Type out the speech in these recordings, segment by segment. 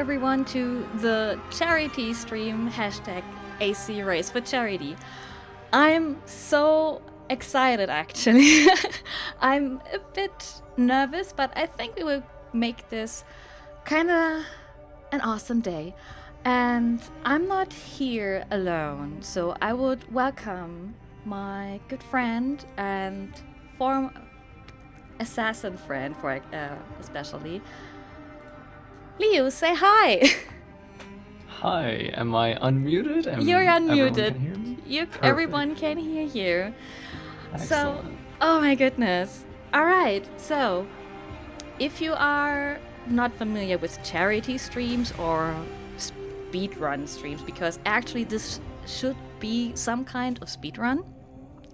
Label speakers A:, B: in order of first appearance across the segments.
A: everyone to the charity stream hashtag AC Race for Charity. I'm so excited actually. I'm a bit nervous, but I think we will make this kind of an awesome day. And I'm not here alone, so I would welcome my good friend and former assassin friend, for especially. Leo, say hi.
B: Hi, am I unmuted?
A: You're unmuted.
B: Everyone can hear me?
A: Everyone can hear you.
B: Excellent.
A: So, oh my goodness. All right. So, if you are not familiar with charity streams or speedrun streams, because actually this should be some kind of speedrun.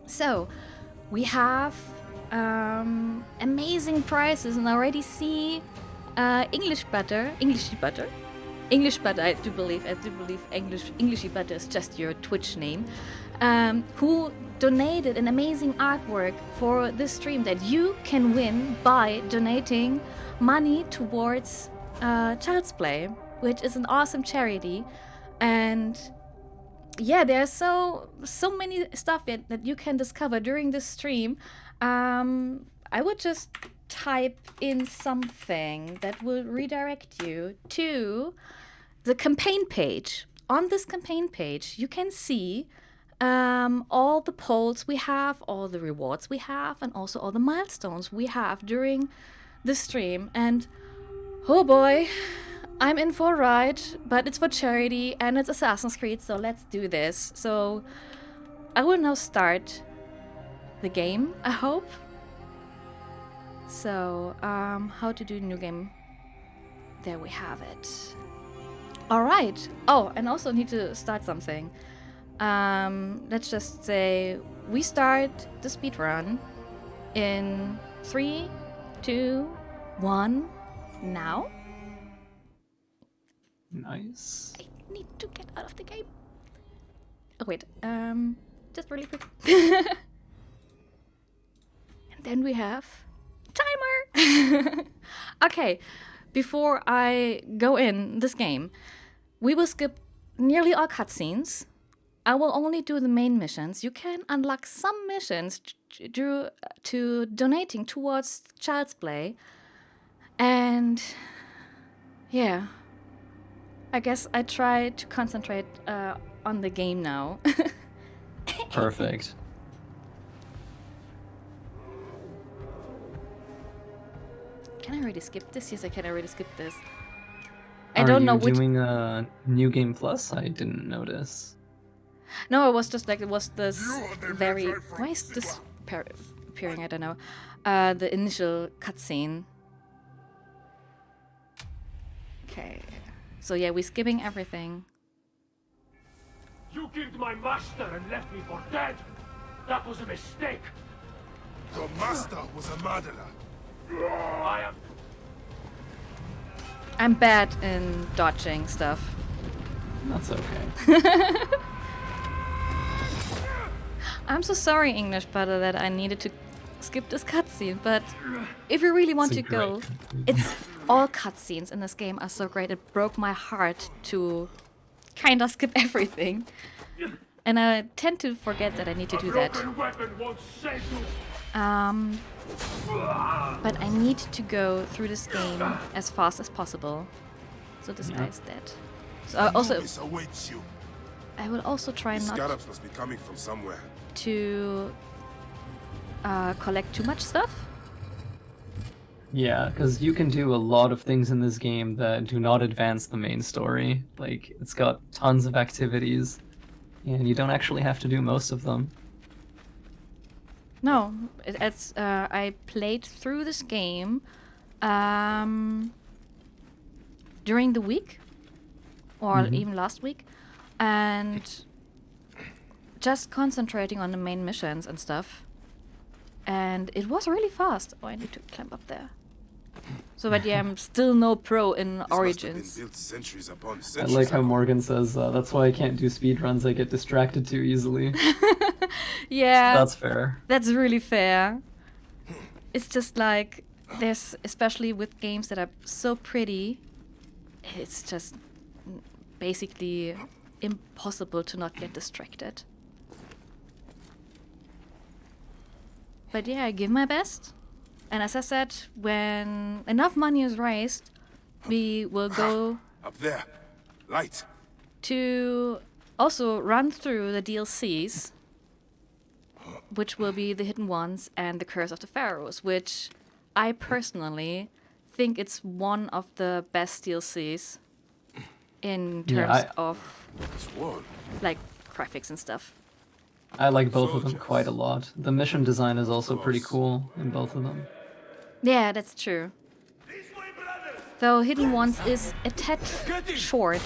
A: So, we have amazing prizes, and I already see English butter. I do believe Englishy butter is just your Twitch name. Who donated an amazing artwork for this stream that you can win by donating money towards Child's Play, which is an awesome charity. And yeah, there's so many stuff that you can discover during this stream. I would just type in something that will redirect you to the campaign page. On this campaign page, you can see all the polls we have, all the rewards we have, and also all the milestones we have during the stream. And oh boy, I'm in for a ride, but it's for charity and it's Assassin's Creed, so let's do this. So I will now start the game, I hope. So, how to do new game? There we have it. All right. Oh, and also need to start something. Let's just say we start the speed run in 3, 2, 1, now.
B: Nice.
A: I need to get out of the game. Oh wait, just really quick. And then we have timer. Okay, before I go in this game, we will skip nearly all cutscenes. I will only do the main missions. You can unlock some missions due to donating towards Child's Play. And yeah, I guess I try to concentrate on the game now.
B: Perfect.
A: Can I already skip this? Yes, I can already skip this. I don't know which.
B: Are you doing a New Game Plus? I didn't notice.
A: No, it was just like it was this very. Why is this appearing? I don't know. The initial cutscene. Okay. So yeah, we're skipping everything.
C: You killed my master and left me for dead. That was a mistake.
D: Your master was a murderer.
A: I'm bad in dodging stuff.
B: That's okay.
A: I'm so sorry, English butter, that I needed to skip this cutscene, but if you really want to go, it's all cutscenes in this game are so great. It broke my heart to kind of skip everything. And I tend to forget that I need to do that. But I need to go through this game as fast as possible. So this guy is dead. So I will also try not
D: must be coming from somewhere.
A: to collect too much stuff.
B: Yeah, because you can do a lot of things in this game that do not advance the main story. Like, it's got tons of activities, and you don't actually have to do most of them.
A: No, it's I played through this game during the week, or even last week, and just concentrating on the main missions and stuff. And it was really fast. Oh, I need to climb up there. So, but yeah, I'm still no pro in Origins.
B: I like how Morgan says, that's why I can't do speedruns, I get distracted too easily.
A: Yeah.
B: That's fair.
A: That's really fair. It's just like, there's, especially with games that are so pretty, it's just basically impossible to not get distracted. But yeah, I give my best. And as I said, when enough money is raised, we will go
D: Up there. Light.
A: to also run through the DLCs, which will be the Hidden Ones and the Curse of the Pharaohs, which I personally think it's one of the best DLCs in terms of
D: This wall.
A: like graphics and stuff.
B: I like both of them quite a lot. The mission design is also pretty cool in both of them.
A: Yeah, that's true. Though Hidden Ones is a tad short,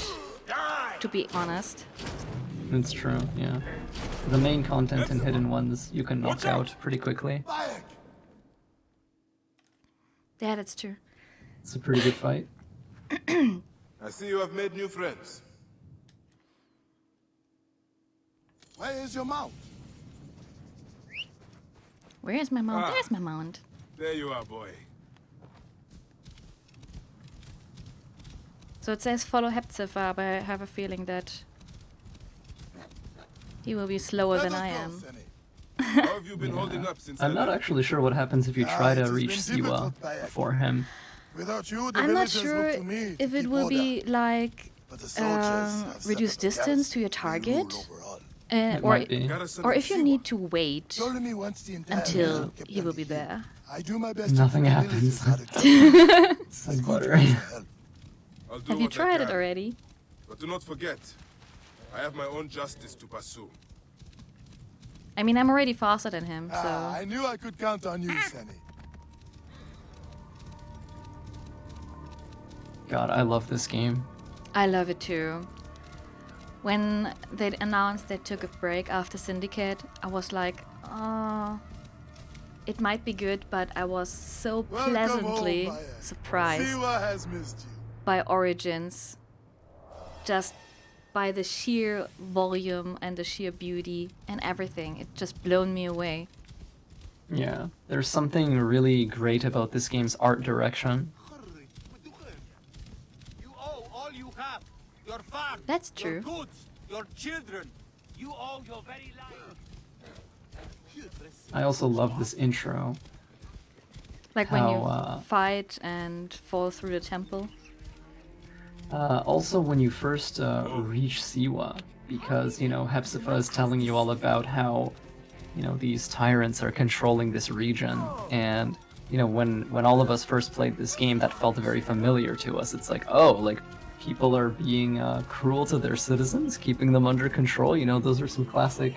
A: to be honest.
B: It's true, yeah. The main content in Hidden Ones you can knock out pretty quickly.
A: Yeah, that's true.
B: It's a pretty good fight.
D: I see you have made new friends.
E: Where is your mount?
A: Where is my mount? There's my mount.
D: There you are, boy.
A: So it says follow Hepzibah, but I have a feeling that he will be slower than I am.
D: How have you been holding up since
B: I'm
D: I
B: not
D: left?
B: actually sure what happens if you try
E: It
B: to
E: has
B: reach
E: been
B: Siwa
E: difficult, Bayek.
B: before him.
E: Without you, the
A: I'm not
E: villagers
A: sure
E: look to me to
A: if it
E: keep
A: will
E: order.
A: be like
E: But the soldiers have set
A: reduce
E: up a
A: distance to your
E: garrison. We
A: target,
E: rule over all.
B: It
A: or
B: might be.
D: Garrison
A: or
D: of
A: if you
D: Siwa.
A: need to wait
E: Ptolemy wants the entire
A: until
E: land kept
A: he will
E: under
A: be
E: heel.
A: there.
E: I do my best
B: Nothing
E: to teach the
B: happens.
E: villagers how to kill.
B: It's buttery.
E: Help.
D: I'll do
A: Have you
D: what I
A: tried it
D: can.
A: already?
D: But do not forget, I have my own justice to pursue.
A: I mean, I'm already faster than him, so
E: I knew I could count on you, Senny.
B: God, I love this game.
A: I love it too. When they announced they took a break after Syndicate, I was like, oh, it might be good, but I was so
E: Welcome
A: pleasantly
E: home, Bayek.
A: surprised
E: Siwa has missed you.
A: by Origins. Just by the sheer volume and the sheer beauty and everything. It just blown me away.
B: Yeah, there's something really great about this game's art direction.
F: You owe all you have. Your farm.
A: That's
F: Your
A: true.
F: goods. Your children. You owe your very life.
B: I also love this intro.
A: Like when you
B: How,
A: fight and fall through the temple.
B: Also, when you first reach Siwa, because, you know, Hepzibah is telling you all about how, you know, these tyrants are controlling this region, and, you know, when all of us first played this game, that felt very familiar to us. It's like, oh, like, people are being cruel to their citizens, keeping them under control. You know, those are some classic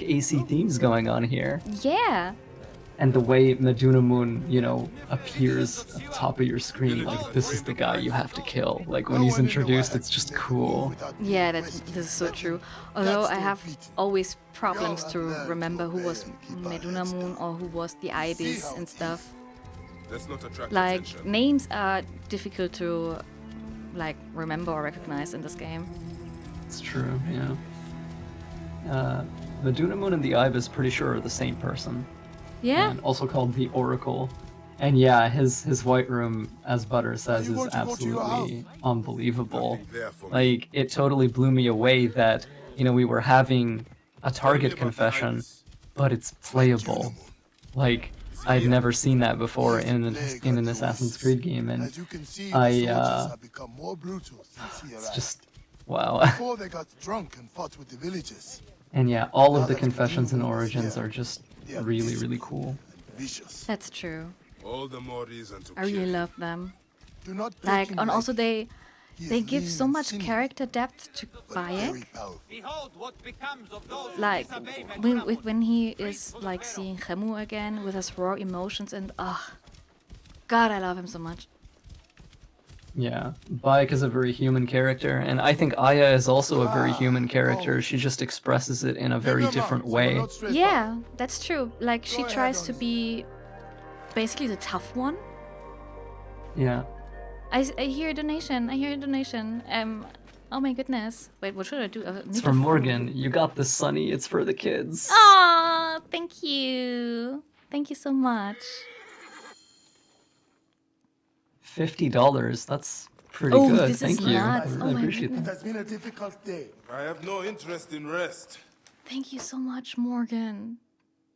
B: AC themes going on here.
A: Yeah.
B: And the way Medunamun, you know, appears at the top of your screen, like, this is the guy you have to kill. Like, when he's introduced, it's just cool.
A: Yeah, this is so true. Although I have always problems to remember who was Medunamun or who was the Ibis and stuff.
D: Let's not attract
A: Like,
D: attention.
A: names are difficult to, like, remember or recognize in this game.
B: It's true, yeah. Medunamun and the Ibis, pretty sure, are the same person.
A: Yeah?
B: And also called the Oracle. And yeah, his White Room, as Butter says,
E: You
B: is
E: want to go to your
B: absolutely unbelievable.
D: Nothing there for me.
B: Like, it totally blew me away that, you know, we were having a target confession, but it's playable. Like, I'd never seen that before in an Assassin's Creed game, and
E: As you can see,
B: I,
E: the soldiers have become more brutal since he
B: it's
E: arrived.
B: just, wow.
E: Before they got drunk and fought with the villagers.
B: And yeah, all of the confessions and origins are just really, really cool.
E: Vicious.
A: That's true.
D: All the more reason to
A: I really
D: kill.
A: love them.
E: Do not take
A: Like,
E: him
A: and also
E: lightly.
A: they
E: He is
A: give
E: lean
A: so
E: and
A: much
E: sinewy,
A: character depth to
E: but very
A: Bayek.
E: powerful.
F: Behold what becomes of those who
A: Like,
F: disobey
A: when he is, like, seeing Khemu again with his raw emotions and, God, I love him so much.
B: Yeah, Bayek is a very human character, and I think Aya is also a very human character. She just expresses it in a very different way.
A: Yeah, that's true. Like, she
E: Go ahead,
A: tries to
E: Onyx.
A: be basically the tough one.
B: Yeah.
A: I hear a donation. I hear a donation. Oh my goodness. Wait, what should I do?
B: It's from Morgan. You got this, Sonny. It's for the kids.
A: Oh, thank you. Thank you so much.
B: $50. That's Pretty
A: Oh,
B: good,
A: this is
B: thank you. I
A: nuts.
B: really
A: Oh my
B: appreciate
E: It
B: that.
E: has been a difficult day.
D: I have no interest in rest.
A: Thank you so much, Morgan.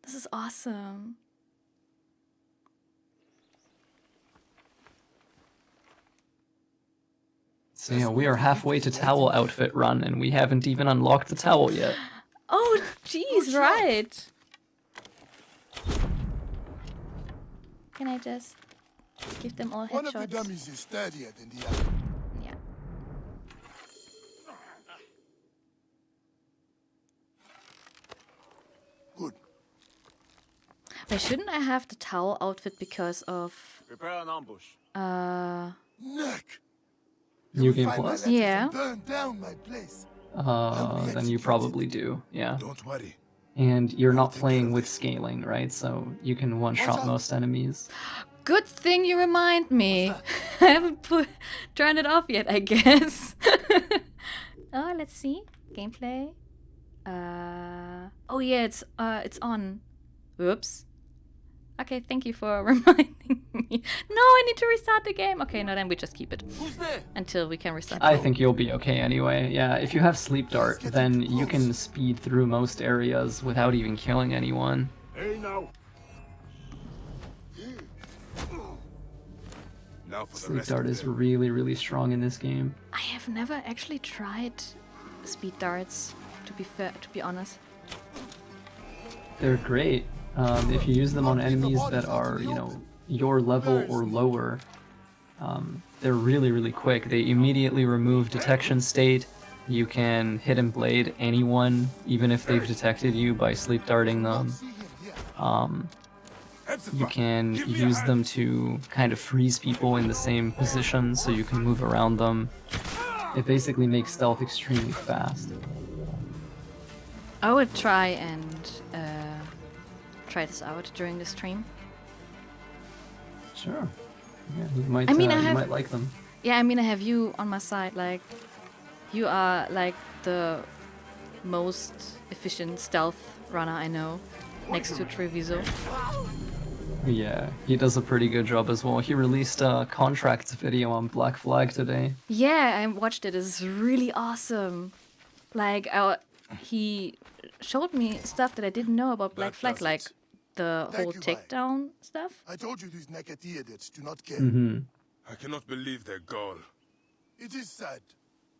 A: This is awesome.
B: So yeah, we are halfway to towel outfit run, and we haven't even unlocked the towel yet.
A: Oh, jeez, right. Can I just give them all
E: One of the
A: headshots?
E: dummies is sturdier than the other.
A: Yeah.
E: Good.
A: Wait, shouldn't I have the towel outfit because of
C: Prepare an ambush.
E: Neck.
B: New
E: They will
B: Game
E: find my
B: Plus?
E: letters
A: Yeah.
E: and burn down my place.
B: Then you probably do, yeah.
D: Don't worry.
B: And you're not playing with scaling, right? So you can one-shot
E: up?
B: most enemies.
A: Good thing you remind me. I haven't turned it off yet, I guess. Oh, let's see. Gameplay. Oh yeah, it's on. Oops. Okay, thank you for reminding me. No, I need to restart the game. Okay, no, then we just keep it
C: Who's there?
A: until we can restart.
B: I think you'll be okay anyway. Yeah, if you have Sleep Dart, then you can speed through most areas without even killing anyone.
C: Hey now.
D: Now for the
B: Sleep
D: rest
B: Dart
D: of
B: is
D: them.
B: really, really strong in this game.
A: I have never actually tried speed darts. To be fair, to be honest.
B: They're great. If you use them on enemies that are, you know, your level or lower, they're really, really quick. They immediately remove detection state. You can hit and blade anyone, even if they've detected you by sleep darting them.
E: See him here.
B: You can use them to kind of freeze people in the same position so you can move around them. It basically makes stealth extremely fast.
A: I would try and try this out during the stream.
B: Sure. Yeah, you might,
A: I mean, I
B: you
A: have-
B: might like them.
A: Yeah, I mean, I have you on my side. Like, you are like the most efficient stealth runner I know, next to Treviso.
B: Yeah, he does a pretty good job as well. He released a contracts video on Black Flag today.
A: Yeah, I watched it. It's really awesome. Like, he showed me stuff that I didn't know about Black
D: That
A: Flag,
D: does
A: like
D: it.
A: the
E: Thank
A: whole
E: you, bye.
A: takedown stuff.
E: I told you these naked idiots do not care.
B: Mm-hmm.
D: I cannot believe their goal.
E: It is sad.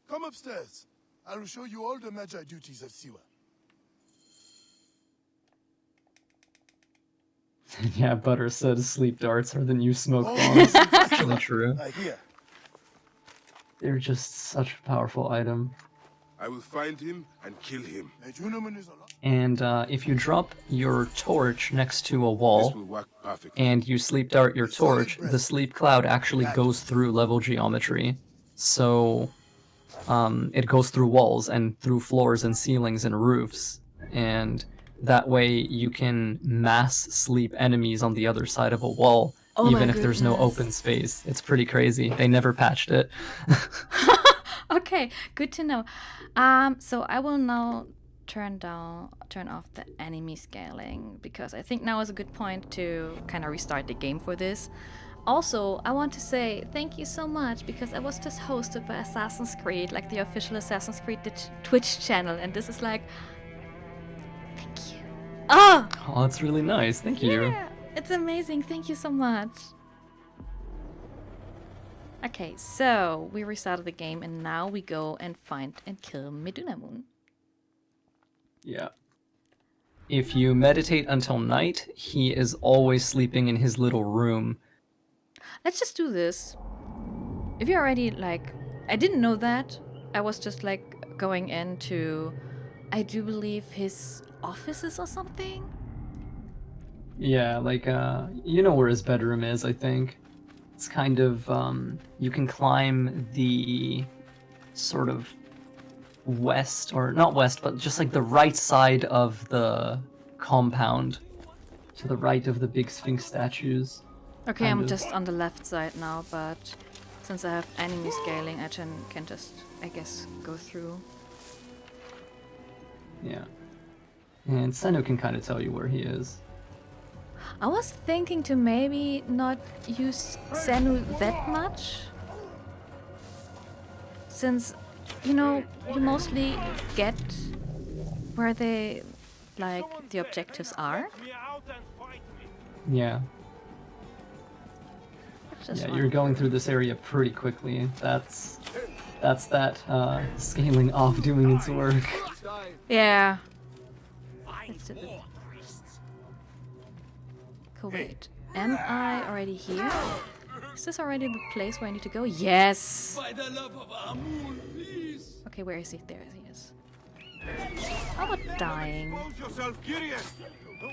E: Come upstairs. I will show you all the Magi duties of Siwa.
B: Yeah, Butter said sleep darts are the new smoke
E: Oh,
B: bombs. It's actually true.
E: I hear.
B: They're just such a powerful item.
D: I will find him and kill him.
E: Mejunaman is a lot.
B: And if you drop your torch next to a
D: This
B: wall,
D: will work perfectly.
B: and you sleep dart your torch, the sleep cloud actually goes through level geometry. So it goes through walls and through floors and ceilings and roofs. And that way you can mass sleep enemies on the other side of a wall,
A: Oh my
B: even if there's no
A: goodness.
B: open space. It's pretty crazy. They never patched it.
A: Okay, good to know. So I will now turn off the enemy scaling because I think now is a good point to kind of restart the game for this. Also, I want to say thank you so much because I was just hosted by Assassin's Creed, like the official Assassin's Creed Twitch channel, and this is like, thank you. Oh,
B: Oh, that's really nice. Thank you.
A: yeah, it's amazing. Thank you so much. Okay, so we restarted the game and now we go and find and kill Medunamun.
B: Yeah. If you meditate until night, he is always sleeping in his little room.
A: Let's just do this. If you're already like, I didn't know that. I was just like going into, I do believe his offices or something.
B: Yeah, like, you know where his bedroom is, I think. It's kind of, you can climb the sort of west, or not west, but just like the right side of the compound. To the right of the big Sphinx statues.
A: Okay,
B: Kind
A: I'm
B: of.
A: just on the left side now, but since I have enemy scaling, I can just, I guess, go through.
B: Yeah. And Senu can kind of tell you where he is.
A: I was thinking to maybe not use Senu that much. since, you know, you mostly get where they, like, the objectives are.
C: Let me out and fight me.
B: Yeah.
A: Just
B: Yeah,
A: one.
B: you're going through this area pretty quickly. That's that scaling off doing its work.
A: Yeah. That's a bit... Cool, wait. Am I already here? Is this already the place where I need to go? Yes!
F: By the love of Amun, please.
A: Okay, where is he? There he is. How about dying?
C: Expose yourself, curious.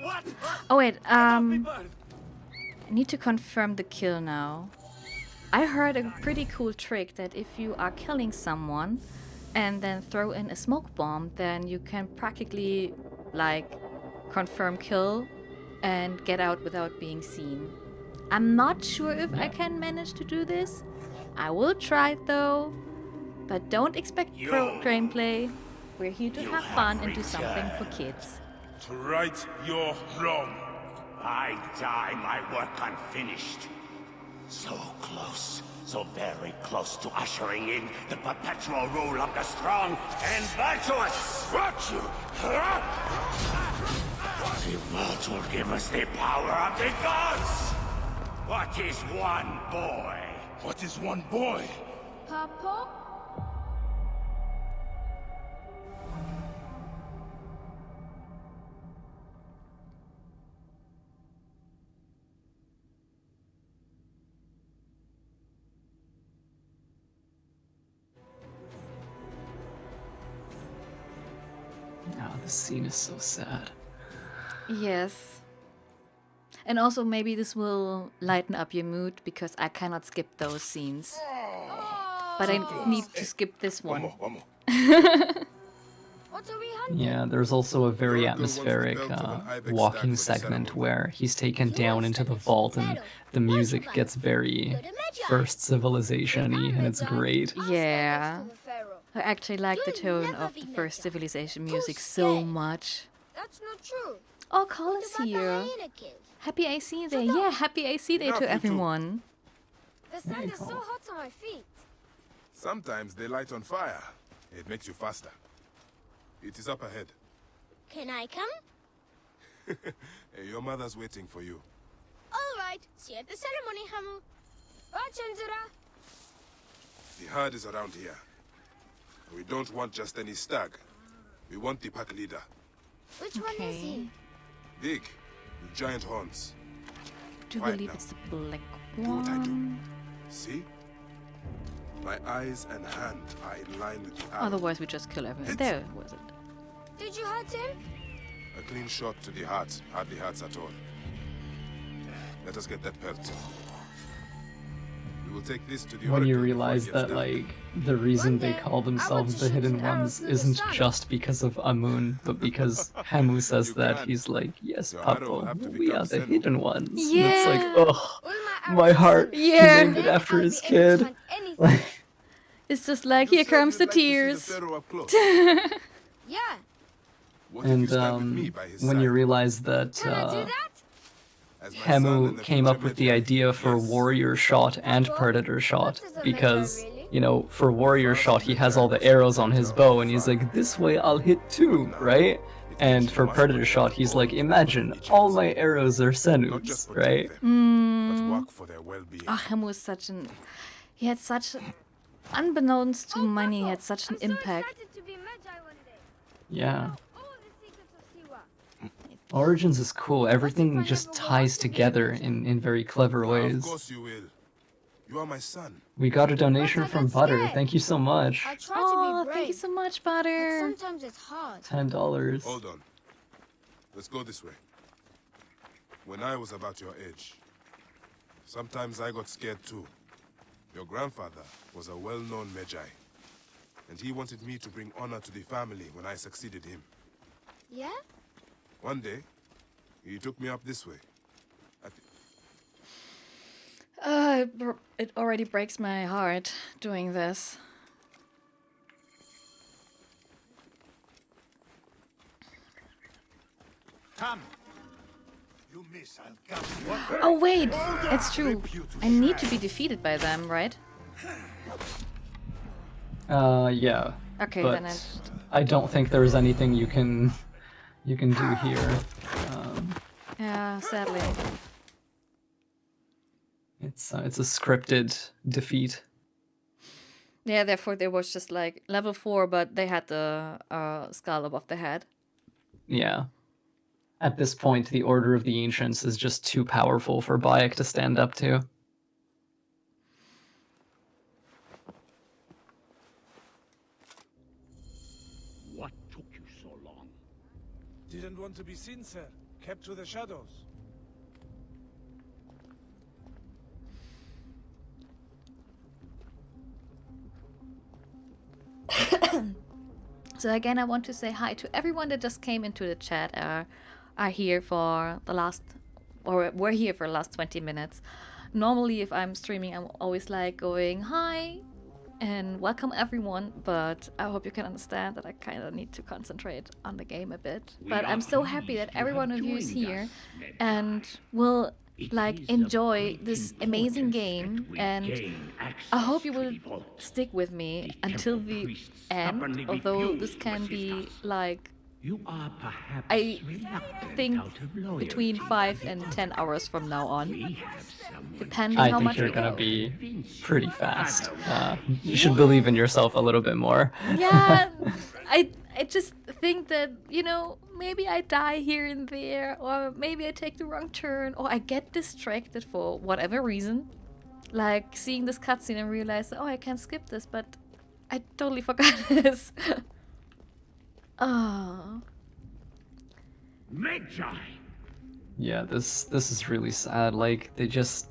C: What?
A: Oh wait,
C: Bird.
A: I need to confirm the kill now. I heard a pretty cool trick that if you are killing someone and then throw in a smoke bomb, then you can practically, like, confirm kill and get out without being seen. I'm not sure if I can manage to do this. I will try it though, but don't expect pro gameplay. We're here to have fun and do something for kids.
D: To right your wrong.
G: I die my work unfinished. So close, so very close to ushering in the perpetual rule of the strong and virtuous. Virtue! The world will give us the power of the gods. What is one boy?
E: What is one boy?
H: Papa?
B: Oh, this scene is so sad.
A: Yes. And also maybe this will lighten up your mood because I cannot skip those scenes. But I need to skip this one.
D: One more.
H: What are we hunting?
B: Yeah, there's also a very
D: Your uncle wants the
B: atmospheric
D: belt of an ibex
B: walking
D: stag for the
B: segment
D: ceremony.
B: where he's taken down into the vault and the music gets very first civilization-y and it's great.
A: Yeah. I actually like the tone of the first Civilization music so much.
H: That's not true.
A: Oh, Call is here. Happy AC Day. Yeah, happy AC Day
D: Enough,
A: to
D: you two.
A: everyone.
H: The sand is so hot on my feet.
D: Sometimes they light on fire. It makes you faster. It is up ahead.
H: Can I come?
D: Hey, your mother's waiting for you.
H: All right. See you at the ceremony, Hamu. Bye, Chenzura.
D: The herd is around here. We don't want just any stag. We want the pack leader.
H: Which one is he?
D: Big, with giant horns.
A: Do you
D: Quiet
A: believe
D: now.
A: it's the black
D: Do what I do.
A: one?
D: See? My eyes and hand are in line with the arrow.
A: Otherwise, we just kill everyone. There was it.
H: Did you hurt him?
D: A clean shot to the heart hardly hurts at all. Let us get that pelt. We will take this to the
B: When you
D: oracle before
B: realize
D: it gets
B: that,
D: dark.
B: like, the reason they
H: day,
B: call
H: I
B: themselves
H: want to
B: the
H: shoot
B: Hidden
H: an arrow
B: Ones
H: through the
B: isn't
H: sun.
B: just because of Amun, but because Hamu says
D: You
B: that
D: can.
B: he's like, yes,
D: Your arrow will
B: Papa,
D: have to
B: we
D: become
B: are the
D: Senua.
B: Hidden Ones. And it's
A: Yeah.
B: like, ugh,
H: All
B: my
H: arrows
B: heart.
H: are
A: Yeah.
B: He named it
H: Then
B: after
H: I'll
B: his
H: be able to
B: kid.
H: hunt anything.
B: Like,
A: It's just like,
D: You
A: here
D: said
A: comes the
D: you'd like to see
A: tears.
D: Pharaoh up close.
H: Yeah.
D: What if you
B: and
D: stand with me by his
B: when
D: side?
B: you realize that
H: Can I do that?
D: As my son
B: Hamu
D: and the
B: came
D: future
B: up with the
D: Medjay.
B: idea for
D: Yes.
B: Warrior Shot and Predator Shot
H: What is a
B: because,
H: Medjay, really?
B: you know, for Warrior Shot he has all the arrows on his bow and he's like, this way I'll hit two, right? And for Predator Shot he's like, imagine, all my arrows are
D: Not just
B: Senu's,
D: protect
B: right?
D: them, but work for their well-being.
A: Oh, Hamu is such an... He had such... Unbeknownst to money, he had such an impact.
H: Excited to be Medjay one day.
B: Yeah.
H: All the secrets of Siwa.
B: Origins is cool. Everything just ties together in very clever
D: Of
B: ways.
D: course you will. You are my son.
B: We got a donation
H: But I
B: from
H: got
B: Butter.
H: scared.
B: Thank you so much.
H: I try
A: Oh,
H: to be brave.
A: thank you so much,
H: but
A: Butter.
H: sometimes it's hard.
B: $10.
D: Hold on. Let's go this way. When I was about your age, sometimes I got scared too. Your grandfather was a well-known Medjay, and he wanted me to bring honor to the family when I succeeded him.
H: Yeah?
D: One day, he took me up this way. At the-
A: It already breaks my heart doing this.
F: Come.
C: You miss, I'll come.
A: Oh wait, it's true. I need to be defeated by them, right?
B: Yeah.
A: Okay,
B: but
A: then
B: I don't think there's anything you can do here.
A: yeah, sadly.
B: It's a scripted defeat.
A: Yeah, therefore there was just like level 4, but they had the skull above the head.
B: Yeah. At this point, the Order of the Ancients is just too powerful for Bayek to stand up to.
G: What took you so long?
C: Didn't want to be seen, sir. Kept to the shadows.
A: So again, I want to say hi to everyone that just came into the chat. Are here for the last, or were here for the last 20 minutes. Normally, if I'm streaming, I'm always like going hi and welcome everyone. But I hope you can understand that I kind of need to concentrate on the game a bit. But I'm so happy that every one of you is here and will like enjoy this amazing game, and I hope you will stick with me until the end, although this can be like, I think, between 5 and 10 hours from now on, depending
B: I
A: how
B: think
A: much
B: you're
A: we
B: gonna
A: go.
B: be pretty fast. You should believe in yourself a little bit more.
A: Yeah, I just think that, you know, maybe I die here and there, or maybe I take the wrong turn, or I get distracted for whatever reason. Like seeing this cutscene and realize, oh, I can skip this, but I totally forgot this. Oh.
G: Magi!
B: Yeah, this is really sad. Like, they just,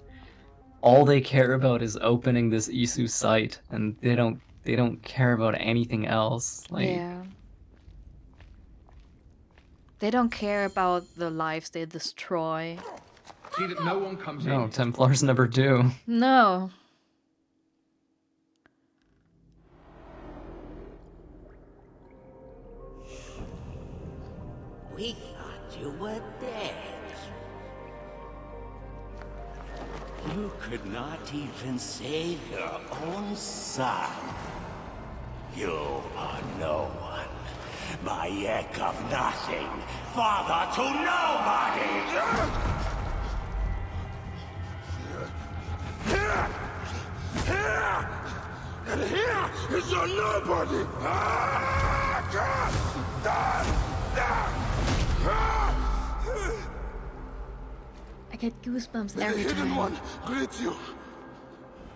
B: all they care about is opening this Isu site, and they don't care about anything else. Like,
A: Yeah. They don't care about the lives they destroy.
F: See that no one comes
B: no,
F: in.
B: Templars never do.
A: No.
G: We thought you were dead. You could not even save your own son. You are no one. Bayek of nothing. Father to nobody!
E: And here is your nobody!
A: I get goosebumps
E: The
A: every
E: hidden
A: time.
E: one greets you.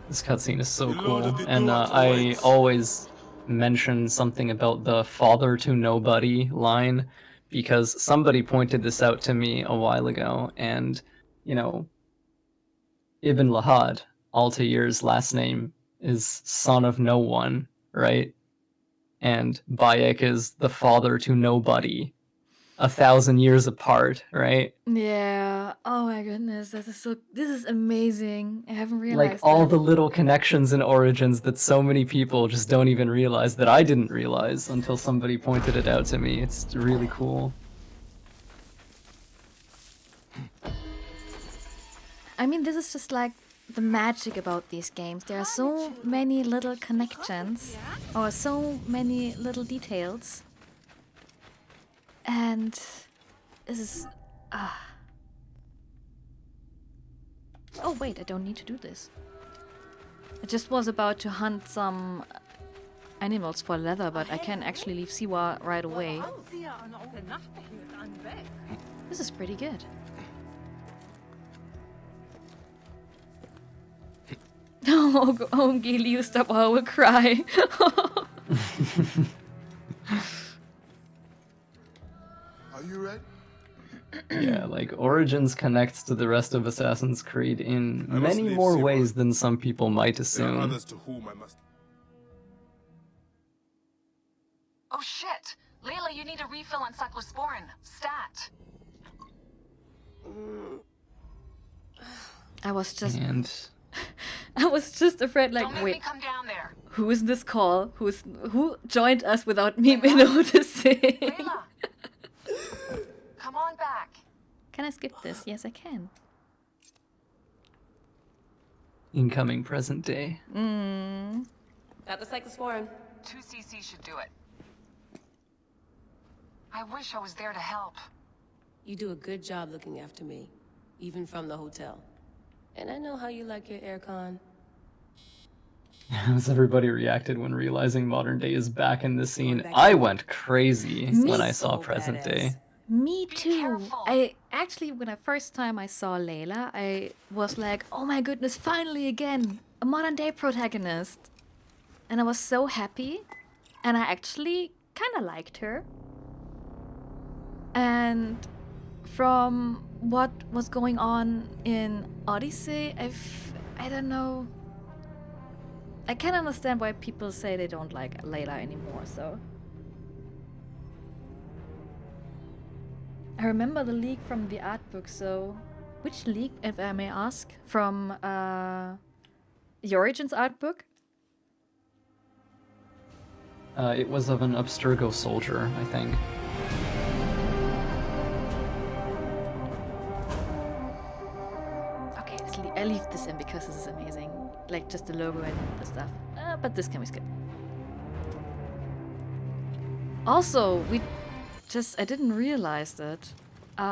B: This cutscene is so
E: The Lord
B: cool,
E: of the
B: and
E: Duat
B: I
E: awaits.
B: always mention something about the father to nobody line, because somebody pointed this out to me a while ago, and, you know, Ibn Lahad, Altair's last name, is son of no one, right? And Bayek is the father to nobody, 1,000 years apart, right?
A: Yeah. Oh my goodness, this is amazing. I haven't
B: Like,
A: realized
B: all
A: that.
B: the little connections and origins that so many people just don't even realize, that I didn't realize until somebody pointed it out to me. It's really cool.
A: I mean, this is just like the magic about these games. There are so many little connections, or so many little details. And this is... Oh wait, I don't need to do this. I just was about to hunt some animals for leather, but I can actually leave Siwa right away. This is pretty good. Oh, Ongi used up, I will cry.
E: Are you ready?
B: Yeah, like, Origins connects to the rest of Assassin's Creed in
D: I must
B: many
D: leave
B: more
D: Siwa.
B: ways than some people might
D: There are
B: assume.
D: others to whom I must...
I: Oh shit! Layla, you need a refill on cyclosporin. Stat!
A: I was just afraid, like,
I: Don't make
A: wait,
I: me come down there.
A: who is this call? Who joined us without me noticing?
I: Layla! Come on back.
A: Can I skip this? Yes, I can.
B: Incoming present day.
J: Got the cyclosporin.
I: 2cc should do it. I wish I was there to help.
J: You do a good job looking after me, even from the hotel. And I know how you like your aircon.
B: As everybody reacted when realizing modern day is back in the scene, I went crazy when I saw present day.
A: Me
I: Be
A: too.
I: careful.
A: I actually, when the first time I saw Layla, I was like, oh my goodness, finally again, a modern day protagonist. And I was so happy. And I actually kind of liked her. And from what was going on in Odyssey, I don't know. I can understand why people say they don't like Layla anymore, so. I remember the leak from the art book, so which leak, if I may ask, from the Origins art book?
B: It was of an Abstergo soldier, I think.
A: Okay, I leave this in because this is amazing. Like just the logo and the stuff. But this can we skip? Also, I didn't realize that. We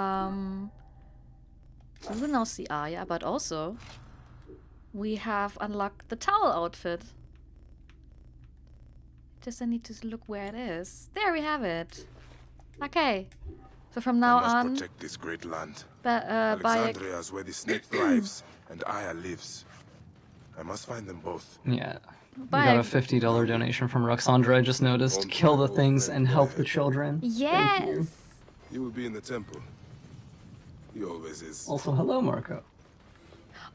A: will now see Arya, but also we have unlocked the towel outfit. Just I need to look where it is. There we have it. Okay. So from now
D: I must
A: on,
D: protect this great land.
A: Bayek.
D: Alexandria is where the snake thrives, and Aya lives. I must find them both.
B: Yeah. We got a $50 donation from Roxandra, I just noticed. Kill the things and help the children. Thank you.
A: Yes.
D: He will be in the temple. He always is.
B: Also, hello, Marco.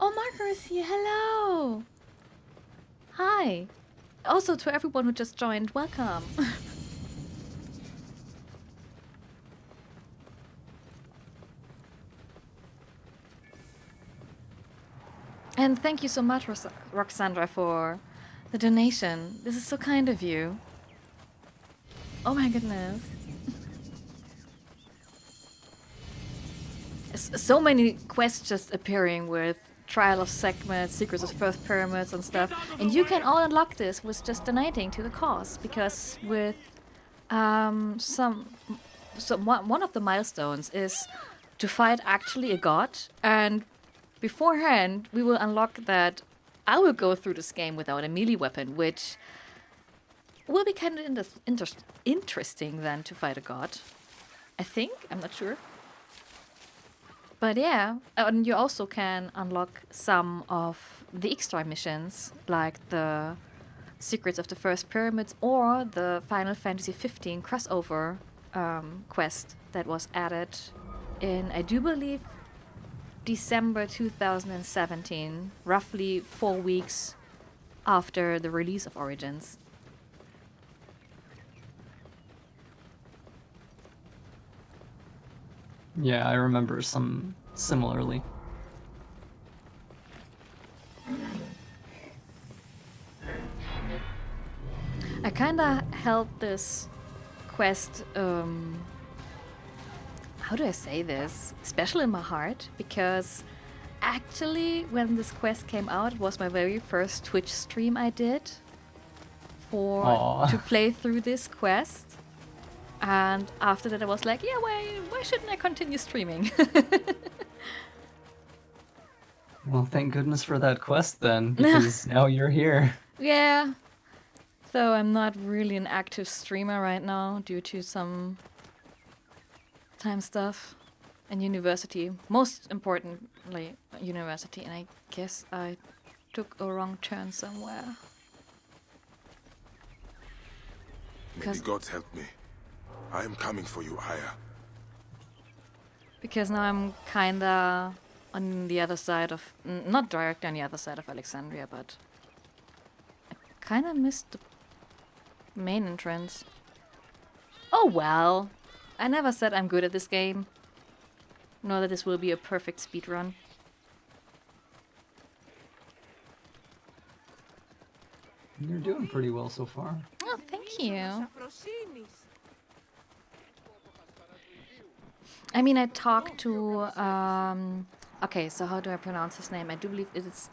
A: Oh, Marco is here. Hello. Hi. Also, to everyone who just joined, welcome. And thank you so much, Roxandra, for the donation. This is so kind of you. Oh my goodness. So many quests just appearing with Trial of Sekhmet, Secrets of First Pyramids and stuff. And you can all unlock this with just donating to the cause. Because with one of the milestones is to fight actually a god. And beforehand, we will unlock that I will go through this game without a melee weapon, which will be kind of interesting then to fight a god. I think, I'm not sure. But yeah, and you also can unlock some of the extra missions, like the Secrets of the First Pyramids or the Final Fantasy XV crossover quest that was added in, I do believe, December 2017, roughly 4 weeks after the release of Origins.
B: Yeah, I remember some similarly.
A: I kinda held this quest, how do I say this? Special in my heart, because actually when this quest came out, it was my very first Twitch stream I did to play through this quest. And after that I was like, yeah, why shouldn't I continue streaming?
B: Well, thank goodness for that quest then, because now you're here.
A: Yeah. So I'm not really an active streamer right now due to some time stuff and university. Most importantly, university. And I guess I took a wrong turn somewhere.
D: May the gods help me. I am coming for you, Aya.
A: Because now I'm kinda on the other side of... not directly on the other side of Alexandria, but... I kinda missed the main entrance. Oh well! I never said I'm good at this game. Nor that this will be a perfect speedrun.
B: You're doing pretty well so far.
A: Oh, thank you. I mean, I talked to... okay, so how do I pronounce his name? I do believe it's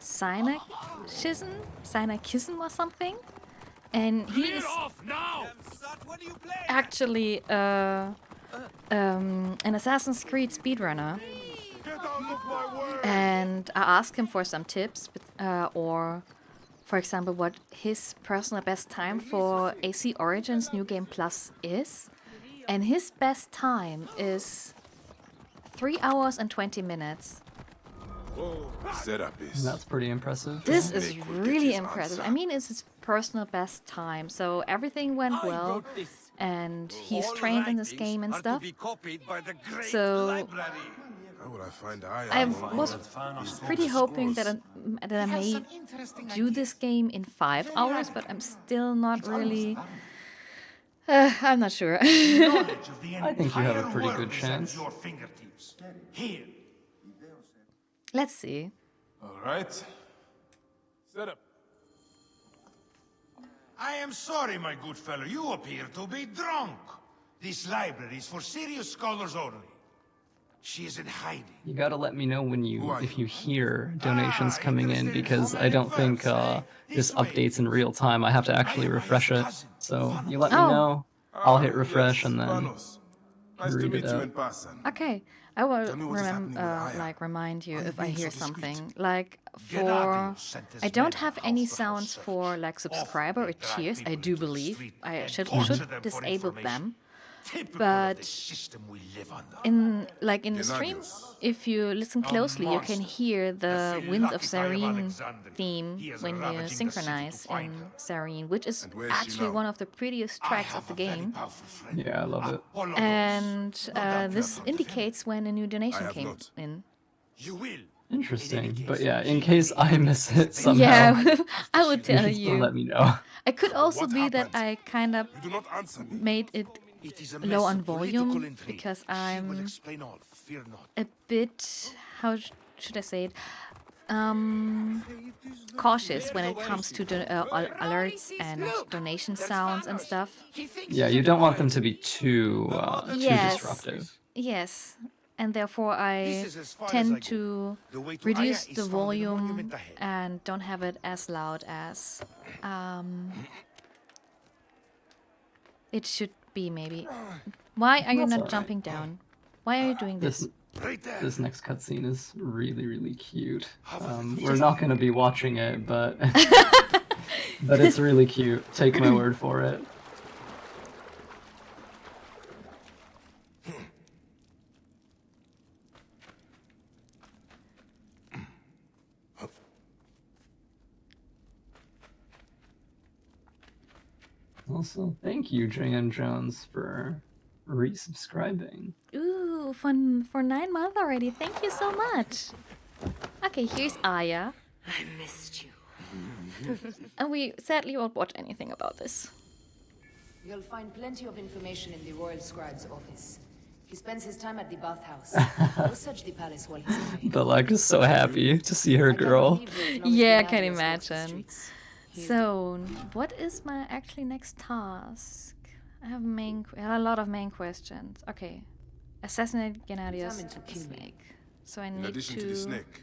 A: Synakism or something. and he is actually an Assassin's Creed speedrunner. And I asked him for some tips, or for example, what his personal best time for AC Origins New Game Plus is. And his best time is 3 hours and 20 minutes.
D: Setup is.
B: That's pretty impressive.
A: This is really impressive. I mean, it's his personal best time, so everything went well, and he's trained in this game and stuff. So
D: How will I find
A: I was pretty hoping that I may do this game in 5 hours, but I'm still not really. I'm not sure.
B: I think you have a pretty good chance.
A: Let's see.
D: All right. Set up.
G: I am sorry, my good fellow. You appear to be drunk. This library is for serious scholars only. She is in hiding.
B: You gotta let me know when if you hear donations coming in, because I don't think this updates in real time. I have to actually refresh it. So you let me know. I'll hit refresh and then
D: Nice to
B: read
D: meet
B: it
D: you
B: out.
D: in person.
A: Okay, I will
D: Tell me what is happening with Aya.
A: remind you
D: I'm
A: if I
D: being
A: hear
D: so discreet.
A: something. Like for,
G: Gennady sent his
A: I don't
G: men
A: have
G: house
A: any
G: to house
A: sounds
G: search.
A: for like subscriber or
G: Often they drag
A: cheers. I
G: people
A: do
G: into the
A: believe
G: street
A: I
G: and
A: should
G: torture them for
A: disable
G: information.
A: them.
G: Typical of the
A: But
G: system we live under.
A: in the stream,
D: Gennadios.
A: if you listen closely, you can hear the Winds of
G: Philaki of
A: Serene
G: Alexander.
A: theme
G: He is
A: when you
G: ravaging the city to
A: synchronize
G: find
A: in
G: her.
A: Serene, which is
D: And where is she
A: actually
D: now?
A: one of the prettiest
G: I
A: tracks
G: have
A: of the
G: a very
A: game.
G: powerful friend.
B: Yeah, I love it.
G: Apollo
A: And
G: knows. No doubt you
A: this
G: have heard of him.
A: indicates when a new donation
D: have
A: came
D: not.
A: in.
G: You will.
B: Interesting. But yeah, in case I miss it somehow,
A: Yeah, I would
B: you
A: tell
B: should still
A: you.
B: let me know.
A: It could also
D: What
A: be that
D: happened?
A: I kind of
D: You do not answer me.
A: made it
G: It is a
A: low
G: mess
A: on
G: of political
A: volume
G: intrigue.
A: because
G: She will
A: I'm
G: explain all. Fear not.
A: a bit, how should I say it, cautious when it comes to alerts and donation sounds and stuff.
B: Yeah, you don't want them to be too
A: Yes.
B: disruptive.
A: Yes, and therefore I
G: This is as far as I
A: tend
G: go.
A: to
G: The way to
A: reduce
G: Aya is
A: the
G: found in the
A: volume
G: monument ahead.
A: and don't have it as loud as it should be, maybe. Why are you
B: That's
A: not
B: alright.
A: jumping down? Why are you doing this?
G: Right there.
B: This next cutscene is really, really cute. We're not gonna be watching it, but but it's really cute. Take my word for it. Also, thank you, JN Jones, for resubscribing.
A: Ooh, for 9 months already. Thank you so much. Okay, here's Aya.
J: I missed you.
A: And we sadly won't watch anything about this.
K: You'll find plenty of information in the Royal Scribe's office. He spends his time at the bathhouse. Go search the palace while he's away.
B: Belak is so happy to see her girl.
A: Yeah, I can imagine. So, what is my actually next task? I have a lot of main questions. Okay. Assassinate Gennadios
K: Determined to kill me.
A: Snake. So I
D: In
A: need
D: addition to the snake,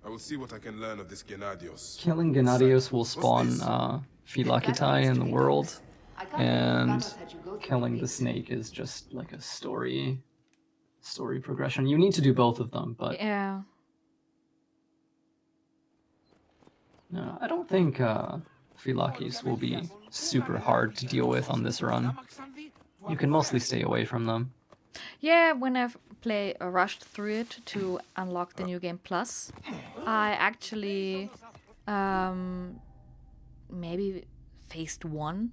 D: I will see what I can learn of this Gennadios.
B: Killing Gennadios will spawn
D: this?
B: Philakitai in the world,
K: I can't believe
B: and
K: Vanos had you go through
B: killing the
K: this.
B: snake is just like a story progression. You need to do both of them, but
A: Yeah.
B: no, I don't think Philakis will be super hard to deal with on this run. You can mostly stay away from them.
A: Yeah, when I've rushed through it to unlock the New Game Plus, I actually maybe faced one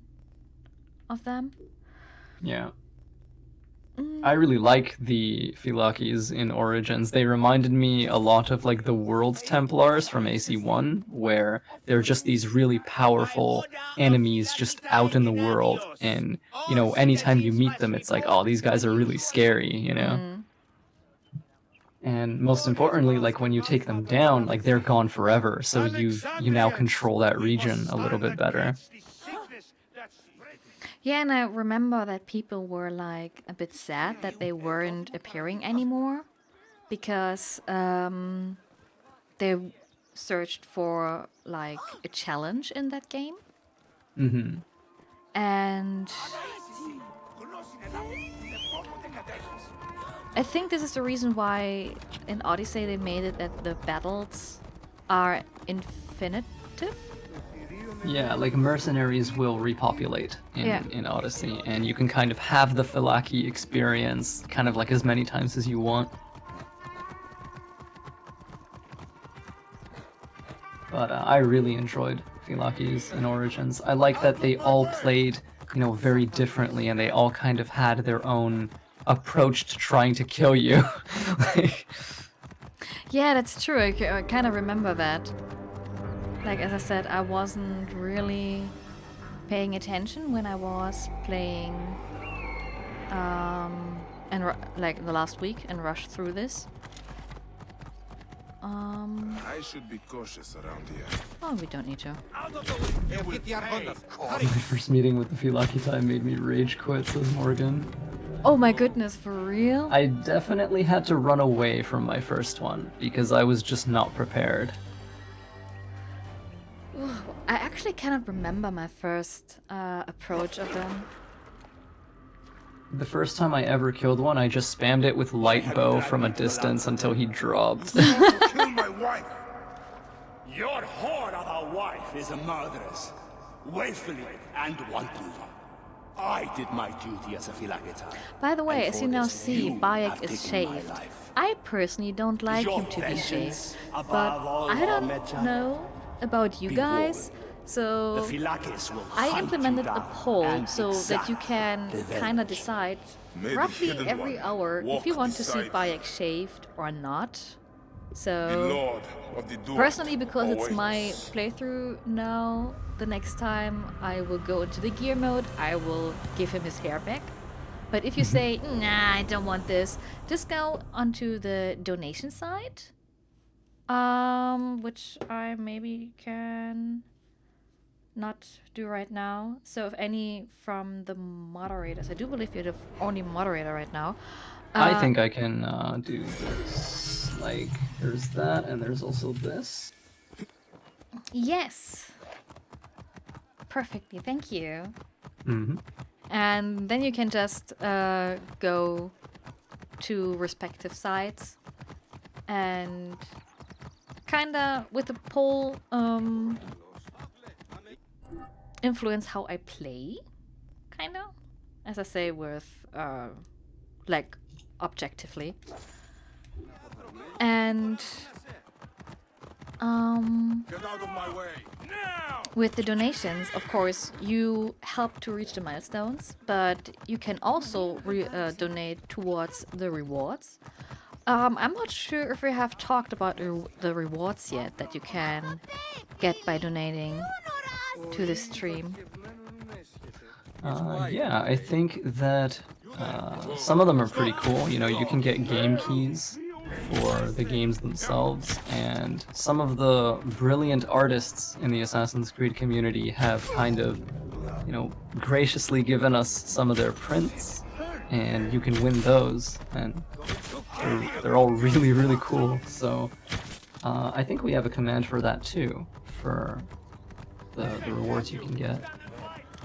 A: of them.
B: Yeah. I really like the Philakis in Origins. They reminded me a lot of like the World Templars from AC1, where they're just these really powerful enemies just out in the world. And, you know, anytime you meet them, it's like, oh, these guys are really scary, you know? And most importantly, like when you take them down, like they're gone forever. So you now control that region a little bit better.
A: Yeah, and I remember that people were like a bit sad that they weren't appearing anymore because they searched for like a challenge in that game. And I think this is the reason why in Odyssey they made it that the battles are infinitive.
B: Yeah, like mercenaries will repopulate in Odyssey, and you can kind of have the Philaki experience kind of like as many times as you want. But I really enjoyed Philakis in Origins. I like that they all played, very differently, and they all kind of had their own approach to trying to kill you. Like,
A: yeah, that's true. I kind of remember that. Like, as I said, I wasn't really paying attention when I was playing like the last week and rushed through this.
D: I should be cautious around here.
A: Oh, we don't need to.
B: my first meeting with the Philaki time made me rage quit, says Morgan.
A: Oh my goodness, for real?
B: I definitely had to run away from my first one because I was just not prepared.
A: I actually cannot remember my first approach of them.
B: The first time I ever killed one, I just spammed it with light bow from a distance until he dropped.
G: Kill my wife! Your whore of a wife is a murderess, willfully and wantonly. I did my duty as a Philakita.
A: By the way,
G: And
A: as
G: for
A: you now
G: this,
A: see,
G: you
A: Bayek
G: have
A: is
G: taken my
A: shaved.
G: life.
A: I personally don't like
G: Your
A: him to be
G: vengeance
A: shaved,
G: above
A: but
G: all
A: I don't
G: Magi.
A: know about you guys, so
G: The Philakis will
A: I
G: hunt
A: implemented
G: you
A: a
G: down
A: poll
G: and
A: so that you
G: exact
A: can
G: revenge.
A: kind of decide
D: May the
A: roughly
D: hidden
A: every
D: one
A: hour
D: walk
A: if you want to see
D: beside
A: Bayek shaved or not.
D: The
A: So
D: Lord of the Door
A: personally, because it's my
D: awaits.
A: playthrough now, the next time I will go into the gear mode, I will give him his hair back. But if you say, nah, I don't want this, just go onto the donation side, which I maybe can not do right now. So if any from the moderators, I do believe you're the only moderator right now.
B: I think I can do this. Like, there's that, and there's also this.
A: Yes. Perfectly, thank you.
B: Mm-hmm.
A: And then you can just go to respective sites and kinda with a poll influence how I play, kinda, as I say, with like objectively. And
D: Get out of my way! Now!
A: with the donations, of course, you help to reach the milestones, but you can also donate towards the rewards. I'm not sure if we have talked about the rewards yet that you can get by donating to the stream.
B: Yeah, I think that some of them are pretty cool. You can get game keys for the games themselves, and some of the brilliant artists in the Assassin's Creed community have kind of, graciously given us some of their prints, and you can win those, and they're all really, really cool. So I think we have a command for that too, for the rewards you can get.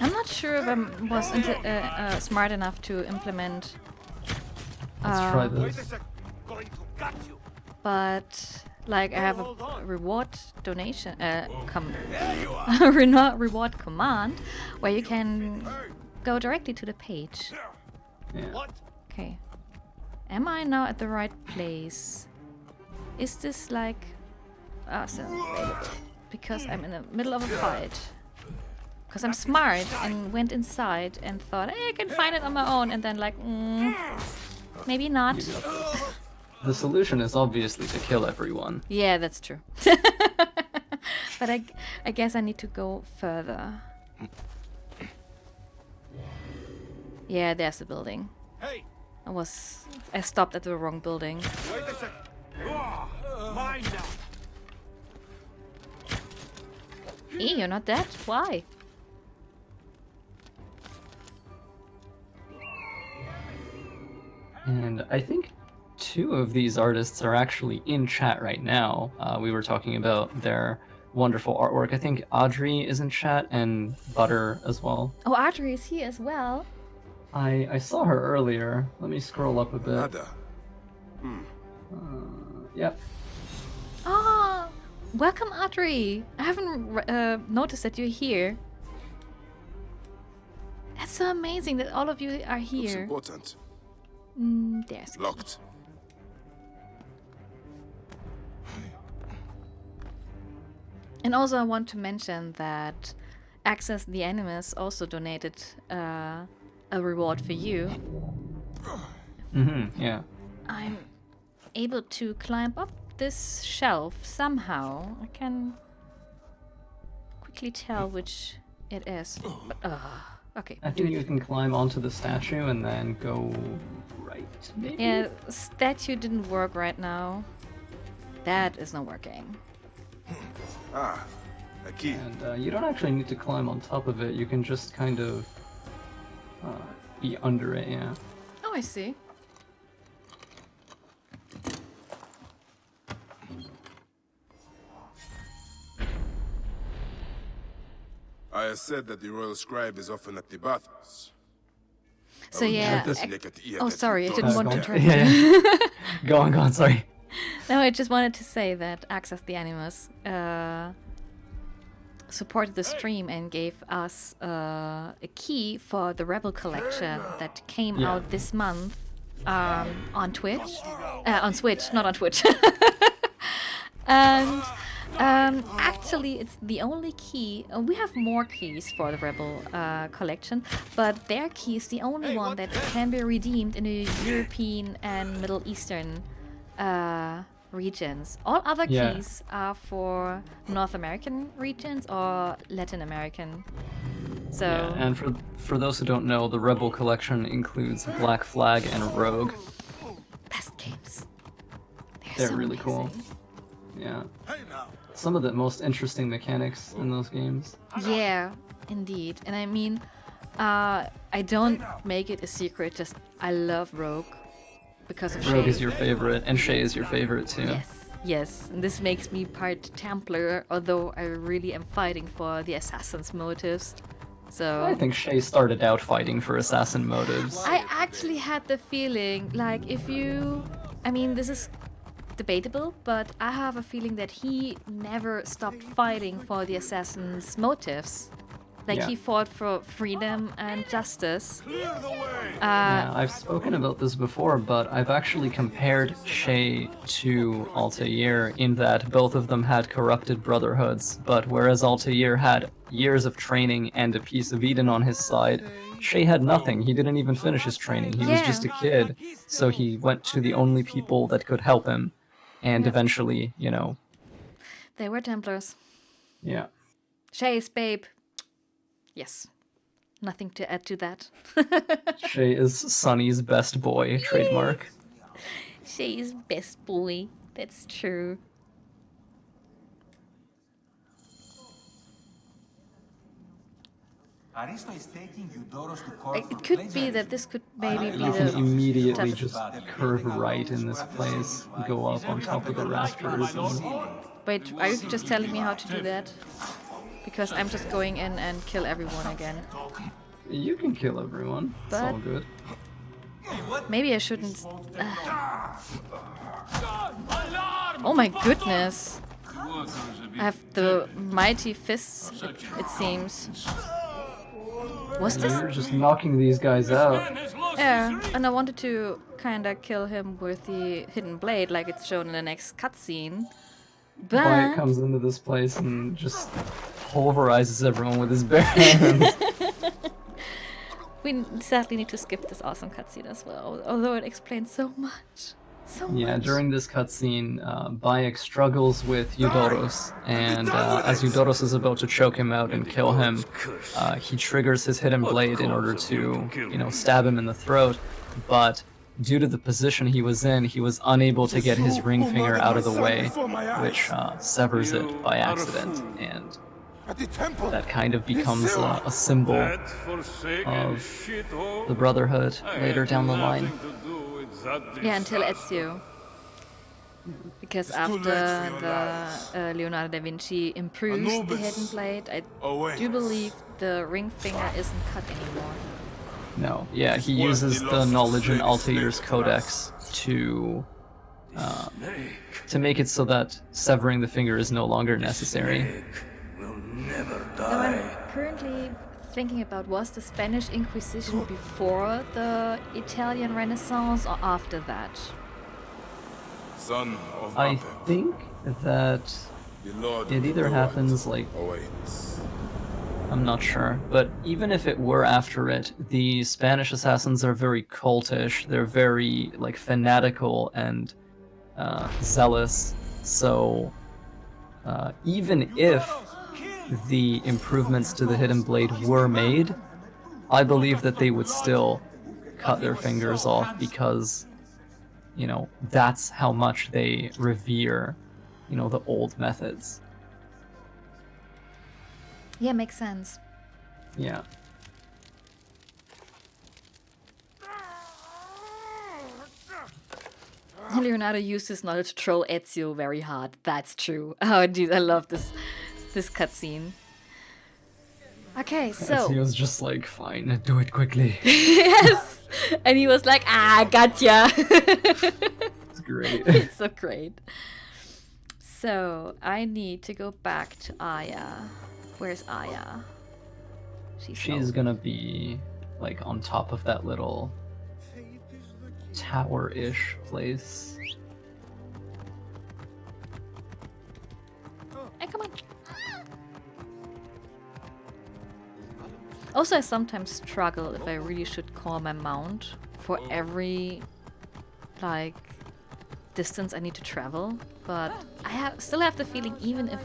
A: I'm not sure if I was smart enough to implement.
B: Let's try this.
A: But like I have a reward donation reward command where you can go directly to the page.
B: Yeah.
A: Okay. Am I now at the right place? Is this like because I'm in the middle of a fight? Because I'm smart and went inside and thought, hey, I can find it on my own, and then like, maybe not.
B: The solution is obviously to kill everyone.
A: Yeah, that's true. But I guess I need to go further. Yeah, there's the building.
C: Hey,
A: I stopped at the wrong building.
C: wait a sec. Mine now.
A: Hey, you're not dead? Why?
B: And I think 2 of these artists are actually in chat right now. We were talking about their wonderful artwork. I think Audrey is in chat and Butter as well.
A: Oh, Audrey is here as well.
B: I saw her earlier. Let me scroll up a bit.
D: Nada.
B: Yep.
A: Oh, welcome, Audrey. I haven't noticed that you're here. That's so amazing that all of you are
D: Looks
A: here.
D: important.
A: There's
D: Locked.
A: And also, I want to mention that Access the Animus also donated a reward for you.
B: Yeah.
A: I'm able to climb up this shelf somehow. I can quickly tell which it is. But, okay.
B: I think you can climb onto the statue and then go right, maybe?
A: Yeah, statue didn't work right now. That is not working.
D: Ah, a key.
B: And you don't actually need to climb on top of it. You can just kind of be under it, yeah.
A: Oh, I see.
D: I said that the royal scribe is often at the bathhouse.
A: So yeah. Oh, sorry, I didn't want to interrupt
B: Yeah,
A: you.
B: yeah. Go on, sorry.
A: No, I just wanted to say that Access the Animus supported the stream and gave us a key for the Rebel collection that came out this month on Twitch. On Switch, not on Twitch. And actually, it's the only key. We have more keys for the Rebel collection, but their key is the only one that can be redeemed in the European and Middle Eastern regions. All other keys are for North American regions or Latin American. So
B: Yeah, and for those who don't know, the Rebel collection includes Black Flag and Rogue.
A: best games.
B: They're
A: so
B: really
A: amazing.
B: cool. Yeah. Some of the most interesting mechanics in those games.
A: Yeah, indeed. And I mean, I don't make it a secret, just I love Rogue because of
B: Rogue
A: Shay.
B: is your favorite, and Shay is your favorite too.
A: Yes. And this makes me part Templar, although I really am fighting for the assassin's motives. So
B: I think Shay started out fighting for assassin motives.
A: I actually had the feeling, like, if you... I mean, this is debatable, but I have a feeling that he never stopped fighting for the assassin's motives. Like,
B: Yeah.
A: he fought for freedom and justice.
B: Yeah, I've spoken about this before, but I've actually compared Shay to Altair in that both of them had corrupted brotherhoods, but whereas Altair had years of training and a piece of Eden on his side, Shay had nothing. He didn't even finish his training. He was just a kid, so he went to the only people that could help him, and eventually, you know...
A: They were Templars.
B: Yeah.
A: Shay's babe. Yes. Nothing to add to that.
B: Shay is Sonny's best boy, trademark.
A: Shay's best boy. That's true. It could be that this could maybe be
B: You can
A: the
B: immediately
A: toughest-
B: just curve right in this place, go up on top of the rafters, and...
A: Wait, are you just telling me how to do that? Because I'm just going in and kill everyone again.
B: You can kill everyone. It's all
A: But-
B: good.
A: Maybe I shouldn't... Oh my goodness! I have the mighty fists, it seems. Was this?
B: You're just knocking these guys out.
A: Yeah, and I wanted to kinda kill him with the hidden blade, like it's shown in the next cutscene.
B: Wyatt
A: But
B: comes into this place and just pulverizes everyone with his bare hands.
A: we sadly need to skip this awesome cutscene as well, although it explains so much. So
B: Yeah,
A: much.
B: during this cutscene, Bayek struggles with Eudoros, and as Eudoros is about to choke him out and kill him, he triggers his hidden blade in order to, you know, stab him in the throat, but due to the position he was in, he was unable to get his ring finger out of the way, which severs it by accident, and that kind of becomes a symbol of the Brotherhood later down the line.
A: Yeah, until Ezio. Because
D: It's too
A: after
D: late for your
A: the Leonardo da Vinci improves the
D: Anubis.
A: hidden blade, I
D: Away.
A: do believe the ring finger isn't cut anymore.
B: No, yeah, he
D: Worth
B: uses
D: the
B: the
D: loss to
B: Knowledge and
D: slay this
B: Altair's
D: snake,
B: Codex to make it so that severing the finger is no longer necessary.
A: Now I'm currently thinking about, was the Spanish Inquisition before the Italian Renaissance or after that?
D: Son of
B: I
D: Apep,
B: think that
D: the Lord
B: it
D: of the
B: either
D: Goat
B: happens like
D: awaits.
B: I'm not sure, but even if it were after it, the Spanish assassins are very cultish. They're very like fanatical and zealous. So even if the improvements to the hidden blade were made, I believe that they would still cut their fingers off because, you know, that's how much they revere, you know, the old methods.
A: Yeah, makes sense.
B: Yeah.
A: Leonardo used his knowledge to troll Ezio very hard. That's true. Oh, dude, I love this cutscene. Okay, so
B: Ezio's just like, fine, do it quickly.
A: yes, and he was like, "Ah, gotcha."
B: It's great.
A: It's so great. So I need to go back to Aya. Where's Aya?
B: She's gonna be like on top of that little tower-ish place.
A: Hey, come on. Also, I sometimes struggle if I really should call my mount for every like distance I need to travel, but I still have the feeling, even if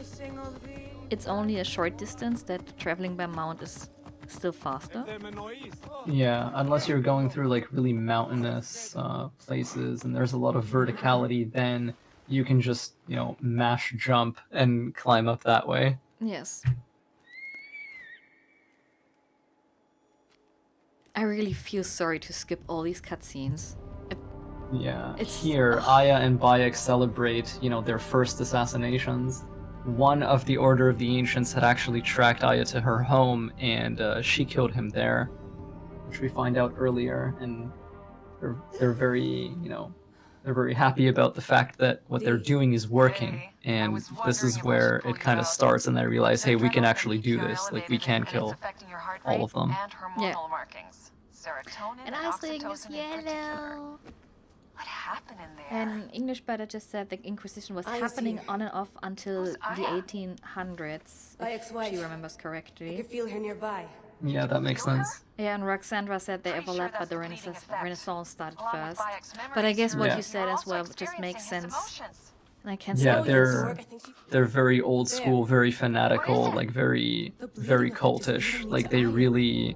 A: it's only a short distance, that traveling by mount is still faster.
B: Yeah, unless you're going through like really mountainous places and there's a lot of verticality, then you can just, you know, mash jump and climb up that way.
A: Yes. I really feel sorry to skip all these cutscenes.
B: Yeah, here Aya and Bayek celebrate, you know, their first assassinations. One of the Order of the Ancients had actually tracked Aya to her home, and she killed him there, which we find out earlier. And they're very, you know, they're very happy about the fact that what they're doing is working. And this is where it kind of starts, and they realize, hey, we can actually do this. Like, we can kill all of them.
A: Yeah.
I: And
A: Iceling is yellow.
I: What happened in there?
A: And English Butter just said the Inquisition was happening on and off until the 1800s, if she remembers correctly.
J: I could feel her nearby.
B: Yeah, that makes sense.
A: Yeah, and Roxandra said they overlapped, but the Renaissance started first. But I guess what you said as well just makes sense. And I can't
B: Yeah,
A: say
B: they're very old school, very fanatical, like very cultish. Like they really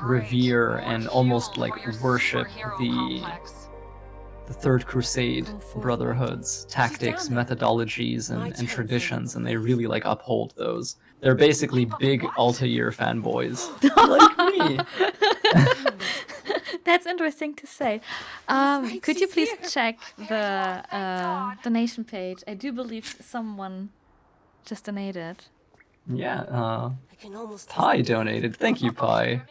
B: revere and almost like worship the Third Crusade brotherhoods, tactics, methodologies, and traditions, and they really like uphold those. They're basically big Altair fanboys, like me.
A: That's interesting to say. Could you please check the donation page? I do believe someone just donated.
B: Yeah, Pi donated. Thank you, Pi.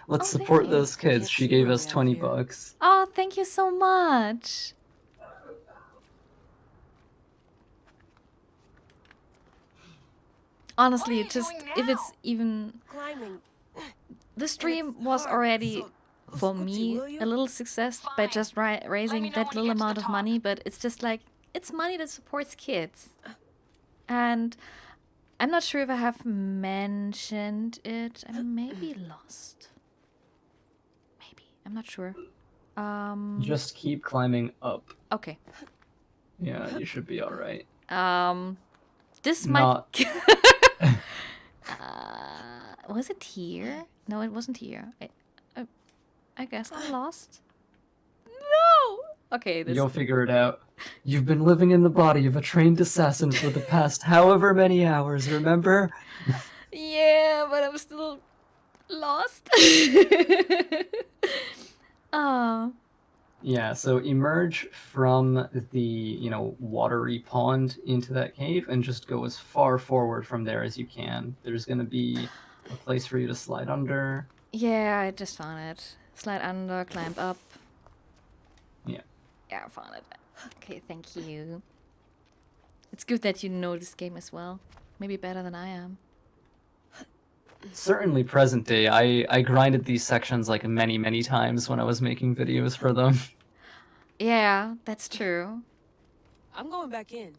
B: Let's support those kids. She gave us $20.
A: Oh, thank you so much. Honestly, just if it's even the stream was already for me a little success by just raising that little amount of money, but it's just like it's money that supports kids. And I'm not sure if I have mentioned it. I may be lost. Maybe. I'm not sure.
B: Just keep climbing up.
A: Okay.
B: Yeah, you should be alright.
A: This
B: Not...
A: might... was it here? No, it wasn't here. I guess I'm lost. No! Okay, this...
B: You'll figure it out. You've been living in the body of a trained assassin for the past however many hours, remember?
A: Yeah, but I'm still lost. Oh.
B: Yeah, so emerge from the, watery pond into that cave and just go as far forward from there as you can. There's going to be a place for you to slide under.
A: Yeah, I just found it. Slide under, climb up.
B: Yeah.
A: Yeah, I found it. Okay, thank you. It's good that you know this game as well. Maybe better than I am.
B: Certainly present day. I grinded these sections like many, many times when I was making videos for them.
A: Yeah, that's true.
J: I'm going back in.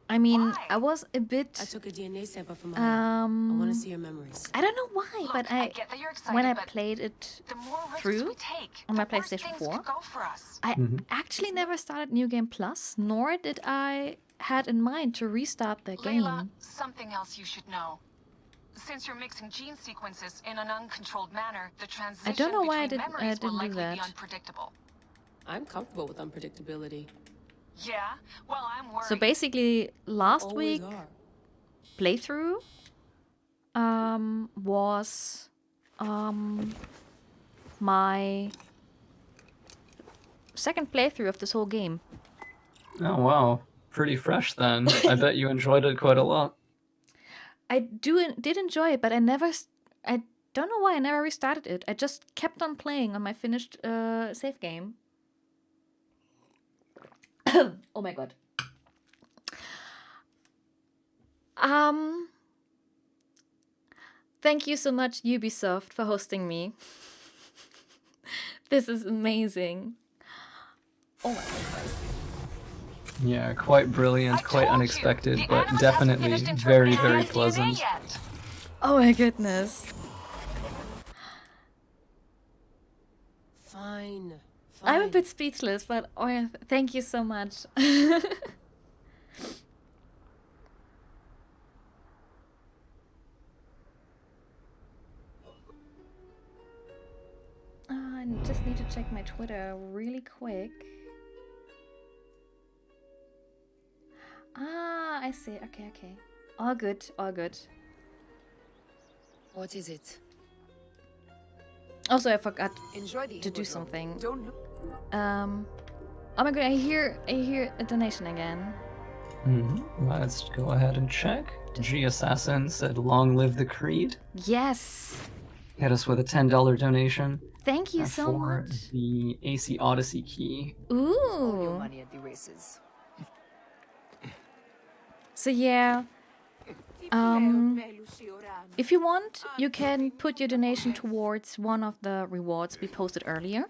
A: I mean,
I: Why?
A: I was a bit...
J: I took a DNA sample from Maya. I want to see her memories.
A: I don't know why,
I: Look,
A: but
I: I get that you're excited,
A: when I
I: but
A: played it
I: the more risks
A: through
I: we take,
A: on my
I: the worse
A: PlayStation
I: things
A: 4,
I: could go for us.
A: I actually never started New Game Plus, nor did I had in mind to restart the game.
I: Layla, something else you should know. Since you're mixing gene sequences in an uncontrolled manner, the transition
A: I don't know why I
I: between memories will
A: didn't do
I: likely be
A: that.
I: unpredictable.
J: I'm comfortable with unpredictability.
I: Yeah? Well, I'm worried.
A: So basically, last
J: Always
A: week
J: are.
A: playthrough was my second playthrough of this whole game.
B: Oh, wow. Pretty fresh then. I bet you enjoyed it quite a lot.
A: I did enjoy it, but I don't know why I never restarted it. I just kept on playing on my finished save game. Oh my god. Thank you so much, Ubisoft, for hosting me. This is amazing. Oh my goodness.
B: Yeah, quite brilliant, quite unexpected, but definitely very, very pleasant.
A: Oh my goodness.
J: Fine.
A: I'm a bit speechless, but oh yeah, thank you so much. I just need to check my Twitter really quick. Ah, I see. Okay. All good, all good.
K: What is it?
A: Also, I forgot
K: Enjoy the
A: to do
K: Inwood
A: something.
K: Road. Don't look.
A: Oh my god, I hear a donation again.
B: Let's go ahead and check. G Assassin said, "Long live the Creed."
A: Yes.
B: Hit us with a $10 donation.
A: Thank you so
B: for
A: much.
B: the AC Odyssey key.
K: All your
A: Ooh.
K: money at the races.
A: So yeah, if you want, you can put your donation towards one of the rewards we posted earlier.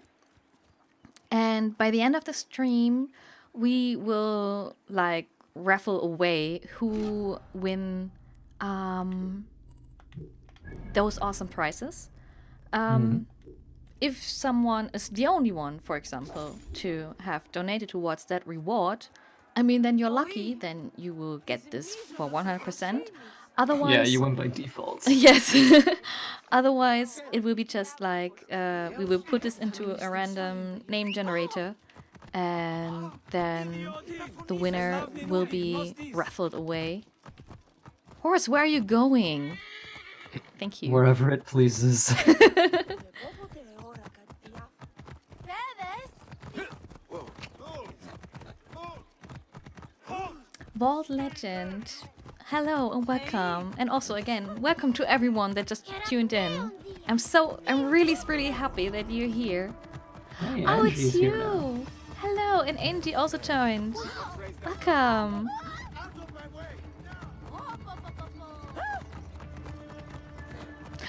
A: And by the end of the stream, we will like raffle away who win those awesome prizes. If someone is the only one, for example, to have donated towards that reward, I mean, then you're lucky, then you will get this for 100%. Otherwise...
B: Yeah, you win by default.
A: Yes. Otherwise, it will be just like, we will put this into a random name generator, and then the winner will be raffled away. Horace, where are you going? Thank you.
B: Wherever it pleases.
A: Vault Legend, hello and welcome. And also again, welcome to everyone that just tuned in. I'm really happy that you're here.
B: Hey,
A: Oh,
B: Angie's
A: it's
B: here now.
A: you! Hello, and Angie also joined. Welcome.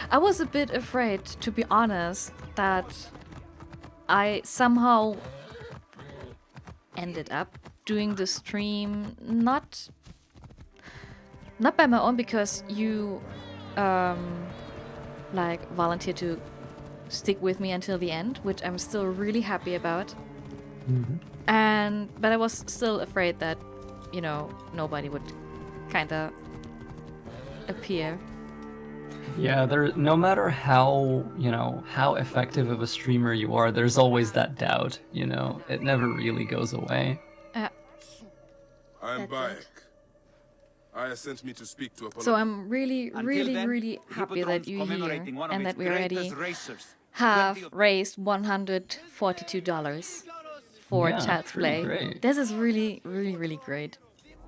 A: I was a bit afraid, to be honest, that I somehow ended up doing the stream not by my own, because you like volunteered to stick with me until the end, which I'm still really happy about. But I was still afraid that, you know, nobody would kind of appear.
B: Yeah, no matter how, how effective of a streamer you are, there's always that doubt, It never really goes away.
D: I'm back. Aya sent me to speak to Apollo.
A: So I'm really happy that you're here and that we already have raised $142. for
B: Yeah,
A: Child's
B: pretty
A: Play.
B: great.
A: This is really, really, really great.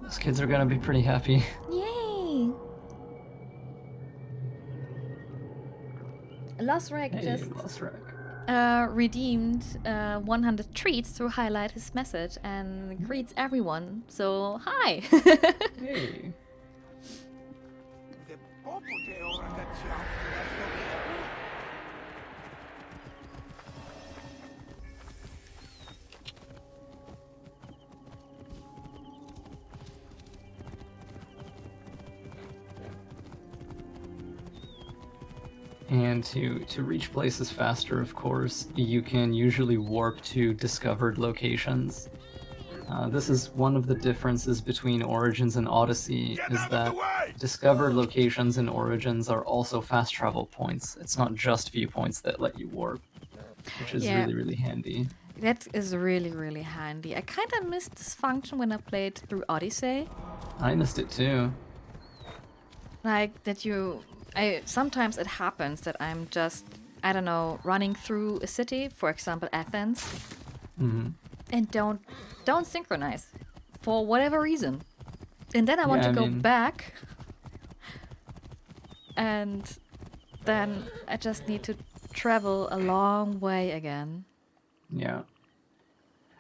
B: Those kids are gonna be pretty happy.
A: Yay! Lost Rag
B: Hey,
A: just
B: Lost Rag.
A: redeemed 100 treats to highlight his message and greets everyone. So, hi!
B: Hey. And to reach places faster, of course, you can usually warp to discovered locations. This is one of the differences between Origins and Odyssey, is that discovered locations in Origins are also fast travel points. It's not just viewpoints that let you warp, which is really, really handy.
A: That is really, really handy. I kind of missed this function when I played through Odyssey.
B: I missed it too.
A: Like that sometimes it happens that I'm just, I don't know, running through a city, for example Athens, and don't synchronize for whatever reason. And then I want to go back, and then I just need to travel a long way again.
B: Yeah.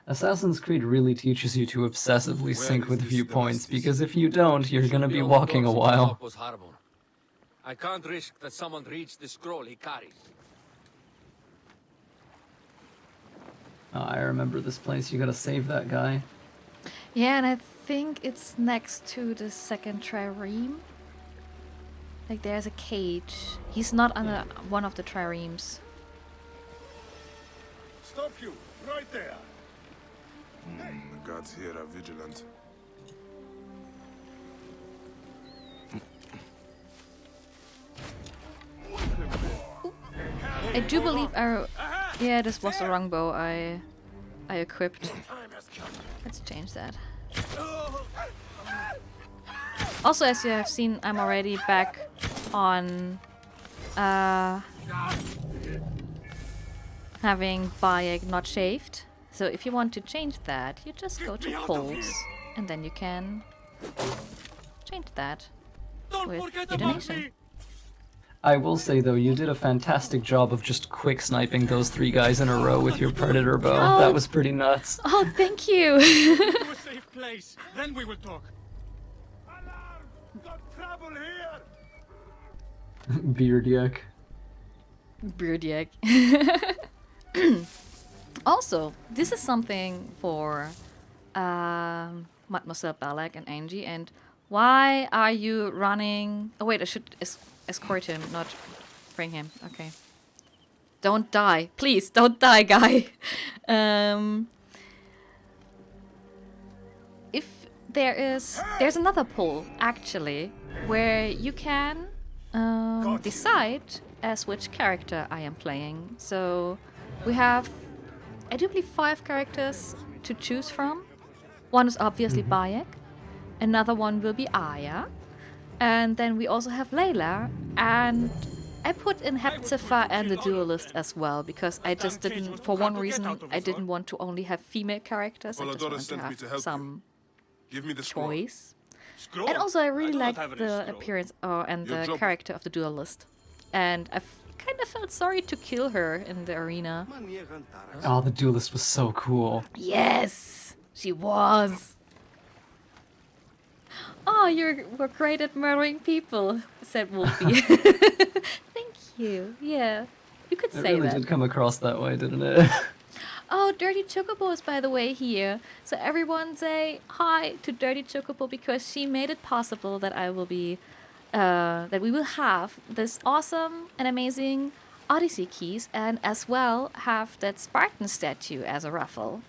B: Assassin's Creed really teaches you to obsessively sync with viewpoints, because if you don't, you're gonna be walking a while.
L: I can't risk that someone reads the scroll he carries.
B: Oh, I remember this place. You gotta save that guy.
A: Yeah, and I think it's next to the second trireme. Like there's a cage. He's not on one of the triremes.
C: Stop you, right there.
D: The guards here are vigilant.
A: I do believe yeah, this was the wrong bow I equipped. Let's change that. Also, as you have seen, I'm already back on having Bayek not shaved. So if you want to change that, you just go to polls and then you can change that with your donation.
B: I will say though, you did a fantastic job of just quick sniping those 3 guys in a row with your predator bow. That was pretty nuts.
A: Oh, thank you.
C: To a safe place, then we will talk. Alarm! Got trouble here.
B: Beardiak.
A: Beardiak. Also, this is something for Mademoiselle Balak and Angie. And why are you running? Oh wait, I should escort him, not bring him. Okay. Don't die, please. Don't die, guy. If there's another poll actually where you can decide as which character I am playing. So we have, I do believe, 5 characters to choose from. One is obviously Bayek. Another one will be Aya. And then we also have Layla. And I put in Hepzibah and the Duelist as well, because I just didn't, for one reason, I didn't want to only have female characters. I just wanted to have some choice. And also I really like the appearance and the character of the Duelist. And I kind of felt sorry to kill her in the arena.
B: Oh, the Duelist was so cool.
A: Yes, she was. Oh, we're great at murdering people, said Wolfie. Thank you. Yeah, you could say that.
B: It really did come across that way, didn't it?
A: Oh, Dirty Chocobo is, by the way, here. So everyone say hi to Dirty Chocobo, because she made it possible that I will be, that we will have this awesome and amazing Odyssey keys, and as well have that Spartan statue as a raffle.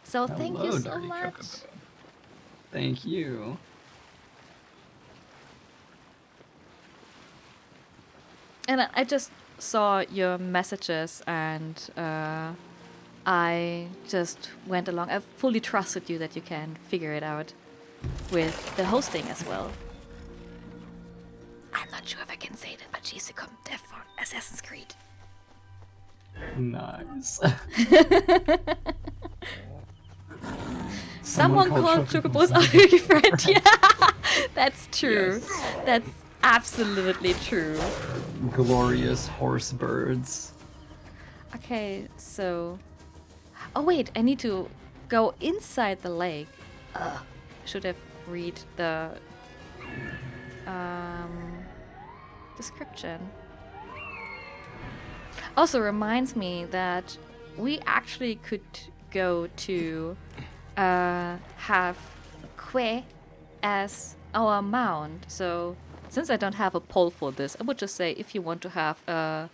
A: So thank you so much.
B: Chocobo. Thank you.
A: And I just saw your messages, and I just went along. I fully trusted you that you can figure it out with the hosting as well. I'm not sure if I can say that, but she's a dev for Assassin's Creed.
B: Nice.
A: Someone called chocobos our friend. Yeah, that's true.
B: Yes.
A: That's absolutely true.
B: Glorious horse birds.
A: Okay, so... Oh wait, I need to go inside the lake. Should have read the description. Also reminds me that we actually could go to have Kwe as our mount. So since I don't have a poll for this, I would just say if you want to have a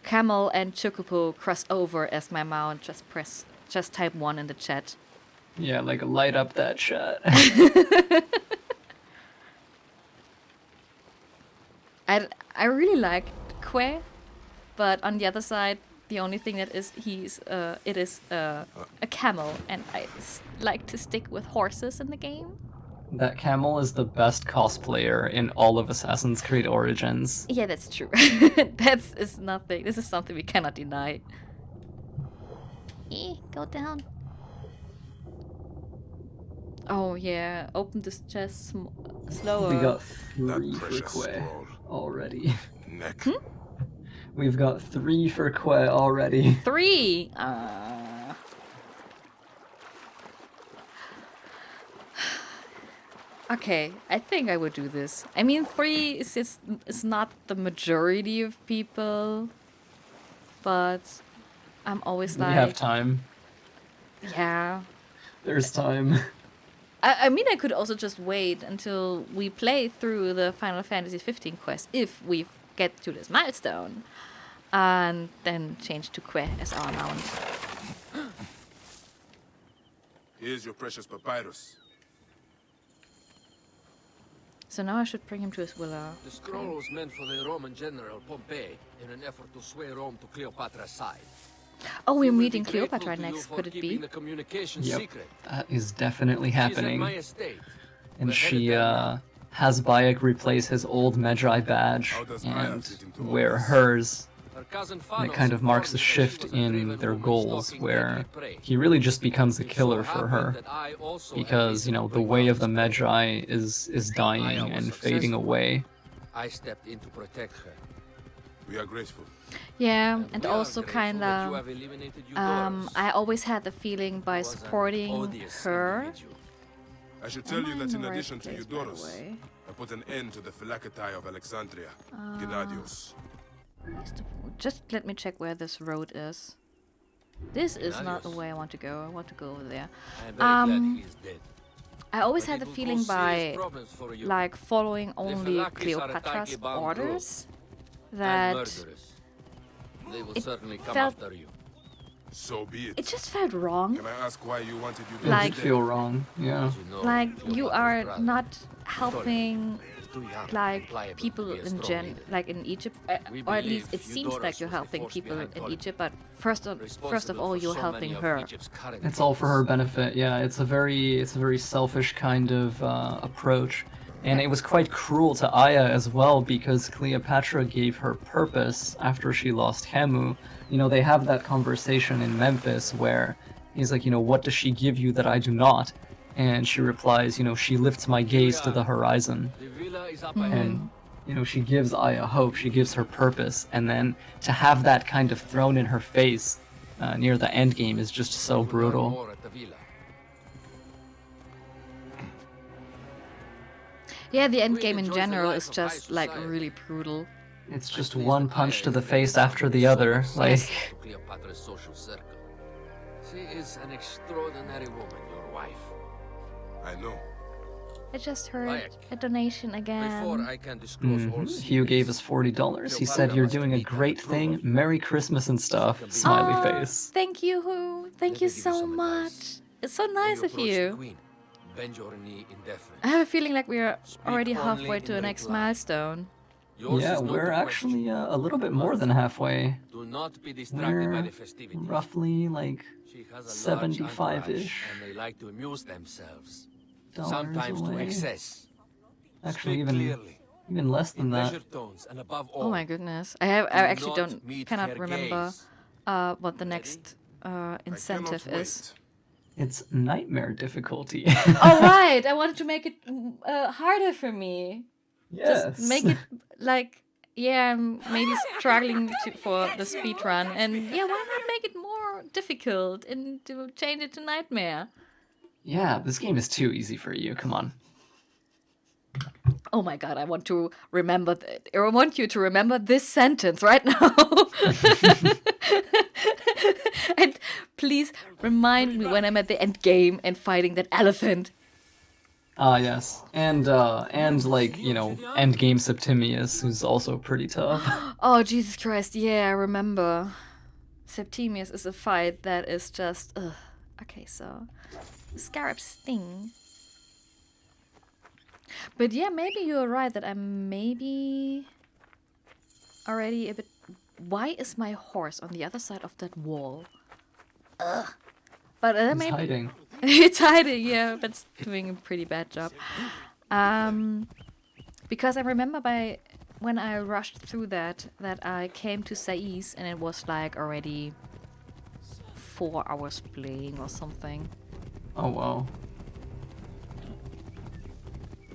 A: camel and chocobo cross over as my mount, just type 1 in the chat.
B: Yeah, like light up that chat.
A: I really like Kwe, but on the other side, the only thing that is it is a camel, and I like to stick with horses in the game.
B: That camel is the best cosplayer in all of Assassin's Creed Origins.
A: Yeah, that's true. This is something we cannot deny. Go down. Oh yeah, open this chest slower.
B: We got 3 for Kwe already.
D: Neck.
B: We've got 3 for Kwe already.
A: 3. Okay, I think I would do this. I mean, 3 is not the majority of people, but I'm always like...
B: We have time.
A: Yeah.
B: There's time.
A: I mean, I could also just wait until we play through the Final Fantasy 15 quest, if we get to this milestone, and then change to Kwe as our mount.
D: Here's your precious papyrus.
A: So now I should bring him to his villa.
L: The scroll was meant for the Roman general Pompey in an effort to sway Rome to Cleopatra's side.
A: Oh, we're meeting Cleopatra next, could it be?
L: The communication
B: Yep,
L: secret.
B: that is definitely
L: She's at
B: happening.
L: my estate.
B: And
L: We're
B: she
L: headed
B: has Bayek replace his old Magi badge and wear hers.
L: Her cousin
B: And it
L: Phanos
B: kind of marks a
L: informed me that she
B: shift
L: was a
B: in
L: craven
B: their
L: woman
B: goals
L: stalking
B: where
L: deadly prey.
B: he really just becomes a
L: It so
B: killer for her.
L: happened that I also had
B: Because,
L: reason
B: you know,
L: to
B: the
L: bring
B: way
L: out
B: of the
L: this
B: Magi is dying
L: Aya was
B: and fading
L: successful.
B: away.
L: I stepped in to protect her.
D: We are grateful.
A: Yeah, and
L: we are
A: also
L: grateful that you
A: kinda...
L: have eliminated Eudoros.
A: I always had the feeling by
L: He was an
A: supporting
L: odious
A: her...
L: individual.
D: I should tell you
A: Am I
D: that
A: in
D: in
A: the right
D: addition to
A: place, by the
D: Eudoros,
A: way?
D: I put an end to the Phylacetae of Alexandria, Gennadios.
A: Just let me check where this road is. This is not the
L: Gennadios.
A: way I want to go. I want to go over there.
L: I am very glad he is dead.
A: I always
L: But
A: had
L: it
A: the
L: will
A: feeling
L: cause serious
A: by
L: problems for you.
A: like following only
L: Phylakes are a
A: Cleopatra's
L: tightly bound
A: orders
L: And
A: that
L: murderous. They will
A: it
L: certainly come
A: felt-
L: after you.
D: So be it.
A: it just felt wrong.
D: Can I ask why you wanted
B: It
D: Eudoros
A: Like-
B: did
D: dead?
B: feel wrong, yeah.
L: As you know,
A: Like you
L: Cleopatra's
A: are
L: brother,
A: not helping
L: is too young and
A: like
L: pliable to
A: people
L: be a
A: in
L: strong leader.
A: like in Egypt,
L: We
A: or at least
L: believe
A: it seems
L: Eudoros
A: like you're
L: was the
A: helping
L: force
A: people
L: behind
A: in
L: Ptolemy,
A: Egypt, but first of
L: responsible
A: all,
L: for
A: you're
L: so
A: helping
L: many of
A: her.
L: Egypt's current
B: It's all for her
L: problems.
B: benefit, yeah. It's a very selfish kind of approach. And it was quite cruel to Aya as well, because Cleopatra gave her purpose after she lost Hemu. You know, they have that conversation in Memphis where he's like, you know, what does she give you that I do not? And she replies, you know, she lifts my gaze to the horizon.
L: The villa is up
A: Mm-hmm.
L: ahead.
B: And, you know, she gives Aya hope, she gives her purpose. And then to have that kind of thrown in her face near the end game is just so
L: We will learn
B: brutal.
L: more at the villa.
A: Yeah, the end
L: Queen
A: game in
L: enjoys the
A: general
L: life
A: is
L: of high
A: just like
L: society.
A: really brutal.
B: It's just
L: pleased
B: one
L: that
B: punch
L: Aya
B: to
L: is
B: the
L: the
B: face
L: main
B: after the
L: source
B: other.
L: of
B: Like,
L: success to Cleopatra's social circle. She is an extraordinary woman, your wife.
D: I know.
A: I just heard
L: Bayek.
A: a donation again.
L: Before I can disclose all
B: Hugh gave us $40. He said, "You're doing a great thing. Merry Christmas and stuff." Smiley
A: Aw,
B: face.
A: Thank you, Hu. Thank you so much. It's so nice of you.
L: Bend your knee in deference.
A: I have a feeling like we're already
L: only
A: halfway
L: in
A: to the next
L: reply.
A: milestone.
L: Yours
B: Yeah,
L: is not
B: we're
L: the
B: actually
L: question.
B: a little bit more than halfway.
L: Do not be distracted by
B: We're
L: the festivities.
B: roughly like
L: She has a
B: 75-ish
L: large entourage, and they like to amuse themselves.
B: dollars
L: Sometimes to
B: away.
L: excess.
B: Actually,
L: Speak clearly.
B: even less than
L: In
B: that.
L: measured tones, and above all,
A: Oh my goodness. I
L: do
A: actually
L: not meet
A: cannot
L: her
A: remember
L: gaze.
A: what the next incentive
D: I cannot
A: is.
D: wait.
B: It's nightmare difficulty.
A: Oh right, I wanted to make it harder for me.
B: Yes.
A: Just make it like, yeah, I'm maybe struggling for the speed run, and yeah, why not make it more difficult and to change it to nightmare?
B: Yeah, this game is too easy for you. Come on.
A: Oh my god, I want to remember I want you to remember this sentence right now. And please remind me when I'm at the end game and fighting that elephant.
B: Ah, yes. And like, you know, endgame Septimius, who's also pretty tough.
A: Oh, Jesus Christ, yeah, I remember. Septimius is a fight that is just... Ugh. Okay, so... Scarab's sting. But yeah, maybe you're right that I'm maybe... already a bit... Why is my horse on the other side of that wall? Ugh. But
B: He's
A: maybe...
B: hiding.
A: It's hiding, yeah, but it's doing a pretty bad job. Because I remember when I rushed through that I came to Sais and it was like already 4 hours playing or something.
B: Oh, wow.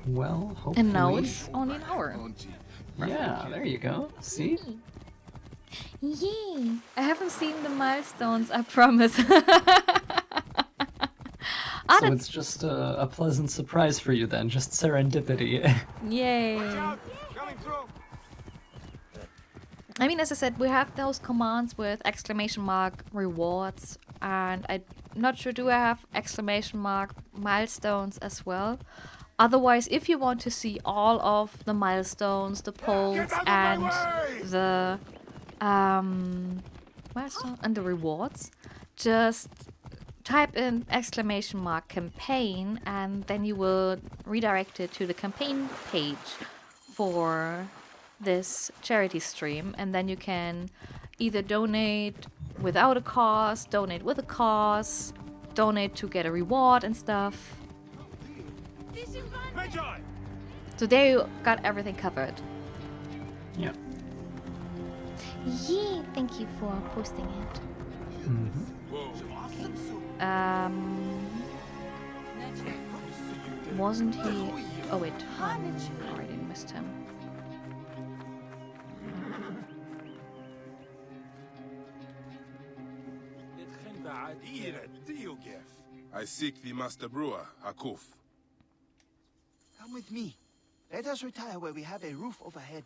B: Well, hopefully...
A: And now it's only an hour.
B: Yeah, there you go. See?
A: Yay! I haven't seen the milestones, I promise.
B: So it's just a pleasant surprise for you then, just serendipity.
A: Yay! I mean, as I said, we have those commands with exclamation mark rewards, and I'm not sure, do I have exclamation mark milestones as well? Otherwise, if you want to see all of the milestones, the polls, and the milestone and the rewards, just type in exclamation mark campaign, and then you will redirect it to the campaign page for this charity stream, and then you can either donate without a cost, donate with a cost, donate to get a reward and stuff. So there you got everything covered.
B: Yeah.
A: Yeah, thank you for posting it. Wasn't he... Oh wait, I already missed him.
D: I seek the Master Brewer, Hakuf.
M: Come with me. Let us retire where we have a roof overhead.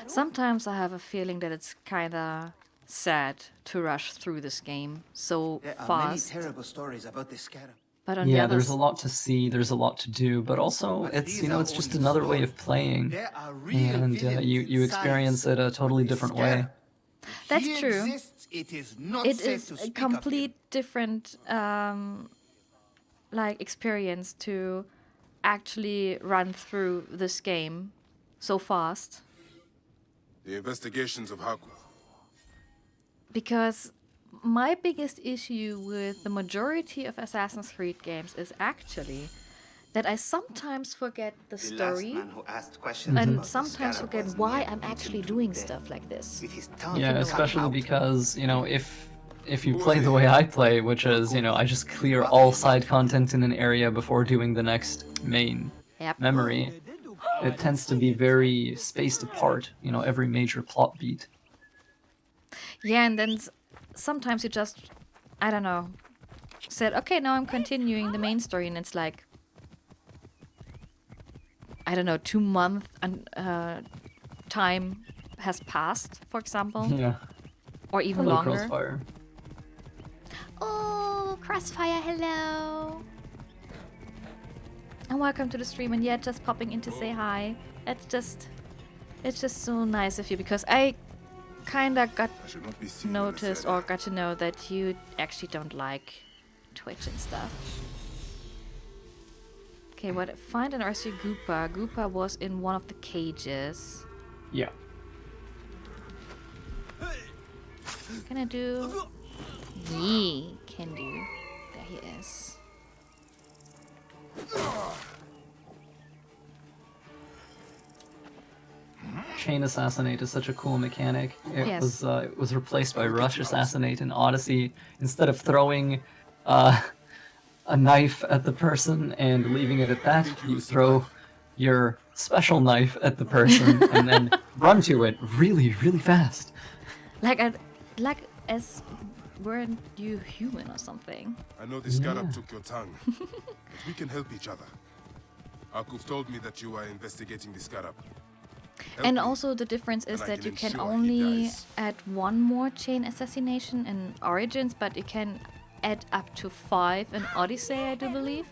A: Sometimes I have a feeling that it's kinda sad to rush through this game so
M: There are
A: fast.
M: many terrible stories about this scarab.
A: But on the
B: Yeah,
A: other
B: there's a lot to see, there's a lot to do, but also it's, you know, it's just another way of playing. And you experience it a totally different way.
A: That's true.
M: It is not
A: It
M: safe
A: is
M: to
A: a
M: speak
A: complete different like experience to actually run through this game so fast.
D: The investigations of Haku.
A: Because my biggest issue with the majority of Assassin's Creed games is actually that I sometimes forget the story and sometimes forget why I'm actually doing stuff like this.
B: Yeah, especially because, you know, if you play the way I play, which is, you know, I just clear all side content in an area before doing the next main memory, it tends to be very spaced apart, you know, every major plot beat.
A: Yeah, and then sometimes you just, I don't know, said, okay, now I'm continuing the main story, and it's like, I don't know, 2 months time has passed, for example.
B: Yeah.
A: Or even
B: Hello,
A: longer.
B: Crossfire.
A: Oh, Crossfire, hello. And welcome to the stream, and yeah, just popping in to say hi. It's just so nice of you, because I kinda got noticed or got to know that you actually don't like Twitch and stuff. Okay, what? Find and rescue Goopa. Goopa was in one of the cages.
B: Yeah.
A: Can I do? Yeah, can do. There he is.
B: chain assassinate is such a cool mechanic.
A: Yes.
B: It was replaced by rush assassinate in Odyssey. Instead of throwing a knife at the person and leaving it at that, you throw your special knife at the person and then run to it really, really fast.
A: Like as weren't you human or something?
D: I know the Scarab took your tongue, but we can help each other. Akuf told me that you are investigating the Scarab. Help
A: And
D: me,
A: also the difference is
D: and I
A: that you can
D: ensure he
A: only
D: dies.
A: add one more chain assassination in Origins, but you can add up to 5 in Odyssey, I do believe.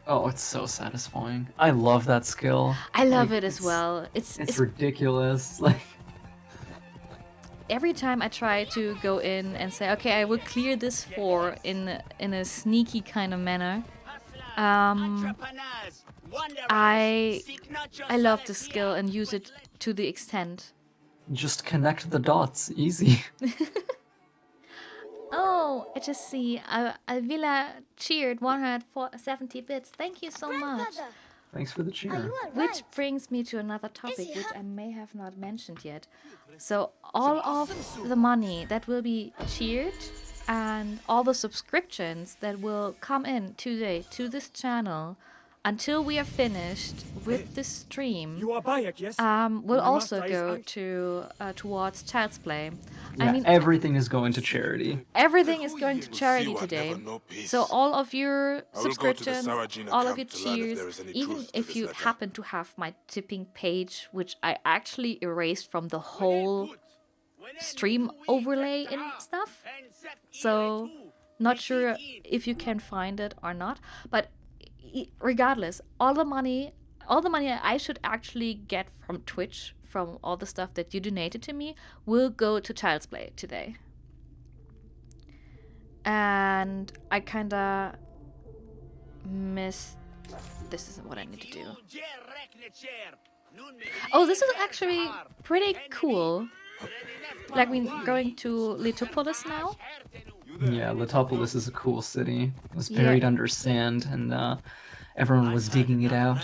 B: Oh, it's so satisfying. I love that skill.
A: I love
B: Like,
A: it as well.
B: It's ridiculous. Like,
A: every time I try to go in and say, okay, I will clear this floor in a sneaky kind of manner. I love the skill and use it to the extent.
B: just connect the dots, easy.
A: Oh, I just see. Alvila cheered 170 bits. Thank you so much.
B: Thanks for the cheer.
A: Which brings me to another topic which I may have not mentioned yet. So all of the money that will be cheered and all the subscriptions that will come in today to this channel until we are finished with this stream will also go to towards Child's Play.
B: Yeah,
A: I mean,
B: everything is going to charity.
A: everything is going to charity today. So all of your
D: I will go to the
A: subscriptions,
D: Sarajina
A: all of
D: camp
A: your
D: to learn if
A: cheers,
D: there is any
A: even
D: truth to
A: if
D: this
A: you
D: letter.
A: happen to have my tipping page, which I actually erased from the whole stream overlay and stuff. So not sure if you can find it or not, but regardless, all the money I should actually get from Twitch, from all the stuff that you donated to me, will go to Child's Play today. And I kinda missed. This isn't what I need to do. Oh, this is actually pretty cool. Like, we're going to Letopolis now.
B: Yeah, Letopolis is a cool city. It was buried under sand, and everyone was digging it out.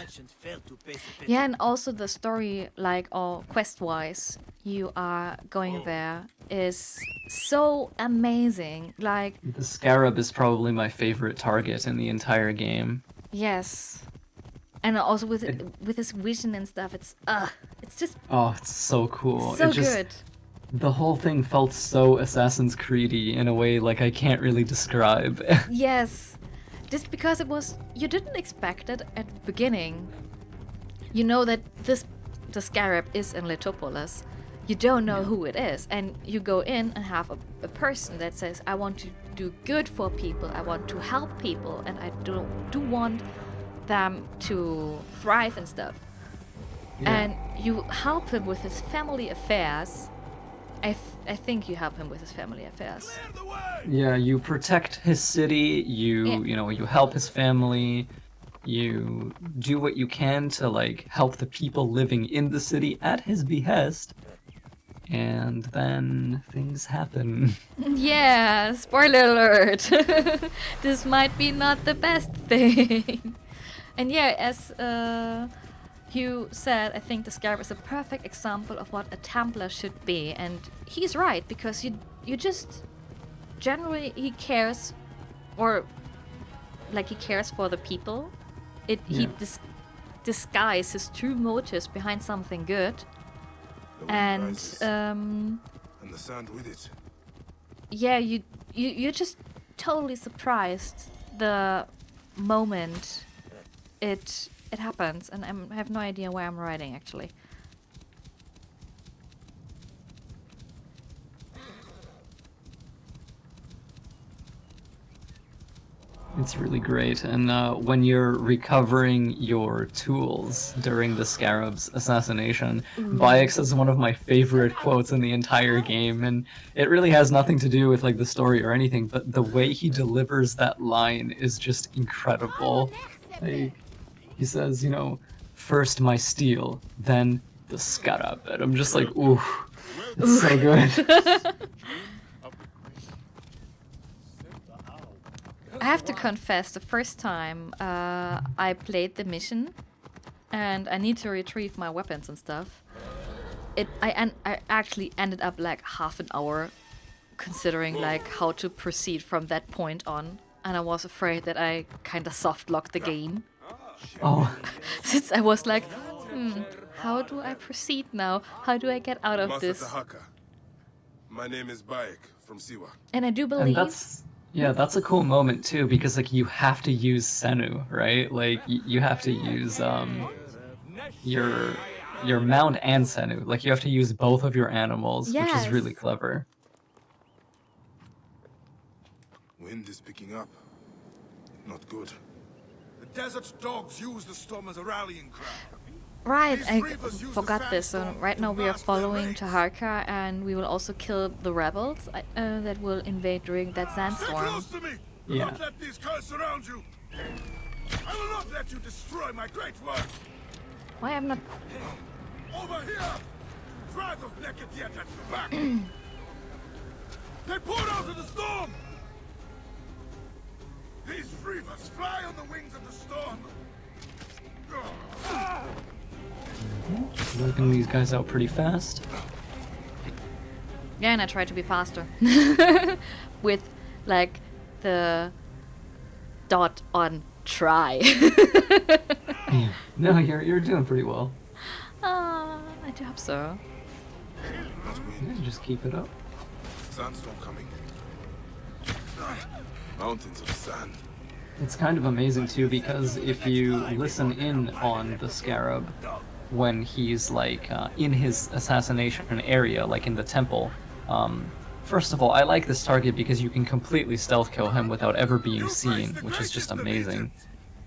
A: Yeah, and also the story, like, or quest-wise, you are going there is so amazing. Like,
B: The Scarab is probably my favorite target in the entire game.
A: yes. And also with his vision and stuff, it's just
B: Oh, it's so cool.
A: so
B: It just,
A: good.
B: The whole thing felt so Assassin's Creed-y in a way like I can't really describe.
A: Yes. Just because it was, you didn't expect it at the beginning. You know that the Scarab is in Letopolis. You don't know who it is, and you go in and have a person that says, I want to do good for people, I want to help people, and I do want them to thrive and stuff.
B: Yeah.
A: And you help him with his family affairs. I think you help him with his family affairs.
B: Yeah, you protect his city,
A: Yeah.
B: you help his family, you do what you can to like help the people living in the city at his behest, and then things happen.
A: Yeah, spoiler alert. This might be not the best thing. And yeah, as Hugh said, I think the Scarab is a perfect example of what a Templar should be, and he's right, because you just generally he cares, or like he cares for the people. He disguises his true motives behind something good, and
D: And the sand with it.
A: yeah, you're just totally surprised the moment it happens, and I have no idea where I'm writing actually.
B: It's really great, and when you're recovering your tools during the Scarab's assassination, Bayek says one of my favorite quotes in the entire game, and it really has nothing to do with like the story or anything, but the way he delivers that line is just incredible. Like, he says, first my steel, then the Scarab, and I'm just like, ooh, it's so good.
A: I have to confess, the first time I played the mission and I need to retrieve my weapons and stuff, I actually ended up like half an hour considering like how to proceed from that point on, and I was afraid that I kind of soft locked the game.
B: Oh.
A: Since I was like, how do I proceed now? How do I get out of
D: Master
A: this?
D: Tahaka. My name is Bayek from Siwa.
A: And I do
B: And
A: believe
B: that's a cool moment too, because like you have to use Senu, right? Like you have to use your mount and Senu. Like you have to use both of your animals, which is really
A: Yes.
B: clever.
D: Wind is picking up. Not good.
E: The desert dogs use the storm as a rallying cry.
A: Right,
E: These
A: I
E: reavers use
A: forgot
E: the
A: this. So
E: sandstorm
A: right
E: to
A: now we are
E: blast their
A: following
E: mates.
A: Taharka, and we will also kill the rebels that will invade during that
E: Stay
A: sandstorm.
E: close to me. Do
B: Yeah.
E: not let these curs surround you. I will not let you destroy my great work.
A: Why I'm not?
E: Over here. Drive the naked yet at the back. They poured out of the storm. These reavers fly on the wings of the storm.
B: Just working these guys out pretty fast.
A: Yeah, and I try to be faster with like the dot on try.
B: Yeah. No, you're doing pretty well.
A: I do hope so.
B: Yeah, just keep it up.
D: Sandstorm coming. Mountains of sand.
B: It's kind of amazing too, because if you listen in on the Scarab when he's like in his assassination area, like in the temple, first of all, I like this target because you can completely stealth kill him without ever being seen, which is just amazing.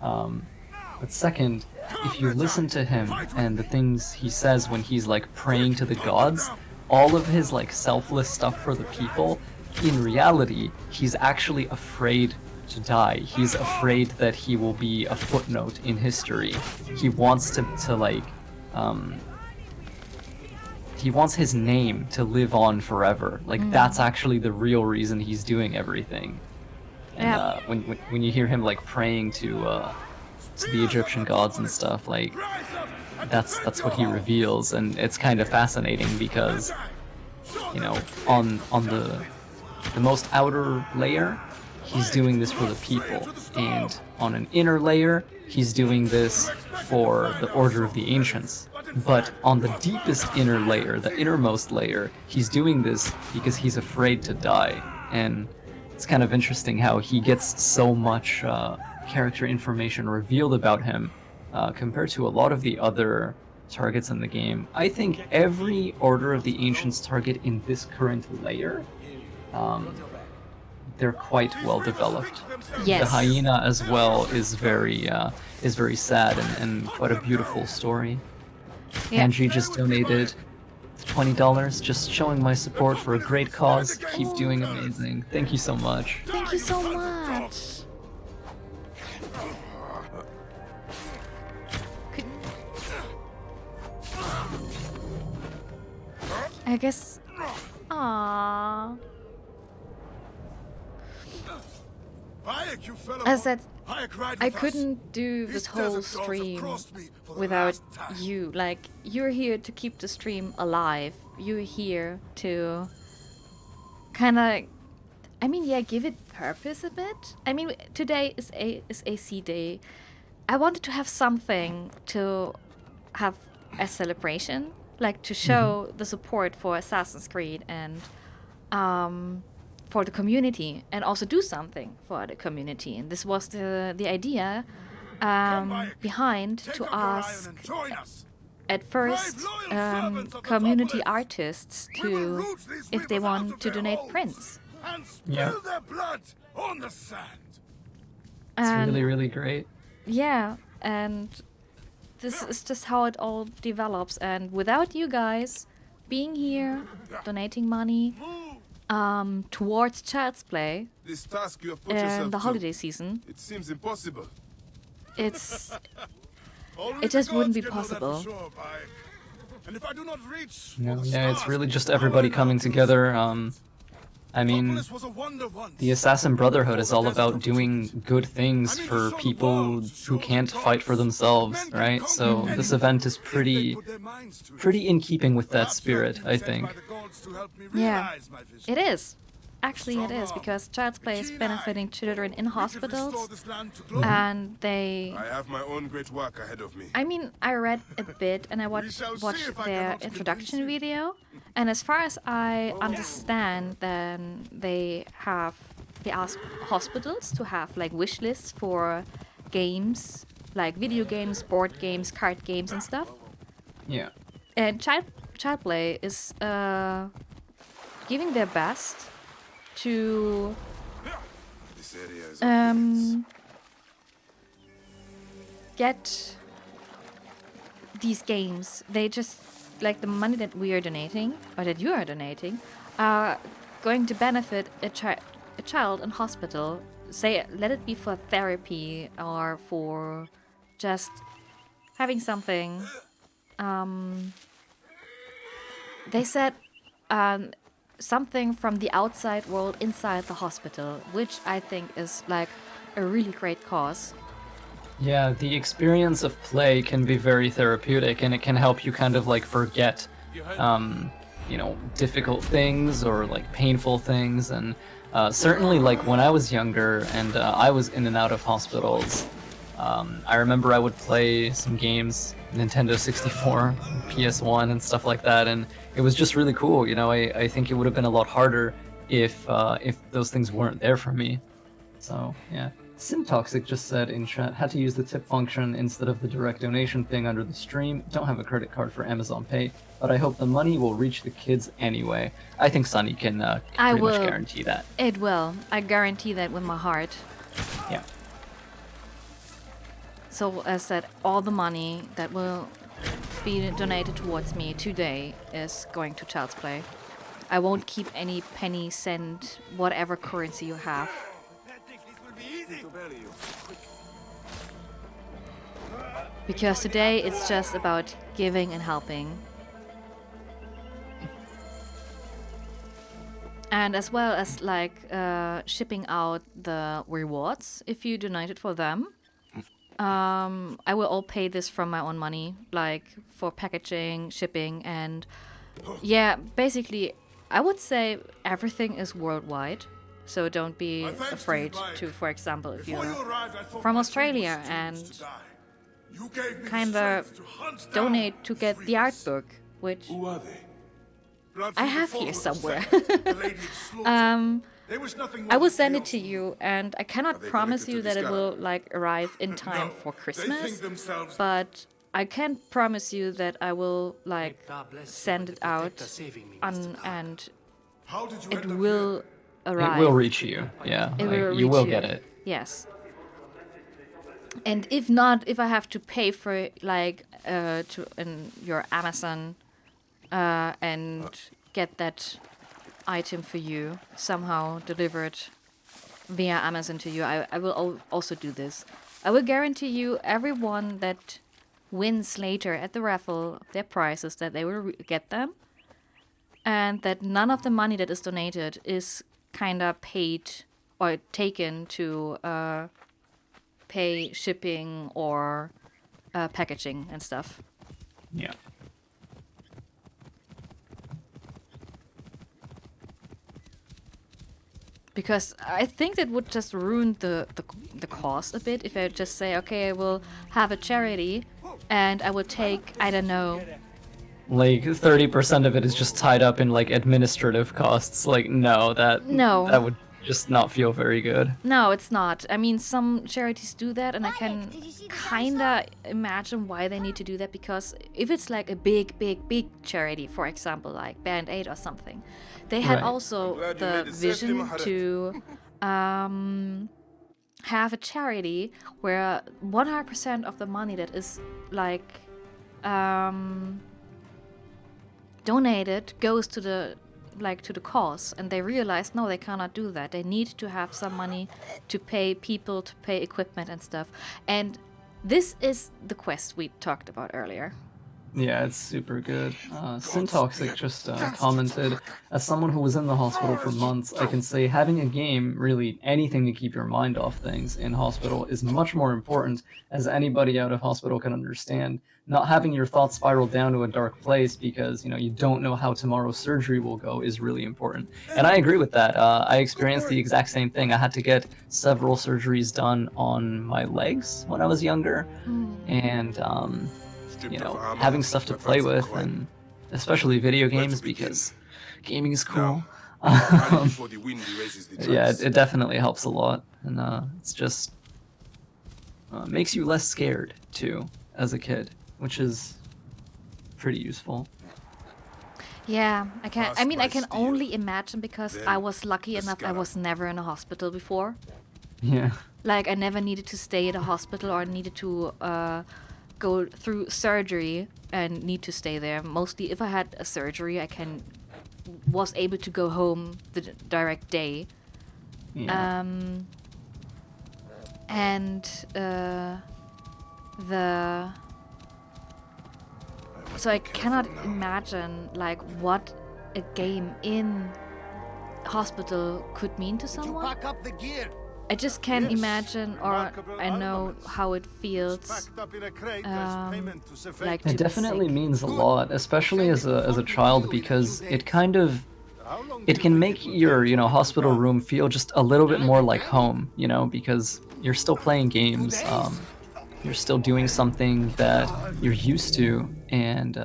B: But second, if you listen to him and the things he says when he's like praying to the gods, all of his like selfless stuff for the people, in reality, he's actually afraid to die. He's afraid that he will be a footnote in history. He wants to like, he wants his name to live on forever. Like that's actually the real reason he's doing everything. And when you hear him like praying to the Egyptian gods and stuff, like that's what he reveals, and it's kind of fascinating because, you know, on the most outer layer, he's doing this for the people, and on an inner layer, he's doing this for the Order of the Ancients. But on the deepest inner layer, the innermost layer, he's doing this because he's afraid to die. And it's kind of interesting how he gets so much character information revealed about him compared to a lot of the other targets in the game. I think every Order of the Ancients target in this current layer, they're quite well developed.
A: Yes.
B: The hyena as well is very sad and quite a beautiful story.
A: Yeah.
B: Angie just donated $20, just showing my support for a great cause. Keep doing amazing. Thank you so much.
A: Thank you so much. I guess. Aww.
E: Bayek, you fell
A: As I said,
E: Bayek, ride
A: I
E: with us.
A: couldn't do this
E: These
A: whole
E: desert dogs have
A: stream
E: crossed me for the
A: without
E: last time.
A: you. Like, you're here to keep the stream alive. You're here to kind of, I mean, yeah, give it purpose a bit. I mean, today is AC Day. I wanted to have something to have as celebration, like to show the support for Assassin's Creed and for the community, and also do something for the community. And this was the idea behind
E: Take
A: to
E: up your iron
A: ask
E: and join us.
A: at first
E: Brave, loyal servants of the
A: community
E: Goblins.
A: artists
E: We will
A: to
E: root these
A: if they
E: reavers out
A: want
E: of
A: to
E: their
A: donate
E: holes
A: prints.
E: and spill
B: Yeah.
E: their blood on the sand.
B: It's
A: And
B: really, really great.
A: yeah, and this is just how it all develops. And without you guys being here, donating money towards Child's Play
D: This task you have put yourself
A: and the
D: to,
A: holiday season,
D: it seems impossible.
A: it's
E: Only
A: it just
E: the
A: wouldn't
E: gods
A: be
E: can know that for
A: possible.
E: sure, Bayek. And if I do not reach
B: No,
E: for the
B: yeah, it's
E: stars,
B: really just
E: how will I
B: everybody
E: know
B: coming
E: to
B: together. I mean,
E: was a wonder once.
B: the Assassin Brotherhood is all about doing good things for people who can't fight for themselves, right? So this event is pretty in keeping with that spirit, I think.
A: Yeah, it is. Actually, it is, because Child's Play is benefiting children in hospitals, and they...
D: I have my own great work ahead of me.
A: I mean, I read a bit, and I watched their introduction video, and as far as I understand, then they ask hospitals to have like wish lists for games, like video games, board games, card games, and stuff.
B: Yeah.
A: And Child Play is giving their best to get these games. They just, like, the money that we are donating, or that you are donating, are going to benefit a child in hospital. Say, let it be for therapy or for just having something. They said something from the outside world inside the hospital, which I think is like a really great cause.
B: Yeah, the experience of play can be very therapeutic, and it can help you kind of like forget, difficult things or like painful things. And certainly, like when I was younger and I was in and out of hospitals, I remember I would play some games, Nintendo 64, PS1, and stuff like that, and it was just really cool. I think it would have been a lot harder if those things weren't there for me. So yeah. Syntoxic just said in chat, had to use the tip function instead of the direct donation thing under the stream. Don't have a credit card for Amazon Pay, but I hope the money will reach the kids anyway. I think Sunny can pretty much guarantee that.
A: It will. I guarantee that with my heart.
B: Yeah.
A: So as said, all the money that will be donated towards me today is going to Child's Play. I won't keep any penny, cent, whatever currency you have. Because today it's just about giving and helping. And as well as like shipping out the rewards if you donated for them. I will all pay this from my own money, like for packaging, shipping, and yeah, basically I would say everything is worldwide. So don't be afraid to, for example, if you're from Australia and kind of donate to get the art book, which I have here somewhere. I will send it to you, and I cannot promise you that it will like arrive in time for Christmas, but I can promise you that I will like send it out and it will arrive.
B: It will reach you, yeah. You will get it.
A: Yes. And if not, if I have to pay for it, like in your Amazon and get that item for you, somehow delivered via Amazon to you, I will also do this. I will guarantee you everyone that wins later at the raffle their prizes, that they will get them, and that none of the money that is donated is kind of paid or taken to pay shipping or packaging and stuff.
B: Yeah.
A: Because I think that would just ruin the cost a bit if I just say, okay, I will have a charity and I will take, I don't know,
B: like 30% of it is just tied up in like administrative costs. Like no, that would just not feel very good.
A: No, it's not. I mean, some charities do that, and I can kinda imagine why they need to do that, because if it's like a big charity, for example, like Band Aid or something, they had also the vision to have a charity where 100% of the money that is like donated goes to the cause, and they realized no, they cannot do that. They need to have some money to pay people, to pay equipment and stuff. And this is the quest we talked about earlier.
B: Yeah, it's super good. Syntoxic just commented, as someone who was in the hospital for months, I can say having a game, really anything to keep your mind off things in hospital, is much more important, as anybody out of hospital can understand. Not having your thoughts spiral down to a dark place because, you know, you don't know how tomorrow's surgery will go is really important. And I agree with that. I experienced the exact same thing. I had to get several surgeries done on my legs when I was younger, and you know, having stuff to play with, and especially video games, because gaming is cool. Yeah, it definitely helps a lot, and it's just makes you less scared too as a kid, which is pretty useful.
A: Yeah, I can. I mean, I can only imagine because I was lucky enough. I was never in a hospital before.
B: Yeah.
A: Like I never needed to stay at a hospital or needed to go through surgery and need to stay there. Mostly, if I had a surgery, was able to go home the direct day.
B: Yeah.
A: So I cannot imagine like what a game in hospital could mean to someone.
E: Pack up the gear.
A: I just can't imagine, or I know how it feels. Like
B: It definitely means a lot, especially as a child, because it kind of can make your, you know, hospital room feel just a little bit more like home, you know, because you're still playing games, you're still doing something that you're used to, and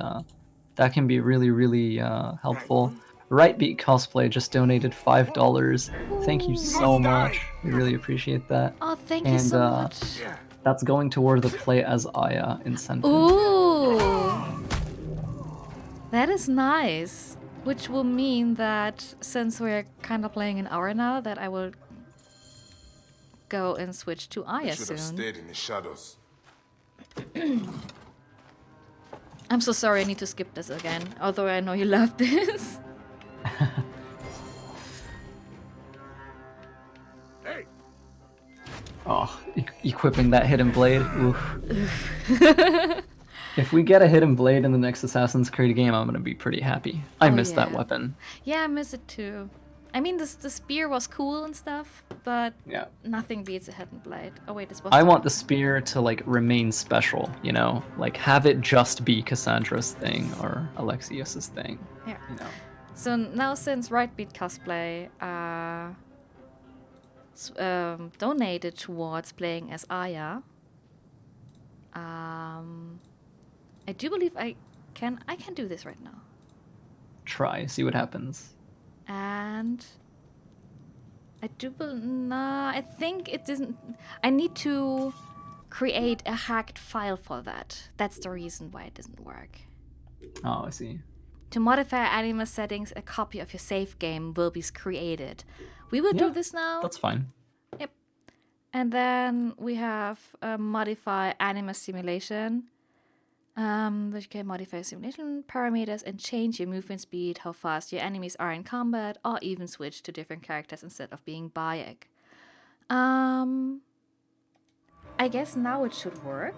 B: that can be really, really helpful. Rightbeat Cosplay just donated $5. Thank you so much. We really appreciate that.
A: Oh, thank you so much.
B: That's going toward the Play as Aya incentive.
A: Ooh, that is nice. Which will mean that since we're kind of playing an hour now, that I will go and switch to Aya
D: Should have
A: soon.
D: stayed in the shadows.
A: I'm so sorry, I need to skip this again. Although I know you love this.
B: Oh, equipping that hidden blade. Oof. If we get a hidden blade in the next Assassin's Creed game, I'm gonna be pretty happy. I miss that weapon.
A: Yeah, I miss it too. I mean, the spear was cool and stuff, but
B: yeah,
A: nothing beats a hidden blade. Oh wait, this was.
B: I want the spear to like remain special, you know, like have it just be Cassandra's thing or Alexios's thing.
A: Yeah.
B: You know.
A: So now, since Rightbeat Cosplay donated towards playing as Aya, I do believe I can do this right now.
B: Try, see what happens.
A: And I I think it doesn't. I need to create a hacked file for that. That's the reason why it doesn't work.
B: Oh, I see.
A: To modify anime settings, a copy of your save game will be we will do this now.
B: That's fine.
A: Yep. And then we have modify anime simulation. Which can modify simulation parameters and change your movement speed, how fast your enemies are in combat, or even switch to different characters instead of being Bayek. I guess now it should work.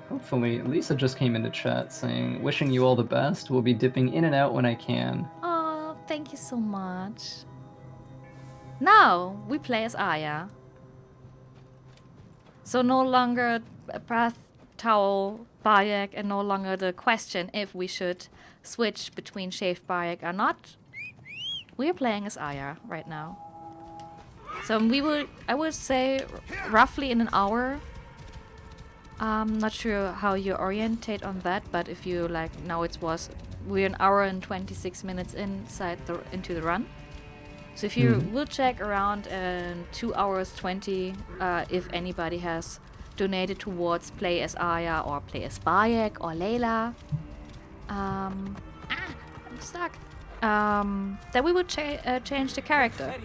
B: Hopefully. Lisa just came into chat saying, wishing you all the best. We'll be dipping in and out when I can.
A: Oh, thank you so much. Now we play as Aya. So no longer a breath towel Bayek, and no longer the question if we should switch between shaved Bayek or not. We are playing as Aya right now. So I would say roughly in an hour. I'm not sure how you orientate on that, but if you like, now we're an hour and 26 minutes into the run. So if you will check around 2 hours 20, if anybody has donated towards play as Aya or play as Bayek or Layla. I'm stuck. Then we would change the character.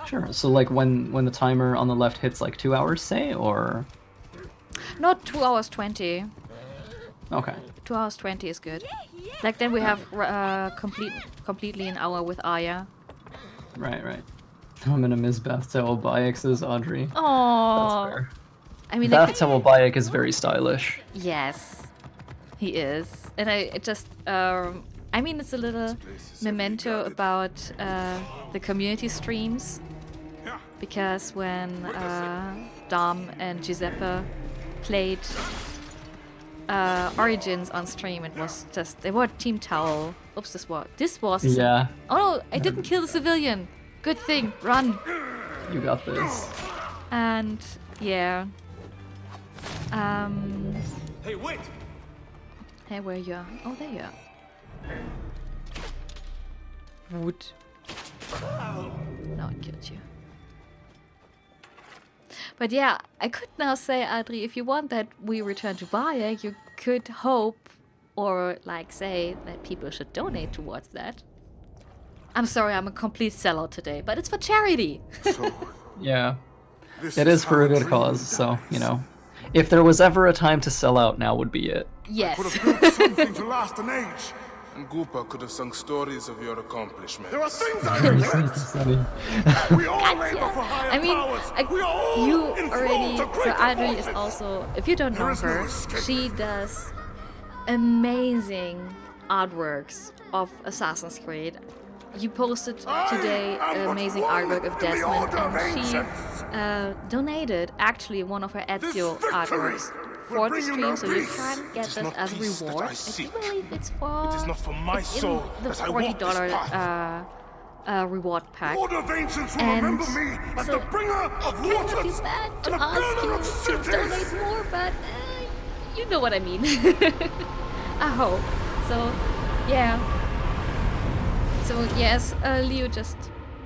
B: Sure. So like when the timer on the left hits like 2 hours, say, or
A: not 2 hours 20.
B: Okay.
A: 2 hours 20 is good. Like then we have completely an hour with Aya.
B: Right. I'm gonna miss Bath Towel Bayek, says Audrey.
A: Aww.
B: That's fair.
A: I mean,
B: Bath Towel Bayek is very stylish.
A: Yes. He is. And it just, I mean, it's a little memento about the community streams. Because when Dom and Giuseppe played Origins on stream, it was just, they were Team Towel. Oops, this was.
B: Yeah.
A: Oh no, I didn't kill the civilian. Good thing, run.
B: You got this.
A: And yeah.
C: Hey, wait!
A: Hey, where you are? Oh, there you are. Wood. No, I killed you. But yeah, I could now say, Adri, if you want that we return to Baya, you could hope or like say that people should donate towards that. I'm sorry, I'm a complete sellout today, but it's for charity.
B: Yeah. It is for a good cause, so, you know. If there was ever a time to sell out, now would be it.
A: Yes.
D: Could have built something to last an age. And Goopa could have sung stories of your accomplishments. There are things I regret. We all labor for higher powers.
A: You already. So Adri is also. If you don't know her, she does amazing artworks of Assassin's Creed. You posted today an amazing artwork of Desmond, and she donated actually one of her Ezio artworks for the stream, so you can get this as a reward. I do believe it's for.
D: It is not for my soul
A: the $40 reward pack. And so
D: the bringer of
A: kind of feel bad to ask you to donate more, but you know what I mean. I hope. So, yeah. So yes, Leo just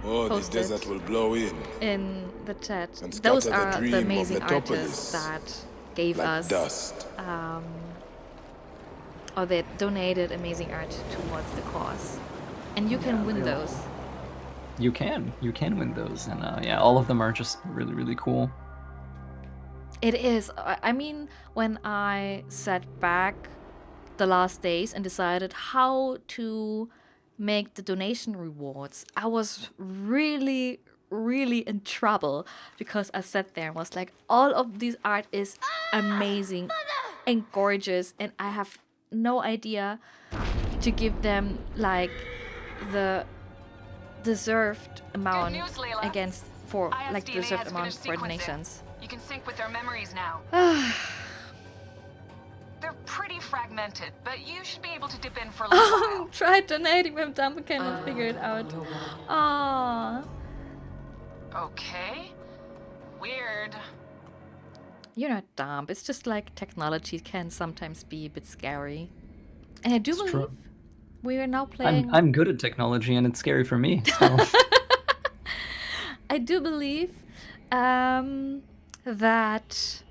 A: posted
D: the desert will blow
A: in the chat. Those are the amazing artists that gave
D: like
A: us
D: dust.
A: Or they donated amazing art towards the cause, and you can win those.
B: You can win those, and yeah, all of them are just really cool.
A: It is. I mean, when I sat back the last days and decided how to make the donation rewards, I was really in trouble, because I sat there and was like, all of this art is amazing and gorgeous, and I have no idea to give them like the deserved amount against for like the deserved amount for donations.
I: You can sync with their memories now. They're pretty fragmented, but you should be able to dip in for a little while.
A: Tried donating when Dump cannot figure it out. Aww.
I: Okay. Weird.
A: You're not dumb. It's just like technology can sometimes be a bit scary. And I do believe we are now playing.
B: I'm good at technology, and it's scary for me. So.
A: I do believe that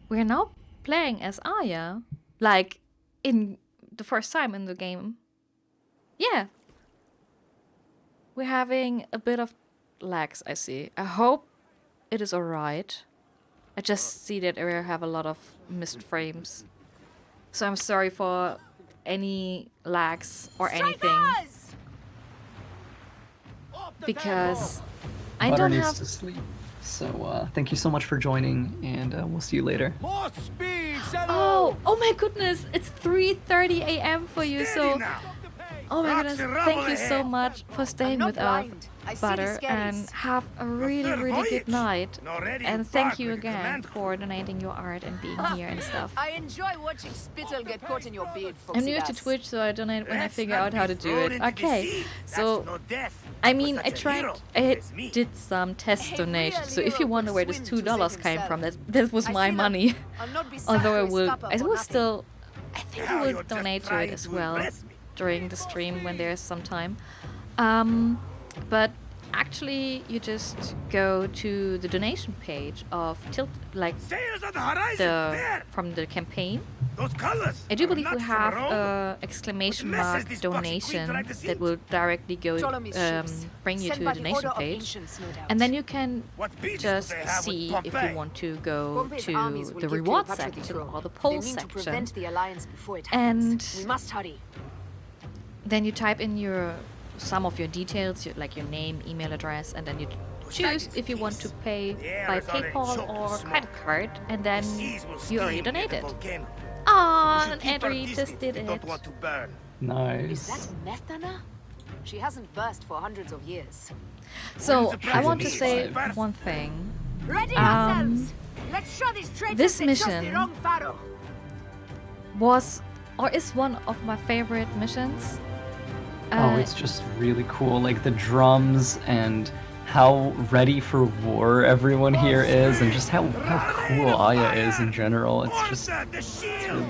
A: we're now playing as Aya, like in the first time in the game. Yeah. We're having a bit of lags, I see. I hope it is alright. I just see that we have a lot of missed frames. So I'm sorry for any lags or anything. Because I
B: Butter
A: don't
B: needs
A: have...
B: to sleep. So thank you so much for joining, and we'll see you later.
C: More speed,
A: Oh my goodness, it's 3:30 a.m. for you, so... Oh my goodness, thank you so much for staying with us, Butter, and have a really good night. And thank you again for donating your art and being here and stuff.
K: I enjoy watching spittle get caught in your beard,
A: I'm new to Twitch, so I donate when I figure out how to do it. Okay, so I mean, I did some test donations. So if you wonder where this $2 came from, that was my money. Although I will still, I think I will donate to it as well during the stream when there's some time. But actually, you just go to the donation page of Tilt, like from the campaign. I do believe we have a exclamation mark donation that will directly go bring you to the donation page, and then you can just see if you want to go to the reward section or the poll section, and then you type in some of your details, like your name, email address, and then you choose if you want to pay by PayPal or credit card, and then you already donated. Ah, and Adri just did it.
K: Is that
B: Nice.
K: Methana? She hasn't burst for hundreds of years.
A: So I want to say
B: Survive.
A: one thing.
H: Ready ourselves. Let's show these traitors
A: This
H: they chose the
A: mission
H: wrong pharaoh.
A: was or is one of my favorite missions.
B: Oh, it's just really cool. Like the drums and how ready for war everyone here is, and just how cool Aya is in general. It's just it's really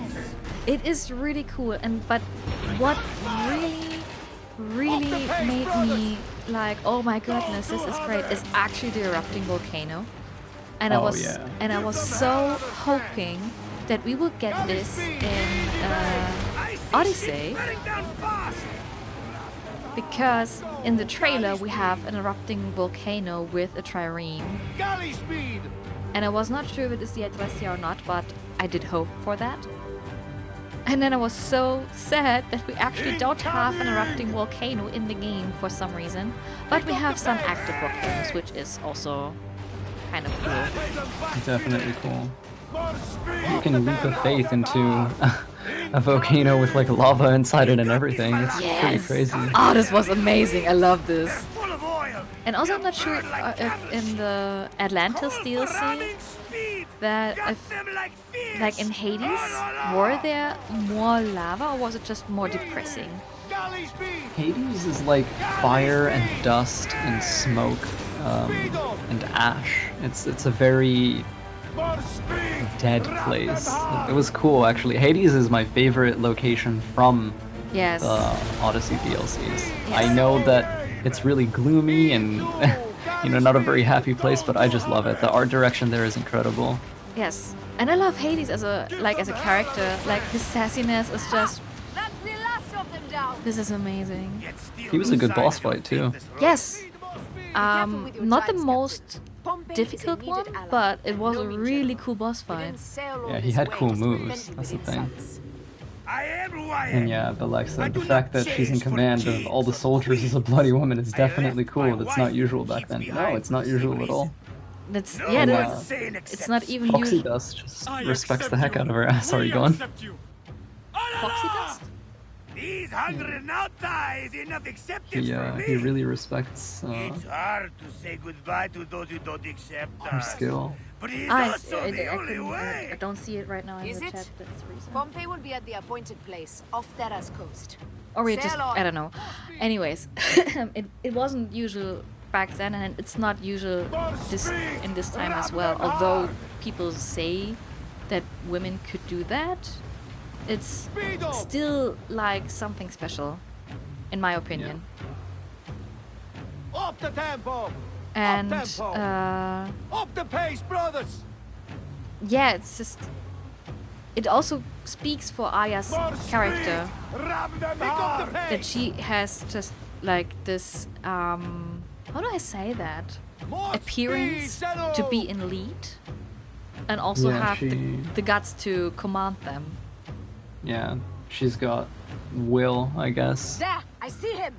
A: It is really cool, and but what really made me like, oh my goodness, this is great, is actually the erupting volcano. And
B: Oh, yeah.
A: I was so hoping that we will get this in Odyssey, because in the trailer we have an erupting volcano with a trireme.
C: Galley speed!
A: And I was not sure if it is the Adressia or not, but I did hope for that. And then I was so sad that we actually don't have an erupting volcano in the game for some reason. But we have some active volcanoes, which is also kind of cool.
B: definitely cool. You can leap of faith into a volcano with like lava inside it and everything. It's pretty crazy.
A: Oh, this was amazing. I love this. And also, I'm not sure if in the Atlantis DLC that if, like in Hades, were there more lava or was it just more depressing?
B: Hades is like fire and dust and smoke and ash. It's a very dead place. It was cool actually. Hades is my favorite location from
A: Yes.
B: the Odyssey DLCs. I know that it's really gloomy and you know, not a very happy place, but I just love it. The art direction there is incredible.
A: Yes. And I love Hades as a character. Like his sassiness is just,
H: That's the last of them down.
A: this is amazing.
B: He was a good boss fight too.
A: Yes. Not the most difficult one, but it was a really cool boss fight.
B: Yeah, he had cool moves. That's the thing. And yeah, but like I said, the fact that she's in command of all the soldiers as a bloody woman is definitely cool. That's not usual back then. No, it's not usual at all.
A: That's
B: And,
A: it's not even
B: Foxy
A: usual.
B: Dust just respects the heck out of her. Sorry, go on.
A: Foxy Dust?
G: These hungry Nauta is enough acceptance for me.
B: He really respects
G: It's hard to say goodbye to those who don't accept
B: her
G: us.
B: skill.
G: But it's
A: I
G: also the only way.
A: I don't see it right now in
K: Is
A: the
K: it?
A: chat. That's the reason.
K: Pompey will be at the appointed place, off Terra's coast.
A: Or we just,
K: Sail on.
A: I don't know. Anyways, it wasn't usual back then, and it's not usual in this time as well. Although people say that women could do that, it's still like something special, in my opinion.
C: Up the tempo!
A: And
C: Up the pace, brothers!
A: yeah, it's just, it also speaks for Aya's character that she has just like this how do I say that, appearance to be in lead and also
B: Yeah,
A: have
B: she-
A: the guts to command them.
B: Yeah, she's got will, I guess.
H: There, I see him.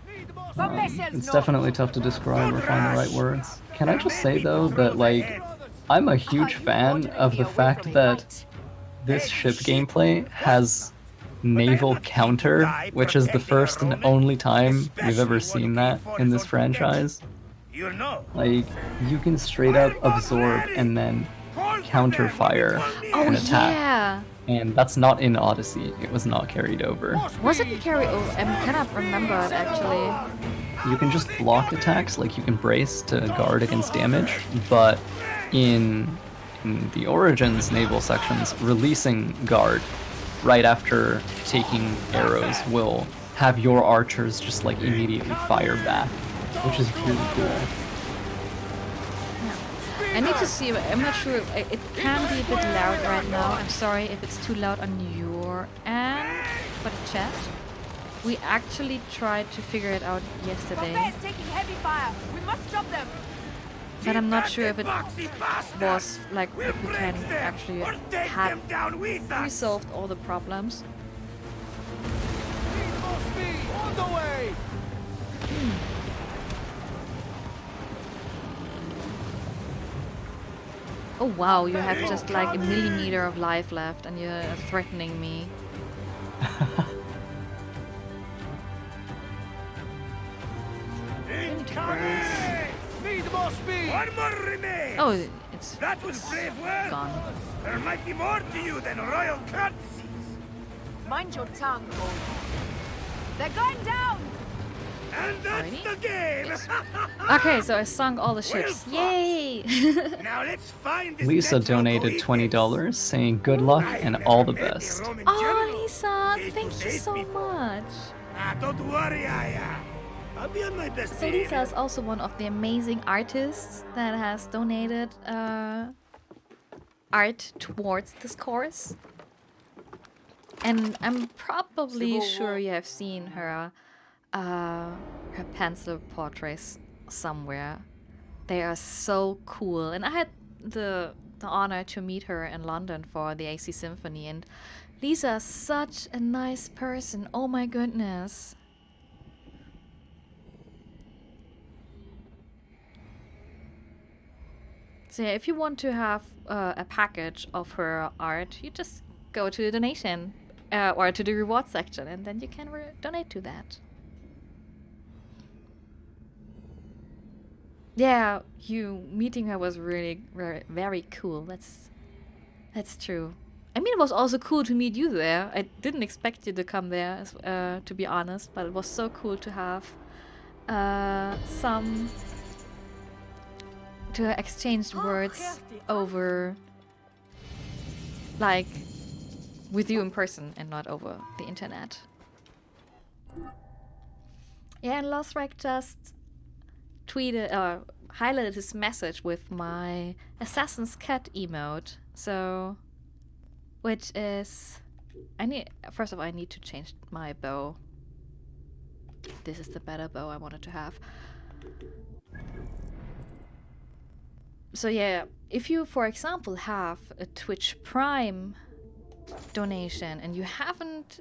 H: Pompey sails
B: It's
H: north.
B: definitely tough to describe or find the right words. Can I just say though that like I'm a huge fan of the fact that this ship gameplay has naval counter, which is the first and only time we've ever seen that in this franchise.
G: You know.
B: Like, you can straight up absorb and then counter fire
A: Oh
B: an attack.
A: yeah,
B: And that's not in Odyssey. It was not carried over.
A: was it carry over? I cannot remember it actually.
B: You can just block attacks, like you can brace to guard against damage, but in the Origins naval sections, releasing guard right after taking arrows will have your archers just like immediately fire back, which is really cool.
A: I need to see, I'm not sure, it can be a bit loud right now. I'm sorry if it's too loud on your end for the chat. We actually tried to figure it out yesterday,
H: Pompey is taking heavy fire. We must stop them.
A: but I'm not sure if it was, like, if we can actually have resolved all the problems.
C: More speed! On the way!
A: Oh wow, you have just like a millimeter of life left and you're threatening me.
G: Need more speed! One more remains!
A: Oh, it's
G: that was brave work!
A: gone.
G: There might be more to you than royal courtesies!
K: Mind your tongue, Cole. They're going down!
G: And that's
A: Alrighty.
G: the game!
A: Yes. Okay, so I sunk all the ships. Yay!
G: Now let's find this
B: Lisa donated $20, saying good luck and all the best.
A: Oh, Lisa, thank you so much.
G: Don't worry, Aya. I'll be on my best
A: So Lisa is also one of the amazing artists that has donated art towards this course. And I'm probably sure you have seen her pencil portraits somewhere. They are so cool. And I had the honor to meet her in London for the AC Symphony, and Lisa is such a nice person. Oh my goodness. So yeah, if you want to have a package of her art, you just go to the donation or to the reward section, and then you can donate to that. Yeah, you meeting her was really very cool. That's true. I mean, it was also cool to meet you there. I didn't expect you to come there, to be honest, but it was so cool to have to exchange words over, like, with you in person and not over the internet. Yeah, and Losrek just tweeted highlighted his message with my Assassin's Cat emote. So, which is, first of all, I need to change my bow. This is the better bow I wanted to have. So yeah, if you, for example, have a Twitch Prime donation and you haven't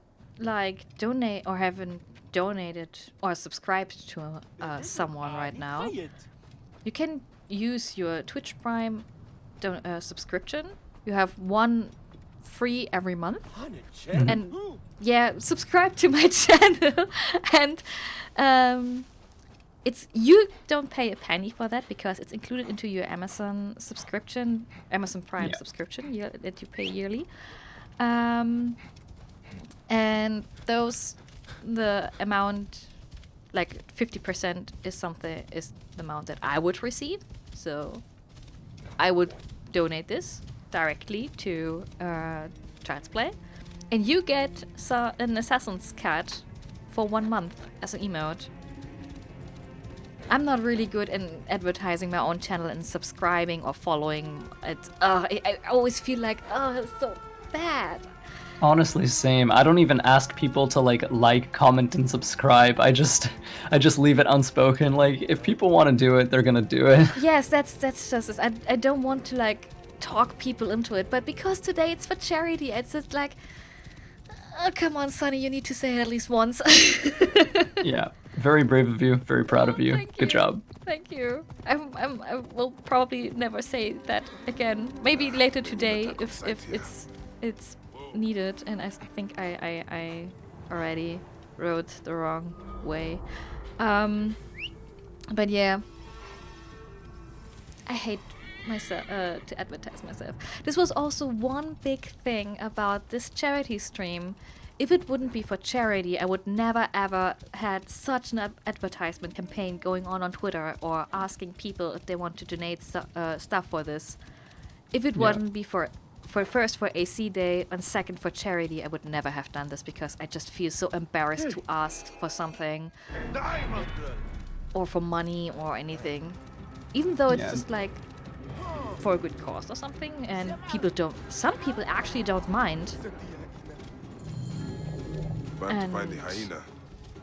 A: donated or subscribed to someone right now, you can use your Twitch Prime subscription. You have one free every month, and yeah, subscribe to my channel. And you don't pay a penny for that because it's included into your Amazon subscription, Amazon Prime subscription that you pay yearly. And the amount, like 50% is the amount that I would receive. So I would donate this directly to Child's Play, and you get an Assassin's Cat for 1 month as an emote. I'm not really good in advertising my own channel and subscribing or following it. I always feel like, it's so bad.
B: Honestly, same. I don't even ask people to like, comment, and subscribe. I just leave it unspoken. Like, if people want to do it, they're gonna do it.
A: Yes, that's just it. I don't want to talk people into it, but because today it's for charity, it's just like, oh, come on, Sonny, you need to say it at least once.
B: Yeah, very brave of you. Very proud of you. Good job.
A: Thank you. I will probably never say that again. Maybe later today if it's needed, and I think I already wrote the wrong way. But yeah, I hate myself to advertise myself. This was also one big thing about this charity stream. If it wouldn't be for charity, I would never ever had such an advertisement campaign going on Twitter or asking people if they want to donate stuff for this. If it wouldn't be for first for AC Day and second for charity, I would never have done this because I just feel so embarrassed to ask for something or for money or anything, even though it's just like for a good cause or something, and some people actually don't mind.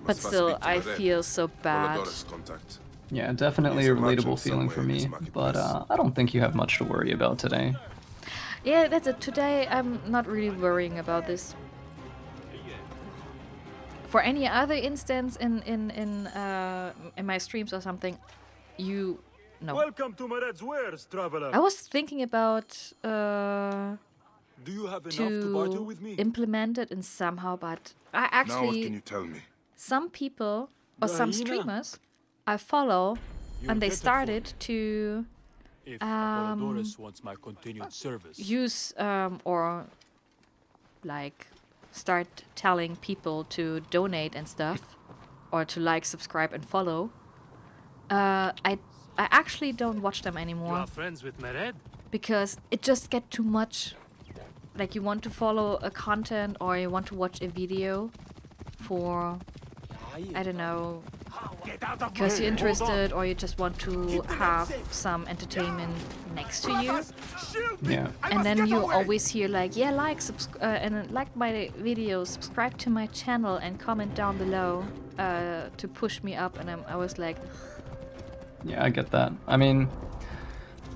A: But still, I feel so bad.
B: Yeah, definitely a relatable feeling for me, but I don't think you have much to worry about today.
A: Yeah, that's it. Today, I'm not really worrying about this. For any other instance in my streams or something, you no.
C: Welcome to Mared's wares, traveler.
A: I was thinking about
C: Do you have enough to barter with me?
A: implement it in somehow, but I
D: Now what
A: actually
D: can you tell me?
A: some people or some
C: Hyena?
A: streamers I follow,
C: You'll
A: and they
C: get it for
A: started
C: me.
A: to
C: If Apollodorus wants my continued service.
A: use or like start telling people to donate and stuff, or to like, subscribe, and follow. I actually don't watch them
C: You
A: anymore
C: are friends with Mered?
A: because it just get too much. Like, you want to follow a content or you want to watch a video for, I don't know, because you're interested, or you just want to have some entertainment next to you.
B: Yeah.
A: And then you always hear like, yeah, and like my video, subscribe to my channel, and comment down below to push me up. And I was like,
B: Yeah, I get that. I mean,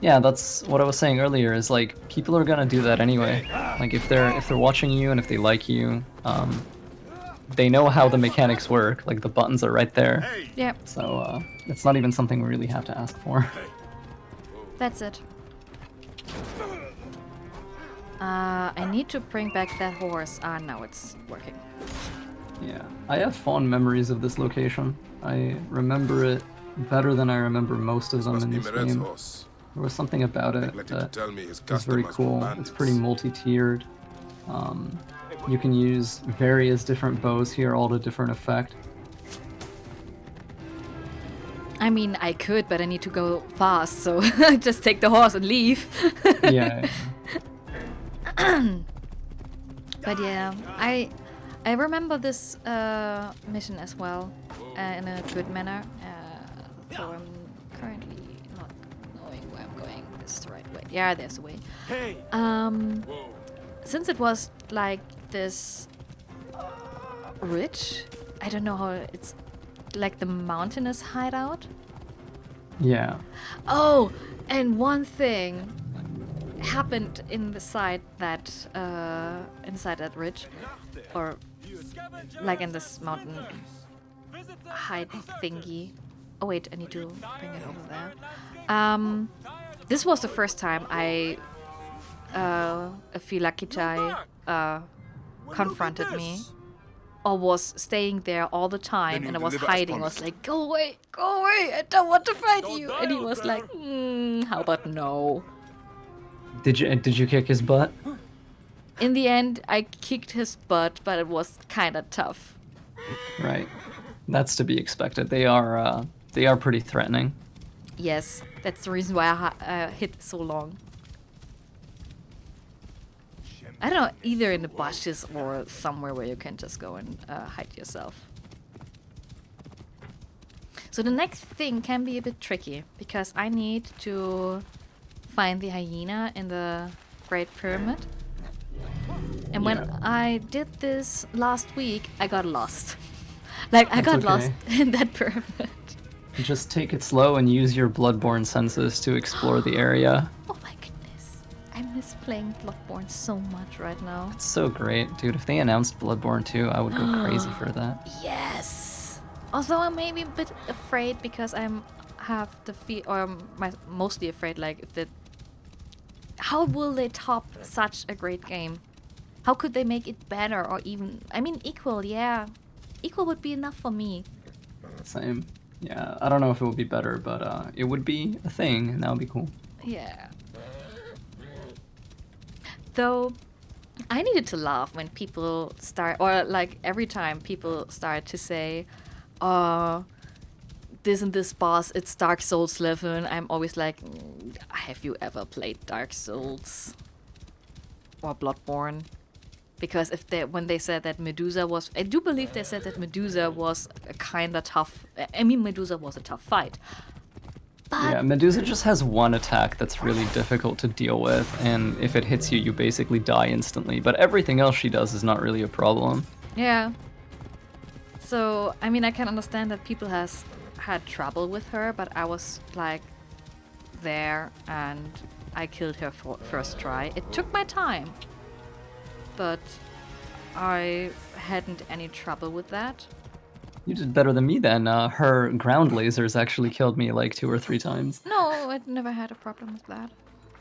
B: yeah, that's what I was saying earlier. Is like people are gonna do that anyway. Like if they're watching you and if they like you, they know how the mechanics work. Like the buttons are right there.
A: yeah,
B: So it's not even something we really have to ask for.
A: that's it. I need to bring back that horse. Ah, now it's working.
B: Yeah, I have fond memories of this location. I remember it better than I remember most of them
D: Must
B: in
D: be
B: this
D: Mered's
B: game.
D: horse.
B: There was something about it
D: Neglected to
B: that
D: tell me his
B: was very
D: customers were
B: cool. It's
D: bandits.
B: pretty multi-tiered. You can use various different bows here, all to different effect.
A: I mean, I could, but I need to go fast, so just take the horse and leave.
B: Yeah.
A: But yeah, I remember this mission as well in a good manner. So I'm currently not knowing where I'm going. This is the right way. Yeah, there's a way.
C: Hey!
A: Since it was like this ridge, I don't know how it's like the mountainous hideout.
B: Yeah.
A: Oh, and one thing happened in the side that inside that ridge, or like in this mountain hide thingy. Oh wait, I need to bring it over there. This was the first time I a Philakitai confronted me, or was staying there all the time, and I was hiding. I was like, go away, I don't want to fight you. And he was like, how about no?
B: Did you kick his butt?
A: In the end, I kicked his butt, but it was kind of tough.
B: Right. That's to be expected. They are pretty threatening.
A: Yes, that's the reason why I hit so long. I don't know, either in the bushes or somewhere where you can just go and hide yourself. So the next thing can be a bit tricky, because I need to find the hyena in the Great Pyramid. And when I did this last week, I got lost. Like, I got lost in that pyramid.
B: Just take it slow and use your Bloodborne senses to explore the area.
A: Oh my goodness. I miss playing Bloodborne so much right now.
B: It's so great. Dude, if they announced Bloodborne 2, I would go crazy for that.
A: Yes! Although I'm maybe a bit afraid, because have the fear, or mostly afraid, like, how will they top such a great game? How could they make it better, or even, I mean, equal, yeah. Equal would be enough for me.
B: Same. Yeah, I don't know if it would be better, but it would be a thing, and that would be cool.
A: Yeah. Though, I needed to laugh when people start, or like every time people start to say, this and this boss, it's Dark Souls level. I'm always like, have you ever played Dark Souls? Or Bloodborne? Because when they said that Medusa was, I do believe they said that Medusa was a kinda tough, I mean, Medusa was a tough fight. But
B: yeah, Medusa just has one attack that's really difficult to deal with, and if it hits you, you basically die instantly. But everything else she does is not really a problem.
A: yeah. So, I mean, I can understand that people had trouble with her, but I was like there, and I killed her first try. It took my time, but I hadn't any trouble with that.
B: You did better than me then. Her ground lasers actually killed me like 2 or 3 times.
A: No, I never had a problem with that.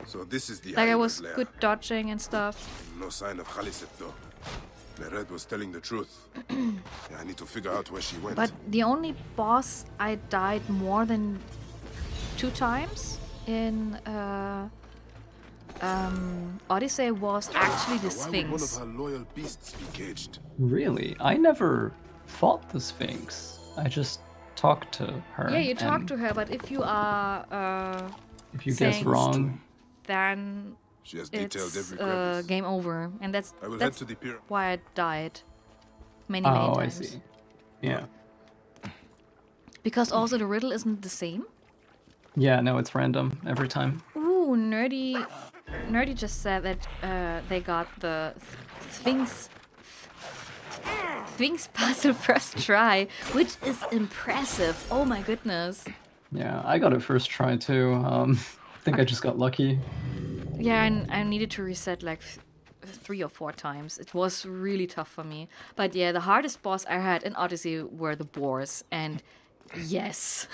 D: So this is the
A: Like I
D: hyena's
A: was
D: lair.
A: good dodging and stuff.
D: No sign of Khaliset though. Meret was telling the truth. Yeah, I need to figure out where she went.
A: But the only boss I died more than 2 times in Odyssey was actually the
D: Why would one of
A: Sphinx.
D: her loyal beasts be caged?
B: Really? I never fought the Sphinx. I just talked to her.
A: Yeah, you talk
B: and
A: to her, but if you are
B: if you guess
A: saying
B: wrong,
A: then
D: She has detailed
A: it's
D: every crevice.
A: game over, and that's
D: I will head
A: that's
D: to the pyramid.
A: why I died many
B: oh, I
A: times.
B: see. Yeah.
A: Because also the riddle isn't the same.
B: Yeah, no, it's random every time.
A: Ooh, nerdy just said that they got the Sphinx puzzle first try, which is impressive. Oh my goodness.
B: Yeah, I got it first try too. I think I just got lucky.
A: Yeah, and I needed to reset like 3 or 4 times. It was really tough for me. But yeah, the hardest boss I had in Odyssey were the boars, and yes.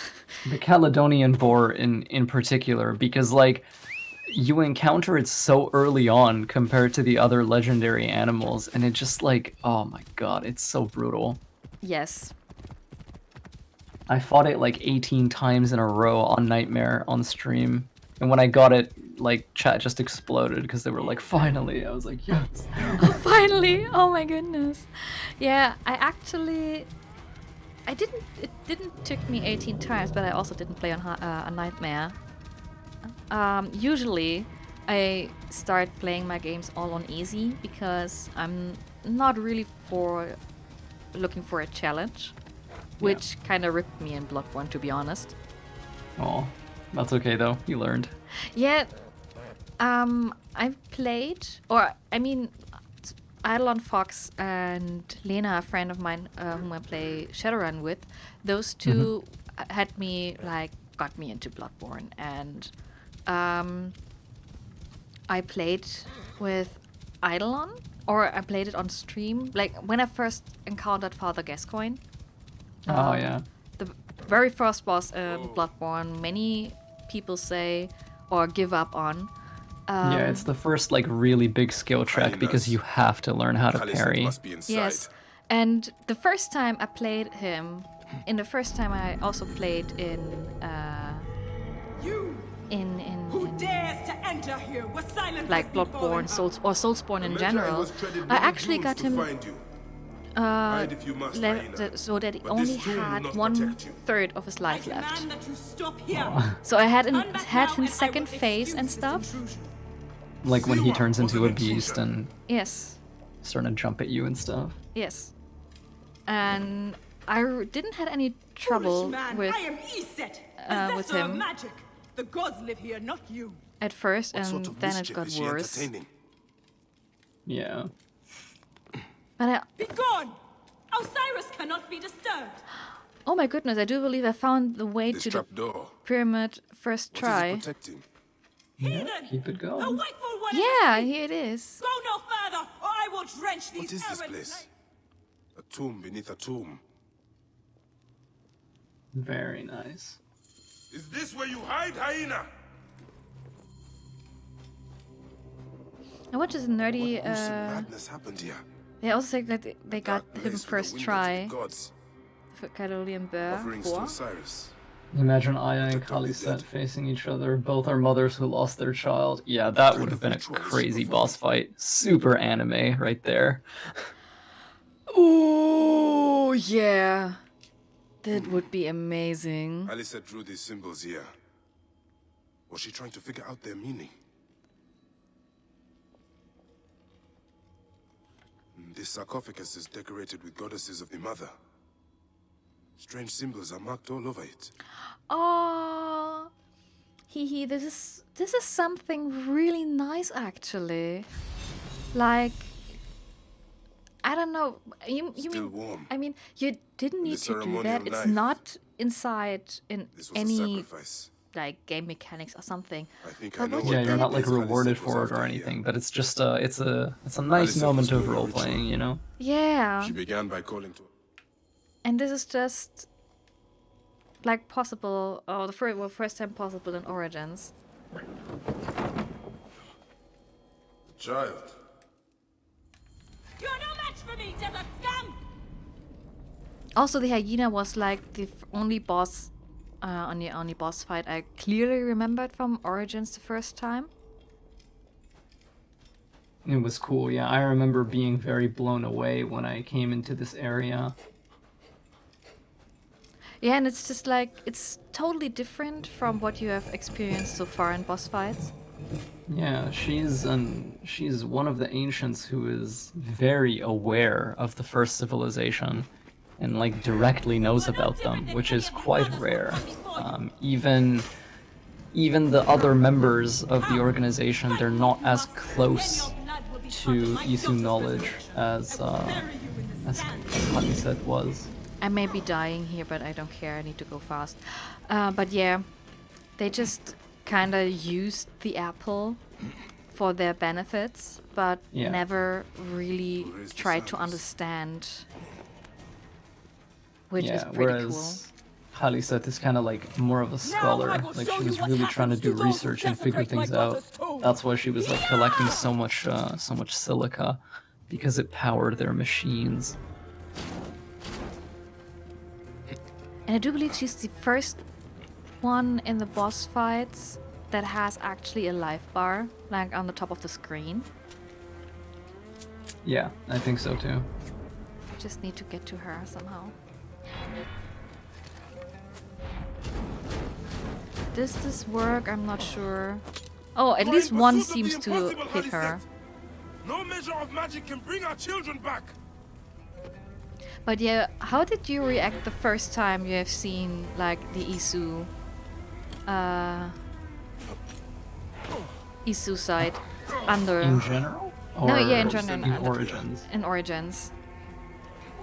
B: The Caledonian boar in particular, because like you encounter it so early on compared to the other legendary animals, and it just like, oh my god, it's so brutal.
A: Yes.
B: I fought it like 18 times in a row on Nightmare on stream, and when I got it, like chat just exploded because they were like, finally. I was like, yes.
A: Oh, finally! Oh my goodness. Yeah, it didn't took me 18 times, but I also didn't play on Nightmare. Usually, I start playing my games all on easy because I'm not really looking for a challenge, which kind of ripped me in Bloodborne, to be honest.
B: Oh, that's okay though. You learned.
A: Yeah, I've played, or I mean, Eidolon Fox and Lena, a friend of mine whom I play Shadowrun with, those two got me into Bloodborne, and I played with Eidolon, or I played it on stream, like when I first encountered Father Gascoigne.
B: Oh yeah.
A: The very first boss in Bloodborne, many people say or give up on.
B: Yeah, it's the first like really big skill track because you have to learn how to parry.
A: Yes, and the first time I played him, the first time I also played in
N: Who dares to enter here with silence
A: like Bloodborne, Soulsborne in general, I actually got him so that he only had 1/3 of his life left. So I had his second phase and stuff.
B: Like when he turns into a beast and
A: yes,
B: starting to jump at you and stuff.
A: Yes, and I didn't have any trouble with him.
N: Magic. The gods live here, not you.
A: At first, and then it got worse.
B: Yeah.
A: But
N: be gone! Osiris cannot be disturbed.
A: Oh my goodness! I do believe I found the way to the pyramid first try.
B: Yeah, keep it going.
A: Yeah, here it is.
N: Go no further, or I will drench these.
D: What is this place? A tomb beneath a tomb.
B: Very nice.
D: Is this where you hide, hyena?
A: And what is nerdy?
D: Madness happened here.
A: They also say that they got him first try. For Caledonian Boar.
B: Imagine Aya and Khaliset facing each other. Both are mothers who lost their child. Yeah, that would have been a crazy boss fight. Super anime right there.
A: Oh yeah, that would be amazing.
D: Khaliset drew these symbols here. Was she trying to figure out their meaning? This sarcophagus is decorated with goddesses of the mother. Strange symbols are marked all over it.
A: Oh, this is something really nice actually. Like, I don't know. You mean?
D: Warm.
A: I mean, you didn't need to do that. It's
D: knife.
A: not inside in any
D: sacrifice.
A: like game mechanics or something.
D: I think
A: But
D: I know
A: what
D: what
B: Yeah,
A: you
B: you're
A: did-
B: not like rewarded for it or anything, but it's just it's a nice
D: Khaliset
B: moment
D: was
B: of
D: doing a
B: role playing, you know.
A: Yeah.
D: She began by calling to.
A: And this is just like possible, or the first time possible in Origins.
D: Child.
N: You're no match for me, desert scum!
A: Also, the hyena was like the only boss, only boss fight I clearly remembered from Origins the first time.
B: It was cool, yeah. I remember being very blown away when I came into this area.
A: Yeah, and it's just like, it's totally different from what you have experienced so far in boss fights.
B: Yeah, she's one of the ancients who is very aware of the first civilization and like directly knows about them, which is quite rare. Even the other members of the organization, they're not as close to Isu knowledge as Honey said was.
A: I may be dying here, but I don't care. I need to go fast. But yeah, they just kind of used the apple for their benefits, but never really tried to understand, which is pretty cool.
B: Khalisat is kind of like more of a scholar. Like she was really trying to do research and figure things out. That's why she was like collecting so much silica, because it powered their machines.
A: And I do believe she's the first one in the boss fights that has actually a life bar, like on the top of the screen.
B: Yeah, I think so too.
A: Just need to get to her somehow. Does this work? I'm not sure. Oh, at least one seems to hit her.
D: No measure of magic can bring our children back.
A: But yeah, how did you react the first time you have seen like the Isu side under
B: in general?
A: No, yeah, in general.
B: In Origins.
A: In Origins.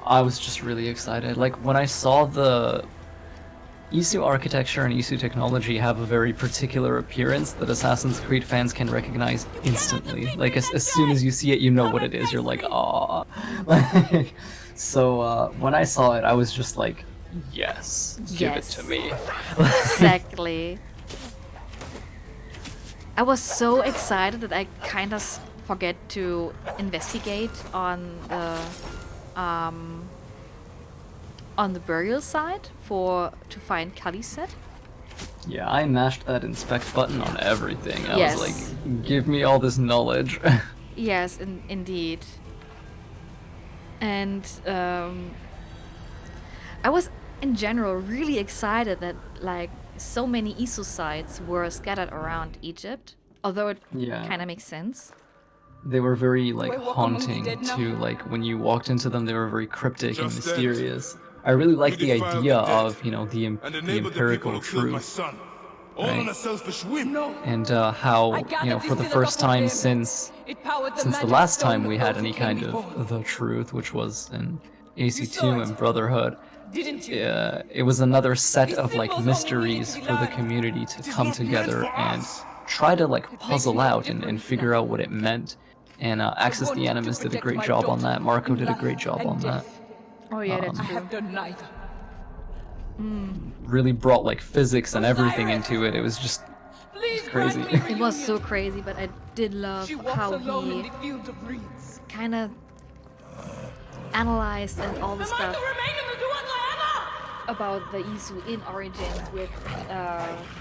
B: I was just really excited. Like when I saw the Isu architecture and Isu technology have a very particular appearance that Assassin's Creed fans can recognize instantly. Like as soon as you see it, you know what it is. You're like, ah. Like, so when I saw it, I was just like, yes, give it to me.
A: Exactly. I was so excited that I kind of forget to investigate on the burial site to find Khalisat.
B: Yeah, I mashed that inspect button on everything. I
A: Yes.
B: was like, give me all this knowledge.
A: Yes, indeed. And I was in general really excited that like so many Isu sites were scattered around Egypt, although it kind of makes sense.
B: They were very like haunting too. Like when you walked into them, they were very cryptic and mysterious. I really like the idea of, you know, the empirical truth, right? And how, you know, for the first time since the last time we had any kind of the truth, which was in AC2 and Brotherhood, it was another set of like mysteries for the community to come together and try to like puzzle out and figure out what it meant. And Axis the Animus did a great job on that. Marco did a great job on that.
A: Oh yeah, that's
N: I
A: true.
N: have done neither.
B: Really brought like physics and everything into it. It was just crazy.
A: It was so crazy, but I did love how he kind of analyzed and all the stuff about the Isu in Origins with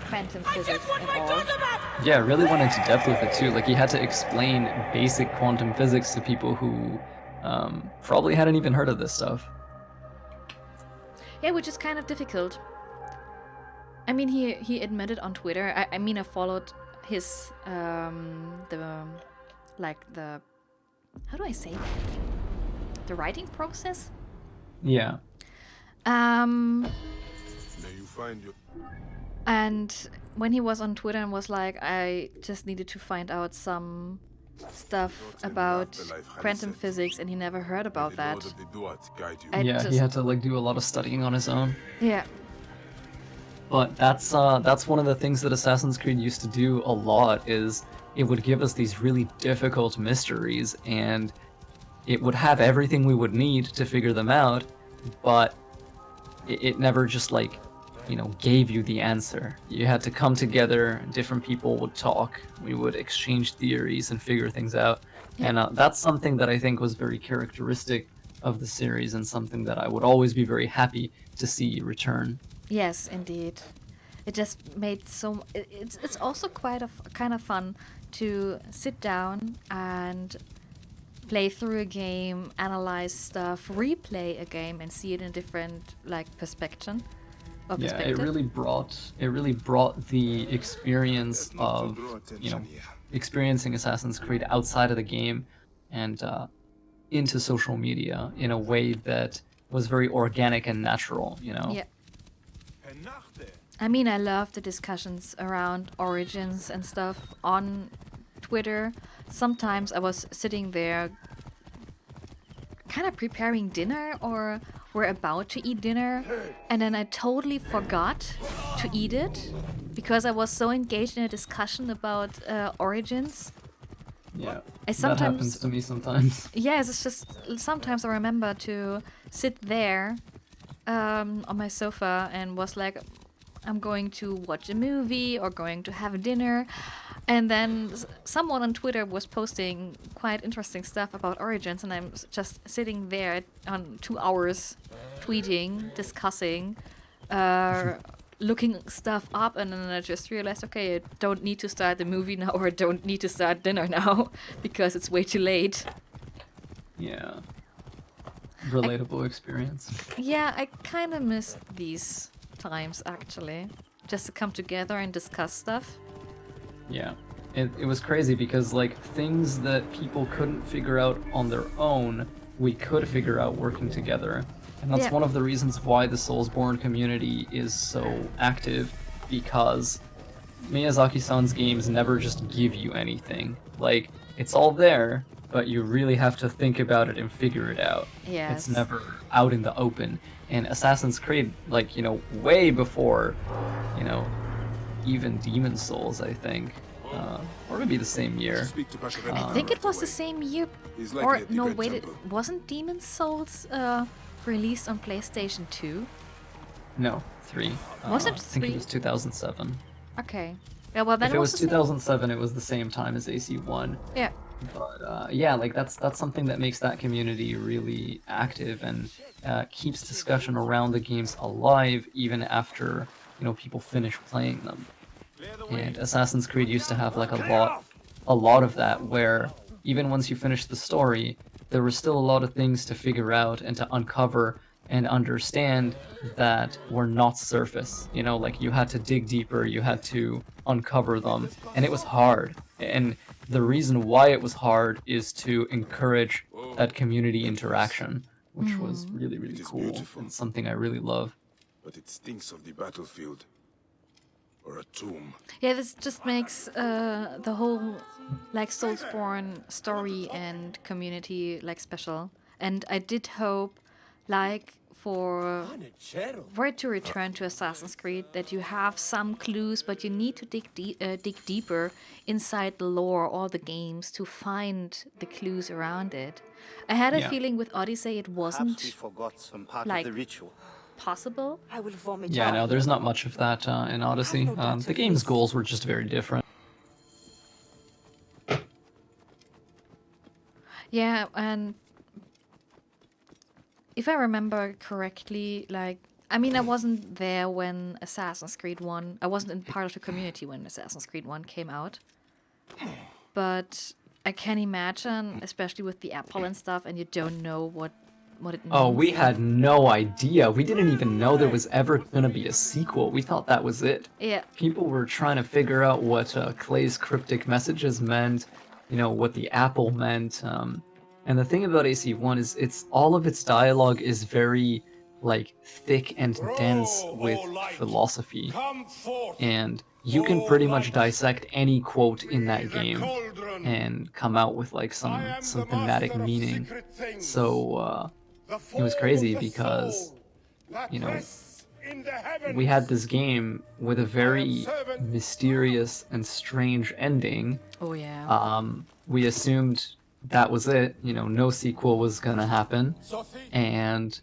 A: quantum physics and all.
B: Yeah, really went into depth with it too. Like he had to explain basic quantum physics to people who probably hadn't even heard of this stuff.
A: Yeah, which is kind of difficult. I mean, he admitted on Twitter. I mean, I followed his how do I say that? The writing process.
B: Yeah.
D: May you find your...
A: And when he was on Twitter and was like, I just needed to find out some stuff about quantum physics, and he never heard about that.
B: He had to like do a lot of studying on his own.
A: Yeah.
B: But that's one of the things that Assassin's Creed used to do a lot, is it would give us these really difficult mysteries, and it would have everything we would need to figure them out, but it never just like, you know, gave you the answer. You had to come together, different people would talk, we would exchange theories and figure things out.
A: Yeah.
B: And that's something that I think was very characteristic of the series, and something that I would always be very happy to see return.
A: Yes, indeed. It just made so. It's also quite kind of fun to sit down and play through a game, analyze stuff, replay a game, and see it in a different like perspective.
B: Yeah, it really brought the experience of, you know, experiencing Assassin's Creed outside of the game and into social media in a way that was very organic and natural, you know.
A: Yeah. I mean, I love the discussions around Origins and stuff on Twitter. Sometimes I was sitting there kind of preparing dinner, or we're about to eat dinner, and then I totally forgot to eat it because I was so engaged in a discussion about Origins.
B: Yeah,
A: I sometimes,
B: that happens to me sometimes.
A: Yes, it's just sometimes I remember to sit there on my sofa and was like, I'm going to watch a movie or going to have dinner. And then someone on Twitter was posting quite interesting stuff about Origins, and I'm just sitting there on 2 hours tweeting, discussing, looking stuff up, and then I just realized, okay, I don't need to start the movie now, or I don't need to start dinner now, because it's way too late.
B: Yeah. Relatable experience.
A: Yeah, I kind of miss these times, actually. Just to come together and discuss stuff.
B: Yeah, it was crazy because like things that people couldn't figure out on their own, we could figure out working together. And that's one of the reasons why the Soulsborne community is so active, because Miyazaki-san's games never just give you anything. Like, it's all there, but you really have to think about it and figure it out.
A: Yes.
B: It's never out in the open. And Assassin's Creed, like, you know, way before, you know, even Demon's Souls, I think. Or maybe the same year.
A: I think it was the same year. Or, no, wait, it wasn't Demon's Souls released on PlayStation 2?
B: No, 3.
A: Was it 3?
B: I think it was 2007.
A: Okay. Yeah, well, then
B: if it was 2007, it was the same time as AC1.
A: Yeah.
B: But yeah, like that's something that makes that community really active and keeps discussion around the games alive even after, you know, people finish playing them. And Assassin's Creed used to have like a lot of that, where even once you finish the story, there were still a lot of things to figure out and to uncover and understand that were not surface. You know, like you had to dig deeper, you had to uncover them, and it was hard. And the reason why it was hard is to encourage that community interaction, which was really, really cool and something I really love.
D: But it stinks of the battlefield. Or a tomb.
A: Yeah, this just makes the whole like Soulsborne story and community like special. And I did hope, like for it to return to Assassin's Creed, that you have some clues, but you need to dig deeper inside the lore or the games to find the clues around it. I had a feeling with Odyssey it wasn't like
G: the ritual.
A: possible.
K: I will vomit.
B: Yeah, no, there's not much of that in Odyssey. The game's goals were just very different.
A: Yeah, and if I remember correctly, like, I mean, I wasn't there when Assassin's Creed 1, I wasn't in part of the community when Assassin's Creed 1 came out. But I can imagine, especially with the Apple and stuff, and you don't know what it means.
B: Oh, we had no idea. We didn't even know there was ever gonna be a sequel. We thought that was it.
A: Yeah.
B: People were trying to figure out what Clay's cryptic messages meant, you know, what the apple meant. And the thing about AC1 is it's all of its dialogue is very like thick and dense with philosophy. And you can pretty much dissect any quote in that game and come out with like some thematic meaning. So it was crazy because, you know, we had this game with a very mysterious and strange ending.
A: Oh yeah.
B: We assumed that was it, you know, no sequel was gonna happen. And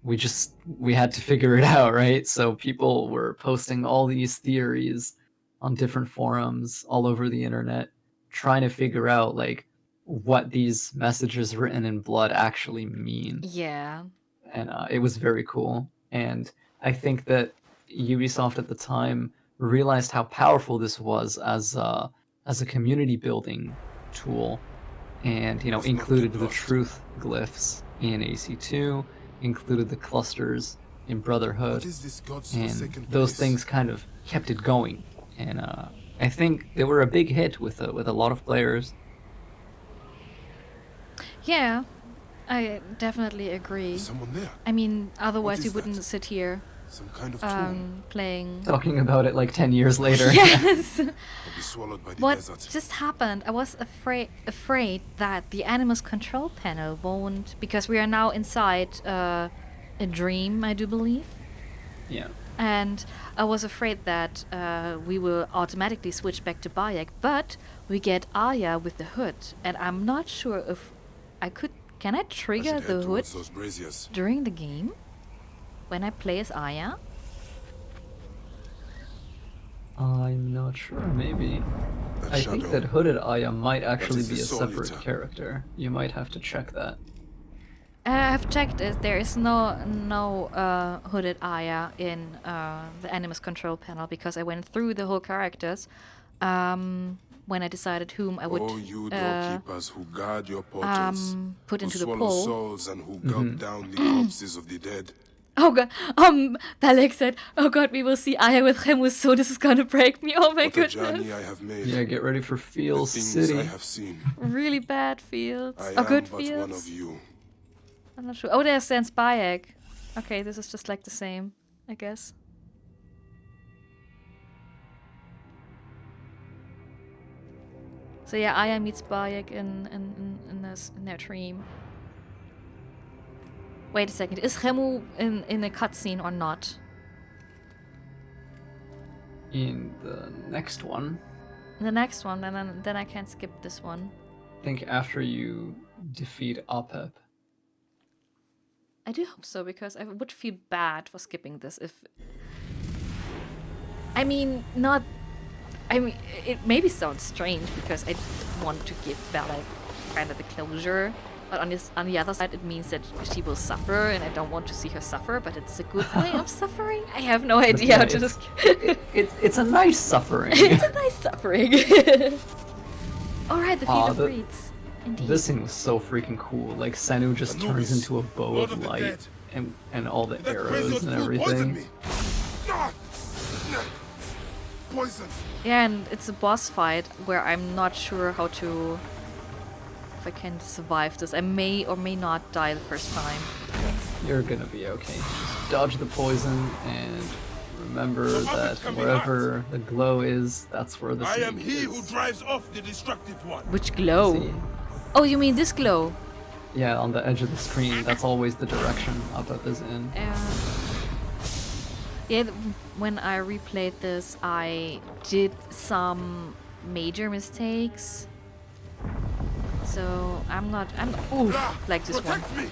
B: we had to figure it out, right? So people were posting all these theories on different forums all over the internet, trying to figure out like what these messages written in blood actually mean.
A: Yeah.
B: And it was very cool. And I think that Ubisoft at the time realized how powerful this was as a community building tool, and included the truth glyphs in AC2, included the clusters in Brotherhood, and those things kind of kept it going. And I think they were a big hit with a lot of players.
A: Yeah, I definitely agree.
D: Someone there.
A: I mean, otherwise you
D: is
A: wouldn't
D: that?
A: sit here
D: Some kind of tool.
A: playing.
B: Talking about it like 10 years later.
A: Yes.
D: I'll be swallowed by the
A: What
D: desert.
A: just happened? I was afraid that the Animus control panel won't, because we are now inside a dream, I do believe.
B: Yeah.
A: And I was afraid that we will automatically switch back to Bayek, but we get Aya with the hood, and I'm not sure if I could. Can I trigger the hood
D: Those braziers.
A: during the game when I play as Aya?
B: I'm not sure, maybe. I think that Hooded Aya might actually be a separate character. You might have to check that.
A: I have checked it. There is no hooded Aya in the Animus control panel, because I went through the whole characters when I decided whom I would
D: you doorkeepers who guard your portals,
A: put
D: who
A: into the
D: swallow
A: poll.
D: souls and who gulp down the corpses of the dead.
A: Oh god, Balek said, "Oh god, we will see Aya with Remus, so this is gonna break me." Oh my
D: What a
A: goodness.
D: journey I have made.
B: Yeah, get ready for Fields
D: The things
B: City.
D: I have seen.
A: Really bad fields.
D: I
A: Oh,
D: am
A: good
D: but
A: fields.
D: one of you.
A: I'm not sure. Oh, there stands Bayek. Okay, this is just like the same, I guess. So yeah, Aya meets Bayek in their dream. Wait a second, is Remu in a cutscene or not?
B: In the next one,
A: The next one, and then I can't skip this one.
B: I think after you defeat Apep.
A: I do hope so, because I would feel bad for skipping this if... I mean, not... I mean, it maybe sounds strange, because I want to give Bella kind of the closure, but on the other side it means that she will suffer, and I don't want to see her suffer, but it's a good way of suffering. I have no idea
B: Yeah,
A: how to just...
B: it's a nice suffering.
A: It's a nice suffering. Alright, the field of reeds. Indeed.
B: This thing was so freaking cool. Like, Senu just turns into a bow of light, and all the arrows and everything.
D: Poison.
A: Yeah, and it's a boss fight where I'm not sure how to... if I can survive this. I may or may not die the first time.
B: You're gonna be okay. Just dodge the poison and remember that wherever the glow is, that's where the
D: I am
B: seed
D: he
B: is.
D: who drives off the destructive one.
A: Which glow?
B: See?
A: Oh, you mean this glow?
B: Yeah, on the edge of the screen. That's always the direction Apep is in.
A: Yeah, when I replayed this, I did some major mistakes. So I'm oof, like this one.
D: Me.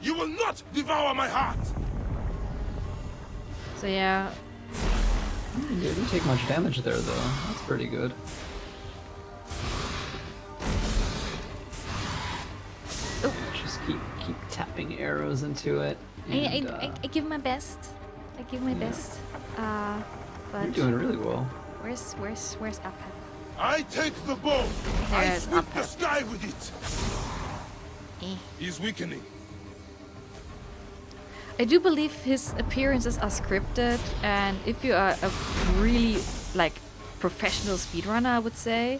D: You will not devour my heart.
A: So yeah.
B: You didn't take much damage there, though. That's pretty good.
A: Oh.
B: Just keep tapping arrows into it. And,
A: I give my best. I give my best. But
B: you're doing really well.
A: Where's Apep?
D: I take the bow. I
A: There's
D: sweep
A: Apep.
D: the sky with it. He's weakening.
A: I do believe his appearances are scripted, and if you are a really like professional speedrunner, I would say,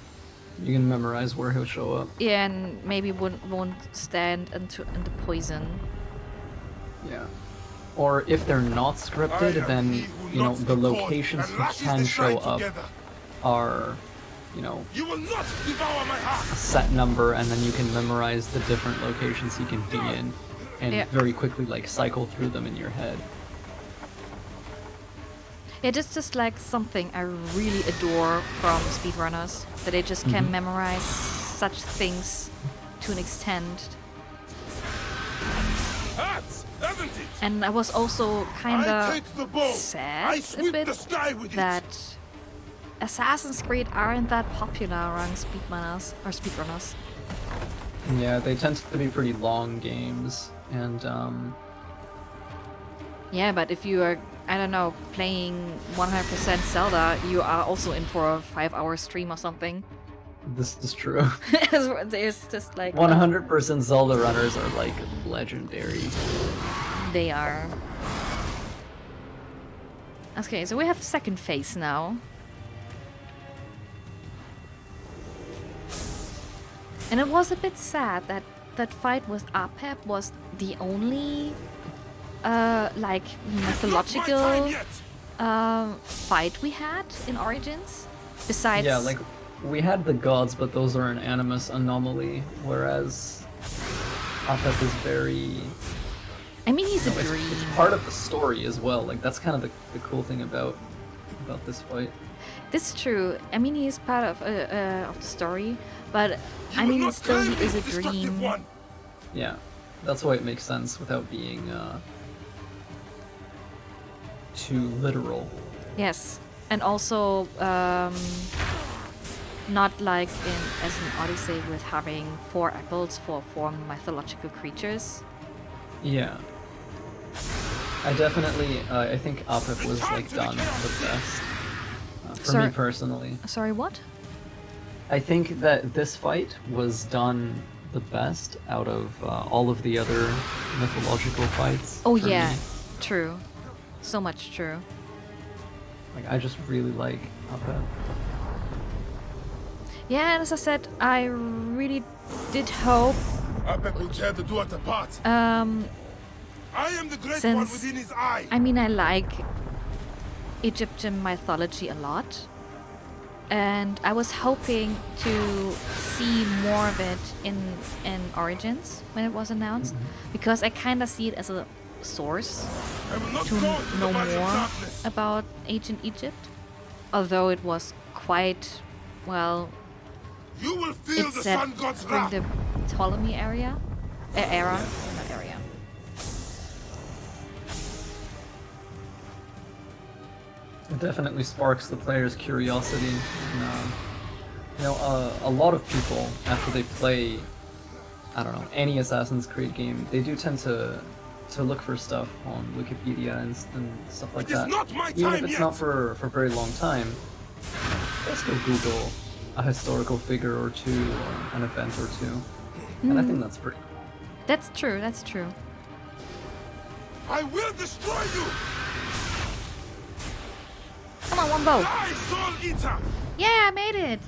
B: You can memorize where he'll show up.
A: yeah, and maybe won't stand into poison.
B: Yeah. Or if they're not scripted, then the locations he can show up are,
D: You will not devour my heart.
B: a set number, and then you can memorize the different locations he can be in, and very quickly cycle through them in your head.
A: Yeah, that's just like something I really adore from speedrunners, that they just can memorize such things to an extent. And I was also kind
E: I
A: of
E: take the bow. I
A: sad a
E: sweep
A: bit
E: the sky with
A: that
E: it.
A: Assassin's Creed aren't that popular among speedrunners.
B: Yeah, they tend to be pretty long games, and
A: Yeah, but if you are, I don't know, playing 100% Zelda, you are also in for a 5-hour stream or something.
B: this is true.
A: There's just like
B: 100% Zelda runners are like legendary.
A: they are. Okay, so we have second phase now. And it was a bit sad that that fight with Apep was the only like mythological fight we had in Origins. Besides,
B: Yeah, like we had the gods, but those are an animus anomaly, whereas Apep is very.
A: I mean, he's a
B: it's,
A: dream.
B: it's part of the story as well. Like that's kind of the cool thing about this fight.
A: This is true. I mean, he is part of the story, but I mean, still he is a dream.
B: Yeah, that's why it makes sense without being too literal.
A: Yes, and also not like as in Odyssey with having 4 apples for 4 mythological creatures.
B: Yeah. I definitely, I think Apep was like done the best. For me personally.
A: Sorry, what?
B: I think that this fight was done the best out of all of the other mythological fights.
A: Oh
B: for
A: yeah,
B: me.
A: true. So much true.
B: Like I just really like Apep.
A: Yeah, and as I said, I really did hope.
E: Apep will tear the Duat apart. I am the great one within his eye.
A: I mean, I like Egyptian mythology a lot, and I was hoping to see more of it in Origins when it was announced, because I kind of see it as a source to know more about ancient Egypt, although it was quite well.
E: You will feel
A: it's
E: the
A: set
E: sun god's
A: during
E: wrath.
A: the Ptolemy era, not area.
B: It definitely sparks the player's curiosity. And, a lot of people, after they play, I don't know, any Assassin's Creed game, they do tend to look for stuff on Wikipedia and stuff like that. Even if it's not for a very long time, let's go Google a historical figure or two, or an event or two. And I think that's pretty cool.
A: That's true, that's true.
E: I will destroy you!
A: Come on, one bow.
E: Die, soul eater!
A: Yeah, I made it!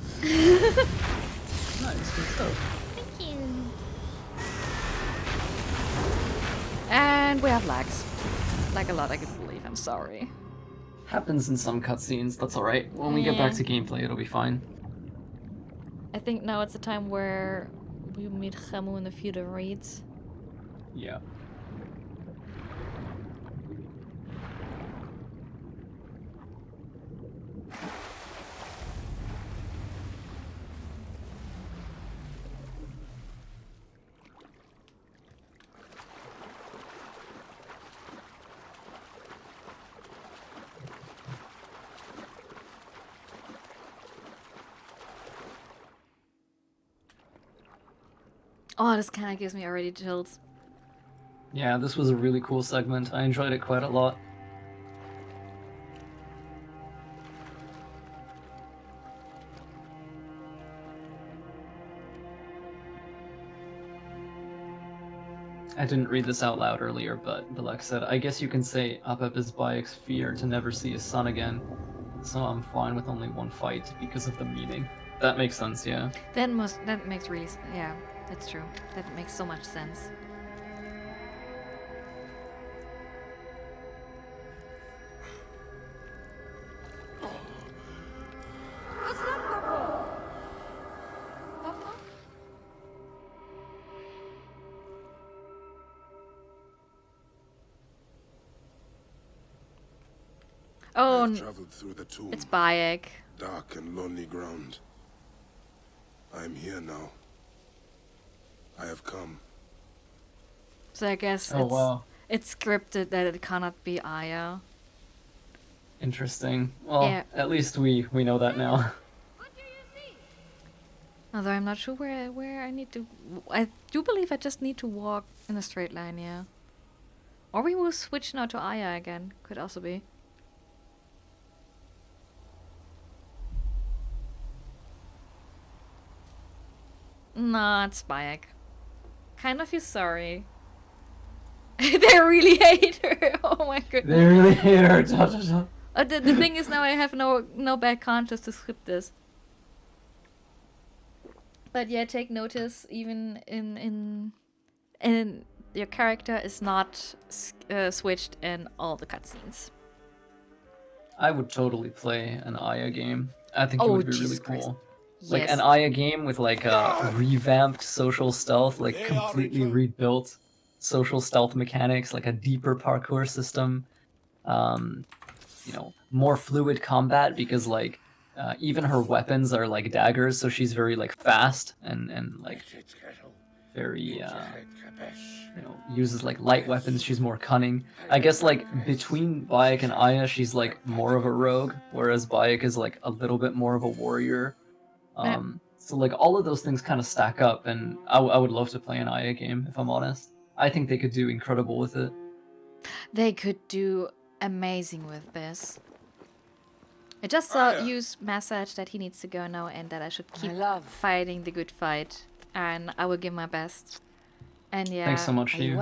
B: Nice, good stuff.
A: Thank you. And we have lags. Like a lot, I can believe, I'm sorry.
B: Happens in some cutscenes, that's alright. When we get back to gameplay, it'll be fine.
A: I think now it's the time where we meet Khamu in a few of the raids.
B: Yeah.
A: Oh, this kind of gives me already chills.
B: Yeah, this was a really cool segment. I enjoyed it quite a lot. I didn't read this out loud earlier, but LeoK said, I guess you can say Apep is Bayek's fear to never see his son again. So I'm fine with only one fight because of the meaning. That makes sense, yeah.
A: That makes really, yeah, that's true. That makes so much sense. Oh,
E: I've traveled through the tomb.
A: It's Bayek.
E: Dark and lonely ground. I am here now. I have come.
A: So I guess
B: Oh, wow.
A: It's scripted that it cannot be Aya.
B: Interesting. Well,
A: Yeah.
B: at least we know that now.
A: Although I'm not sure where I need to... I do believe I just need to walk in a straight line, yeah. Or we will switch now to Aya again. Could also be. Nah, it's Bayek. Kind of feel sorry. They really hate her. Oh my goodness.
B: They really hate her.
A: The thing is now I have no bad conscience to skip this. But yeah, take notice. Even in your character is not switched in all the cutscenes.
B: I would totally play an Aya game. I think it would be really cool. Like
A: Yes.
B: an Aya game with like a revamped social stealth, like completely rebuilt social stealth mechanics, like a deeper parkour system, you know, more fluid combat because like even her weapons are like daggers, so she's very like fast and like very you know, uses like light weapons. She's more cunning. I guess like between Bayek and Aya, she's like more of a rogue, whereas Bayek is like a little bit more of a warrior. So like all of those things kind of stack up, and I would love to play an Aya game if I'm honest. I think they could do incredible with it.
A: They could do amazing with this. I just saw Yu's message that he needs to go now and that I should keep fighting the good fight, and I will give my best. And yeah,
B: Thanks so much, Yu.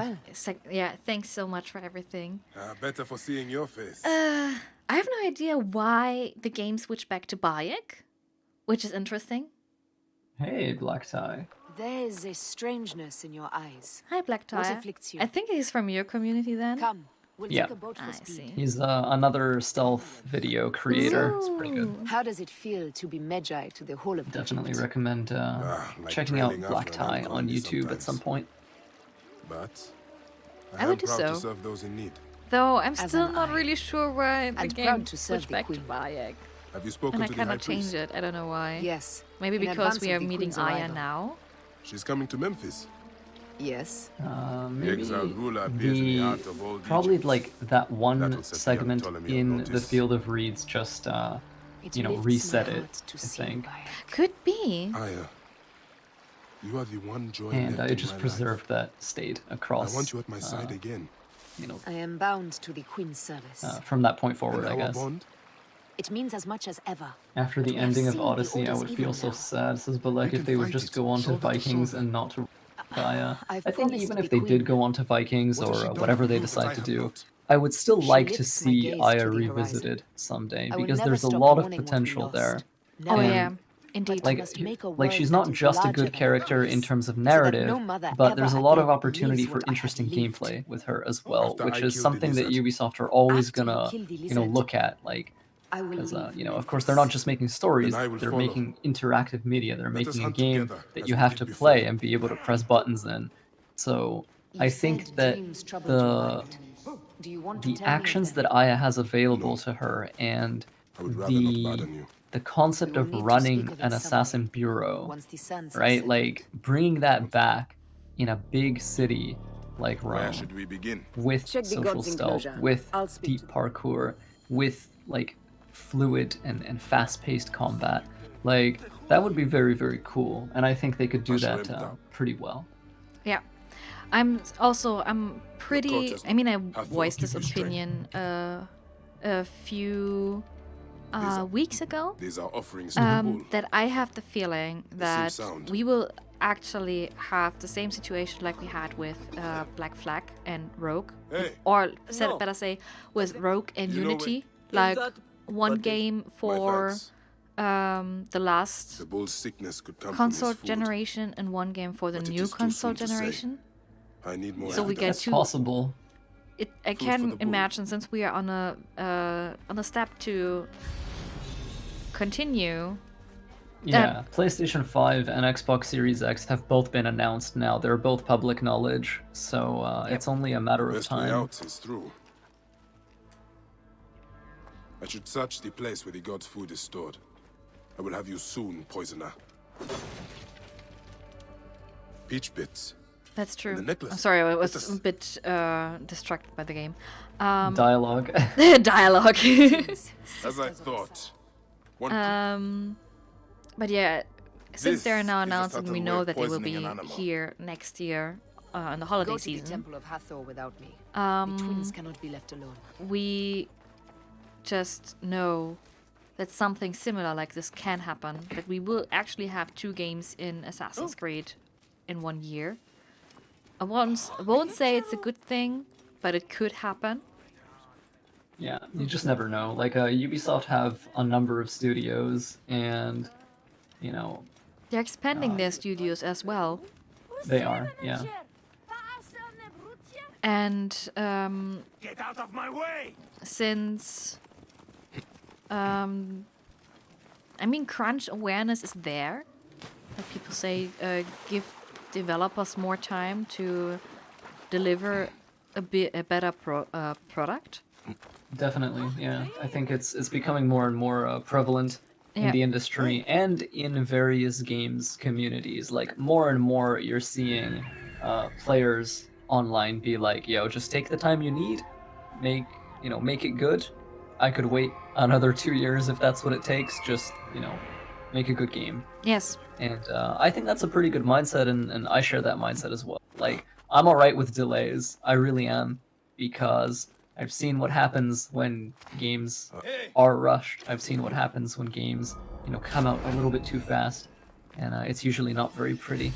A: Yeah, thanks so much for everything.
D: Better for seeing your face.
A: I have no idea why the game switched back to Bayek, which is interesting.
B: Hey, Black Tie.
K: There's a strangeness in your eyes.
A: Hi, Black
K: What
A: Tie.
K: afflicts you?
A: I think he's from your community then.
K: Come, we'll
B: Yeah.
K: take a boat for
A: I
K: speed.
A: see.
B: He's another stealth video creator. It's pretty good.
K: How does it feel to be Magi to the whole of
B: Definitely
K: Egypt?
B: recommend
D: like
B: checking out
D: trailing
B: Black
D: after an
B: Tie
D: ant
B: on
D: colony
B: YouTube at
D: sometimes.
B: some point.
D: But
A: I
D: I
A: would
D: am
A: do
D: proud
A: so.
D: to serve those in need.
A: Though I'm
K: As
A: still
K: am
A: not
K: I.
A: really sure why the
K: And
A: game
K: proud to serve
A: switched
K: the
A: back
K: queen.
A: to Bayek.
D: Have you spoken
A: And I
D: to the high
A: cannot change
D: priest?
A: it. I don't know why.
K: Yes.
A: Maybe
K: in
A: because
K: advance
A: we
K: of
A: are
K: the
A: meeting
K: queen's
A: Aya
K: arrival.
A: now.
D: She's coming to Memphis.
K: Yes.
B: Maybe
D: exiled ruler appears in the heart of old
B: probably
D: Egypt.
B: like that one
D: That will set the young
B: segment
D: Ptolemy on
B: in the
D: notice.
B: Field of Reeds just
K: It
B: you know,
K: lifts
B: reset
K: my
B: it,
K: heart to
B: I
K: see you,
B: think.
K: Bayek.
A: Could be.
D: Aya, you are the one joy
B: And
D: left
B: I
D: in
B: just
D: my
B: preserved that state
D: life.
B: across
D: I want you at my side again.
B: you know,
K: I am bound to the queen's service.
B: from that point forward,
D: And
B: I
D: our
B: guess.
D: bond?
K: It means as much as ever.
B: After
K: But
B: the
K: we have
B: ending of
K: seen the
B: Odyssey, I
K: Order's
B: would
K: evil
B: feel so
K: now.
B: sad, says Balek,
D: We
B: if
D: can
B: they would
D: fight
B: just
D: it,
B: go on to
D: shoulder to
B: Vikings
D: shoulder.
B: and not to Gaia.
K: I've
B: I think
K: promised
B: even
K: the
B: if they
K: queen.
B: did go on to Vikings
D: What has she
B: or
D: done
B: whatever
D: for
B: they
D: you that I
B: decide to
D: have
B: do,
D: not?
B: I would still
K: She
B: like to
K: lifts my
B: see
K: gaze
B: Aya
K: to the
B: revisited
K: horizon.
B: someday,
K: I will
B: because
K: never
B: there's a
K: stop
B: lot of
K: mourning what we
B: potential
K: lost.
B: there.
A: Oh
K: Never.
A: yeah,
B: And
A: indeed.
K: But we
B: like
K: must make a
B: like
K: world
B: she's
K: that
B: not
K: is
B: just a
K: larger
B: good
K: than
B: character
K: ours,
B: in terms of
K: so that
B: narrative,
K: no mother
B: but
K: ever
B: there's a lot of
K: again
B: opportunity
K: lives
B: for
K: what I have
B: interesting
K: lived.
B: gameplay with her as well,
D: After
B: which
D: I
B: is
D: killed the
B: something that
D: lizard.
B: Ubisoft are always
K: After you
B: gonna
K: kill the
B: you know,
K: lizard,
B: look at, like,
K: I will
B: because
K: leave
B: you know, of
K: Memphis.
B: course they're not just making stories,
D: Then I will
B: they're
D: follow.
B: making interactive media. They're
D: Let us
B: making a
D: hunt
B: game
D: together
B: that
D: as
B: you
D: we
B: have
D: did
B: to
D: before.
B: play and be able to press buttons in. So
K: You
B: I
K: said
B: think that
K: dreams troubled your mind. Do you want to
B: the
K: tell me of
B: actions
K: them?
B: that Aya has available to her and
D: I would rather not burden you.
B: the concept
K: We will
B: of
K: need to
B: running
K: speak of it
B: an assassin
K: someday,
B: bureau,
K: once the suns have
B: right?
K: settled.
B: Like bringing that back in a big city like
D: Where
B: Rome
D: should we begin?
B: with
K: Check the
B: social
K: gods'
B: stealth,
K: enclosure.
B: with
K: I'll speak
B: deep
K: to them.
B: parkour, with like fluid and fast-paced combat. Like that would be very, very cool, and I think they could do
D: Usher
B: that
D: him down.
B: pretty well.
A: Yeah. I'm pretty... I mean, I voiced this opinion a few weeks ago.
D: These are offerings to the bull.
A: That I have the feeling that
D: sound.
A: we will actually have the same situation like we had with Black Flag and Rogue.
D: Hey.
A: Or said it better say, with Rogue and
D: You know
A: Unity.
D: it.
A: Like
D: That-
A: one
D: but
A: game
D: My
A: for
D: thanks.
A: the last
D: The bull's sickness could come
A: console
D: from his food.
A: generation and one game for the
D: But it
A: new
D: is too
A: console
D: soon to say.
A: generation.
D: I need more
A: So we get
D: evidence.
A: two.
B: Possible.
A: I
D: Food for
A: can
D: the bull.
A: imagine, since we are on a step to continue.
B: Yeah, PlayStation 5 and Xbox Series X have both been announced now. They're both public knowledge, so it's only a matter of
D: Best way
B: time.
D: out is through. I should search the place where the god's food is stored. I will have you soon, poisoner. Peach bits.
A: That's true.
D: The necklace.
A: I'm sorry, I was
D: Let us-
A: a bit distracted by the game.
B: Dialogue.
A: Dialogue.
D: As I thought.
A: But yeah, since
D: This
A: they're now
D: is a
A: announcing,
D: subtle
A: we
D: way
A: know
D: of
A: that they will
D: poisoning
A: be
D: an animal.
A: here next year in the holiday
K: Go to the
A: season.
K: Temple of Hathor without me. The twins cannot be left alone.
A: We just know that something similar like this can happen. That we will actually have 2 games in Assassin's Creed in 1 year. I won't say it's a good thing, but it could happen.
B: Yeah, you just never know. Like, Ubisoft have a number of studios, and, you know,
A: They're expanding their studios as well.
B: they are, yeah.
A: And
G: Get out of my way!
A: since I mean, crunch awareness is there. Like people say, give developers more time to deliver a better product.
B: Definitely, yeah. I think it's becoming more and more prevalent in
A: Yeah.
B: the industry and in various games communities. Like, more and more you're seeing players online be like, yo, just take the time you need, make it good. I could wait another 2 years if that's what it takes. Just, make a good game.
A: Yes.
B: And I think that's a pretty good mindset, and I share that mindset as well. Like, I'm alright with delays. I really am, because I've seen what happens when games are rushed. I've seen what happens when games, come out a little bit too fast, and it's usually not very pretty.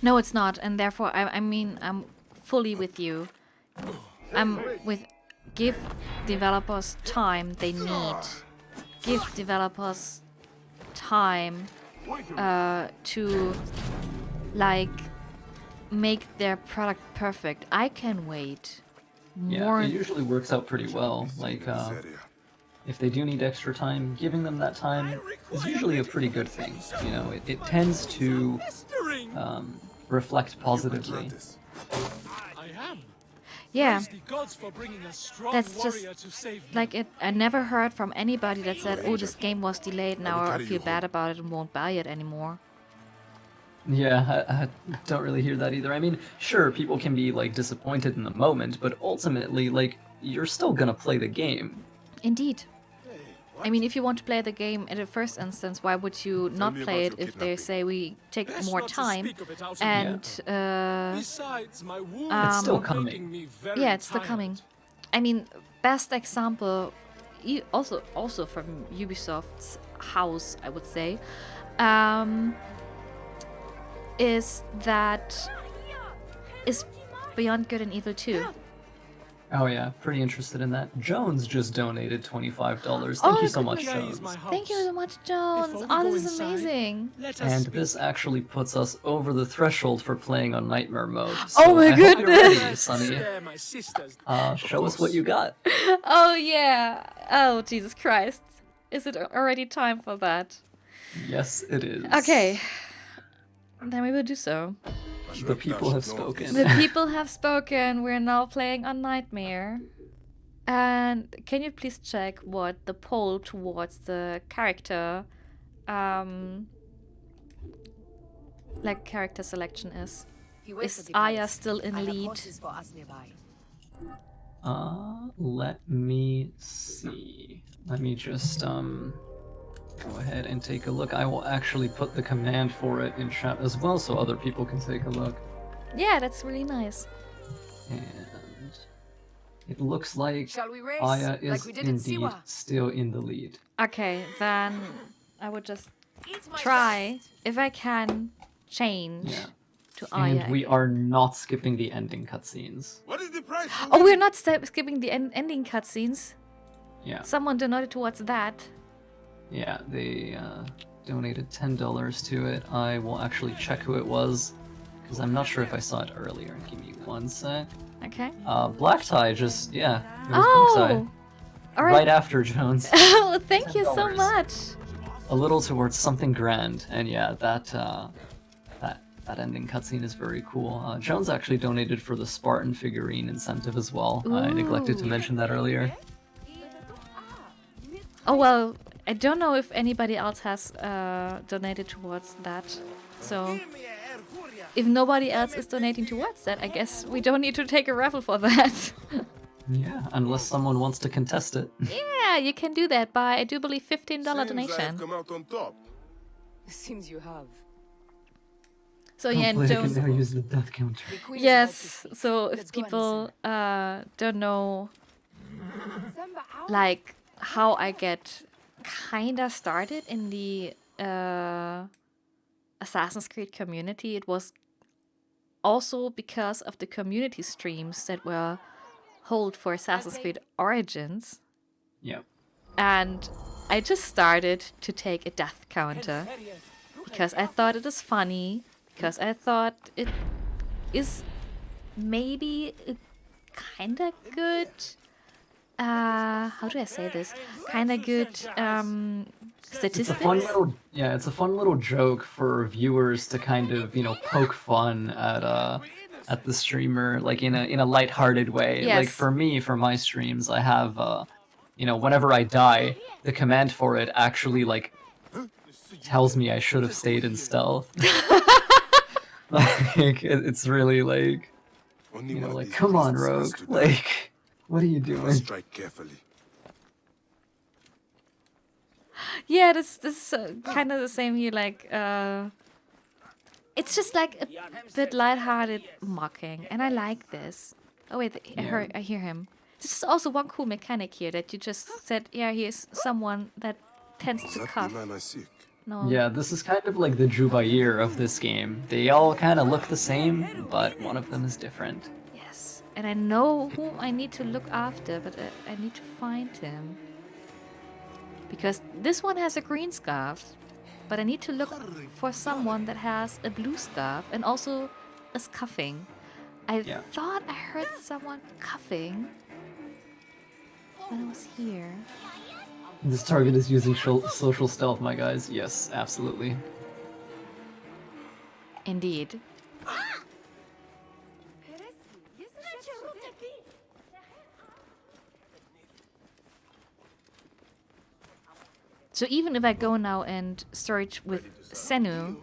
A: No, it's not, and therefore, I mean, I'm fully with you. I'm with give developers time they need. Give developers time to make their product perfect. I can wait.
B: Yeah, it usually works out pretty well. Like, if they do need extra time, giving them that time is usually a pretty good thing. It tends to reflect positively.
C: I am.
A: Yeah.
C: Praise the gods for bringing a strong
A: That's
C: warrior
A: just
C: to save me.
A: like it. I never heard from anybody that said, "Oh, this game was delayed. Now I feel bad about it and won't buy it anymore."
B: Yeah, I don't really hear that either. I mean, sure, people can be disappointed in the moment, but ultimately, you're still gonna play the game.
A: Indeed. I mean, if you want to play the game in the first instance, why would you not
D: me
A: play it
D: about your
A: if they say we take
C: Best
A: more
C: not to
A: time?
C: speak of it out in
A: And
C: Besides, my wound
B: It's still
C: is
B: coming.
C: making me very
A: yeah, it's still
C: tired.
A: coming. I mean, best example, also from Ubisoft's house, I would say, is that is Beyond Good and Evil 2.
B: Oh yeah, pretty interested in that. Jones just donated $25. Thank you so much,
C: goodness.
B: Jones.
A: Thank you so much, Jones.
C: Before we
A: Oh,
C: go
A: this is
C: inside,
A: amazing.
C: Let us
B: And
C: speak.
B: this actually puts us over the threshold for playing on Nightmare mode. So
A: Oh my
B: I hope you're
A: goodness.
B: ready, Sonny.
C: Spare my sisters.
B: Show us what you got.
A: Oh yeah. Oh Jesus Christ. Is it already time for that?
B: Yes, it is.
A: Okay. Then we will do so.
B: The people have spoken.
A: The people have spoken. We're now playing on Nightmare. And can you please check what the poll towards the character character selection is?
K: He waits
A: Is
K: at the
A: Aya
K: palace.
A: still in
K: I have
A: lead?
K: horses for us nearby.
B: Let me see. Let me just go ahead and take a look. I will actually put the command for it in chat as well, so other people can take a look.
A: Yeah, that's really nice.
B: And it looks like
K: Shall we race?
B: Aya is
K: Like we did in
B: indeed
K: Siwa?
B: still in the lead.
A: Okay, then I would just try, if I can, change
B: Yeah.
A: to Aya.
B: And we are not skipping the ending cutscenes.
D: What is the price?
A: Oh, we're not skipping the ending cutscenes.
B: Yeah.
A: Someone donated towards that.
B: Yeah, they donated $10 to it. I will actually check who it was, because I'm not sure if I saw it earlier. Give me one sec.
A: Okay.
B: Black Tie just, it was Black Tie.
A: Oh! Alright.
B: Right after Jones.
A: Oh, thank you so
B: $10.
A: much.
B: A little towards something grand, and yeah, that ending cutscene is very cool. Jones actually donated for the Spartan figurine incentive as well. I neglected to
A: Ooh.
B: mention that earlier.
A: Oh, well, I don't know if anybody else has donated towards that. So, if nobody else is donating towards that, I guess we don't need to take a raffle for that.
B: Yeah, unless someone wants to contest it.
A: Yeah, you can do that by, I do believe, $15
D: Seems I have
A: donation.
D: come out on top.
J: Seems you have.
A: So yeah, and
B: Hopefully I can
A: don't.
B: now use the death counter.
A: Yes, so
J: Let's
A: if
J: go and
A: people don't know, like, how I get kinda started in the Assassin's Creed community, it was also because of the community streams that were held for Assassin's Creed Origins.
B: Yep.
A: And I just started to take a death counter because I thought it was funny, because I thought it is maybe a kinda good, how do I say this? Kinda good statistics.
B: It's a fun little, yeah, it's a fun little joke for viewers to kind of, you know, poke fun at the streamer, like in a lighthearted way.
A: Yes.
B: Like for me, for my streams, I have you know, whenever I die, the command for it actually like tells me I should have stayed in stealth. Like it's really like, you know, like, come on, Rogue, like, what are you doing?
D: Strike carefully.
A: Yeah, this is kind of the same here. Like, it's just like a bit lighthearted mocking, and I like this. Oh wait, I hear him. This is also one cool mechanic here that you just said. Yeah, he is someone that tends to cuff. No.
B: Yeah, this is kind of like the Jubair of this game. They all kind of look the same, but one of them is different.
A: Yes, and I know whom I need to look after, but I need to find him. Because this one has a green scarf, but I need to look for someone that has a blue scarf and also is cuffing. I thought I heard someone cuffing when I was here.
B: This target is using social stealth, my guys. Yes, absolutely.
A: Indeed. So even if I go now and search with Senu,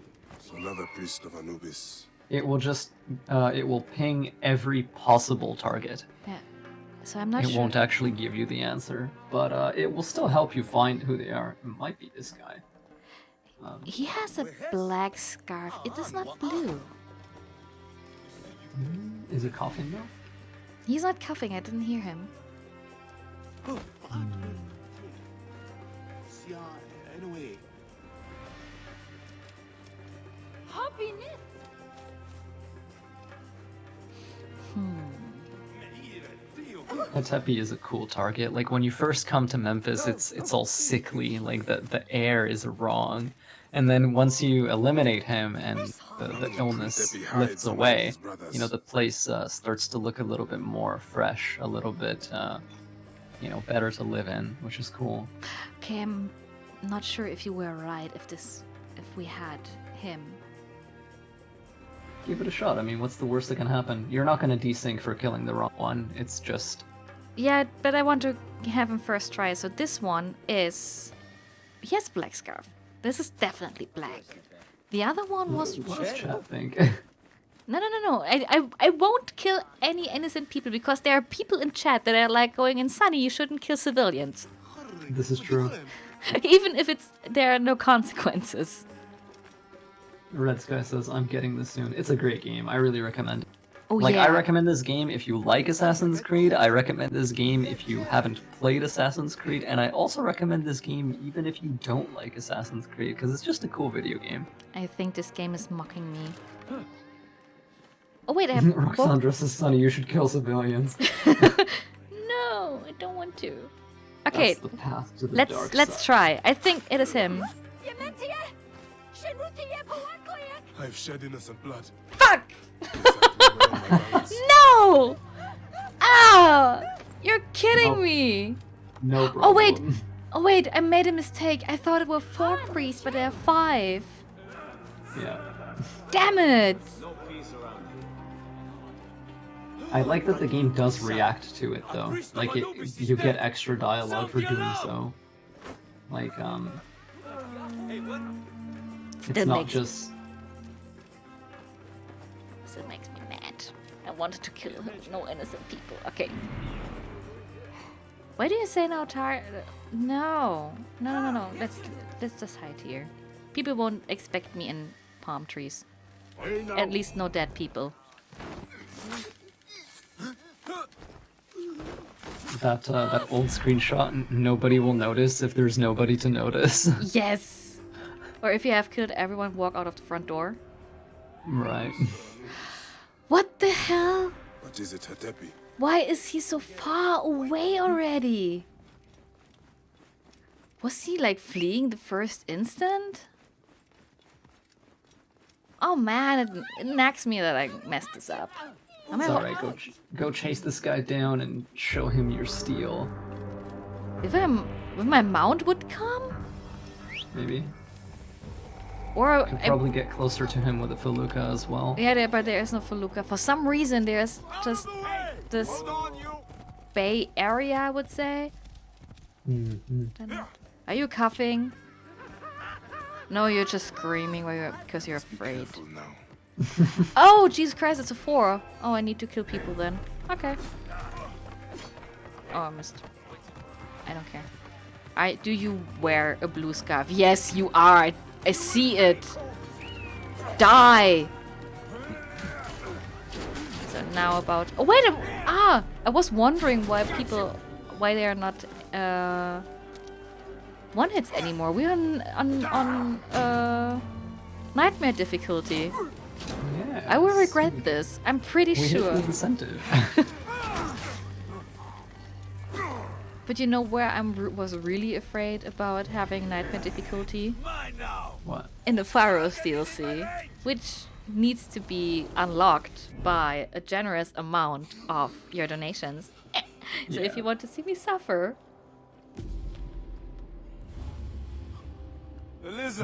D: Another priest of Anubis.
B: It will just, it will ping every possible target.
A: yeah. So I'm not
B: It
A: sure.
B: won't actually give you the answer, but it will still help you find who they are. It might be this guy.
A: He has a black scarf. It is not blue.
B: Is he coughing though?
A: He's not cuffing. I didn't hear him.
B: Tepe is a cool target. Like when you first come to Memphis, it's all sickly. Like the air is wrong, and then once you eliminate him and the illness lifts away, you know, the place starts to look a little bit more fresh, a little bit, you know, better to live in, which is cool.
A: Okay, I'm not sure if you were right. If we had him.
B: Give it a shot. I mean, what's the worst that can happen? You're not going to desync for killing the wrong one. It's just...
A: Yeah, but I want to have him first try. So this one is... He has black scarf. This is definitely black. The other one was...
B: What does chat think?
A: No. I won't kill any innocent people because there are people in chat that are like going, "In Sunny, you shouldn't kill civilians."
B: This is true.
A: Even if there are no consequences.
B: Red Sky says, I'm getting this soon. It's a great game. I really recommend it.
A: Oh,
B: like,
A: yeah.
B: I recommend this game if you like Assassin's Creed. I recommend this game if you haven't played Assassin's Creed. And I also recommend this game even if you don't like Assassin's Creed, because it's just a cool video game.
A: I think this game is mocking me. Oh wait, I have...
B: Roxandra says, Sonny, you should kill civilians.
A: No, I don't want to. Okay,
B: That's the path to the dark
A: let's
B: side.
A: try. I think it is him.
D: I've shed innocent blood.
A: Fuck! No! Ah! You're kidding me!
B: No problem.
A: Oh wait, I made a mistake. I thought it were 4 priests, but there are 5.
B: Yeah.
A: Damn it!
B: I like that the game does react to it, though. Like, you get extra dialogue for doing so. Like, it's
A: Still
B: not
A: makes-
B: just...
A: this. It makes me mad. I wanted to kill no innocent people. Okay. Why do you say no, No. No. Let's just hide here. People won't expect me in palm trees. At least no dead people.
B: That old screenshot, nobody will notice if there's nobody to notice.
A: Yes! Or if you have killed everyone, walk out of the front door.
B: Right.
A: What the hell?
D: What is it, Hatepi?
A: Why is he so far away already? Was he like fleeing the first instant? Oh man, it nags me that I messed this up.
B: It's alright, go chase this guy down and show him your steel.
A: If my mount would come?
B: Maybe.
A: Or
B: you could probably get closer to him with a felucca as well.
A: Yeah, but there is no felucca. For some reason, there's just this bay area, I would say. Are you coughing? No, you're just screaming because you're afraid. Oh, Jesus Christ, it's a 4. Oh, I need to kill people then. Okay. Oh, I missed. I don't care. Do you wear a blue scarf? Yes, you are. I see it. Die. So now about... Oh, wait I was wondering why they are not one hits anymore. We're on nightmare difficulty.
B: Yeah.
A: I will regret this. I'm pretty sure.
B: We hit the incentive.
A: But you know where I was really afraid about having nightmare difficulty?
B: What?
A: In the Pharaoh's DLC, which needs to be unlocked by a generous amount of your donations. So if you want to see me suffer...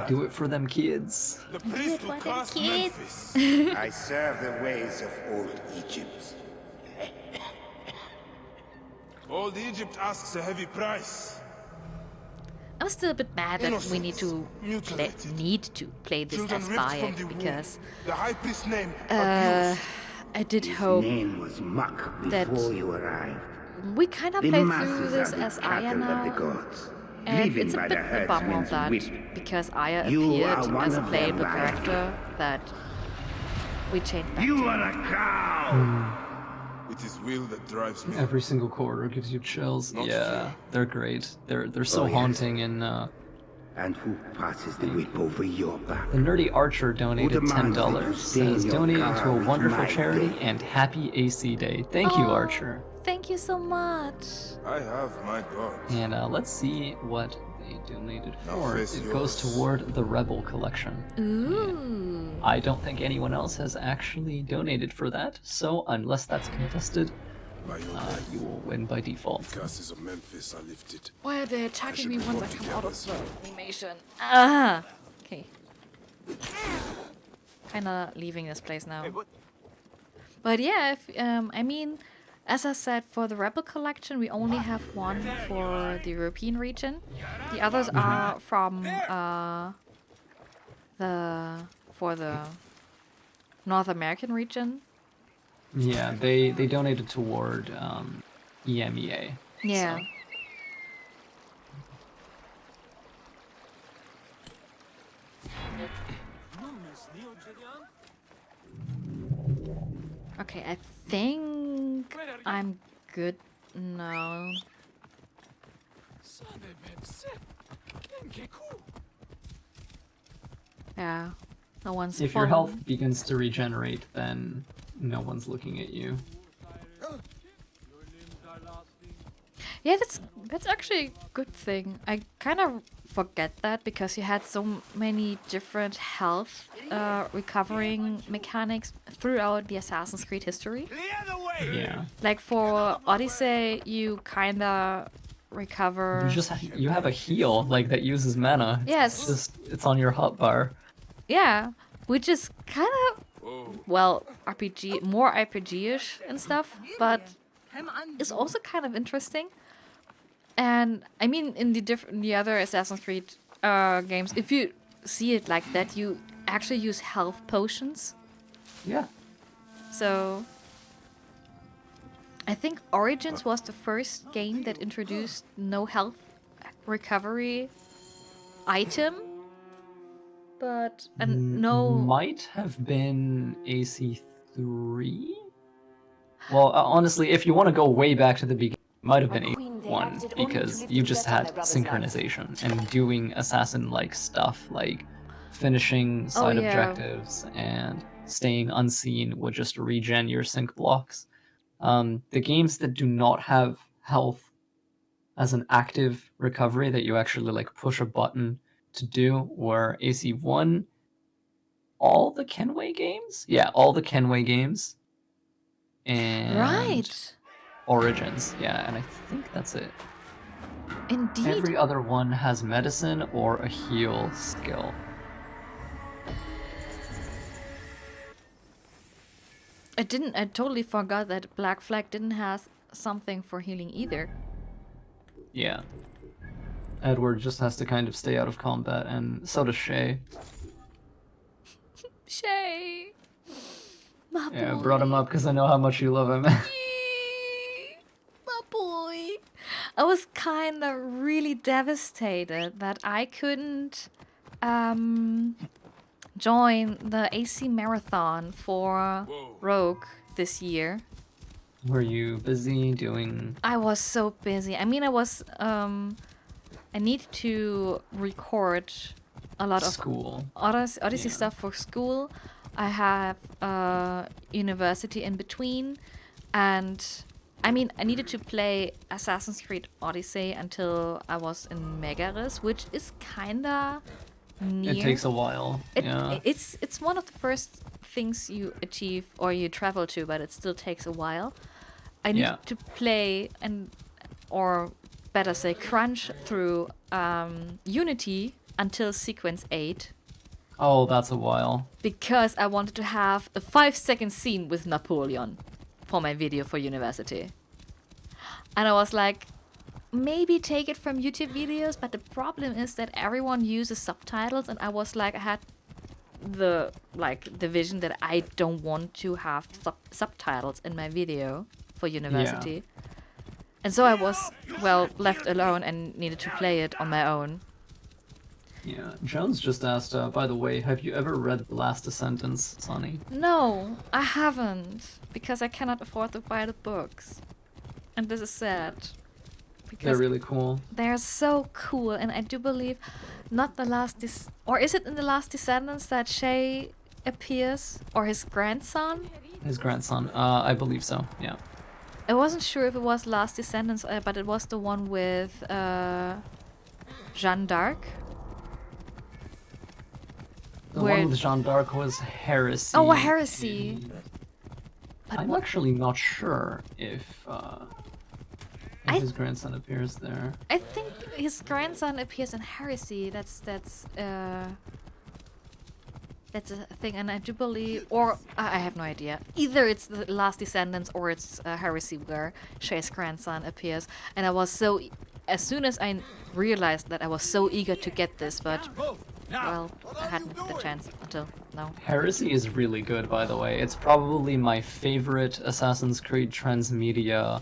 B: Do it for them kids.
G: The priest who caused Memphis. I serve the ways of old Egypt.
D: Old Egypt asks a heavy price.
A: I'm still a bit mad that we need to play this
D: Children
A: as
D: ripped
A: Bayek
D: from the
A: because
D: womb. The high priest's name
A: I did hope
G: name was Muck
A: that
G: before you arrived.
A: we kind of
G: The
A: play through
G: masses
A: this
G: are the
A: as Aya
G: cattle of
A: now.
G: the gods,
A: And
G: living
A: it's a
G: by
A: bit
G: the
A: a bummer
G: herdsman's
A: that
G: whip.
A: because Aya
G: You
A: appeared
G: are one
A: as a
G: of
A: playable
G: them,
A: character that we changed back
G: You
A: to.
G: are a cow!
D: It is will that drives me.
B: Every single quarter gives you chills.
D: Not
B: yeah,
D: fair.
B: they're great. They're so
G: yes.
B: haunting and
G: And who passes the whip over your back?
B: the nerdy Archer donated
G: demands that you
B: $10.
G: stay in
B: Says
G: your
B: donating
G: car
B: to a
G: with
B: wonderful
G: my
B: charity
G: day."
B: and happy AC Day. Thank you, Archer.
A: Thank you so much.
D: I have my dogs.
B: And let's see what they donated
D: Now
B: for.
D: face
B: It goes
D: yours.
B: toward the Rebel collection.
A: Ooh.
B: I don't think anyone else has actually donated for that, so unless that's contested, you will win by default.
D: The curses of Memphis are lifted.
A: Why are they
D: I
A: attacking
D: should
A: me
D: be
A: once I
D: brought
A: come out of
D: together
A: the animation? Ah! Okay. Kinda leaving this place now. But yeah, I mean, as I said, for the Rebel collection, we only have one for the European region. The others are from the North American region.
B: Yeah, they donated toward EMEA.
A: Yeah.
B: So.
A: Okay, I think I'm good now. Yeah, no one's.
B: If your
A: following.
B: health begins to regenerate, then no one's looking at you.
A: Yeah, that's actually a good thing. I kind of forget that because you had so many different health recovering mechanics throughout the Assassin's Creed history.
B: Yeah.
A: Like for Odyssey, you kind of recover.
B: You have a heal like that uses mana.
A: Yes.
B: It's on your hotbar.
A: Yeah, which is kind of well more RPG-ish and stuff, but it's also kind of interesting. And I mean, in the other Assassin's Creed games, if you see it like that, you actually use health potions.
B: Yeah.
A: So I think Origins was the first game that introduced no health recovery item, but no.
B: Might have been AC3. Well, honestly, if you want to go way back to the beginning, it might have been AC1 because you just had synchronization and doing assassin-like stuff like finishing side objectives and staying unseen would just regen your sync blocks. The games that do not have health as an active recovery that you actually like push a button to do were AC1, all the Kenway games? Yeah, all the Kenway games. And Origins, yeah, and I think that's it.
A: Indeed.
B: Every other one has medicine or a heal skill.
A: I totally forgot that Black Flag didn't have something for healing either.
B: Yeah. Edward just has to kind of stay out of combat, and so does Shay.
A: Shay! My
B: yeah,
A: boy.
B: I brought him up because I know how much you love him.
A: My boy. I was kind of really devastated that I couldn't join the AC Marathon for Rogue this year.
B: Were you busy doing...
A: I was so busy. I mean, I need to record a lot of Odyssey stuff for school. I have university in between, and I mean, I needed to play Assassin's Creed Odyssey until I was in Megaris, which is kinda near.
B: It takes a while.
A: It's one of the first things you achieve or you travel to, but it still takes a while. I need to play or better say, crunch through Unity until sequence 8.
B: Oh, that's a while.
A: Because I wanted to have a 5-second scene with Napoleon for my video for university. And I was like, maybe take it from YouTube videos, but the problem is that everyone uses subtitles, and I was like, I had the vision that I don't want to have subtitles in my video for university. Yeah. And so I was, left alone and needed to play it on my own.
B: Yeah, Jones just asked, by the way, have you ever read The Last Descendants, Sonny?
A: No, I haven't, because I cannot afford to buy the books. And this is sad.
B: They're really cool.
A: They're so cool, and I do believe not the last or is it in The Last Descendants that Shay appears, or his grandson?
B: His grandson, I believe so, yeah.
A: I wasn't sure if it was Last Descendants, but it was the one with Jeanne d'Arc.
B: The one with Jeanne d'Arc was Heresy.
A: Oh, Heresy.
B: I'm actually not sure if his grandson appears there.
A: I think his grandson appears in Heresy. That's a thing, and I do believe, or I have no idea. Either it's The Last Descendants or it's Heresy where Shay's grandson appears. And I was so, as soon as I realized that, I was so eager to get this, but I hadn't the chance until now.
B: Heresy is really good, by the way. It's probably my favorite Assassin's Creed transmedia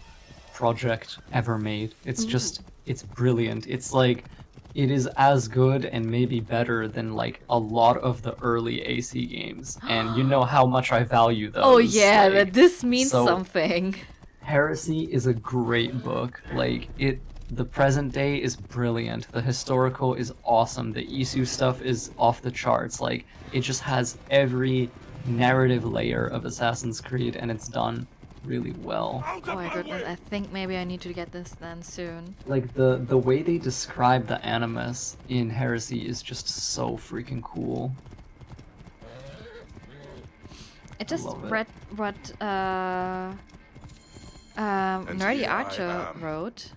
B: project ever made. It's just, it's brilliant. It's like, it is as good and maybe better than like a lot of the early AC games. And you know how much I value those.
A: Oh yeah, like, this means something.
B: Heresy is a great book. Like, the present day is brilliant. The historical is awesome. The Isu stuff is off the charts. Like, it just has every narrative layer of Assassin's Creed, and it's done really well.
A: Oh my goodness, I think maybe I need to get this then soon.
B: Like, the way they describe the Animus in Heresy is just so freaking cool.
A: I just read what Nerdy Archer wrote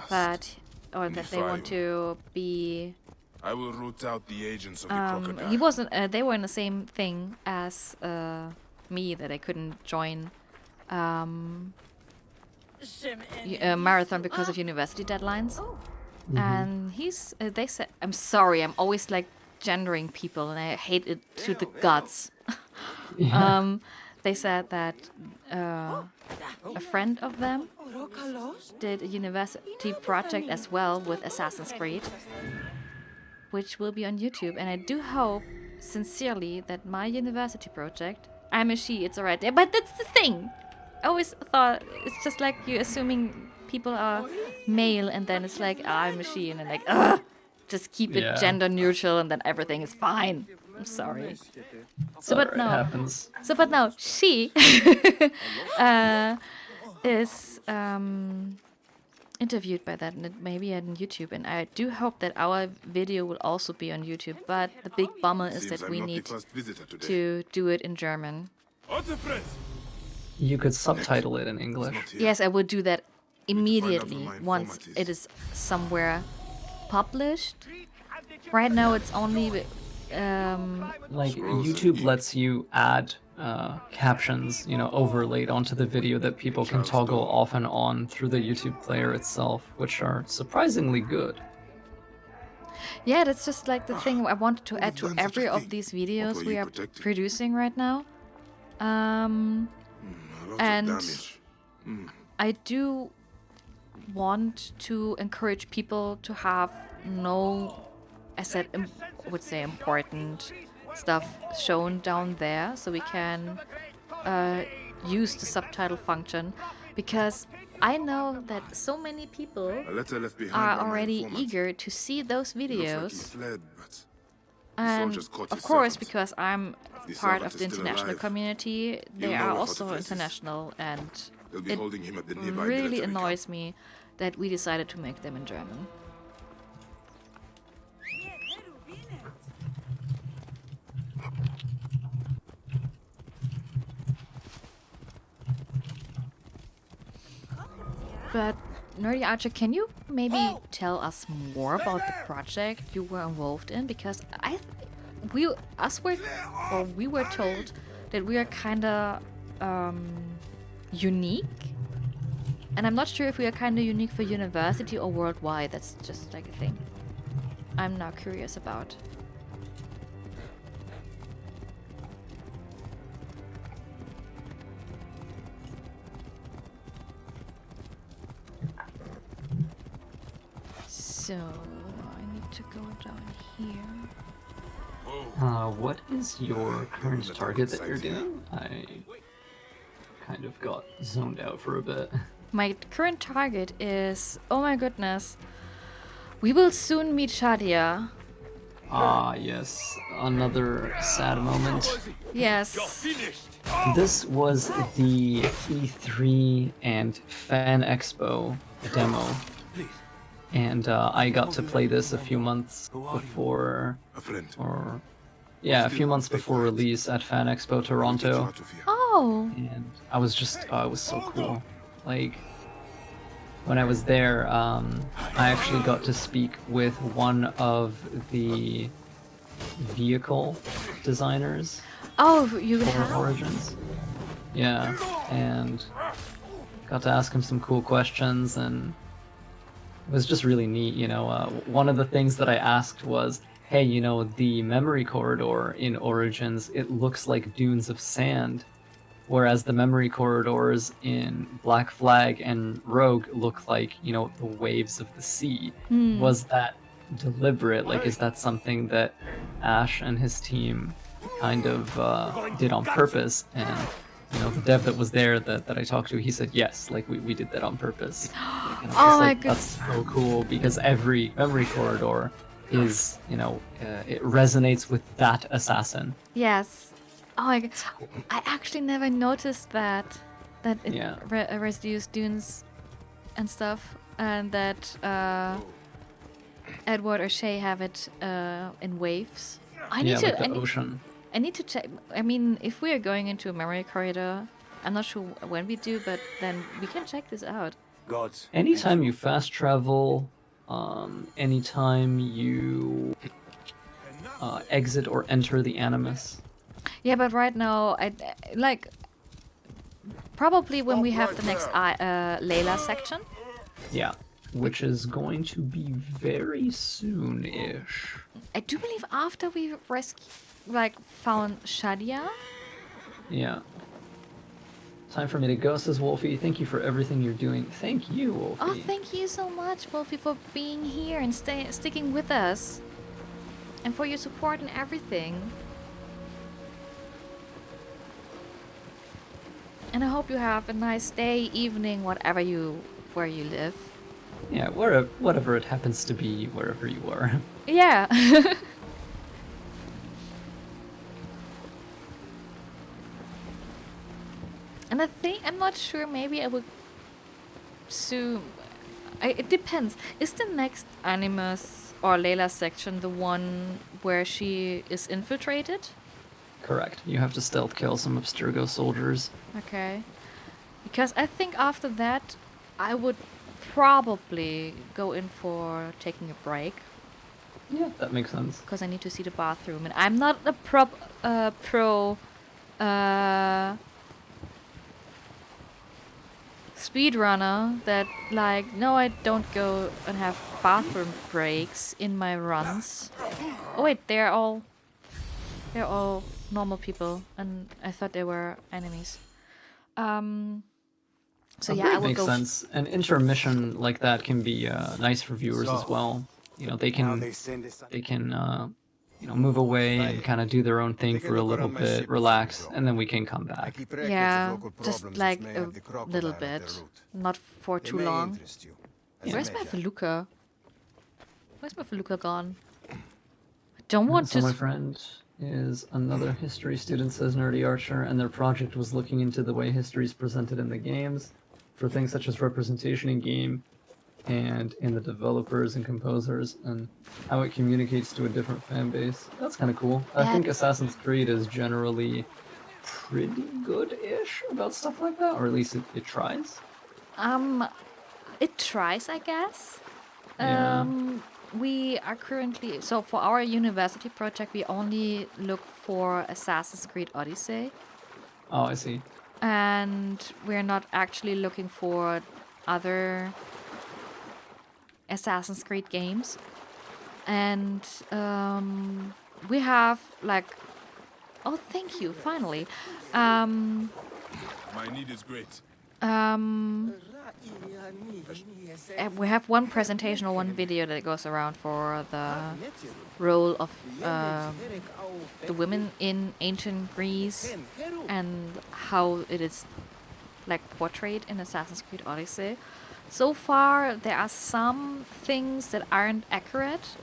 A: that they want to be.
D: I will root out the agents of the crocodile.
A: He wasn't. They were in the same thing as me, that I couldn't join marathon because of university deadlines. And they said, I'm sorry, I'm always like gendering people, and I hate it to the guts. they said that a friend of them did a university project as well with Assassin's Creed, which will be on YouTube. And I do hope sincerely that my university project, I'm a she, it's alright. But that's the thing. I always thought it's just like you assuming people are male and then it's like, I'm a she, and then like, ugh, just keep it gender neutral and then everything is fine. I'm sorry. So, but no.
B: Happens.
A: So, but now she is interviewed by that, and it may be on YouTube. And I do hope that our video will also be on YouTube. But the big bummer is
D: Seems
A: that
D: I'm
A: we
D: not the
A: need
D: first visitor today.
A: to do it in German.
B: You could subtitle it in English.
A: Yes, I would do that immediately once it is somewhere published. Right now, it's only
B: Like YouTube lets you add captions, you know, overlaid onto the video that people can toggle off and on through the YouTube player itself, which are surprisingly good.
A: Yeah, that's just like the thing I wanted to add to every of these videos we are producing right now. And I do want to encourage people to have no, I said, would say important stuff shown down there, so we can use the subtitle function, because I know that so many people are already eager to see those videos. And of course, because I'm part of the international community, they are also international, and it really annoys me that we decided to make them in German. But Nerdy Archer, can you maybe tell us more about the project you were involved in? Because we were told that we are kind of unique, and I'm not sure if we are kind of unique for university or worldwide. That's just like a thing I'm now curious about. So I need to go down here.
B: What is your current target that you're doing? I kind of got zoned out for a bit.
A: My current target is, oh my goodness, we will soon meet Shadia.
B: Ah, yes, another sad moment.
A: Yes.
B: This was the E3 and Fan Expo demo. And I got to play this a few months before, a few months before release at Fan Expo Toronto.
A: Oh.
B: And I was just, it was so cool. Like, when I was there, I actually got to speak with one of the vehicle designers.
A: Oh, you
B: for
A: have?
B: Origins. Yeah, and got to ask him some cool questions, and it was just really neat, you know. One of the things that I asked was, hey, you know, the memory corridor in Origins, it looks like dunes of sand, whereas the memory corridors in Black Flag and Rogue look like, you know, the waves of the sea. Was that deliberate? Like, is that something that Ash and his team kind of did on purpose? And you know, the dev that was there that I talked to, he said, yes, like we did that on purpose. And
A: Oh my
B: like, that's so cool, because every memory corridor is, you know, it resonates with that assassin.
A: Yes. Oh my god. I actually never noticed that it residues dunes and stuff, and that Edward or Shay have it in waves. I need
B: like the ocean.
A: I need to check. I mean, if we are going into a memory corridor, I'm not sure when we do, but then we can check this out.
B: Anytime you fast travel, anytime you exit or enter the Animus.
A: Yeah, but right now, I like probably when we have the next Layla section.
B: Yeah, which is going to be very soon-ish.
A: I do believe after we found Shadia.
B: Yeah. Time for me to go, says Wolfie. Thank you for everything you're doing. Thank you, Wolfie.
A: Oh, thank you so much, Wolfie, for being here and sticking with us. And for your support and everything. And I hope you have a nice day, evening, where you live.
B: Yeah, whatever it happens to be, wherever you are.
A: Yeah. And I think, I'm not sure, maybe I would soon... it depends. Is the next Animus or Layla section the one where she is infiltrated?
B: Correct. You have to stealth kill some Abstergo soldiers.
A: Okay. Because I think after that, I would probably go in for taking a break.
B: Yeah, that makes sense.
A: Because I need to see the bathroom. And I'm not a pro speedrunner that, like, no, I don't go and have bathroom breaks in my runs. Oh wait, they're all normal people, and I thought they were enemies. So yeah, I will
B: makes
A: go.
B: Sense. An intermission like that can be nice for viewers as well. You know, they can you know, move away and kind of do their own thing for a little bit, relax, and then we can come back.
A: Yeah, just like a little bit, not for too long. Where's my Feluca? Where's my Feluca gone? I don't want to.
B: So my friend is another history student, says Nerdy Archer, and their project was looking into the way history is presented in the games, for things such as representation in game and in the developers and composers, and how it communicates to a different fan base. That's kind of cool. I think Assassin's Creed is generally pretty good-ish about stuff like that, or at least it tries.
A: It tries, I guess.
B: Yeah.
A: We are currently, so for our university project, we only look for Assassin's Creed Odyssey.
B: Oh, I see.
A: And we're not actually looking for other Assassin's Creed games. And we have, like, oh, thank you, finally.
D: My need is great.
A: We have one presentation or one video that goes around for the role of the women in ancient Greece and how it is, like, portrayed in Assassin's Creed Odyssey. So far, there are some things that aren't accurate.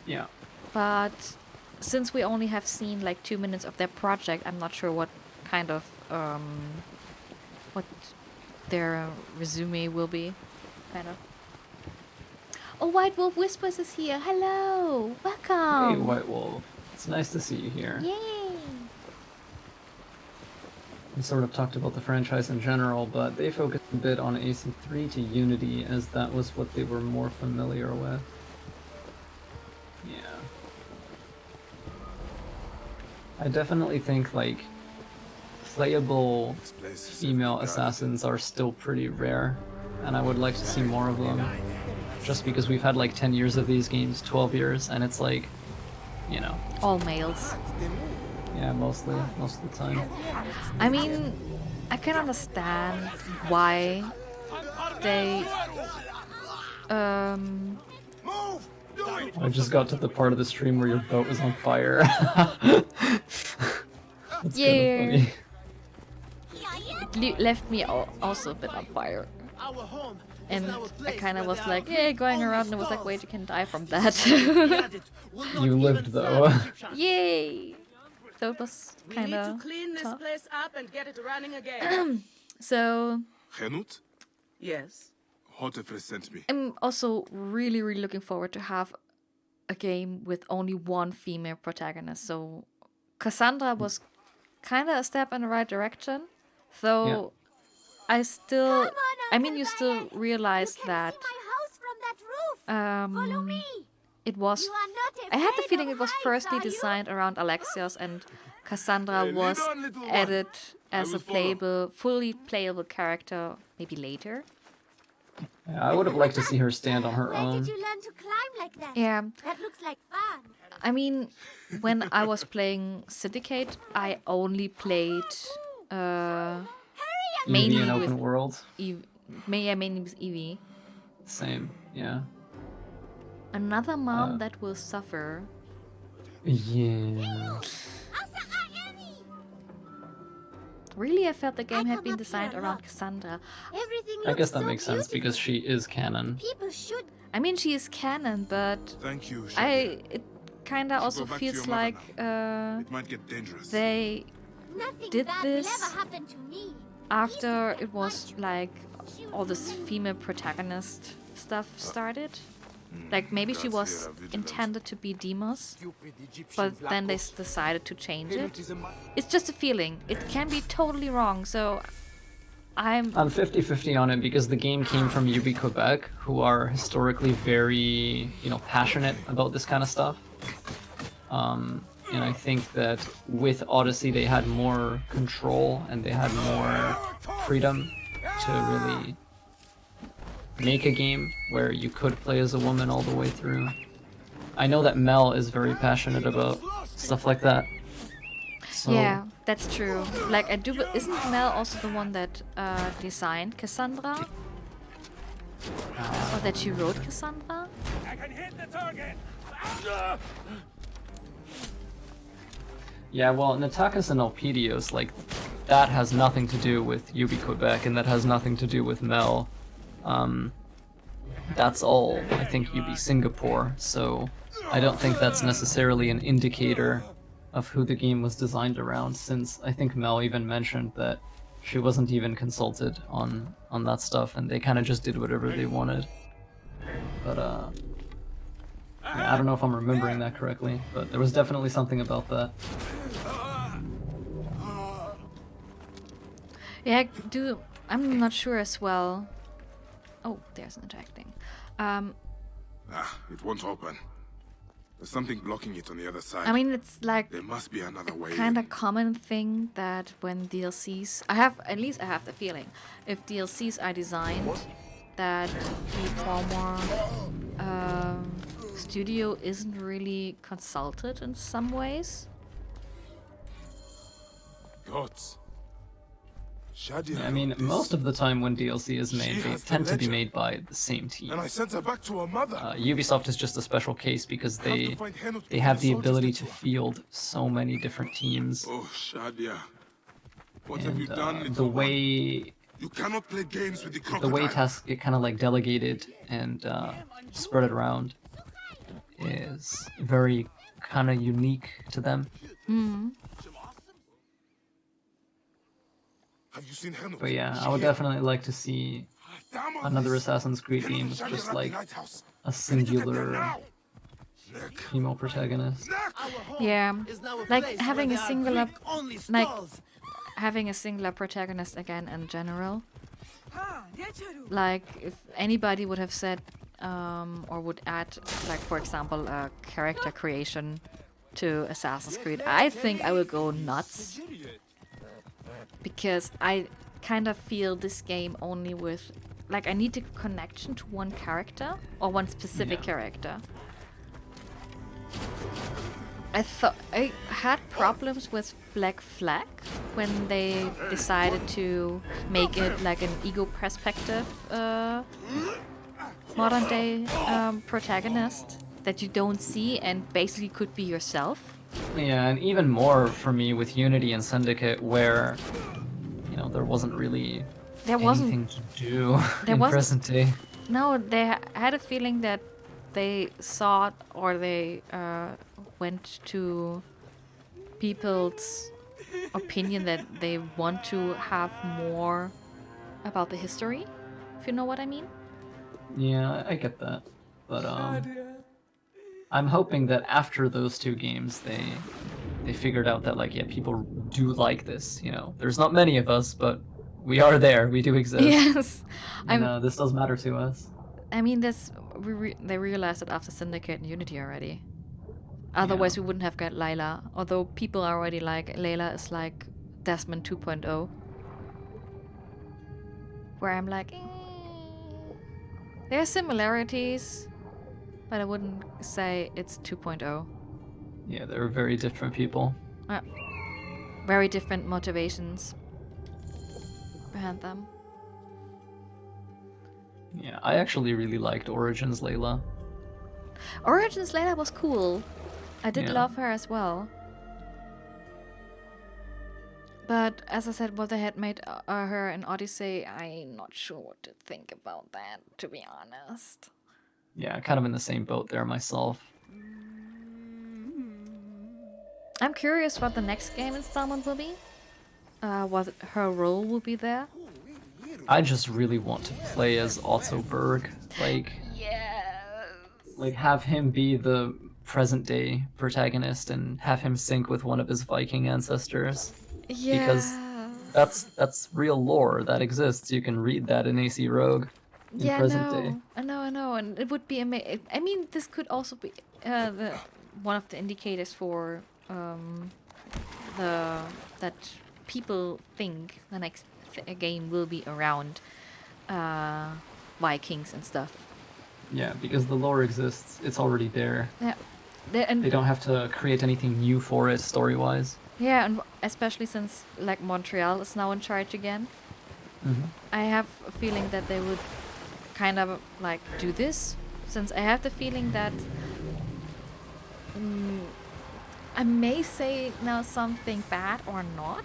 B: Yeah.
A: But since we only have seen like 2 minutes of their project, I'm not sure what kind of what their resume will be, kind of. Oh, White Wolf Whispers is here. Hello, welcome.
B: Hey, White Wolf. It's nice to see you here.
A: Yay.
B: We sort of talked about the franchise in general, but they focused a bit on AC3 to Unity, as that was what they were more familiar with. Yeah. I definitely think, like, playable female assassins are still pretty rare, and I would like to see more of them. Just because we've had like 10 years of these games, 12 years, and it's like, you know.
A: All males.
B: Yeah, most of the time.
A: I mean, I can understand why they
B: I just got to the part of the stream where your boat was on fire. That's
A: yeah.
B: kind of funny.
A: It left me also a bit on fire. And I kind of was like, yeah, going around, and it was like, wait, you can die from that.
B: You lived though.
A: Yay! So it was kind of
N: to clean this
A: tough.
N: place up and get it running again.
A: So
D: Henut?
N: Yes.
D: Hotefres sent me.
A: I'm also really, really looking forward to have a game with only one female protagonist. So Cassandra was kind of a step in the right direction, though I still, I mean, you still realize that it was, I had the feeling it was firstly designed around Alexios, and Cassandra was added as a fully playable character maybe later.
B: Yeah, I would have liked to see her stand on her own.
H: Where did you learn to climb like that?
A: Yeah.
H: That looks like fun.
A: I mean, when I was playing Syndicate, I only played mainly
B: and
A: with
B: open world.
A: mainly with Evie.
B: Same, yeah.
A: Another mom that will suffer.
B: Yeah.
A: Really, I felt the game had been designed around Cassandra.
H: Everything
B: I
H: looks
B: guess that
H: so
B: makes sense because she is canon.
H: People should.
A: I mean, she is canon, but
D: Thank you,
A: it kind of also
D: go back to
A: feels
D: your mother
A: like
D: It might get dangerous.
A: they
H: Nothing
A: did
H: bad
A: this
H: will ever happen to me.
A: after it was like all this female protagonist stuff started. Like maybe she was intended to be Demos, but then they decided to change it. It's just a feeling. It can be totally wrong, so I'm
B: 50-50 on it because the game came from UB Quebec, who are historically very, passionate about this kind of stuff. And I think that with Odyssey they had more control and they had more freedom to really make a game where you could play as a woman all the way through. I know that Mel is very passionate about stuff like that. So,
A: yeah, that's true. Like isn't Mel also the one that designed Cassandra? Or that she wrote Cassandra?
C: I can hit the target.
B: yeah, well, Natakas and Elpidios, like, that has nothing to do with UB Quebec and that has nothing to do with Mel. That's all, I think, UB Singapore, so I don't think that's necessarily an indicator of who the game was designed around, since I think Mel even mentioned that she wasn't even consulted on that stuff, and they kind of just did whatever they wanted. But, yeah, I don't know if I'm remembering that correctly, but there was definitely something about that.
A: Yeah, I'm not sure as well. Oh, there's an attack thing.
D: It won't open. There's something blocking it on the other side.
A: I mean, it's like
D: there must be another way.
A: Kind of common thing that when DLCs, I have the feeling, if DLCs are designed, that the former studio isn't really consulted in some ways.
D: Gods.
B: Yeah, I mean, most of the time when DLC is made, they tend to be made by the same team.
D: And I sent her back to her mother.
B: Ubisoft is just a special case because they have the ability to field so many different teams.
D: Oh, Shadia. What
B: and,
D: have you done?
B: The way
D: you cannot play games with the crocodile.
B: The way tasks get kind of like delegated and spread it around is very kind of unique to them.
A: Hmm.
B: But yeah, I would definitely like to see another Assassin's Creed game with just like a singular female protagonist.
A: Yeah, like having a singular protagonist again in general. Like if anybody would have said or would add, like for example, a character creation to Assassin's Creed, I think I would go nuts. Because I kind of feel this game only with, like, I need a connection to one character or one specific character. I had problems with Black Flag when they decided to make it like an ego perspective modern day protagonist that you don't see and basically could be yourself.
B: Yeah, and even more for me with Unity and Syndicate, where there wasn't really anything to do in present day.
A: No, I had a feeling that they thought or they went to people's opinion that they want to have more about the history, if you know what I mean.
B: Yeah, I get that, but I'm hoping that after those two games, they figured out that, like, yeah, people do like this. There's not many of us, but we are there. We do exist.
A: Yes,
B: and this does matter to us.
A: I mean, they realized it after Syndicate and Unity already. Otherwise, we wouldn't have got Layla. Although people are already like Layla is like Desmond 2.0, where I'm like, there are similarities, but I wouldn't say it's 2.0.
B: Yeah, they're very different people.
A: Very different motivations. behind them.
B: Yeah, I actually really liked Origins Layla.
A: Origins Layla was cool. I did
B: Yeah.
A: love her as well. But as I said, what they had made her in Odyssey, I'm not sure what to think about that, to be honest.
B: Yeah, kind of in the same boat there myself.
A: I'm curious what the next game installment will be. What her role will be there.
B: I just really want to play as Otto Berg. Like have him be the present day protagonist and have him sync with one of his Viking ancestors.
A: Yeah.
B: Because that's real lore that exists. You can read that in AC Rogue in present day.
A: I know, and it would be amazing. I mean, this could also be one of the indicators for that people think the next game will be around Vikings and stuff.
B: Yeah, because the lore exists. It's already there.
A: Yeah,
B: They don't have to create anything new for it story-wise.
A: Yeah, and especially since like Montreal is now in charge again. I have a feeling that they would kind of like do this, since I have the feeling that I may say now something bad or not.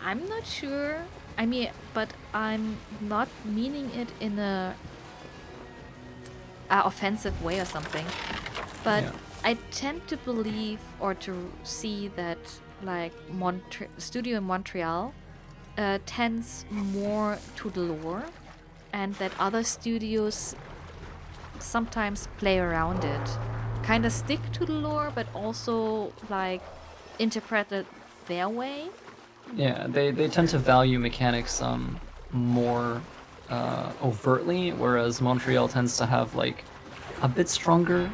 A: I'm not sure. I mean, but I'm not meaning it in a offensive way or something. But I tend to believe or to see that like studio in Montreal tends more to the lore, and that other studios sometimes play around it, kind of stick to the lore, but also like interpret it their way.
B: Yeah, they tend to value mechanics more overtly, whereas Montreal tends to have like a bit stronger,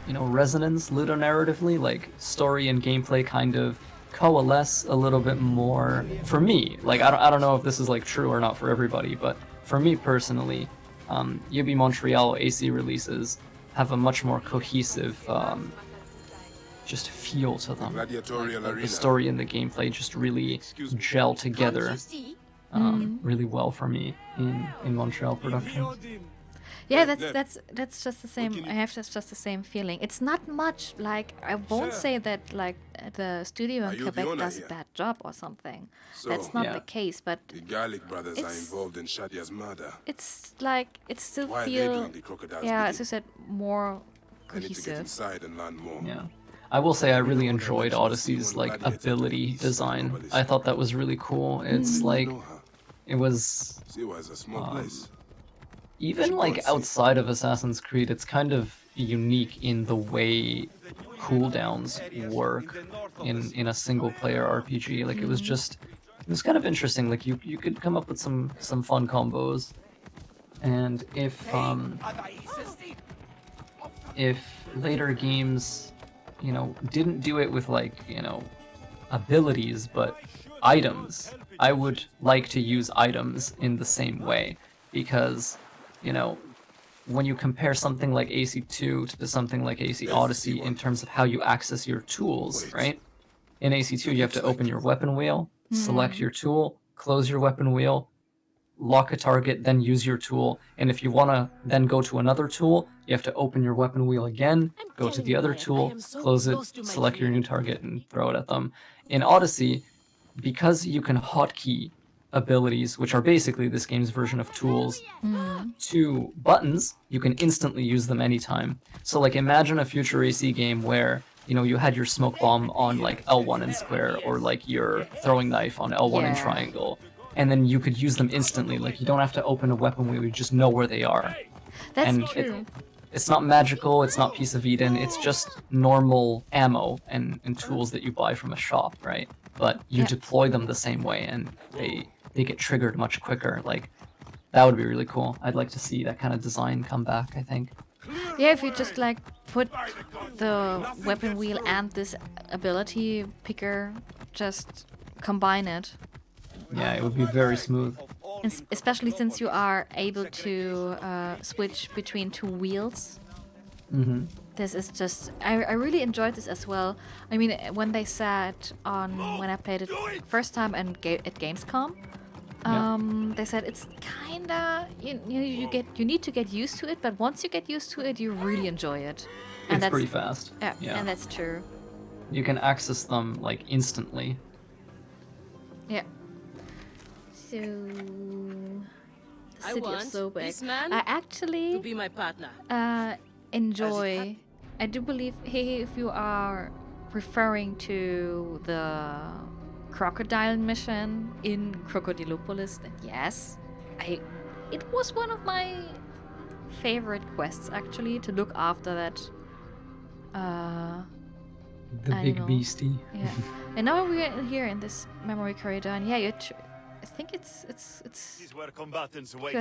B: resonance ludonarratively, like story and gameplay kind of coalesce a little bit more for me. Like I don't know if this is like true or not for everybody, but for me personally, UB Montreal AC releases have a much more cohesive just feel to them. Like the story and the gameplay just really gel together really well for me in Montreal productions.
A: Yeah, that's just the same. I have just the same feeling. It's not much. Like I won't say that like the studio in Quebec does a bad job or something. That's not the case. But
D: the Garlic brothers are involved in Shadia's murder.
A: It's like it still
D: Why
A: feels
D: crocodiles
A: as you said, more
D: I need to get
A: cohesive.
D: inside and learn more.
B: Yeah. I will say I really enjoyed Odyssey's like ability design. I thought that was really cool. It's like it was
D: a small place.
B: Even like outside of Assassin's Creed, it's kind of unique in the way cooldowns work in a single player RPG. Like it was kind of interesting. Like you could come up with some fun combos. And if later games, didn't do it with like, abilities, but items, I would like to use items in the same way, because when you compare something like AC2 to something like AC Odyssey in terms of how you access your tools, right? In AC2, you have to open your weapon wheel, select your tool, close your weapon wheel, lock a target, then use your tool. And if you want to then go to another tool, you have to open your weapon wheel again, go to the other tool, close it, select your new target, and throw it at them. In Odyssey, because you can hotkey abilities, which are basically this game's version of tools, to buttons, you can instantly use them anytime. So like imagine a future AC game where you had your smoke bomb on like L1 and square, or like your throwing knife on L1 and triangle, and then you could use them instantly. Like you don't have to open a weapon wheel, you just know where they are.
A: That's true.
B: It's not magical, it's not Piece of Eden, it's just normal ammo and tools that you buy from a shop, right? But you deploy them the same way, and they get triggered much quicker. Like, that would be really cool. I'd like to see that kind of design come back, I think.
A: Yeah, if you just like put the weapon wheel and this ability picker, just combine it.
B: Yeah, it would be very smooth.
A: Especially since you are able to switch between two wheels. This is just... I really enjoyed this as well. I mean, when they said when I played it first time at Gamescom, They said it's kinda you need to get used to it, but once you get used to it, you really enjoy it. And
B: It's
A: that's
B: pretty fast.
A: Yeah, and that's true.
B: You can access them like instantly.
A: Yeah. So the city is so big.
J: this man
A: I actually
J: to be my partner.
A: enjoy. I do believe if you are referring to the crocodile mission in Crocodilopolis, then yes, it was one of my favorite quests actually, to look after that
B: The
A: animal.
B: big beastie.
A: Yeah. And now we're here in this memory corridor, and yeah, I think it's because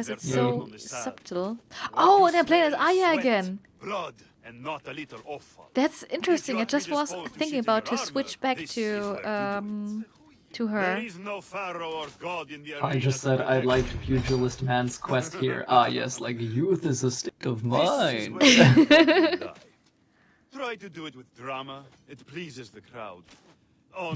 A: it's so subtle. Oh, and I played as Aya again.
G: Blood and not a little offal.
A: That's interesting. I just was thinking about to switch back to her.
G: There is no pharaoh or god in the
B: I just said I liked Pugilist Man's quest here. Ah, yes, like youth is a state of mind.
G: Try to do it with drama. It pleases the crowd.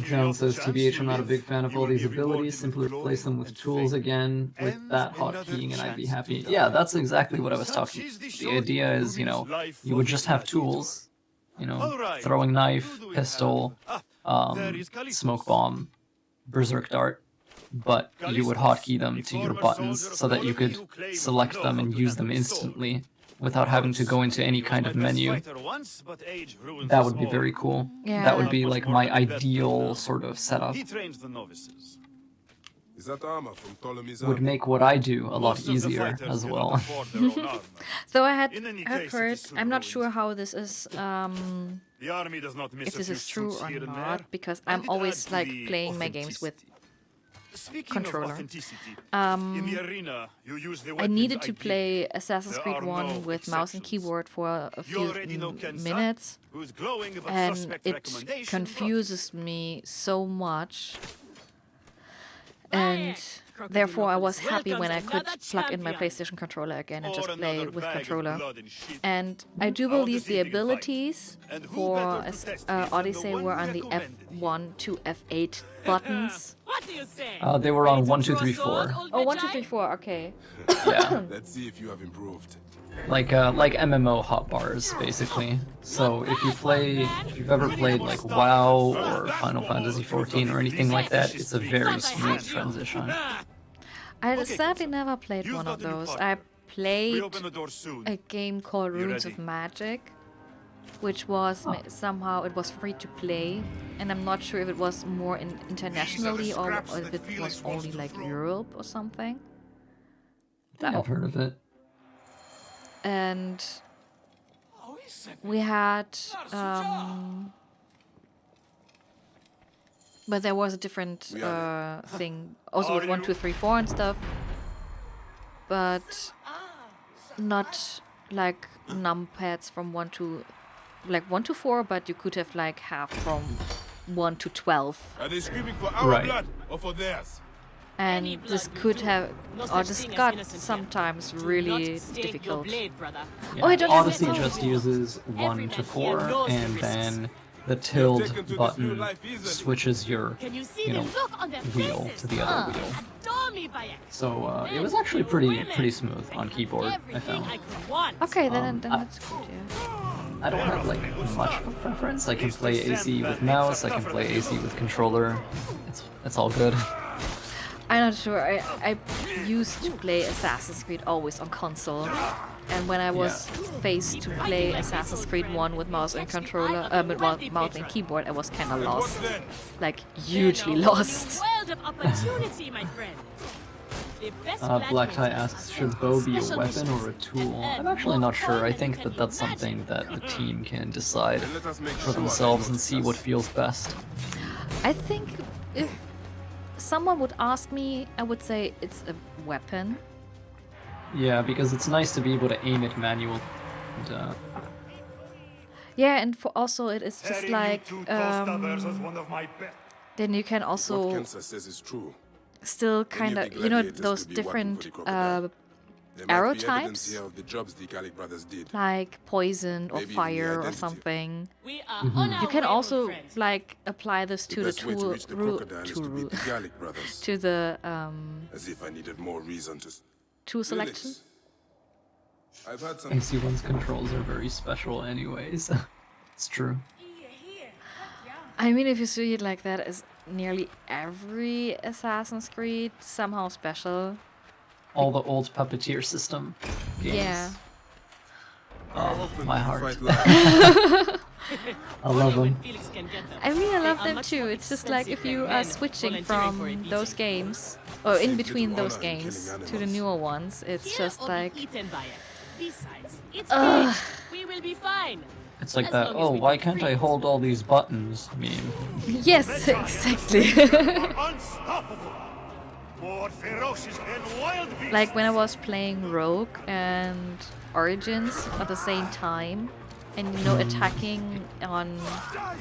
B: John says, TBH, I'm not a big fan of all these abilities. Simply replace them with tools again with that hotkeying and I'd be happy. Yeah, that's exactly what I was talking about. The idea is, you know, you would just have tools. You know, throwing knife, pistol, smoke bomb, berserk dart. But you would hotkey them to your buttons so that you could select them and use them instantly without having to go into any kind of menu. That would be very cool.
A: Yeah.
B: That would be like my ideal sort of setup.
G: He trains the novices.
D: Is that armor from Ptolemy's
B: Would make what I do a lot easier as well.
A: So I had heard, I'm not sure how this is,
G: The army does not miss
A: if
G: a
A: this
G: few
A: is true
G: shoots
A: or
G: here and
A: not,
G: there,
A: because
G: and
A: I'm
G: it
A: always
G: adds
A: like
G: the
A: playing my games with
G: Speaking
A: controller.
G: of authenticity, in the arena, you use the
A: I
G: weapons
A: needed to
G: give.
A: play Assassin's
G: There
A: Creed
G: are
A: 1
G: no
A: with mouse and keyboard for a
G: You
A: few
G: already know Ken Sa,
A: minutes,
G: who's glowing about
A: and
G: suspect
A: it
G: recommendation
A: confuses me so much. And therefore I was happy when I could plug in my PlayStation controller again and just play with controller. And I do believe the abilities for Odyssey were on the F1 to F8 buttons.
N: What do you say?
B: They were on 1, 2, 3, 4.
A: Oh, 1, 2, 3, 4, okay.
B: Yeah.
D: Let's see if you have improved.
B: Like MMO hotbars, basically. So if you've ever played like WoW or Final Fantasy XIV or anything like that, it's a very smooth transition.
A: I sadly never played one of those. I played
G: Open the door soon.
A: a game called
G: You
A: Runes of
G: ready?
A: Magic, which was somehow it was free to play, and I'm not sure if it was more internationally or if it was only like Europe or something.
B: I've heard of it.
A: And we had but there was a different thing also with 1, 2, 3, 4 and stuff, but not like numpads from 1 to 4, but you could have like half from 1 to 12.
D: Are they screaming for our
B: Right.
D: blood or for theirs?
A: And this could have, or this got sometimes really difficult.
B: Yeah,
A: Oh, I don't
B: Odyssey
A: know.
B: just uses 1 to 4, and then the tilde button switches your, you know, wheel to the other wheel. So it was actually pretty smooth on keyboard, I found.
A: Okay, then that's good, yeah.
B: I don't have like much of a preference. I can play AC with mouse, I can play AC with controller. It's all good.
A: I'm not sure. I used to play Assassin's Creed always on console, and when I was faced to play Assassin's Creed 1 with mouse and controller, with mouse and keyboard, I was kind of lost, like hugely lost.
B: Black Tie asks, should bow be a weapon or a tool? I'm actually not sure. I think that that's something that the team can decide for themselves and see what feels best.
A: I think if someone would ask me, I would say it's a weapon.
B: Yeah, because it's nice to be able to aim it manually. And,
A: yeah, and for also it is just like then you can
D: What
A: also
D: Kensa says is true.
A: still kind of,
D: Any of the
A: you know,
D: gladiators
A: those
D: could be working for
A: different
D: the crocodile. There
A: arrow
D: might be evidence
A: types,
D: here of the jobs the Gallic brothers did.
A: like poison or
D: Maybe even the
A: fire or
D: identity.
A: something.
N: We are on our
A: You can
N: way,
A: also
N: old friend.
A: like apply this
D: The
A: to the
D: best way to reach the
A: tool
D: crocodile is to beat the Gallic brothers.
A: to the
D: As if I needed more reason to...
A: tool selection.
D: Felix, I've had some...
B: AC1's controls are very special anyways. It's true.
A: I mean, if you see it like that, is nearly every Assassin's Creed somehow special.
B: All the old puppeteer system games.
A: Yeah.
B: Oh, my heart.
D: Fight live.
B: I love them.
A: I really love them too. It's just like if you are switching from those games, or in between those games, to the newer ones, it's just like,
N: Besides, it's
A: ugh.
N: finished. We will be fine.
B: It's like
N: As
B: that,
N: long as
B: oh,
N: we
B: why
N: get
B: can't I
N: free.
B: hold all these buttons meme.
A: Yes, exactly.
G: Unstoppable. More ferocious than wild beasts.
A: Like when I was playing Rogue and Origins at the same time, and you know, attacking on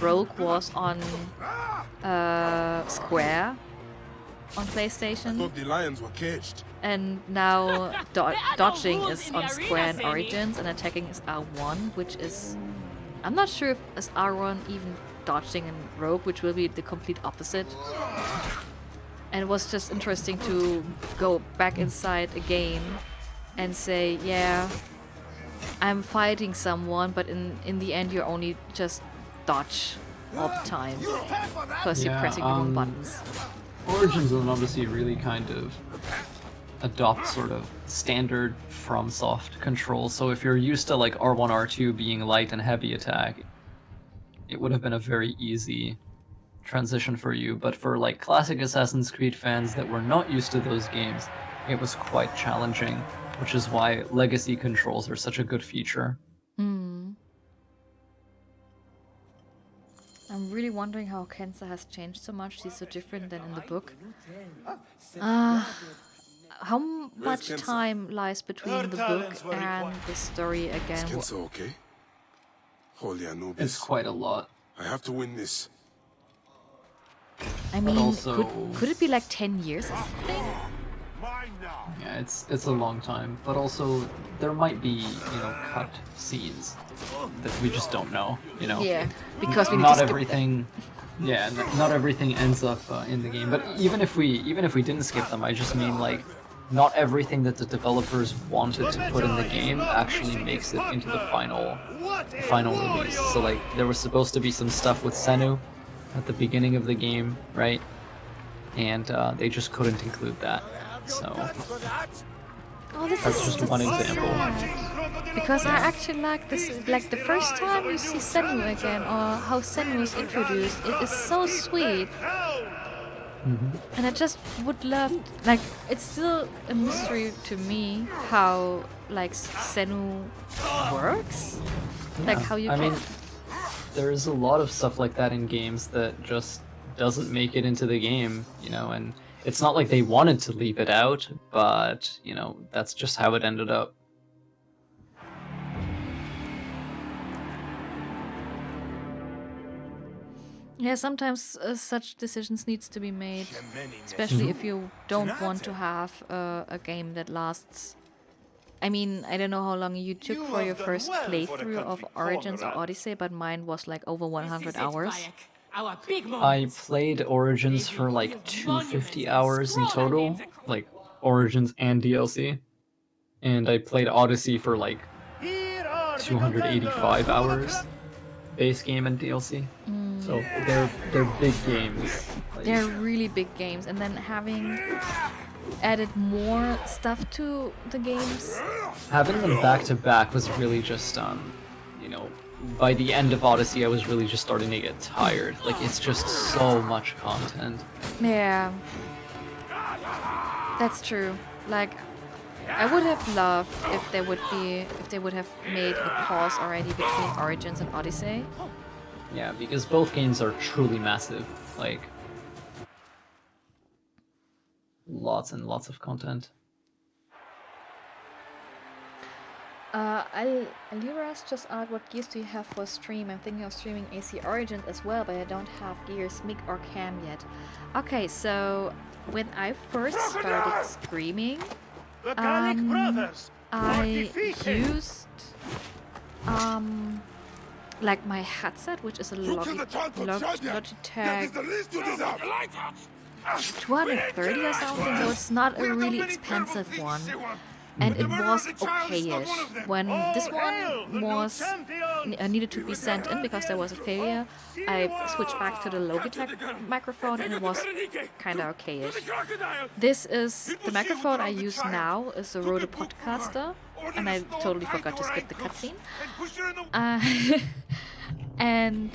A: Rogue was on Square on
D: I
A: PlayStation,
D: thought the lions were caged.
A: and now dodging
N: wolves
A: is
N: in the
A: on
N: arena,
A: Square and
N: Sammy.
A: Origins, and attacking is R1, which is, I'm not sure if is R1 even dodging in Rogue, which will be the complete opposite. And it was just interesting to go back inside a game and say, yeah, I'm fighting someone, but in the end you're only just dodge all the time because you're
B: Yeah,
A: pressing the wrong buttons.
B: Origins and Odyssey really kind of adopt sort of standard FromSoft controls. So if you're used to like R1, R2 being light and heavy attack, it would have been a very easy transition for you. But for like classic Assassin's Creed fans that were not used to those games, it was quite challenging, which is why legacy controls are such a good feature.
A: I'm really wondering how Kensa has changed so much. She's so different than in the book. How much
D: Kensa?
A: time lies between the book and the story
D: Is
A: again?
D: Kensa okay? Holy Anubis.
B: It's quite a lot.
D: I have to win this.
A: I mean,
B: also-
A: could it be like 10 years or something?
B: Yeah, it's a long time, but also there might be, cut scenes that we just don't know,
A: Yeah, because we need
B: not
A: to skip
B: everything. Yeah, not everything ends up in the game. But even if we didn't skip them, I just mean like not everything that the developers wanted to put in the game actually makes it into the final release. So like there was supposed to be some stuff with Senu at the beginning of the game, right? And they just couldn't include that. So
A: Oh, this
B: that's
A: is
B: just one example.
A: because I actually like this. Like the first time you see Senu again, or how Senu is introduced, it is so sweet. And I just would love, like, it's still a mystery to me how like Senu works, like how you
B: I
A: can.
B: mean, there's a lot of stuff like that in games that just doesn't make it into the game, and it's not like they wanted to leave it out, but, that's just how it ended up.
A: Yeah, sometimes such decisions needs to be made, especially if you don't want to have a game that lasts. I mean, I don't know how long you took for your first playthrough of Origins or Odyssey, but mine was like over 100 hours.
N: Our big
B: I played Origins for like 250 hours in total, like Origins and DLC. And I played Odyssey for like 285 hours, base game and DLC. So they're big games. Like,
A: They're really big games, and then having added more stuff to the games.
B: having them back to back was really just by the end of Odyssey I was really just starting to get tired. Like it's just so much content.
A: Yeah, that's true. Like, I would have loved if they would have made a pause already between Origins and Odyssey.
B: Yeah, because both games are truly massive. Like lots and lots of content.
A: Aliras just asked, what gears do you have for stream? I'm thinking of streaming AC Origins as well, but I don't have gears, mic or cam yet. Okay, so when I first started streaming,
C: The Gallic brothers are
A: I
C: defeated.
A: used like my headset, which is a Logitech 230 or something, so it's not a really expensive one. And it was okay-ish. When this one was needed to be sent in because there was a failure, I switched back to the Logitech microphone and it was kind of okay-ish. This is the microphone I use now is a Rode Podcaster, and I totally forgot to skip the cutscene. And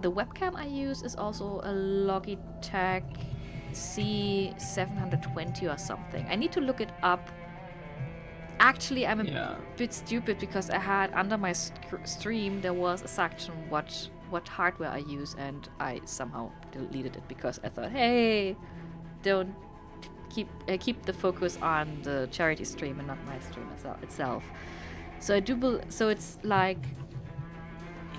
A: the webcam I use is also a Logitech C720 or something. I need to look it up. Actually, I'm a bit stupid because I had under my stream there was a section what hardware I use, and I somehow deleted it because I thought, hey, don't keep the focus on the charity stream and not my stream itself. So so it's like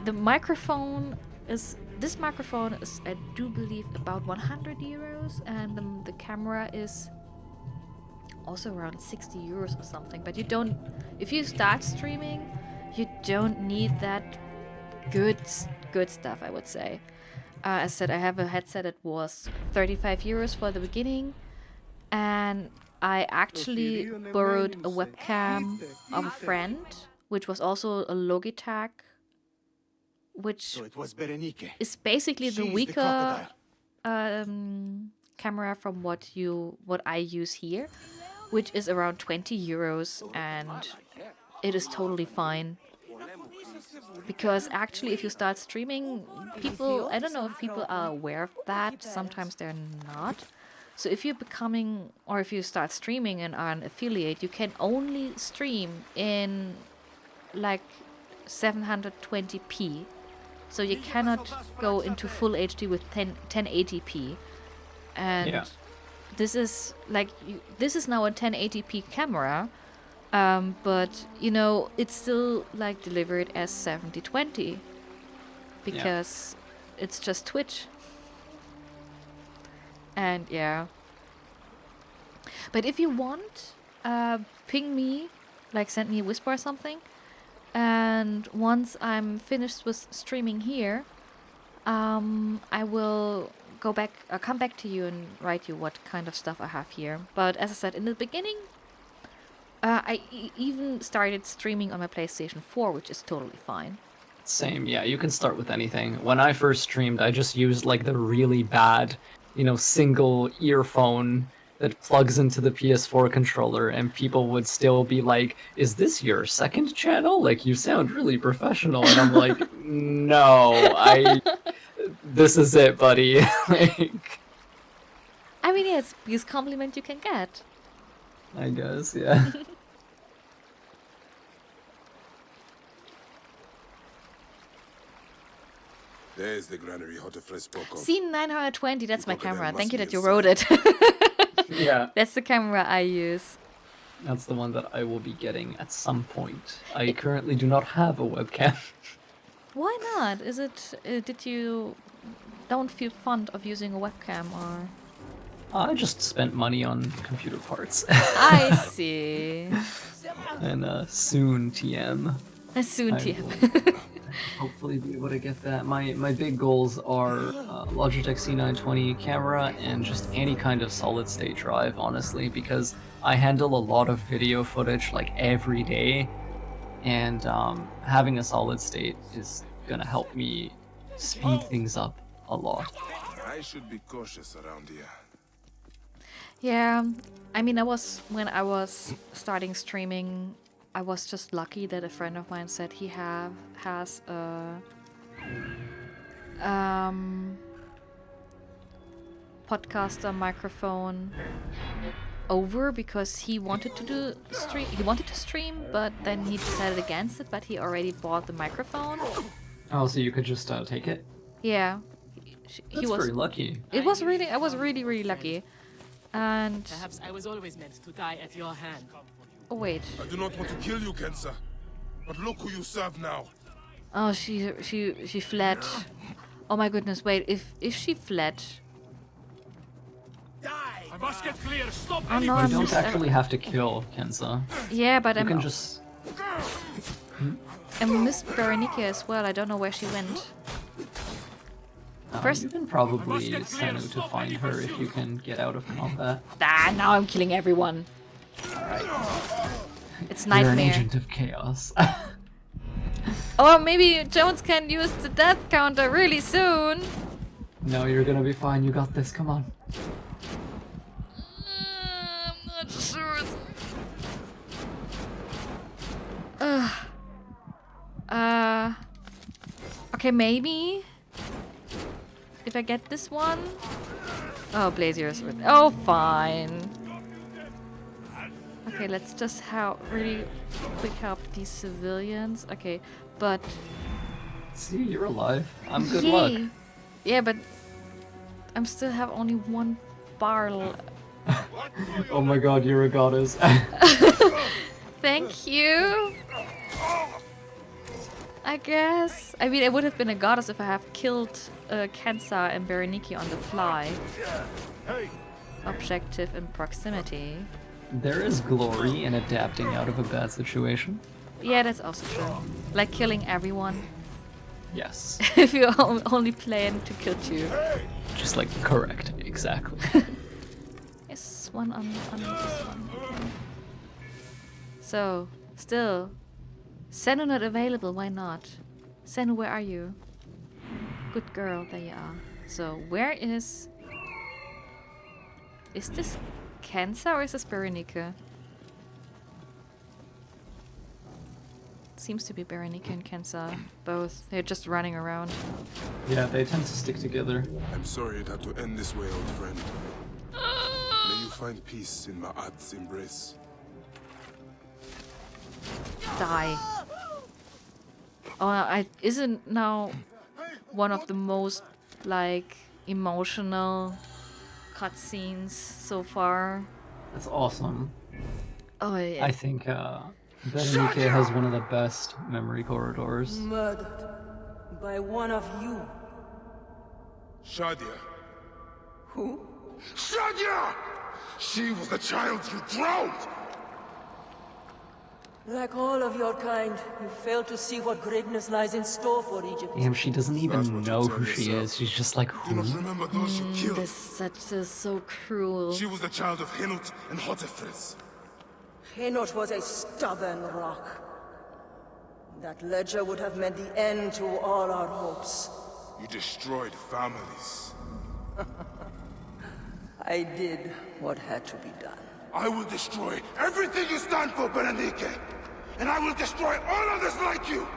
A: the microphone is. This microphone is, I do believe, about 100 euros, and the camera is also around 60 euros or something. But you don't, if you start streaming, you don't need that good stuff, I would say. As I said, I have a headset that was 35 euros for the beginning, and I actually borrowed a webcam of a friend, which was also a Logitech, which is basically the weaker camera from what I use here, which is around 20 euros, and it is totally fine. Because actually, if you start streaming, people, I don't know if people are aware of that, sometimes they're not. So if you're becoming, or if you start streaming and are an affiliate, you can only stream in like 720p. So you cannot go into full HD with 1080p. And this is like, this is now a 1080p camera, but you know, it's still like delivered as 7020 because it's just Twitch. And yeah. But if you want, ping me, like send me a whisper or something. And once I'm finished with streaming here, I will come back to you and write you what kind of stuff I have here. But as I said in the beginning, I even started streaming on my PlayStation 4, which is totally fine.
B: Same, yeah, you can start with anything. When I first streamed, I just used like the really bad, single earphone that plugs into the PS4 controller, and people would still be like, is this your second channel? Like, you sound really professional. And I'm like, no, this is it, buddy. Like,
A: I mean, yeah, it's the biggest compliment you can get.
B: I guess, yeah.
D: There's the granary Hotefres spoke of.
A: Scene 920, that's my camera. Thank you that you wrote it.
B: Yeah.
A: That's the camera I use.
B: That's the one that I will be getting at some point. I currently do not have a webcam.
A: Why not? Is it, did you don't feel fond of using a webcam, or?
B: I just spent money on computer parts.
A: I see.
B: And soon TM.
A: Soon TM.
B: Hopefully be able to get that. My big goals are Logitech C920 camera and just any kind of solid state drive, honestly, because I handle a lot of video footage like every day, and having a solid state is gonna help me speed things up a lot.
D: I should be cautious around here.
A: Yeah, I mean, when I was starting streaming, I was just lucky that a friend of mine said he has a podcaster microphone over because he wanted to stream, but then he decided against it, but he already bought the microphone.
B: Oh, so you could just take it?
A: Yeah.
B: That's very lucky.
A: I was really lucky. And
O: perhaps I was always meant to die at your hand.
A: Oh wait.
D: I do not want to kill you, Kensa, but look who you serve now.
A: Oh, she fled. Oh my goodness! Wait, if she fled.
D: Die.
C: I must get clear. Stop
A: Oh no,
B: You
A: I'm
B: don't
A: just,
B: actually have to kill Kenza.
A: yeah, but
B: You can just...
A: I missed Berenike as well. I don't know where she went. First,
B: you can probably send to find her if you can get out of combat.
A: now I'm killing everyone.
B: Alright.
A: It's
B: You're an
A: nightmare.
B: agent of chaos.
A: Or maybe Jones can use the death counter really soon.
B: No, you're gonna be fine. You got this. Come on.
A: I'm not sure. Okay, maybe if I get this one. Oh, Blazier's with. Oh, fine. Okay, let's just really quick help these civilians. Okay, but
B: See, you're alive. I'm good luck.
A: Yeah, but I'm still have only one barrel.
B: Oh my god, you're a goddess.
A: Thank you. I guess. I mean, I would have been a goddess if I have killed Kensa and Berenike on the fly. Objective and proximity.
B: There is glory in adapting out of a bad situation.
A: Yeah, that's also true. Like killing everyone.
B: Yes.
A: If you only plan to kill two.
B: Just like correct, exactly.
A: Yes, one on this one. Okay. So, still. Senu not available, why not? Senu, where are you? Good girl, there you are. So, where is... Is this Kensa or is this Berenike? Seems to be Berenike and Kensa. Both. They're just running around.
B: Yeah, they tend to stick together.
D: I'm sorry it had to end this way, old friend. May you find peace in Ma'at's embrace.
A: Die. Oh, isn't now one of the most, like, emotional cutscenes so far?
B: That's awesome.
A: Oh, yeah.
B: I think Berenike has one of the best memory corridors.
N: Murdered by one of you.
D: Shadia.
N: Who?
D: Shadia! She was the child you drowned!
N: Like all of your kind, you fail to see what greatness lies in store for Egypt.
B: Damn, she doesn't even know who she is. She's just like, who?
D: Remember those you killed?
A: This is so cruel.
D: She was the child of Henut and Hotefres.
N: Henot was a stubborn rock. That ledger would have meant the end to all our hopes.
D: You destroyed families.
N: I did what had to be done.
D: I will destroy everything you stand for, Berenike! And I will destroy all others like you!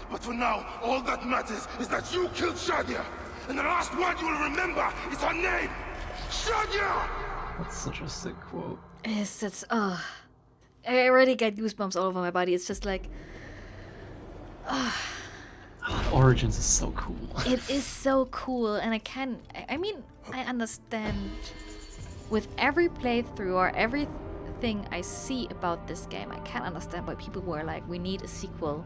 D: But for now, all that matters is that you killed Shadia! And the last word you will remember is her name! Shadia!
B: That's such a sick quote.
A: Yes, that's... I already get goosebumps all over my body. It's just like...
B: Origins is so cool.
A: It is so cool, and I mean, I understand with every playthrough or everything I see about this game, I can't understand why people were like, we need a sequel.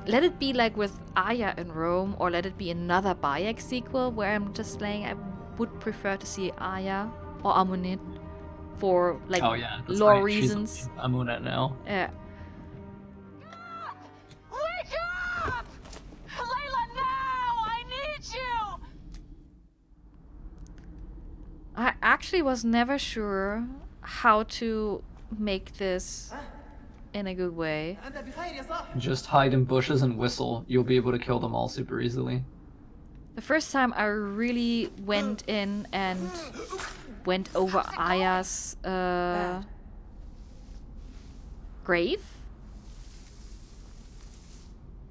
A: Let it be like with Aya in Rome, or let it be another Bayek sequel, where I'm just saying I would prefer to see Aya or Amunet for like lore reasons.
B: She's Amunet now.
A: Yeah.
I: Wake up! Layla, now! I need you!
A: I actually was never sure how to make this in a good way.
B: Just hide in bushes and whistle. You'll be able to kill them all super easily.
A: The first time I really went in and went over Aya's grave,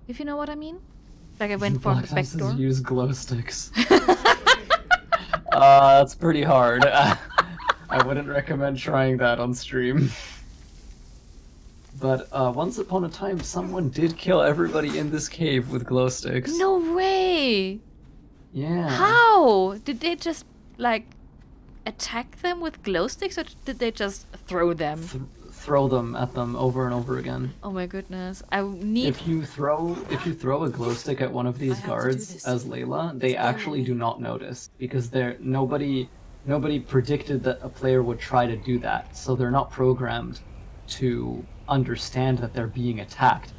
A: if you know what I mean. Like I went from the back door.
B: Use glow sticks. That's pretty hard. I wouldn't recommend trying that on stream. But once upon a time, someone did kill everybody in this cave with glow sticks.
A: No way!
B: Yeah.
A: How? Did they just, like, attack them with glow sticks, or did they just throw them?
B: Throw them at them over and over again.
A: Oh my goodness. I need...
B: If you throw a glow stick at one of these guards as Layla, they actually do not notice. Because nobody nobody predicted that a player would try to do that, so they're not programmed to understand that they're being attacked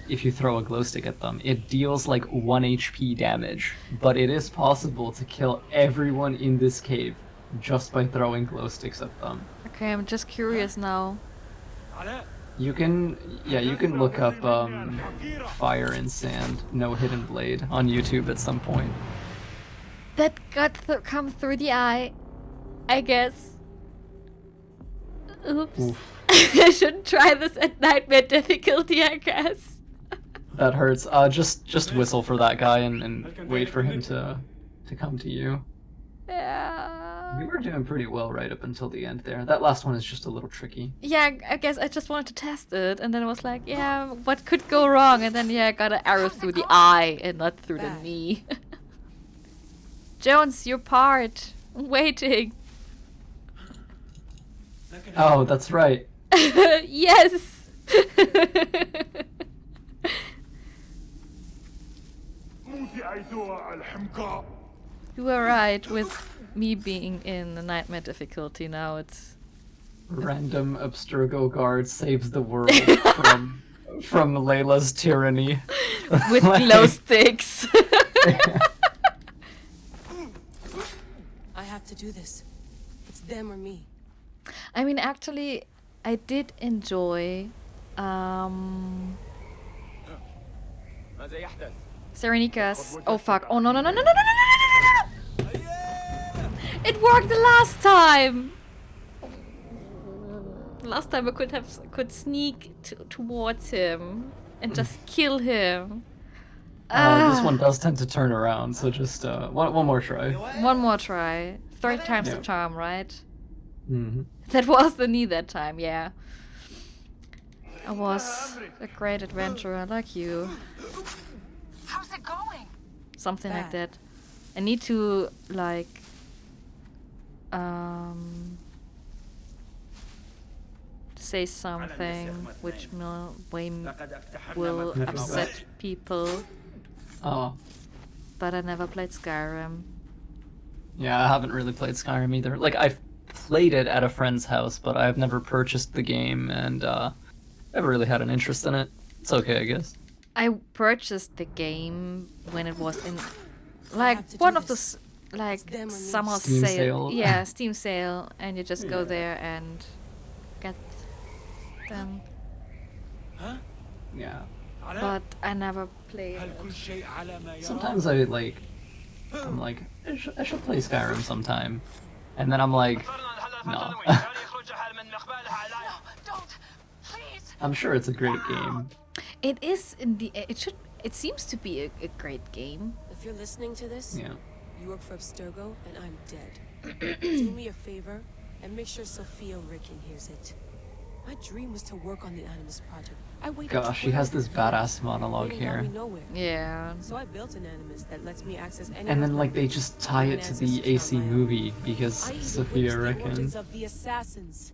B: if you throw a glow stick at them. It deals like 1 HP damage, but it is possible to kill everyone in this cave just by throwing glow sticks at them.
A: Okay, I'm just curious now.
B: You can look up Fire and Sand, No Hidden Blade on YouTube at some point.
A: That got come through the eye, I guess. Oops.
B: Oof.
A: I shouldn't try this at nightmare difficulty, I guess.
B: That hurts. Just whistle for that guy and wait for him to come to you.
A: Yeah.
B: We were doing pretty well right up until the end there. That last one is just a little tricky.
A: Yeah, I guess I just wanted to test it, and then I was like, yeah, what could go wrong? And then, yeah, I got an arrow through the eye and not through the knee. Jones, your part. I'm waiting.
B: Oh, that's right.
A: Yes! You were right with me being in the nightmare difficulty. Now it's
B: Random Abstergo guard saves the world from Layla's tyranny.
A: with glow sticks.
J: I have to do this. It's them or me.
A: I mean, actually, I did enjoy Serenika's. Oh fuck! Oh no no no no no no no no no no! It worked the last time. Last time I could sneak towards him and just kill him.
B: This one does tend to turn around, so just one more try.
A: One more try. Third time's the charm, right?
B: Mm-hmm.
A: That was the knee that time, yeah. I was a great adventurer like you.
I: How's it going?
A: Something like that. I need to, like, say something which will upset people.
B: Oh.
A: But I never played Skyrim.
B: Yeah, I haven't really played Skyrim either. Like, I've played it at a friend's house, but I've never purchased the game, and never really had an interest in it. It's okay, I guess.
A: I purchased the game when it was in, like, one of the, like, summer
B: Steam sale.
A: Yeah, Steam sale, and you just go there and get them.
B: Yeah.
A: But I never played it.
B: Sometimes I'm like, I should play Skyrim sometime. And then I'm like, no. I'm sure it's a great game.
A: It is it seems to be a great game.
J: If you're listening to this,
B: Yeah.
J: you work for Abstergo and I'm dead. Do me a favor and make sure Sophia Ricken hears it. My dream was to work on the Animus project. I waited.
B: Gosh, she has this badass monologue here.
A: Yeah.
J: So I built an Animus that lets me access any.
B: And then like they just tie it to the AC movie because Sophia
J: The
B: Ricken.
J: origins of the assassins,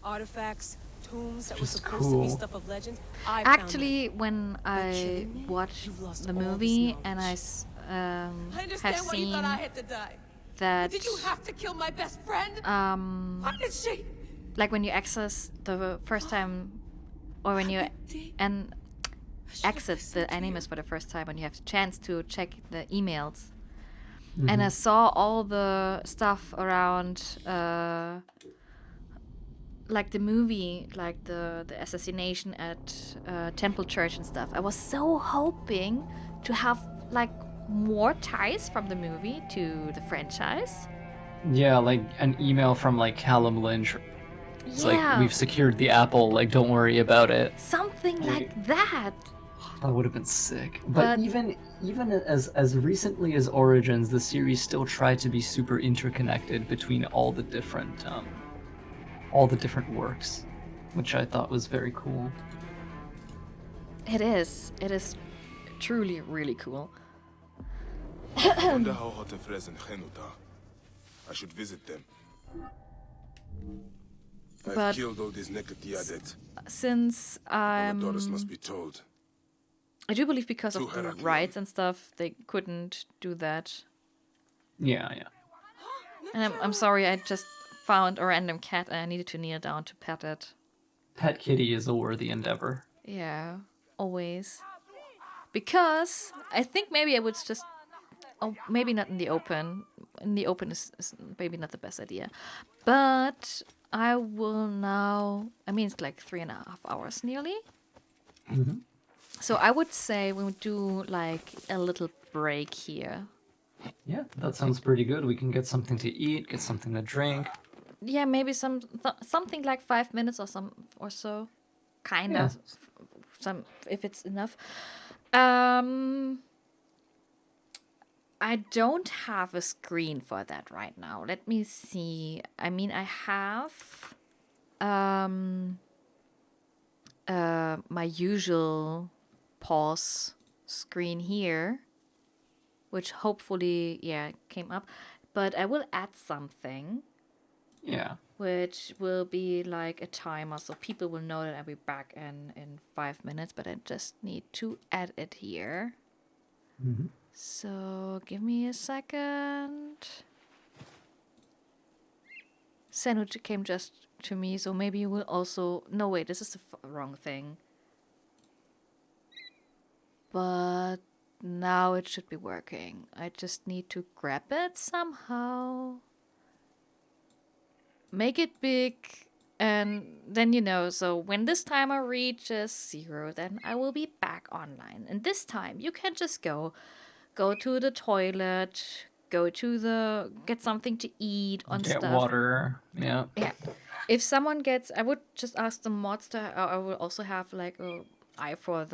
J: artifacts, tombs that were
B: Just
J: supposed to be
B: cool.
J: stuff of legend. I found
A: Actually, when I watched the movie and I
J: I
A: have
J: understand why you
A: seen
J: thought I had to die.
A: that,
J: Did you have to kill my best friend? Why did she?
A: like when you access the first time, or when you exit the Animus for the first time, when you have the chance to check the emails, and I saw all the stuff around, like the movie, like the assassination at Temple Church and stuff. I was so hoping to have like more ties from the movie to the franchise.
B: Yeah, like an email from like Callum Lynch. It's
A: Yeah.
B: like, we've secured the apple, like don't worry about it.
A: Something like that.
B: That would have been sick. But even as recently as Origins, the series still tried to be super interconnected between all the different works, which I thought was very cool.
A: It is. It is truly really cool.
D: I wonder how Hotefres and Henut are. I should visit them. I've
A: But
D: killed all these Nekatiadet.
A: since
D: Daughters must be told.
A: I do believe because
D: To
A: of the
D: Heraklion.
A: rights and stuff, they couldn't do that.
B: Yeah, yeah.
A: And I'm sorry, I just found a random cat and I needed to kneel down to pet it.
B: Pet kitty is a worthy endeavor.
A: Yeah, always. Because I think maybe I would just... Oh, maybe not in the open. In the open is maybe not the best idea. But I will now... I mean, it's like 3.5 hours nearly.
B: Mm-hmm.
A: So I would say we would do like a little break here.
B: Yeah, that sounds pretty good. We can get something to eat, get something to drink.
A: Yeah, maybe something like 5 minutes or so. Kind of. Some, if it's enough. I don't have a screen for that right now. Let me see. I mean, I have my usual pause screen here, which hopefully, yeah, came up. But I will add something.
B: Yeah.
A: Which will be like a timer, so people will know that I'll be back in 5 minutes, but I just need to add it here.
B: Mm-hmm.
A: So give me a second. Sandwich came just to me, so maybe you will also... No, wait, this is the wrong thing. But now it should be working. I just need to grab it somehow. Make it big, and then, you know, so when this timer reaches 0, then I will be back online. And this time you can just go to the toilet, get something to eat on
B: Get
A: stuff.
B: water. Yeah.
A: Yeah. If someone gets, I would just ask the mods to, I will also have like a eye for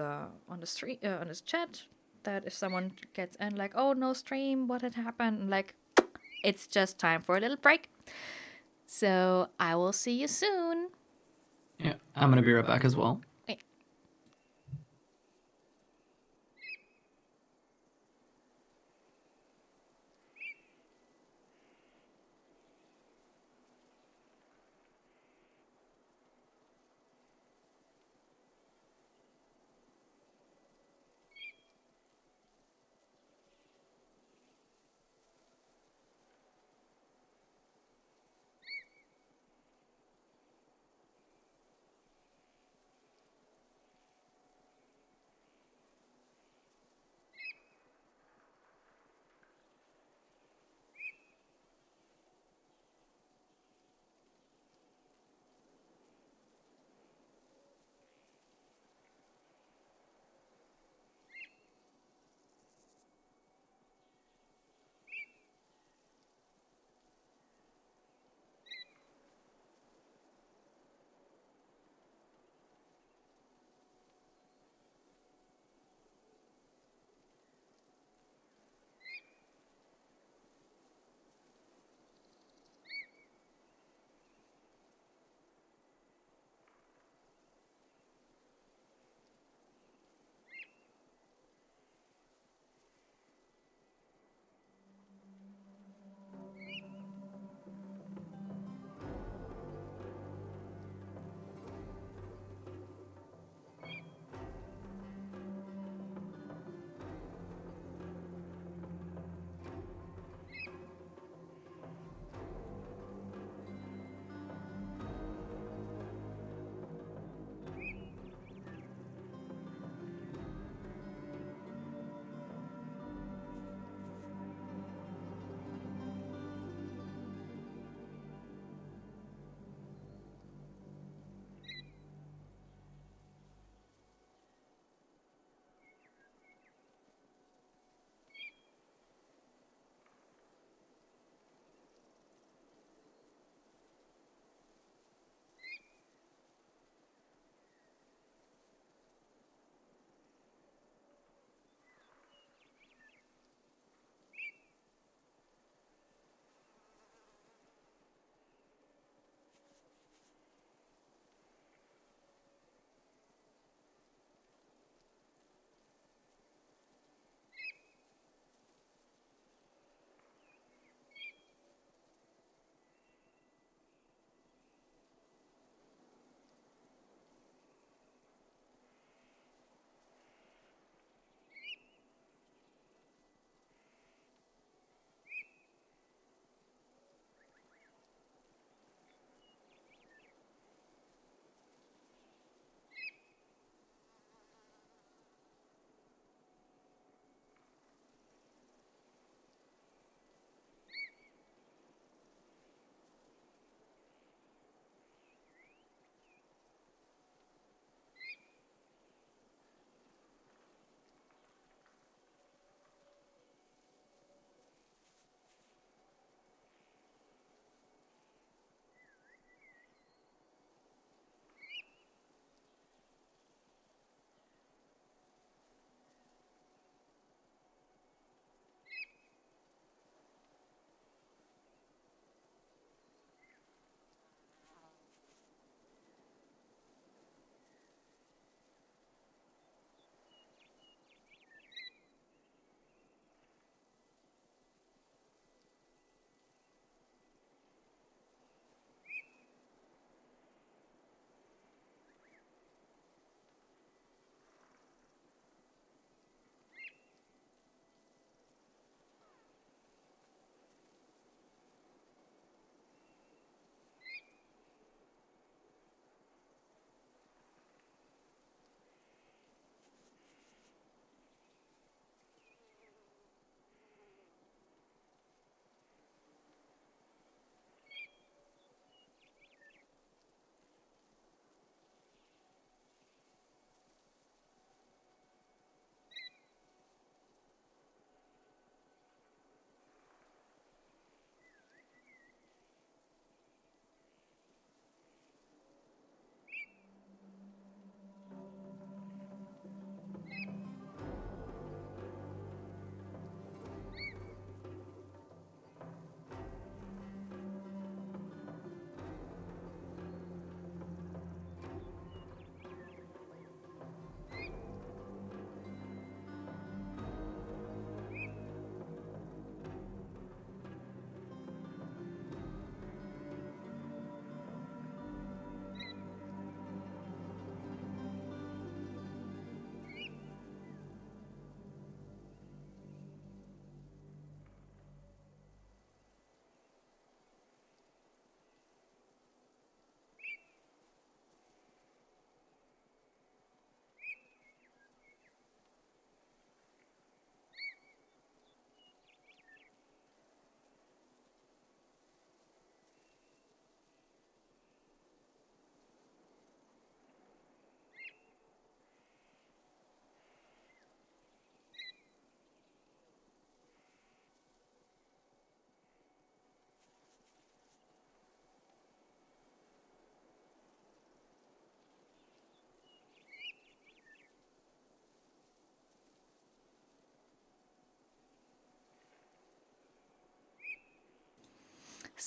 A: on the stream, on this chat, that if someone gets in like, oh, no stream, what had happened? Like, it's just time for a little break. So I will see you soon.
B: Yeah, I'm gonna be right back as well.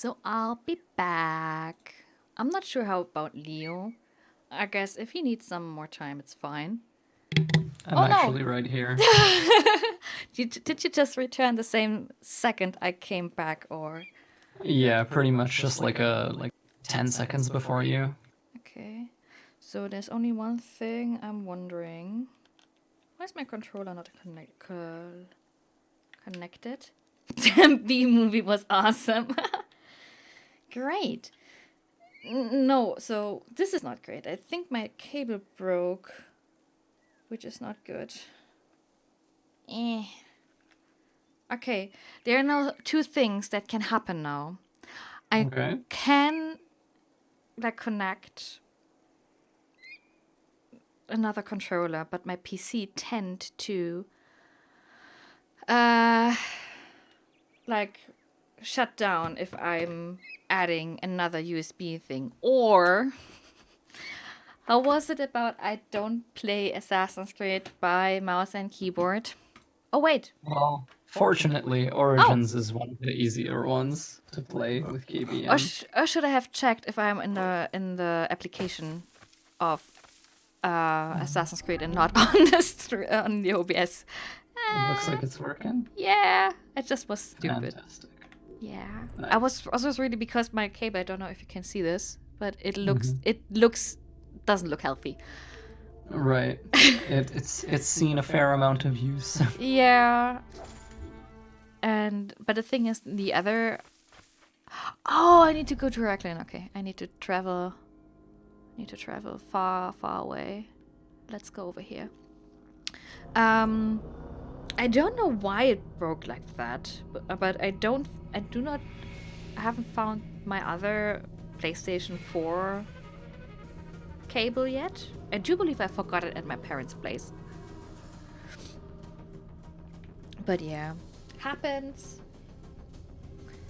A: So I'll be back. I'm not sure how about Leo. I guess if he needs some more time, it's fine.
B: I'm actually right here.
A: Did you just return the same second I came back, or?
B: Yeah, pretty much just like 10 seconds before you.
A: Okay. So there's only one thing I'm wondering. Why is my controller not connected? B-movie was awesome. Great. No, so this is not great. I think my cable broke, which is not good. Okay, there are now two things that can happen now. I can connect another controller, but my PC tend to shut down if I'm adding another USB thing. Or how was it about I don't play Assassin's Creed by mouse and keyboard? Oh wait.
B: Well, fortunately, Origins is one of the easier ones to play with KBM.
A: Or should I have checked if I'm in the application of Assassin's Creed and not on the OBS?
B: It looks like it's working.
A: Yeah, it just was stupid.
B: Fantastic.
A: Yeah,
B: Nice.
A: I was really, because my cable. I don't know if you can see this, but it doesn't look healthy.
B: Right. It's seen a fair amount of use.
A: Yeah. But the thing is, the other. Oh, I need to go to Recklin. Okay, I need to travel. Far Away. Let's go over here. I don't know why it broke like that, but I haven't found my other PlayStation 4 cable yet. I do believe I forgot it at my parents' place. But yeah, happens.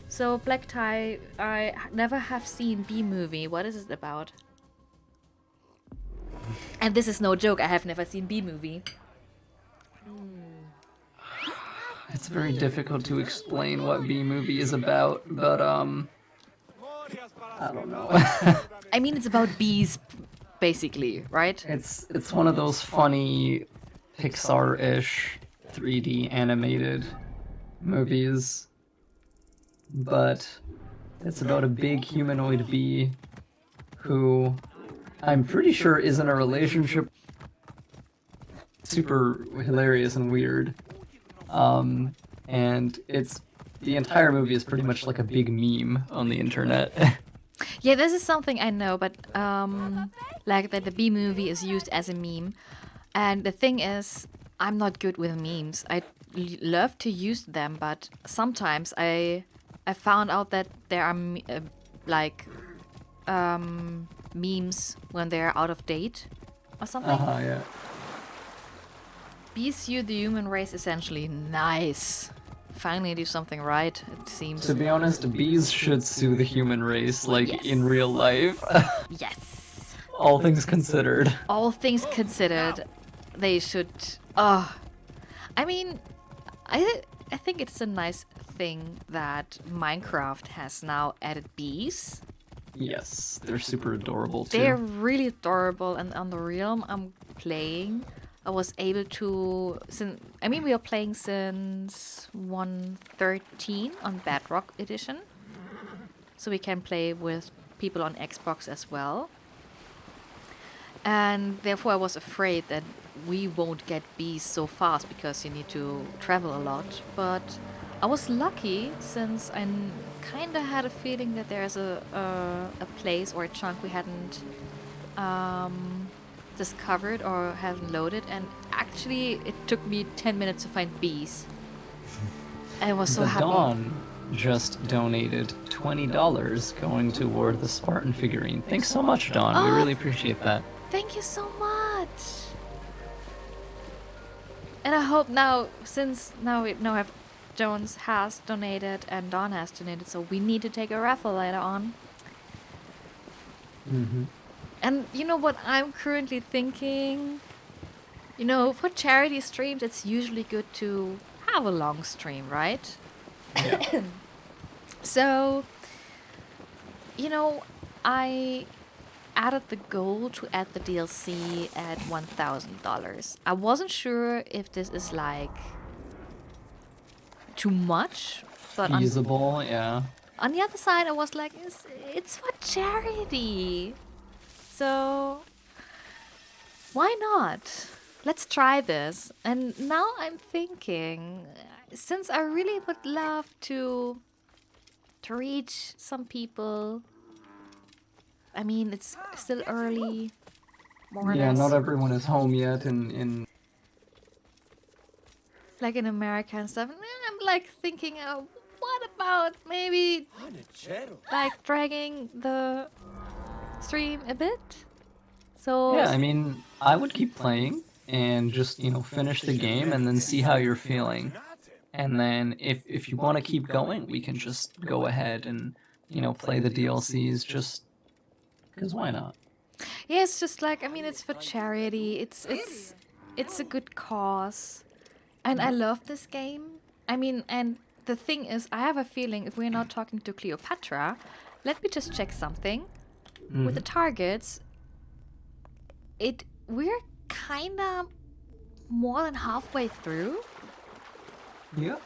A: So Black Tie, I never have seen B-movie. What is it about? And this is no joke, I have never seen B-movie.
B: It's very difficult to explain what B-movie is about, but I don't know.
A: I mean, it's about bees, basically, right?
B: It's one of those funny Pixar-ish 3D animated movies, but it's about a big humanoid bee who I'm pretty sure is in a relationship. Super hilarious and weird. And the entire movie is pretty much like a big meme on the internet.
A: Yeah, this is something I know, but like that the B movie is used as a meme. And the thing is, I'm not good with memes. I love to use them, but sometimes I found out that there are memes when they're out of date or something.
B: Yeah.
A: Bees sue the human race essentially. Nice. Finally do something right, it seems.
B: To be honest, bees should sue the human race, in real life.
A: Yes.
B: All things considered.
A: All things considered, they should. I mean, I think it's a nice thing that Minecraft has now added bees.
B: Yes, they're super adorable too.
A: They're really adorable, and on the realm I'm playing, I was able to. We are playing since 1.13 on Bedrock Edition, so we can play with people on Xbox as well. And therefore, I was afraid that we won't get bees so fast because you need to travel a lot. But I was lucky, since I kind of had a feeling that there's a place or a chunk we hadn't discovered or haven't loaded, and actually it took me 10 minutes to find bees. I was so happy.
B: Dawn just donated $20 going toward the Spartan figurine. Thanks so much, Dawn. We really appreciate that.
A: Thank you so much. And I hope now, since now we know have Jones has donated and Dawn has donated, so we need to take a raffle later on.
B: Mm-hmm.
A: And you know what I'm currently thinking? You know, for charity streams, it's usually good to have a long stream, right?
B: Yeah.
A: So, you know, I added the goal to add the DLC at $1,000. I wasn't sure if this is like too much, but
B: Feasible, yeah.
A: on the other side, I was like, it's for charity, so why not? Let's try this. And now I'm thinking, since I really would love to reach some people. I mean, it's still early. More or
B: Yeah,
A: less.
B: not everyone is home yet in
A: Like in America and stuff. And I'm like thinking, what about maybe like dragging the stream a bit? So
B: Yeah, I mean, I would keep playing and just, you know, finish the game and then see how you're feeling. And then if you want to keep going, we can just go ahead and, you know, play the DLCs just because why not?
A: yeah, it's just like, I mean, it's for charity. It's a good cause. And I love this game. I mean, and the thing is, I have a feeling if we're not talking to Cleopatra, let me just check something. With the targets, we're kinda more than halfway through.
B: Yeah.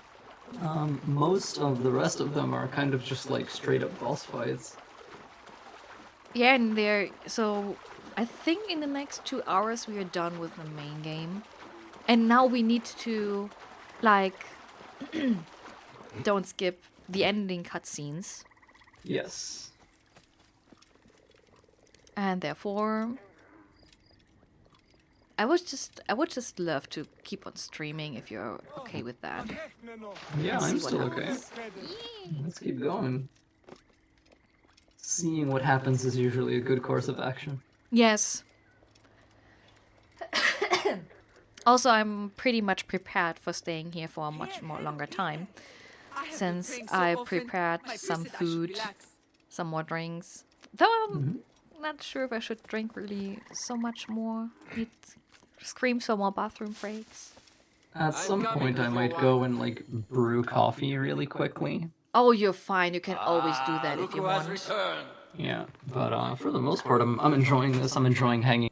B: Most of the rest of them are kind of just like straight up boss fights.
A: Yeah, and so I think in the next 2 hours we are done with the main game. And now we need to, like, don't skip the ending cutscenes.
B: Yes.
A: And therefore, I would just love to keep on streaming if you're okay with that.
B: Yeah, I'm still okay. Let's keep going. Seeing what happens is usually a good course of action.
A: Yes. Also, I'm pretty much prepared for staying here for a much more longer time, since I prepared some food, some more drinks. Though I'm not sure if I should drink really so much more. Need scream some more bathroom breaks.
B: At some point, I might go and like brew coffee really quickly.
A: Oh, you're fine. You can always do that if you want.
B: Yeah, but for the most part, I'm enjoying this. I'm enjoying hanging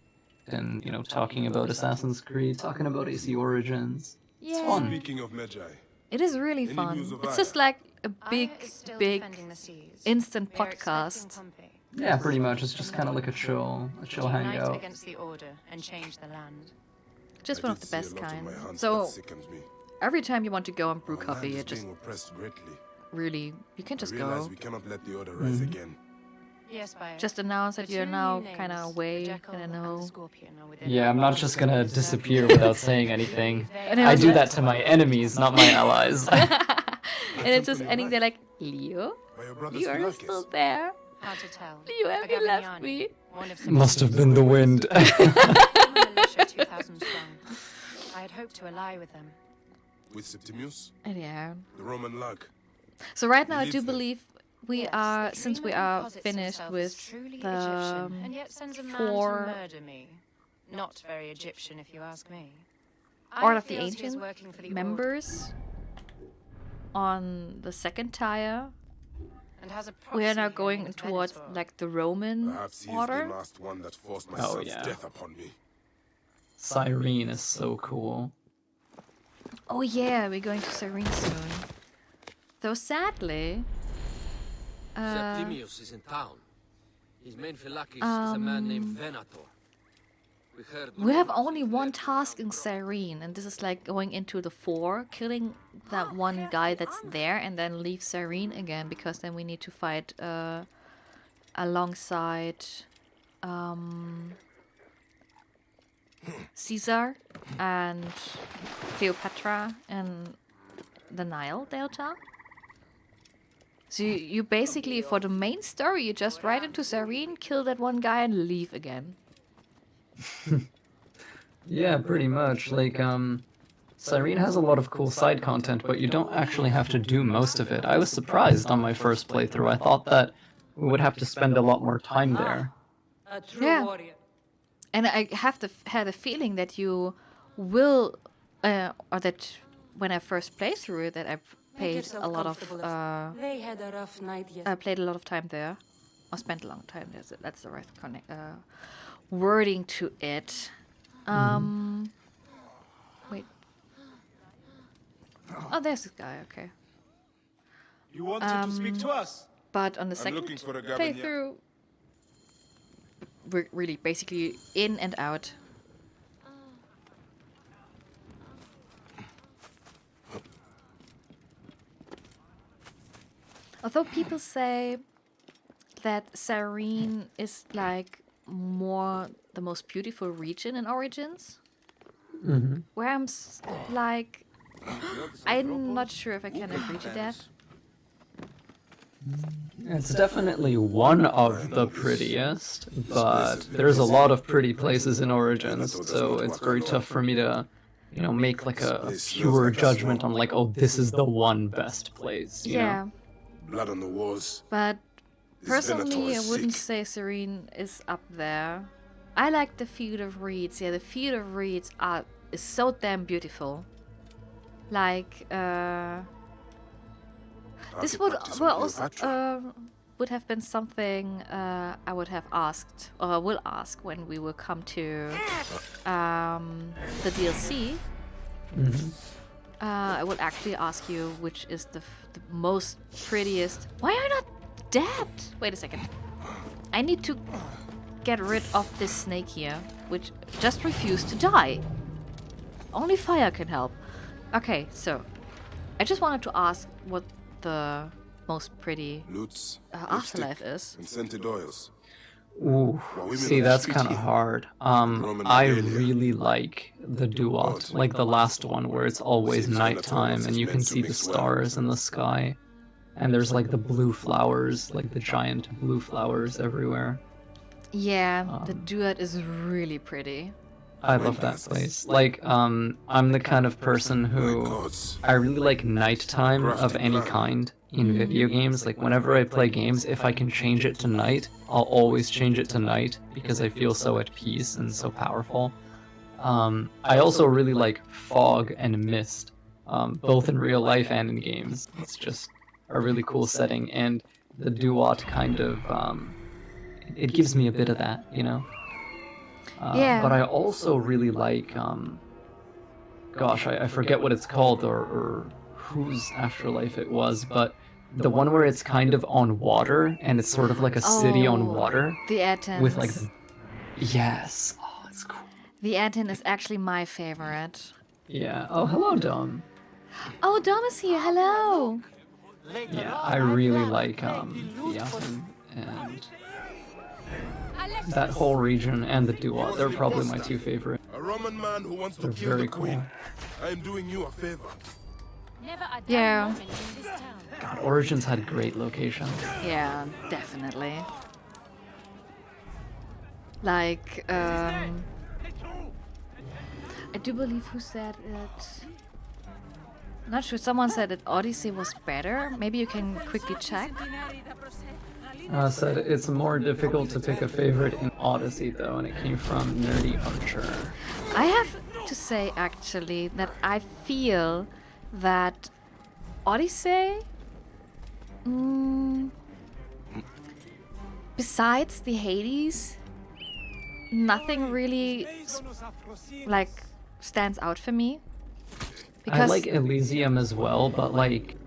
B: and, you know, talking about Assassin's Creed, talking about AC Origins. It's
A: Yeah.
B: fun.
D: Speaking of Magi,
A: It is really
D: Any
A: fun.
D: news of
A: It's
D: Aya?
A: just like a big,
H: Aya is still
A: big
H: defending the seas.
A: instant
H: We are expecting
A: podcast.
H: Pompey.
B: Yeah, pretty much. It's just kind of like a chill
H: To unite
B: hangout.
H: against the Order and change the land.
A: Just
D: I
A: one of
D: did
A: the
D: see a
A: best
D: lot of
A: kind.
D: my hunts
A: So
D: that sickened me.
A: every time you want to go and brew
D: Our
A: coffee,
D: land
A: you
D: is
A: just
D: being oppressed greatly.
A: really, you can
D: I
A: just
D: realize
A: go.
D: we cannot let the Order rise again.
H: Yes, by
A: Just announce that
H: The
A: you're
H: two
A: now
H: new
A: kind of
H: names,
A: away,
H: the Jackal
A: and I
H: and
A: know.
H: the Scorpion, are within
B: Yeah, I'm not just gonna
H: Serve
B: disappear
H: you.
B: without saying anything.
A: And I
B: I
A: was
B: do
A: like-
B: that to my enemies, not my allies.
A: And it's just ending there like, Leo,
D: By your brother's
A: you are
D: Philakis.
A: still there.
H: How to tell?
A: Leo, have you left me?
H: One of
B: Must have been the wind.
H: militia 2,000 strong. I had hoped to ally with them.
D: With Septimius,
A: Yeah.
D: the Roman lug.
A: So right now I
D: Believe
A: do
D: them.
A: believe we
H: Yes,
A: are,
H: the
A: since we
H: dreamer
A: are
H: posits
A: finished
H: himself
A: with
H: as truly
A: the
H: Egyptian, and yet sends a man to
A: 4
H: murder me. Not very Egyptian, if you ask me.
A: Order
H: Aya
A: of the
H: feels he is
A: Ancient
H: working for the
A: members on the second tier.
H: Order and has a
A: We are now
H: proxy
A: going
H: hearing with
A: towards
H: Venator.
A: like the Roman
D: Perhaps he is
A: order.
D: the last one that forced my
B: Oh,
D: son's
B: yeah.
D: death upon me.
B: Cyrene is so cool.
A: Oh yeah, we're going to Serene soon. Though sadly,
L: Septimius is in town. His main Philakis is a man named Venator. We heard
A: we have
L: rumors
A: only
L: he
A: one
L: fled
A: task
L: from
A: in Serene, and this is like going into the 4, killing that one guy that's there, and then leave Serene again, because then we need to fight alongside Caesar and Cleopatra and the Nile Delta. So you basically, for the main story, you just ride into Serene, kill that one guy, and leave again.
B: Yeah, pretty much. Like, Cyrene has a lot of cool side content, but you don't actually have to do most of it. I was surprised on my first playthrough. I thought that we would have to spend a lot more time there.
N: A true
A: Yeah.
N: warrior.
A: And I had a feeling that you will, or that when I first played through it, that I played
N: yourself
A: a lot of
N: comfortable. They had a rough night
A: I
N: yesterday.
A: played a lot of time there. or spent a long time. That's the right wording to it. Wait. Oh, there's this guy. Okay.
C: You wanted to speak to us?
A: But on the second
D: looking for a Gavin, yeah.
A: playthrough, we're really basically in and out. Although people say that Cyrene is like more the most beautiful region in Origins, where I'm like, I'm not sure if I can agree to that.
B: It's definitely one of the prettiest, but there's a lot of pretty places in Origins, so it's very tough for me to, you know, make like a pure judgment on like, oh, this is the one best place. You know?
D: Blood on the walls.
A: But
D: This
A: personally,
D: Venator
A: I
D: is
A: wouldn't
D: sick.
A: say Serene is up there. I like the Field of Reeds. Yeah, the Field of Reeds is so damn beautiful. Like, this would would have been something I would have asked, or will ask when we will come to the DLC. I will actually ask you which is the most prettiest. Why are you not dead? Wait a second. I need to get rid of this snake here, which just refused to die. Only fire can help. Okay, so I just wanted to ask what the most pretty
D: Loots,
A: afterlife is.
D: and scented oils.
B: Ooh, see, that's kind of hard. I really like the Duat, like the last one where it's always nighttime and you can see the stars in the sky. And there's like the blue flowers, like the giant blue flowers everywhere.
A: Yeah, the Duat is really pretty.
B: I love that place. Like, I'm the kind of person who I really like nighttime of any kind in video games. Like, whenever I play games, if I can change it to night, I'll always change it to night because I feel so at peace and so powerful. I also really like fog and mist, both in real life and in games. It's just a really cool setting, and the Duat kind of, it gives me a bit of that, you know?
A: Yeah.
B: But I also really like, gosh, I forget what it's called or whose afterlife it was, but the one where it's kind of on water and it's sort of like a city on water.
A: The Athens.
B: With like, yes. Oh, it's cool.
A: The Athens is actually my favorite.
B: Yeah. Oh, hello, Dom.
A: Oh, Dom is here. Hello.
B: Yeah, I really like the Athens and that whole region and the Duat. They're probably my two favorite.
D: A Roman man who wants to
B: They're
D: kill
B: very
D: the
B: cool.
D: queen. I am doing you a favor.
A: Yeah.
B: God, Origins had great locations.
A: Yeah, definitely. Like, I do believe who said it. Not sure. Someone said that Odyssey was better. Maybe you can quickly check.
B: Said it's more difficult to pick a favorite in Odyssey though, and it came from Nerdy Archer.
A: I have to say actually that I feel that Odyssey, besides the Hades, nothing really like stands out for me.
B: I like Elysium as well, but like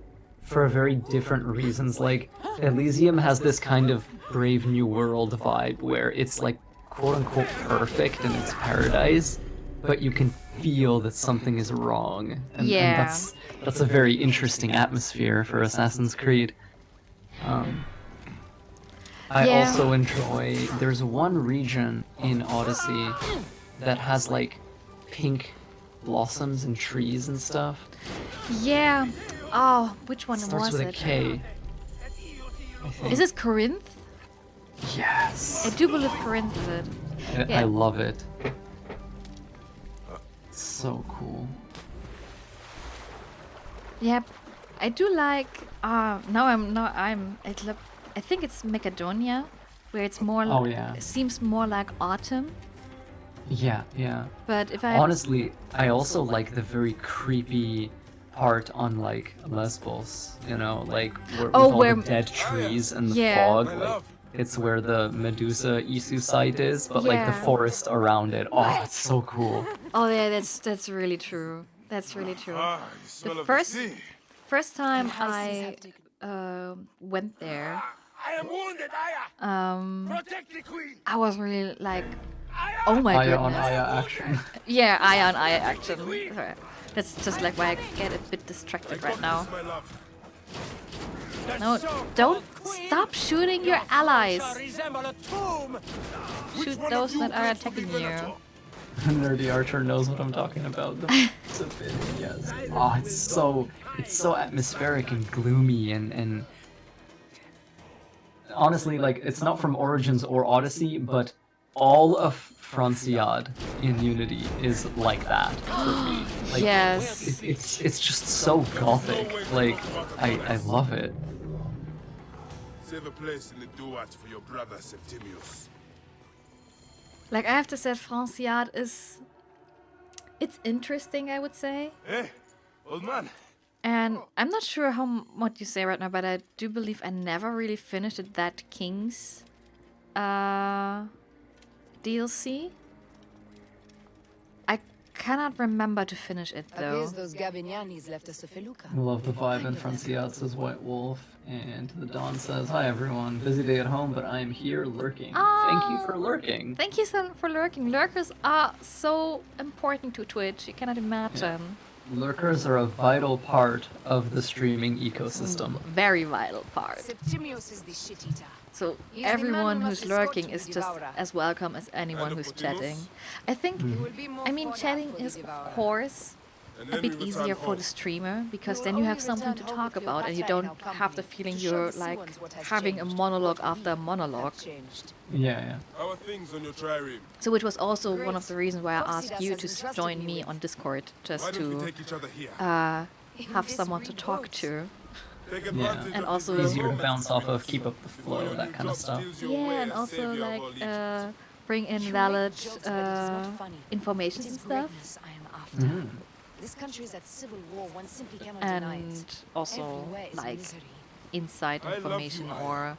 B: for very different reasons. Like Elysium has this kind of Brave New World vibe where it's like quote unquote perfect in its paradise, but you can feel that something is wrong. And that's a very interesting atmosphere for Assassin's Creed. I also enjoy, there's one region in Odyssey that has like pink blossoms and trees and stuff.
A: Yeah. Oh, which one
B: Starts
A: was
B: with a
A: it?
B: K.
A: Is this Corinth?
B: Yes.
A: I do believe Corinth is it.
B: I love it. It's so cool.
A: Yep. I do like I think it's Macedonia, where it's more it seems more like autumn.
B: Yeah.
A: But if I
B: honestly, I also like the very creepy part on like Lesbos, you know, like with all the dead trees and the fog. Like, it's where the Medusa Isu site is, but like the
A: Yeah.
B: forest around it. Oh, it's so cool.
A: Oh yeah, that's really true. That's really true.
D: You smell
A: The
D: of
A: first
D: sea.
A: first time I went there,
G: I am wounded, Aya! Protect the queen!
A: I was really like, oh my
B: Aya on
A: goodness.
B: Aya action.
A: Yeah, eye on eye action. Sorry. That's just like why I get a bit distracted right now.
D: My love.
A: No, don't stop shooting your allies.
C: resemble a tomb.
A: Shoot those that are attacking you.
B: Nerdy Archer knows what I'm talking about. It's a bit, yes. Oh, it's so atmospheric and gloomy and honestly, like, it's not from Origins or Odyssey, but all of Franciad in Unity is like that for me. Like,
A: Yes.
B: it's just so gothic. Like, I love it.
D: Save a place in the duat for your brother Septimius.
A: Like I have to say, Franciad is, it's interesting, I would say.
D: Hey, old man.
A: And I'm not sure what you say right now, but I do believe I never really finished that King's DLC. I cannot remember to finish it though.
K: Appears those Gabinianis left us a felucca.
B: I love the vibe in Franciad, says White Wolf. And the Dawn says, hi everyone, busy day at home, but I am here lurking. Thank you for lurking.
A: Thank you so for lurking. Lurkers are so important to Twitch. You cannot imagine.
B: Lurkers are a vital part of the streaming ecosystem.
A: Very vital part.
K: Septimius is the shit eater.
A: So
K: He's the man
A: everyone
K: who
A: who's
K: must escort
A: lurking
K: you,
A: is just
K: Devourer.
A: as welcome as anyone who's chatting. I think, I mean, chatting is of course a bit easier for the streamer, because then you have something to talk about and you don't have the feeling you're like having a monologue after a monologue.
B: Yeah.
D: Our things on your trireme.
A: So which was also one of the reasons why I asked you to join me on Discord, just
D: Why don't we
A: to
D: take each other here?
A: have someone to talk to.
D: Take
B: Yeah.
D: advantage
A: And
D: of
A: also
D: this
B: Easier to
D: moment.
B: bounce off of, keep up the flow, that kind of stuff.
A: Yeah, and also like bring in valid information and stuff.
B: Mhm.
K: This country is at civil war. One simply cannot deny
A: And
K: it.
A: also
K: Everywhere is
A: like
K: misery.
A: inside
D: I love you,
A: information
D: Aya.
A: or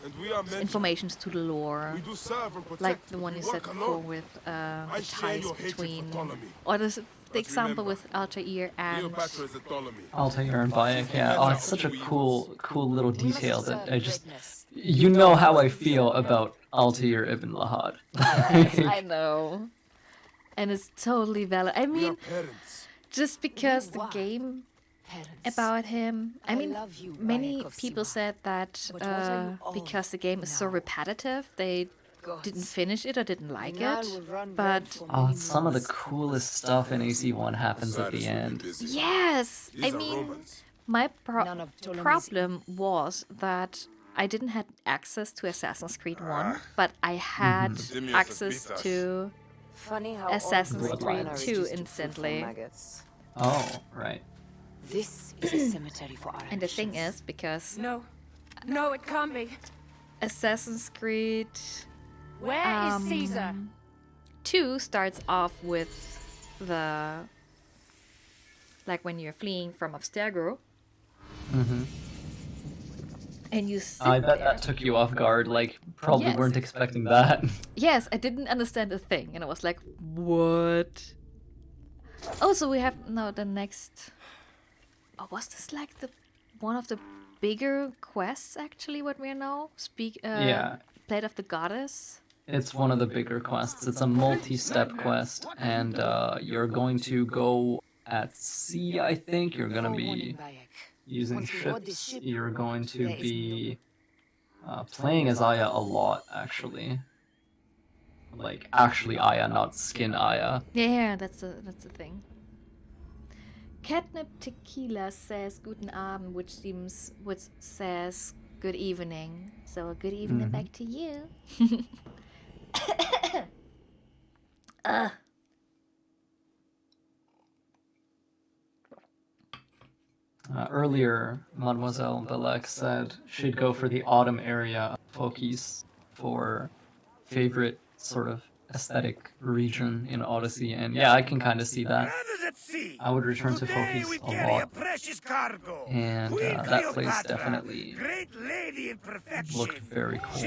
D: And we are meant
A: informations to the lore,
D: We do serve and protect.
A: like the one you
D: We
A: said
D: work
A: before
D: alone.
A: with
D: I
A: the
D: share
A: ties
D: your hatred for
A: between,
D: Ptolemy.
A: or the
D: But
A: example
D: remember,
A: with Altair and
D: Cleopatra is a Ptolemy.
B: Altair and Bayek, yeah. Oh, it's such a cool little detail that I just... You know how I feel about Altair ibn Lahad.
A: yes, I know, and it's totally valid. I
D: We are
A: mean,
D: parents.
A: just because the game about him, I mean, many people said that because the game is so repetitive, they didn't finish it or didn't like it. But
B: Oh, some of the coolest stuff in AC1 happens at the end.
A: yes, I
D: These are
A: mean,
D: Romans.
A: my
K: None of Ptolemy's
A: problem was that I didn't have access to Assassin's Creed 1, but I had
D: Septimius has
A: access
D: beat us.
A: to
K: Funny how
A: Assassin's
K: ordinary
A: Creed
K: miners
A: 2
K: used to prove for
A: instantly.
K: maggots.
B: Oh, right.
K: This is a cemetery for our
A: And the thing
K: ambitions.
A: is, because
J: No. No, it can't be.
A: Assassin's Creed
J: Where is Caesar?
A: 2 starts off with the, like when you're fleeing from Abstergo,
B: Mm-hmm.
A: and you sit
B: I bet
A: there.
B: that took you off guard, like, probably
A: Yes.
B: weren't expecting that.
A: Yes, I didn't understand a thing, and I was like, what? Oh, so we have now the next. Oh, was this like the one of the bigger quests actually? What we are now
B: Yeah.
A: Blade of the Goddess.
B: It's one of the bigger quests. It's a multi-step quest, and you're going to go at sea, I think. You're going to be using ships. You're going to be playing as Aya a lot, actually. Like, actually Aya, not skin Aya.
A: Yeah, that's the thing. Catnip Tequila says Guten Abend, which says good evening. So good evening back to you.
B: Earlier, Mademoiselle Belek said she'd go for the autumn area of Fokis for favorite sort of aesthetic region in Odyssey, and yeah, I can kind of see that.
G: How does it
B: I would return to Focus a lot. And that place definitely looked very cool.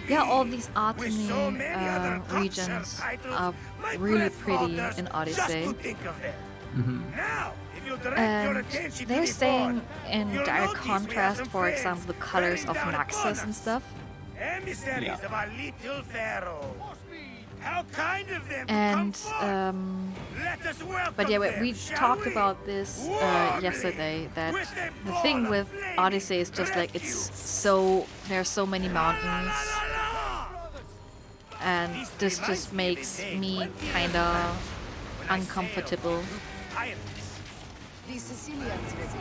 A: Yeah, all these Artemy regions are really pretty in Odyssey. And they're staying in direct contrast, for example, the colors of Naxos and stuff.
G: Emissaries of our little pharaoh. How kind of them
A: And
G: Let us welcome
A: but yeah,
G: them,
A: we
G: shall
A: talked
G: we?
A: about this yesterday, that the thing with Odyssey is just like there are so many mountains, and this just makes me kinda uncomfortable.
K: The Sicilians visit.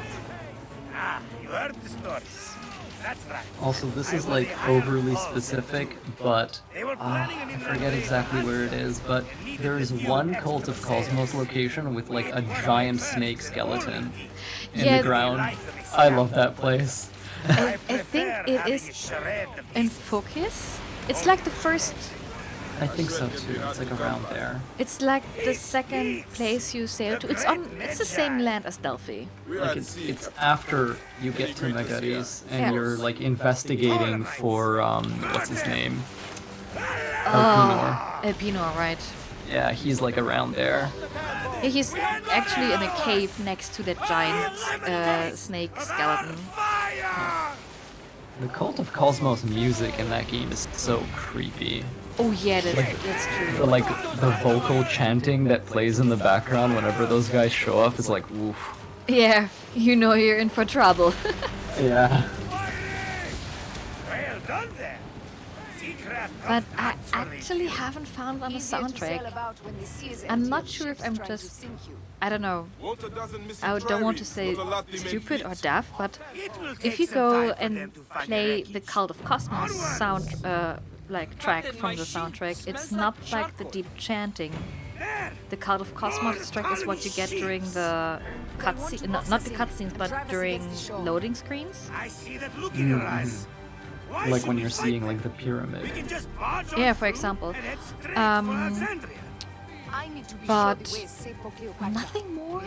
G: Ah, you heard the stories. That's right.
B: Also, this is like overly specific, but I forget exactly where it is, but there is one Cult of Cosmos location with like a giant snake skeleton in the ground. I love that place.
A: I think it is in Focus. It's like the first.
B: I think so too. It's like around there.
A: It's like the second place you sail to. It's the same land as Delphi.
B: Like it's after you get to Megaris and you're like investigating for what's his name? Elpinor.
A: Elpinor, right?
B: Yeah, he's like around there.
A: Yeah, he's actually in a cave next to that giant snake skeleton.
B: The Cult of Cosmos music in that game is so creepy.
A: Oh yeah, that's true.
B: The vocal chanting that plays in the background whenever those guys show up is like, oof.
A: Yeah, you know you're in for trouble.
B: Yeah.
G: Well done there.
A: But I actually haven't found on the soundtrack. I'm not sure if I'm just, I don't know. I don't want to say stupid or daft, but if you go and play the Cult of Cosmos track from the soundtrack, it's not like the deep chanting. The Cult of Cosmos track is what you get during the cutscene, not the cutscenes, but during loading screens.
G: I see that look in your eyes.
B: Like when you're seeing like the pyramid.
A: Yeah, for example. But nothing more.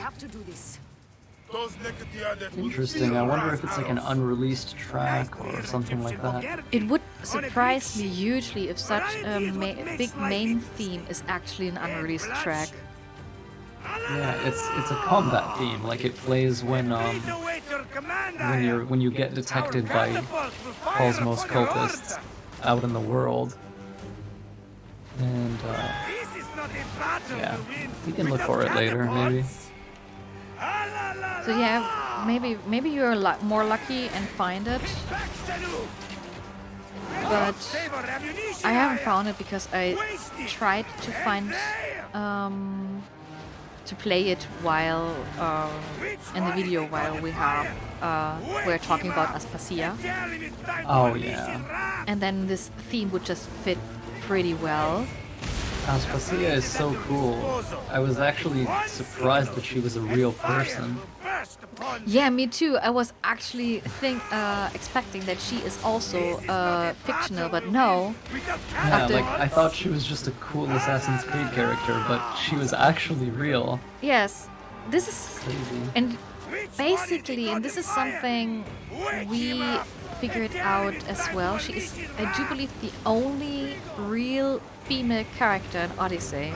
B: Interesting. I wonder if it's like an unreleased track or something like that.
A: It would surprise me hugely if such a big main theme is actually an unreleased track.
B: Yeah, it's a combat theme. Like it plays when you get detected by Cosmos cultists out in the world. And yeah, we can look for it later, maybe.
A: So yeah, maybe you're more lucky and find it. But I haven't found it because I tried to find to play it while in the video while we're talking about Aspasia.
B: Oh yeah.
A: And then this theme would just fit pretty well.
B: Aspasia is so cool. I was actually surprised that she was a real person.
A: Yeah, me too. I was actually expecting that she is also fictional, but no.
B: Yeah, like I thought she was just a cool Assassin's Creed character, but she was actually real.
A: Yes, this is
B: crazy.
A: And basically, and this is something we figured out as well. She is, I do believe, the only real female character in Odyssey.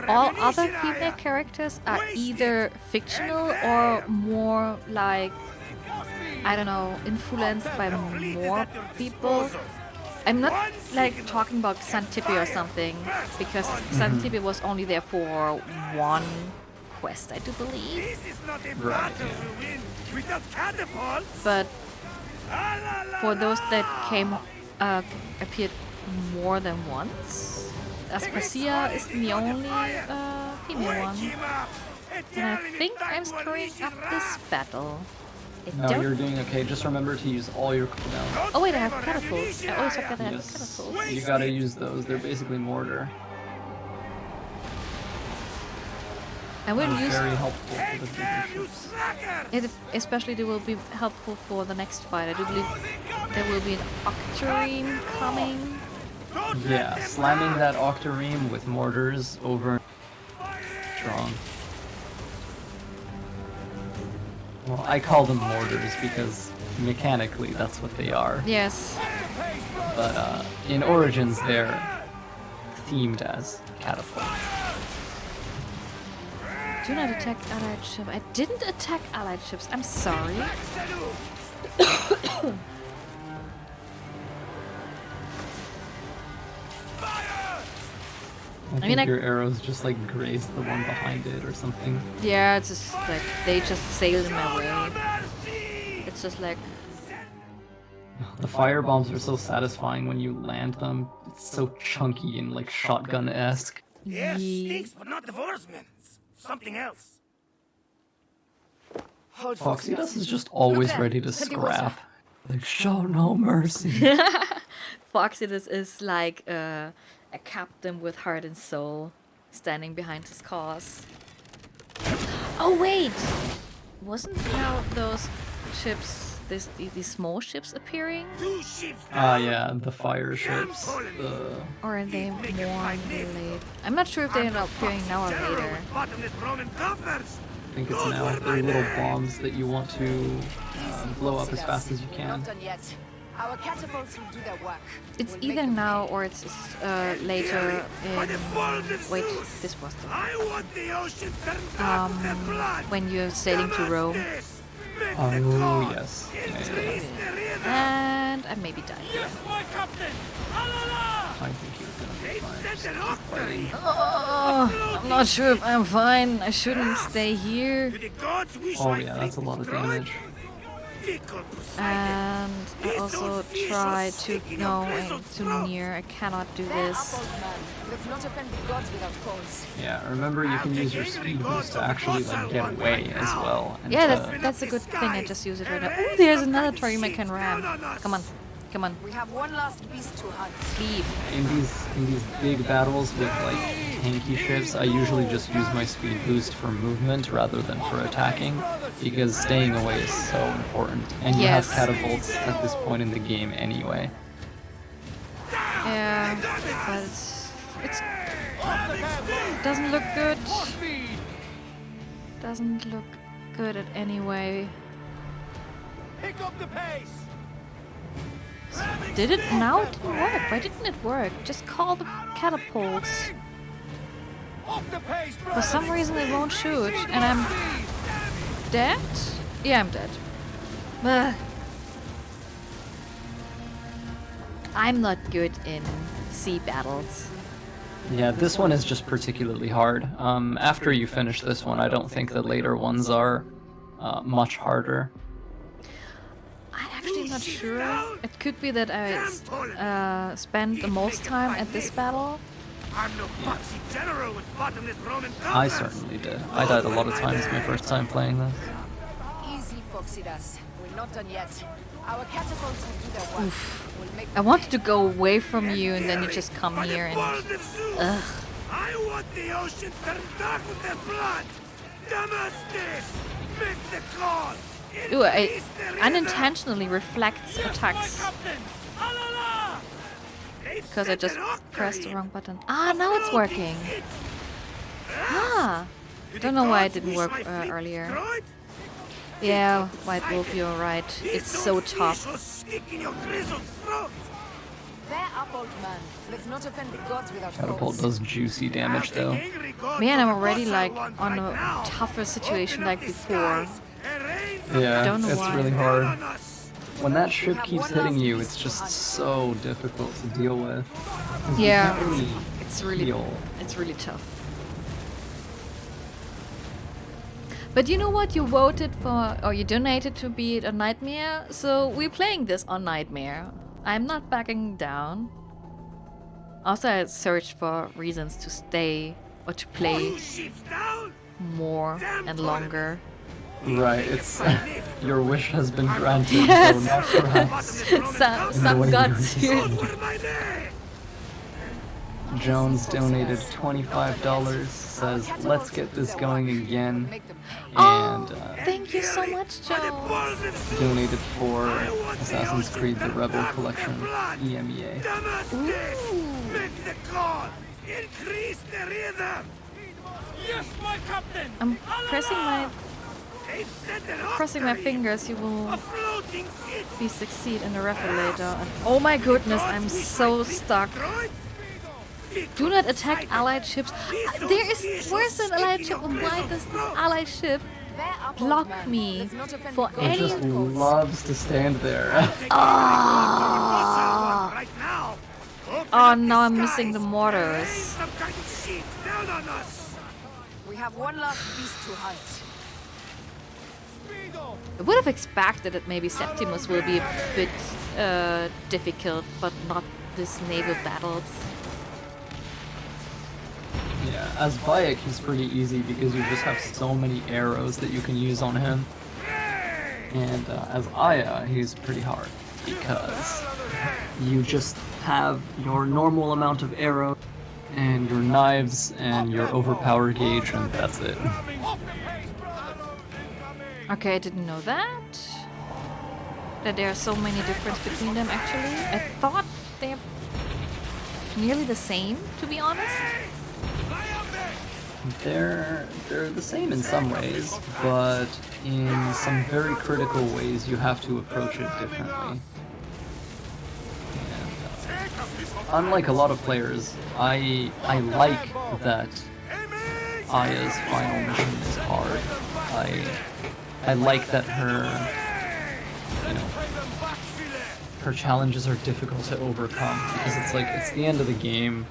A: All other female characters are either fictional or more like, I don't know, influenced by more people. I'm not like talking about Xantippe or something, because Xantippe was only there for one quest, I do believe.
B: Right.
A: But for those that appeared more than once, Aspasia is the only female one. And I think I'm screwing up this battle.
B: No, you're doing okay. Just remember to use all your cooldowns.
A: Oh wait, I have catapults. I always forget I have catapults.
B: You gotta use those. They're basically mortar.
A: I will use
B: very helpful for the bigger ships.
A: Especially they will be helpful for the next fight. I do believe there will be an octarine coming.
B: Yeah, slamming that octarine with mortars over strong. Well, I call them mortars because mechanically that's what they are.
A: Yes.
B: But in Origins they're themed as catapults.
A: Do not attack allied ship. I didn't attack allied ships. I'm sorry.
B: I think your arrows just like grazed the one behind it or something.
A: Yeah, it's just like they just sailed in my way. It's just like
B: The fire bombs are so satisfying when you land them. It's so chunky and like shotgun-esque.
G: Yes, stinks, but not the horsemen. Something else.
B: Foxydus is just always ready to scrap. Like, show no mercy.
A: Foxydus is like a captain with heart and soul, standing behind his cause. Oh wait, wasn't now those ships, these small ships appearing?
B: Yeah, the fire ships.
A: Or are they more late? I'm not sure if they're appearing now or later.
B: I think it's now. They're little bombs that you want to blow up as fast as you can.
K: Our catapults will do their work.
A: It's either now or it's later in... Wait, this was the... when you're sailing to Rome.
B: Oh, yes.
A: And I maybe died.
B: I think you're gonna be fine. Just keep fighting.
A: Oh, I'm not sure if I'm fine. I shouldn't stay here.
B: Oh yeah, that's a lot of damage.
A: And I also try to... No, I'm too near. I cannot do this.
B: Yeah, remember you can use your speed boost to actually like get away as well. And
A: yeah, that's a good thing. I just use it right now. Ooh, there's another trireme I can ram. Come on. Come on.
K: We have one last beast to hunt.
A: Leave.
B: In these big battles with like tanky ships, I usually just use my speed boost for movement rather than for attacking, because staying away is so important. And you have catapults at this point in the game anyway.
A: Yeah, but it doesn't look good. Doesn't look good at any way.
C: Pick up the pace.
A: Did it? Now it didn't work. Why didn't it work? Just call the catapults. For some reason it won't shoot, and I'm dead? Yeah, I'm dead. Ugh. I'm not good in sea battles.
B: Yeah, this one is just particularly hard. After you finish this one, I don't think the later ones are much harder.
A: I'm actually not sure. It could be that I spent the most time at this battle.
B: I certainly did. I died a lot of times my first time playing this.
K: Easy, Foxydus. We're not done yet. Our catapults will do their work.
A: Oof. I wanted to go away from you, and then you just come here and... Ugh.
G: I want the ocean turned dark with their blood. Damascus, make the call.
A: Ooh, I unintentionally reflects attacks. Because I just pressed the wrong button. Ah, now it's working. Ah, don't know why it didn't work earlier. Yeah, White Wolf, you're right. It's so tough.
B: Catapult does juicy damage though.
A: Man, I'm already like on a tougher situation like before.
B: Yeah,
A: Don't know
B: it's
A: why.
B: really hard. When that ship keeps hitting you, it's just so difficult to deal with. 'Cause you
A: Yeah,
B: can't really
A: it's really
B: heal.
A: tough. But you know what? You voted for, or you donated to be it on Nightmare, so we're playing this on Nightmare. I'm not backing down. Also, I searched for reasons to stay or to play more and longer.
B: Right, it's your wish has been granted,
A: Yes.
B: so not perhaps in the
A: Some
B: way you
A: guts here.
B: intended. Jones donated $25, says, let's get this going again, and
A: Thank you so much, Jones.
B: donated for Assassin's Creed The Rebel Collection, EMEA.
A: Ooh.
G: Make the call. Increase the rhythm.
C: Yes, my captain!
A: I'm crossing my fingers you will be succeed in the revelator. And oh my goodness, I'm so stuck. Do not attack allied ships. Where's an allied ship and why does this allied ship block me for
B: It
A: any...
B: just loves to stand there.
A: Oh, now I'm missing the mortars.
J: We have one last beast to hunt.
A: I would have expected that maybe Septimus will be a bit difficult, but not this naval battles.
B: Yeah, as Bayek, he's pretty easy because you just have so many arrows that you can use on him. And as Aya, he's pretty hard because you just have your normal amount of arrows and your knives and your overpower gauge, and that's it.
A: Okay, I didn't know that. That there are so many differences between them, actually. I thought they're nearly the same, to be honest.
B: They're the same in some ways, but in some very critical ways you have to approach it differently. And, unlike a lot of players, I like that Aya's final mission is hard. I like that her challenges are difficult to overcome because it's like it's the end of the game.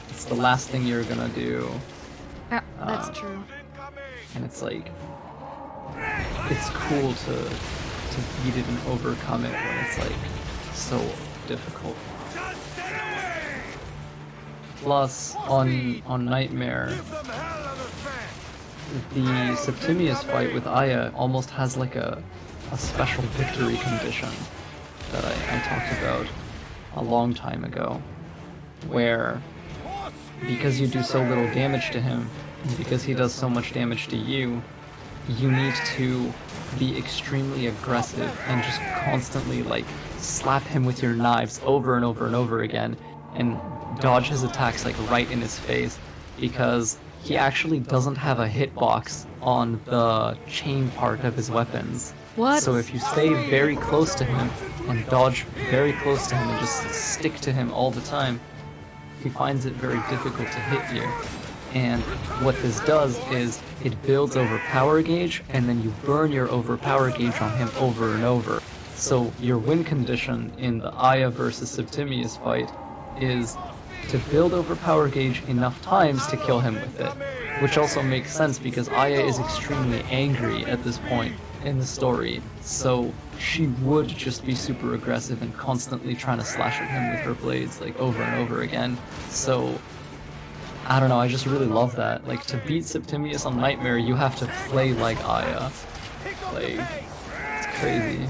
B: It's the last thing you're gonna do.
A: Yeah, that's true.
B: And it's like it's cool to beat it and overcome it when it's like so difficult. Plus, on Nightmare, the Septimius fight with Aya almost has like a special victory condition that I talked about a long time ago, where because you do so little damage to him, and because he does so much damage to you, you need to be extremely aggressive and just constantly like slap him with your knives over and over and over again and dodge his attacks like right in his face, because he actually doesn't have a hitbox on the chain part of his weapons.
A: What?
B: So if you stay very close to him and dodge very close to him and just stick to him all the time, he finds it very difficult to hit you. And what this does is it builds overpower gauge, and then you burn your overpower gauge on him over and over. So your win condition in the Aya versus Septimius fight is to build overpower gauge enough times to kill him with it. Which also makes sense because Aya is extremely angry at this point in the story, so she would just be super aggressive and constantly trying to slash at him with her blades like over and over again. So I don't know, I just really love that. Like, to beat Septimius on Nightmare, you have to play like Aya. Like, it's crazy.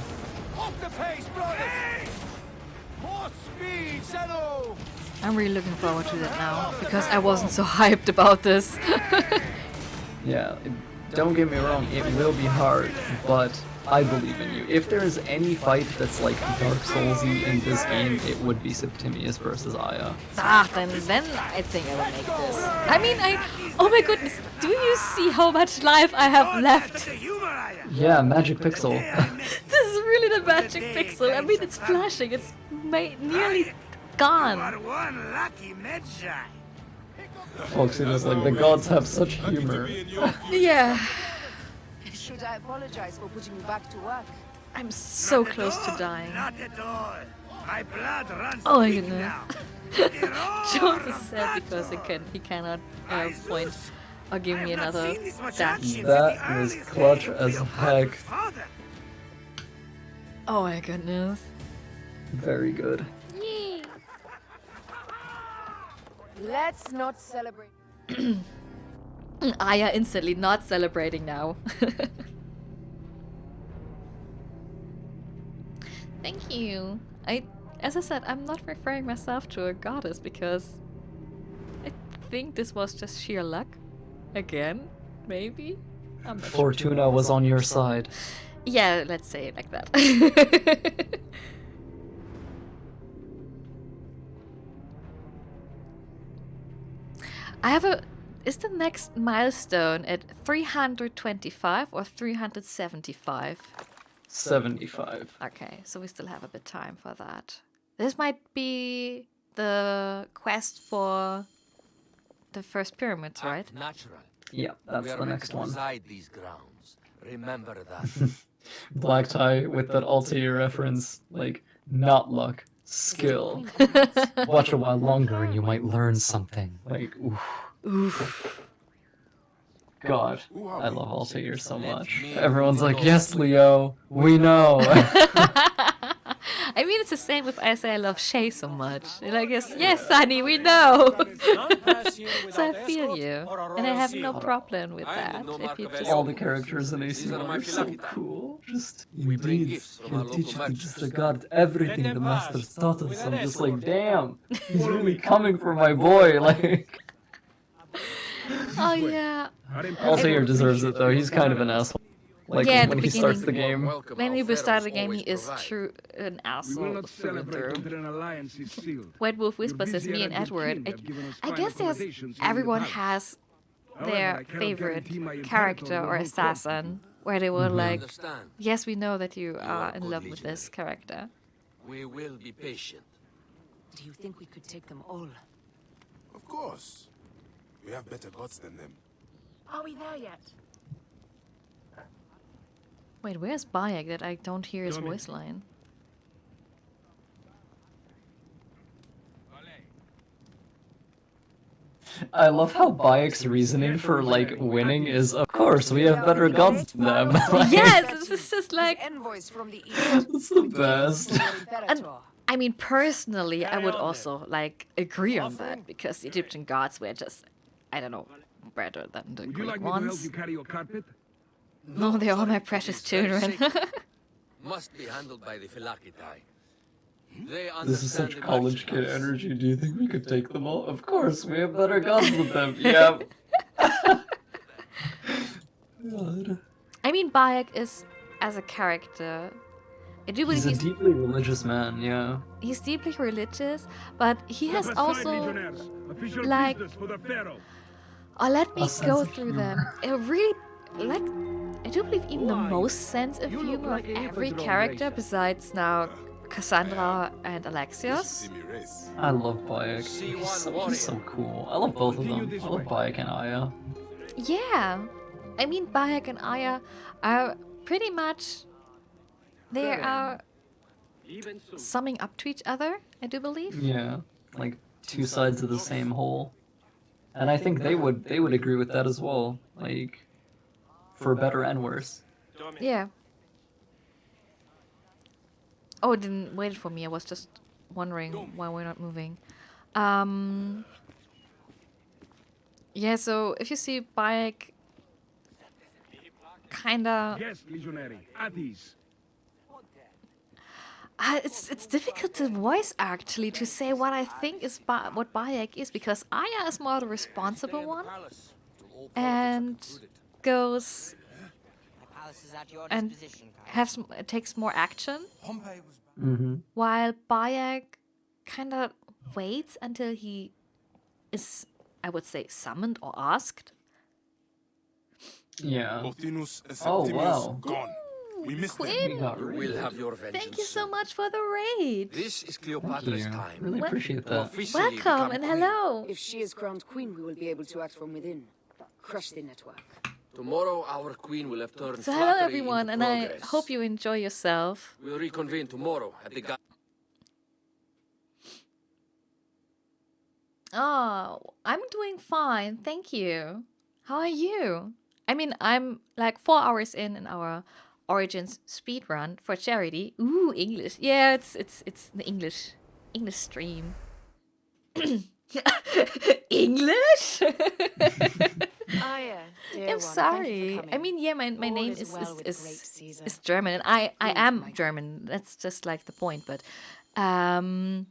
A: I'm really looking forward to that now, because I wasn't so hyped about this.
B: Yeah, don't get me wrong, it will be hard, but I believe in you. If there's any fight that's like Dark Souls-y in this game, it would be Septimius versus Aya.
A: Then I think I will make this. I mean, oh my goodness, do you see how much life I have left?
B: Yeah, magic pixel.
A: This is really the magic pixel. I mean, it's flashing, it's nearly gone.
B: Folks, it is like the gods have such humor.
A: Yeah.
K: Should I apologize for putting you back to work?
A: I'm so close to dying.
G: Not at all. My blood runs
A: Oh my
G: thick
A: goodness.
G: now.
A: Jones is sad because he cannot point or give me another dash.
B: That was clutch as heck.
A: Oh my goodness.
B: Very good.
A: Yay.
K: Let's not celebrate.
A: Aya instantly not celebrating now. Thank you. As I said, I'm not referring myself to a goddess because I think this was just sheer luck. Again, maybe? I'm not
B: Fortuna
A: sure.
B: was on your side.
A: Yeah, let's say it like that. I have a is the next milestone at 325 or 375?
B: 75.
A: Okay, so we still have a bit time for that. This might be the quest for the first pyramids, right?
L: Natural.
B: Yeah, that's the next one.
L: Beside these grounds. Remember that.
B: Black tie with that Altair reference, like, not luck, skill. Watch a while longer and you might learn something. Like, oof.
A: Oof.
B: God, I love Altair so much. Everyone's like, yes, Leo, we know.
A: I mean, it's the same if I say I love Shay so much. And I guess, yes, Sonny, we know. So I feel you. And I have no problem with that. If you just...
B: All the characters in AC1 are so cool. Just, indeed, he'll teach you to disregard everything the master's taught us. I'm just like, damn, he's really coming for my boy, like...
A: Oh, yeah.
B: Altair deserves it, though. He's kind of an asshole. Like,
A: yeah,
B: when he starts the game.
A: When you start the game, he is true an asshole through and through. White Wolf Whispers says, me and Edward. I guess everyone has their favorite character or assassin, where they were like, yes, we know that you are in love with this character.
L: We will be patient.
K: Do you think we could take them all?
D: Of course. We have better gods than them.
H: Are we there yet?
A: Wait, where's Bayek that I don't hear his voice line?
B: I love how Bayek's reasoning for, like, winning is, of course, we have better gods than them. Like,
A: yes, it's just like...
B: It's the best.
A: And, I mean, personally, I would also, like, agree on that, because the Egyptian gods were just, I don't know, better than the Greek ones. No, they're all my precious children.
L: Must be handled by the Philakitae.
B: This is such college kid energy. Do you think we could take them all? Of course, we have better gods than them. Yeah. God.
A: I mean, Bayek is, as a character, I do believe
B: he's a deeply religious man, yeah.
A: He's deeply religious, but he has also, like... Oh, let me go through them. It really, like, I do believe even the most sense of humor of every character besides now Cassandra and Alexios.
B: I love Bayek. He's so cool. I love both of them. I love Bayek and Aya.
A: Yeah. I mean, Bayek and Aya are pretty much... They are summing up to each other, I do believe.
B: Yeah, like two sides of the same whole. And I think they would agree with that as well. Like, for better and worse.
A: Yeah. Oh, it didn't wait for me. I was just wondering why we're not moving. Yeah, so if you see Bayek kinda...
C: Yes, legionary. At ease.
A: It's difficult to voice, actually, to say what I think is what Bayek is, because Aya is more the responsible one, and goes and takes more action, while Bayek kind of waits until he is, I would say, summoned or asked.
B: Yeah. Oh, wow.
D: Gone. We missed
A: Quinn,
L: We'll have your vengeance.
A: thank you so much for the raid.
L: This is Cleopatra's time.
B: Really appreciate that.
A: Welcome and hello.
K: If she is crowned queen, we will be able to act from within. Crush the network.
L: Tomorrow, our queen will have turned
A: So hello
L: flattery
A: everyone,
L: into
A: and I
L: progress.
A: hope you enjoy yourself.
L: We'll reconvene tomorrow at the...
A: Oh, I'm doing fine, thank you. How are you? I mean, I'm like 4 hours in our Origins speedrun for charity. Ooh, English. Yeah, it's the English stream. English? I'm sorry. I mean, yeah, my name is German, and I am German. That's just like the point. But I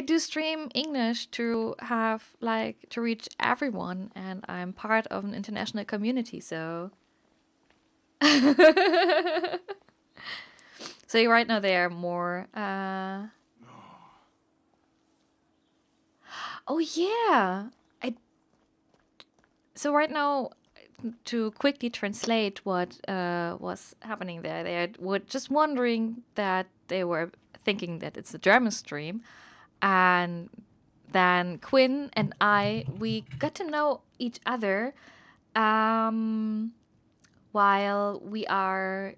A: do stream English to have to reach everyone, and I'm part of an international community. So. So right now they are more oh yeah, So right now, to quickly translate what was happening there, they were just wondering that they were thinking that it's a German stream, and then Quinn and we got to know each other while we are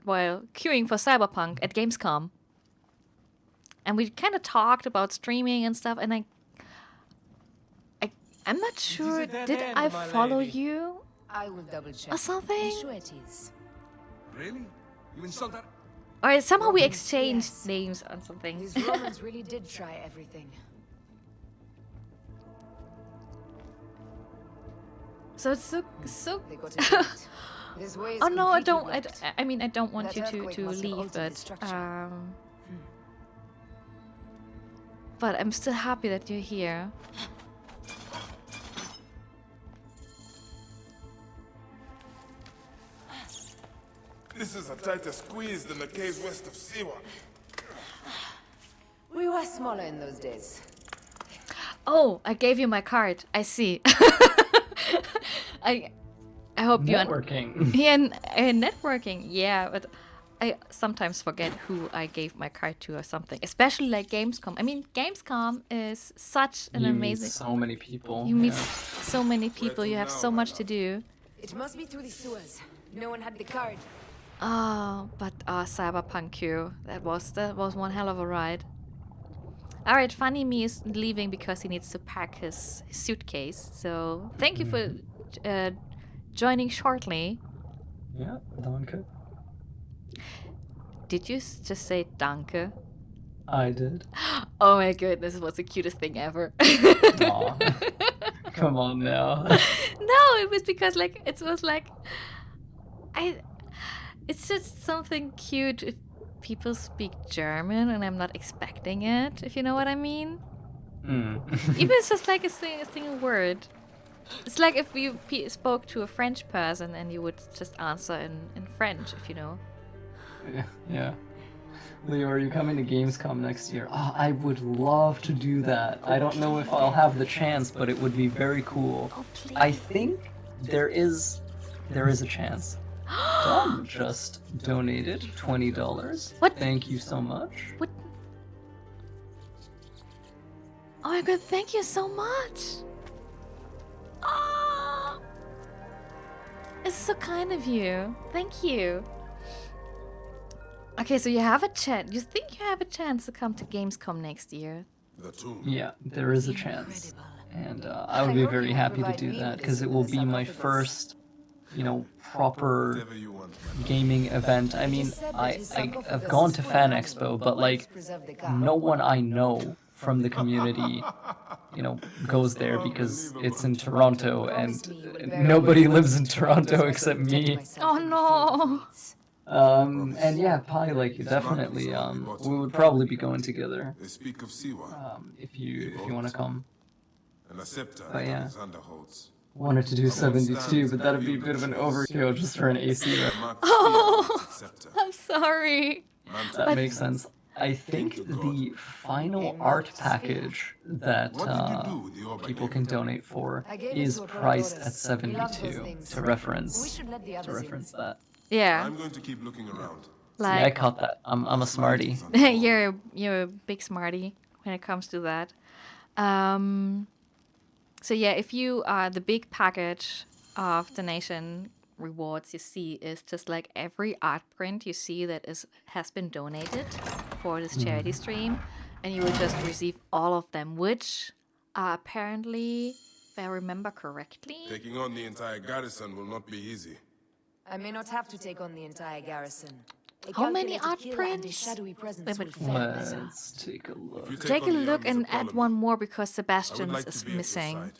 A: while queuing for Cyberpunk at Gamescom, and we kind of talked about streaming and stuff, and I'm not sure, did I follow you
K: I will double check.
A: or something?
K: I'm sure it is.
L: Really? You insult that?
A: Or somehow we
K: Romans,
A: exchanged
K: yes.
A: names on something.
K: These Romans really did try everything.
A: So it's so
K: They got it right. This way is
A: oh no, I
K: completely
A: don't.
K: blocked.
A: I mean, I don't want
K: That
A: you
K: earthquake
A: to
K: must have
A: leave,
K: altered the structure.
A: but I'm still happy that you're here.
D: This is a tighter squeeze than the caves west of Siwa.
K: We were smaller in those days.
A: Oh, I gave you my card. I see. I hope you
B: Networking.
A: Yeah, networking. Yeah, but I sometimes forget who I gave my card to or something. Especially like Gamescom. I mean, Gamescom is such an
B: You
A: amazing.
B: meet so many people.
A: You meet
B: yeah.
A: so many people. You have so much to do.
K: It must be through the sewers. No one had the card.
A: Oh, but Cyberpunk queue. That was one hell of a ride. All right, Funny Me is leaving because he needs to pack his suitcase. So thank you for joining shortly.
B: Yeah, danke.
A: Did you just say danke?
B: I did.
A: Oh my goodness, it was the cutest thing ever.
B: Aw. Come on now.
A: No, it was because like it was like it's just something cute if people speak German and I'm not expecting it, if you know what I mean. Even it's just like a single word. It's like if you spoke to a French person and you would just answer in French, if you know.
B: Yeah. Leo, are you coming to Gamescom next year? Oh, I would love to do that. I don't know if I'll have the chance, but it would be very cool.
A: Oh, please.
B: I think there is a chance. Dom just donated $20.
A: What?
B: Thank you so much.
A: What? Oh my god, thank you so much. Ah, it's so kind of you. Thank you. Okay, so you have a chance. You think you have a chance to come to Gamescom next year?
D: The tomb.
B: Yeah, there is a chance. And I would be very happy to do that, because it will be my first, proper gaming event. I mean, I've gone to Fan Expo, but like, no one I know from the community, goes there because it's in Toronto, and nobody lives in Toronto except me.
A: Oh no!
B: And yeah, Pi, like, definitely, we would probably be going together.
D: They speak of Siwa.
B: If you want to come.
D: And a scepter
B: But yeah.
D: Alexander holds.
B: Wanted to do 72, but that'd be a bit of an overkill just for an AC rep.
A: Oh, I'm sorry.
B: That makes sense. I think the final art package that people can donate for is priced at 72 to reference that.
A: Yeah.
D: I'm going to keep looking around.
B: Yeah, I caught that. I'm a smarty.
A: you're a big smarty when it comes to that. So yeah, if you the big package of donation rewards you see is just like every art print you see that has been donated for this charity stream, and you will just receive all of them, which are apparently, if I remember correctly,
D: Taking on the entire garrison will not be easy.
K: I may not have to take on the entire garrison. A
A: how many
K: calculated
A: art
K: killer and a
A: prints?
K: shadowy presence
A: Wait,
K: will
A: wait.
K: fail better.
B: Let's take a look.
D: If you
A: Take a
D: on the
A: look
D: armies
A: and
D: of
A: add
D: Parliament,
A: one more because
D: I would
A: Sebastian's
D: like to
A: is
D: be at your
A: missing.
D: side.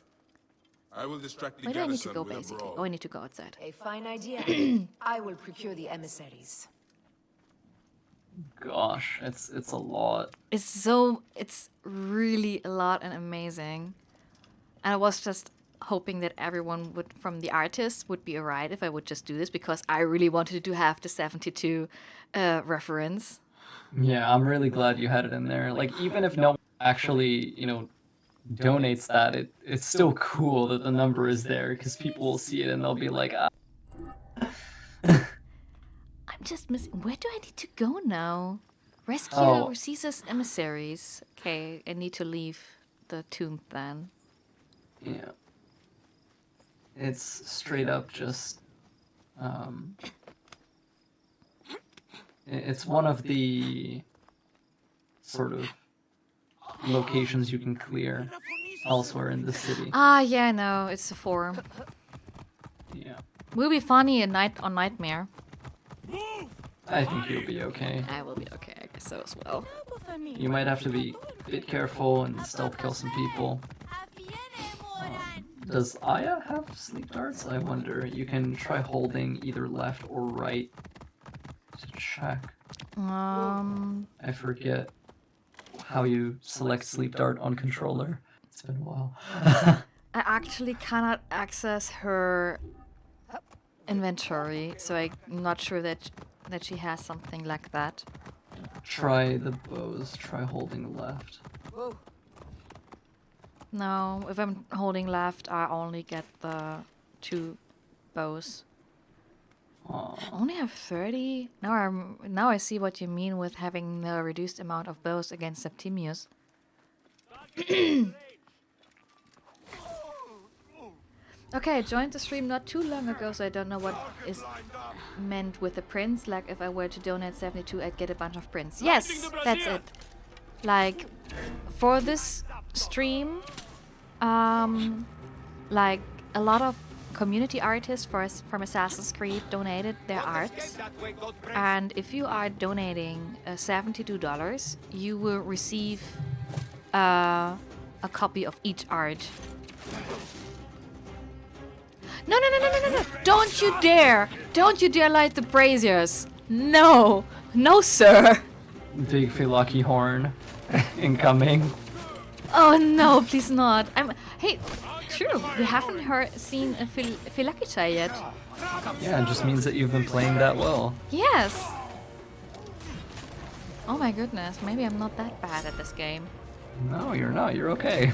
D: I will distract the
A: Where do I need to
D: garrison
A: go
D: with a
A: basically?
D: brawl.
A: Oh, I need to go outside.
K: A fine idea. I will procure the emissaries.
B: Gosh, it's a lot.
A: It's really a lot and amazing. And I was just hoping that everyone from the artists would be alright if I would just do this, because I really wanted to have the 72 reference.
B: Yeah, I'm really glad you had it in there. Like, even if no one actually, donates that, it's still cool that the number is there because people will see it and they'll be like, ah.
A: I'm just missing. Where do I need to go now? Rescue
B: Oh.
A: Caesar's emissaries. Okay, I need to leave the tomb then.
B: Yeah. It's straight up just it's one of the sort of locations you can clear elsewhere in the city.
A: Ah, yeah, I know. It's a forum.
B: Yeah.
A: Will be funny on Nightmare.
B: I think you'll be okay.
A: I will be okay, I guess so as well.
B: You might have to be a bit careful and stealth kill some people. Does Aya have sleep darts? I wonder. You can try holding either left or right to check. I forget how you select sleep dart on controller. It's been a while.
A: I actually cannot access her inventory, so I'm not sure that she has something like that.
B: Try the bows. Try holding left.
A: No, if I'm holding left, I only get the 2 bows.
B: Aww.
A: I only have 30? Now I see what you mean with having the reduced amount of bows against Septimius. Okay, I joined the stream not too long ago, so I don't know what is meant with the prints. Like, if I were to donate 72, I'd get a bunch of prints. Yes, that's it. Like, for this stream, like, a lot of community artists from Assassin's Creed donated their arts. And if you are donating $72, you will receive a copy of each art. No, no, no, no, no, no, no! Don't you dare! Don't you dare light the braziers! No! No, sir!
B: Big Filaki horn incoming.
A: Oh no, please not. Hey, true, we haven't seen a Philakita yet.
B: Yeah, it just means that you've been playing that well.
A: Yes! Oh my goodness, maybe I'm not that bad at this game.
B: No, you're not. You're okay.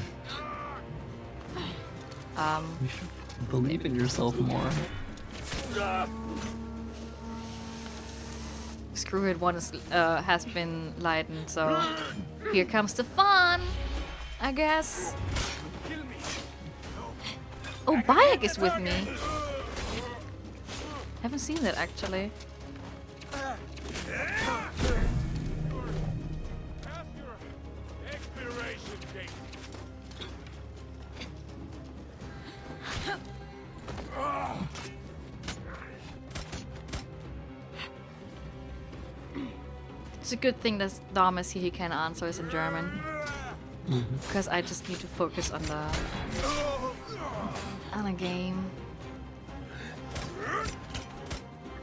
B: You should believe in yourself more.
A: Screw it, one has been lightened, so here comes the fun, I guess. Oh, Bayek is with me. Haven't seen that actually. It's a good thing that Dom is here, he can answer us in German. Because I just need to focus on the game.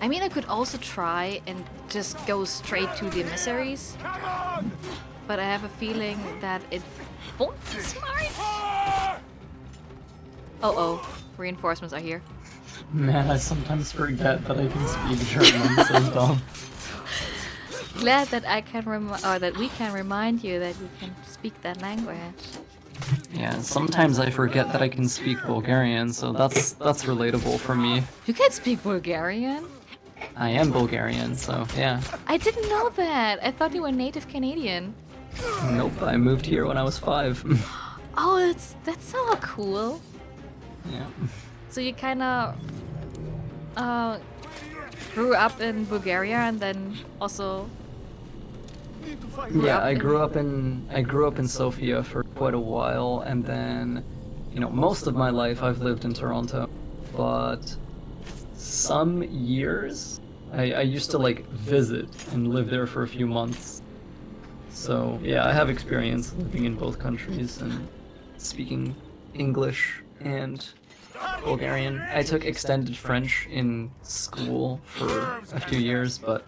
A: I mean, I could also try and just go straight to the emissaries. But I have a feeling that it won't be smart. Oh, reinforcements are here.
B: Man, I sometimes forget that I can speak German, so dumb.
A: Glad that I can that we can remind you that you can speak that language.
B: Yeah, sometimes I forget that I can speak Bulgarian, so that's relatable for me.
A: You can speak Bulgarian?
B: I am Bulgarian, so yeah.
A: I didn't know that. I thought you were native Canadian.
B: Nope, I moved here when I was 5.
A: Oh, that's so cool.
B: Yeah.
A: So you kind of grew up in Bulgaria and then also.
B: Yeah, I grew up in Sofia for quite a while, and then, most of my life I've lived in Toronto, but some years I used to visit and live there for a few months. So yeah, I have experience living in both countries and speaking English and Bulgarian. I took extended French in school for a few years, but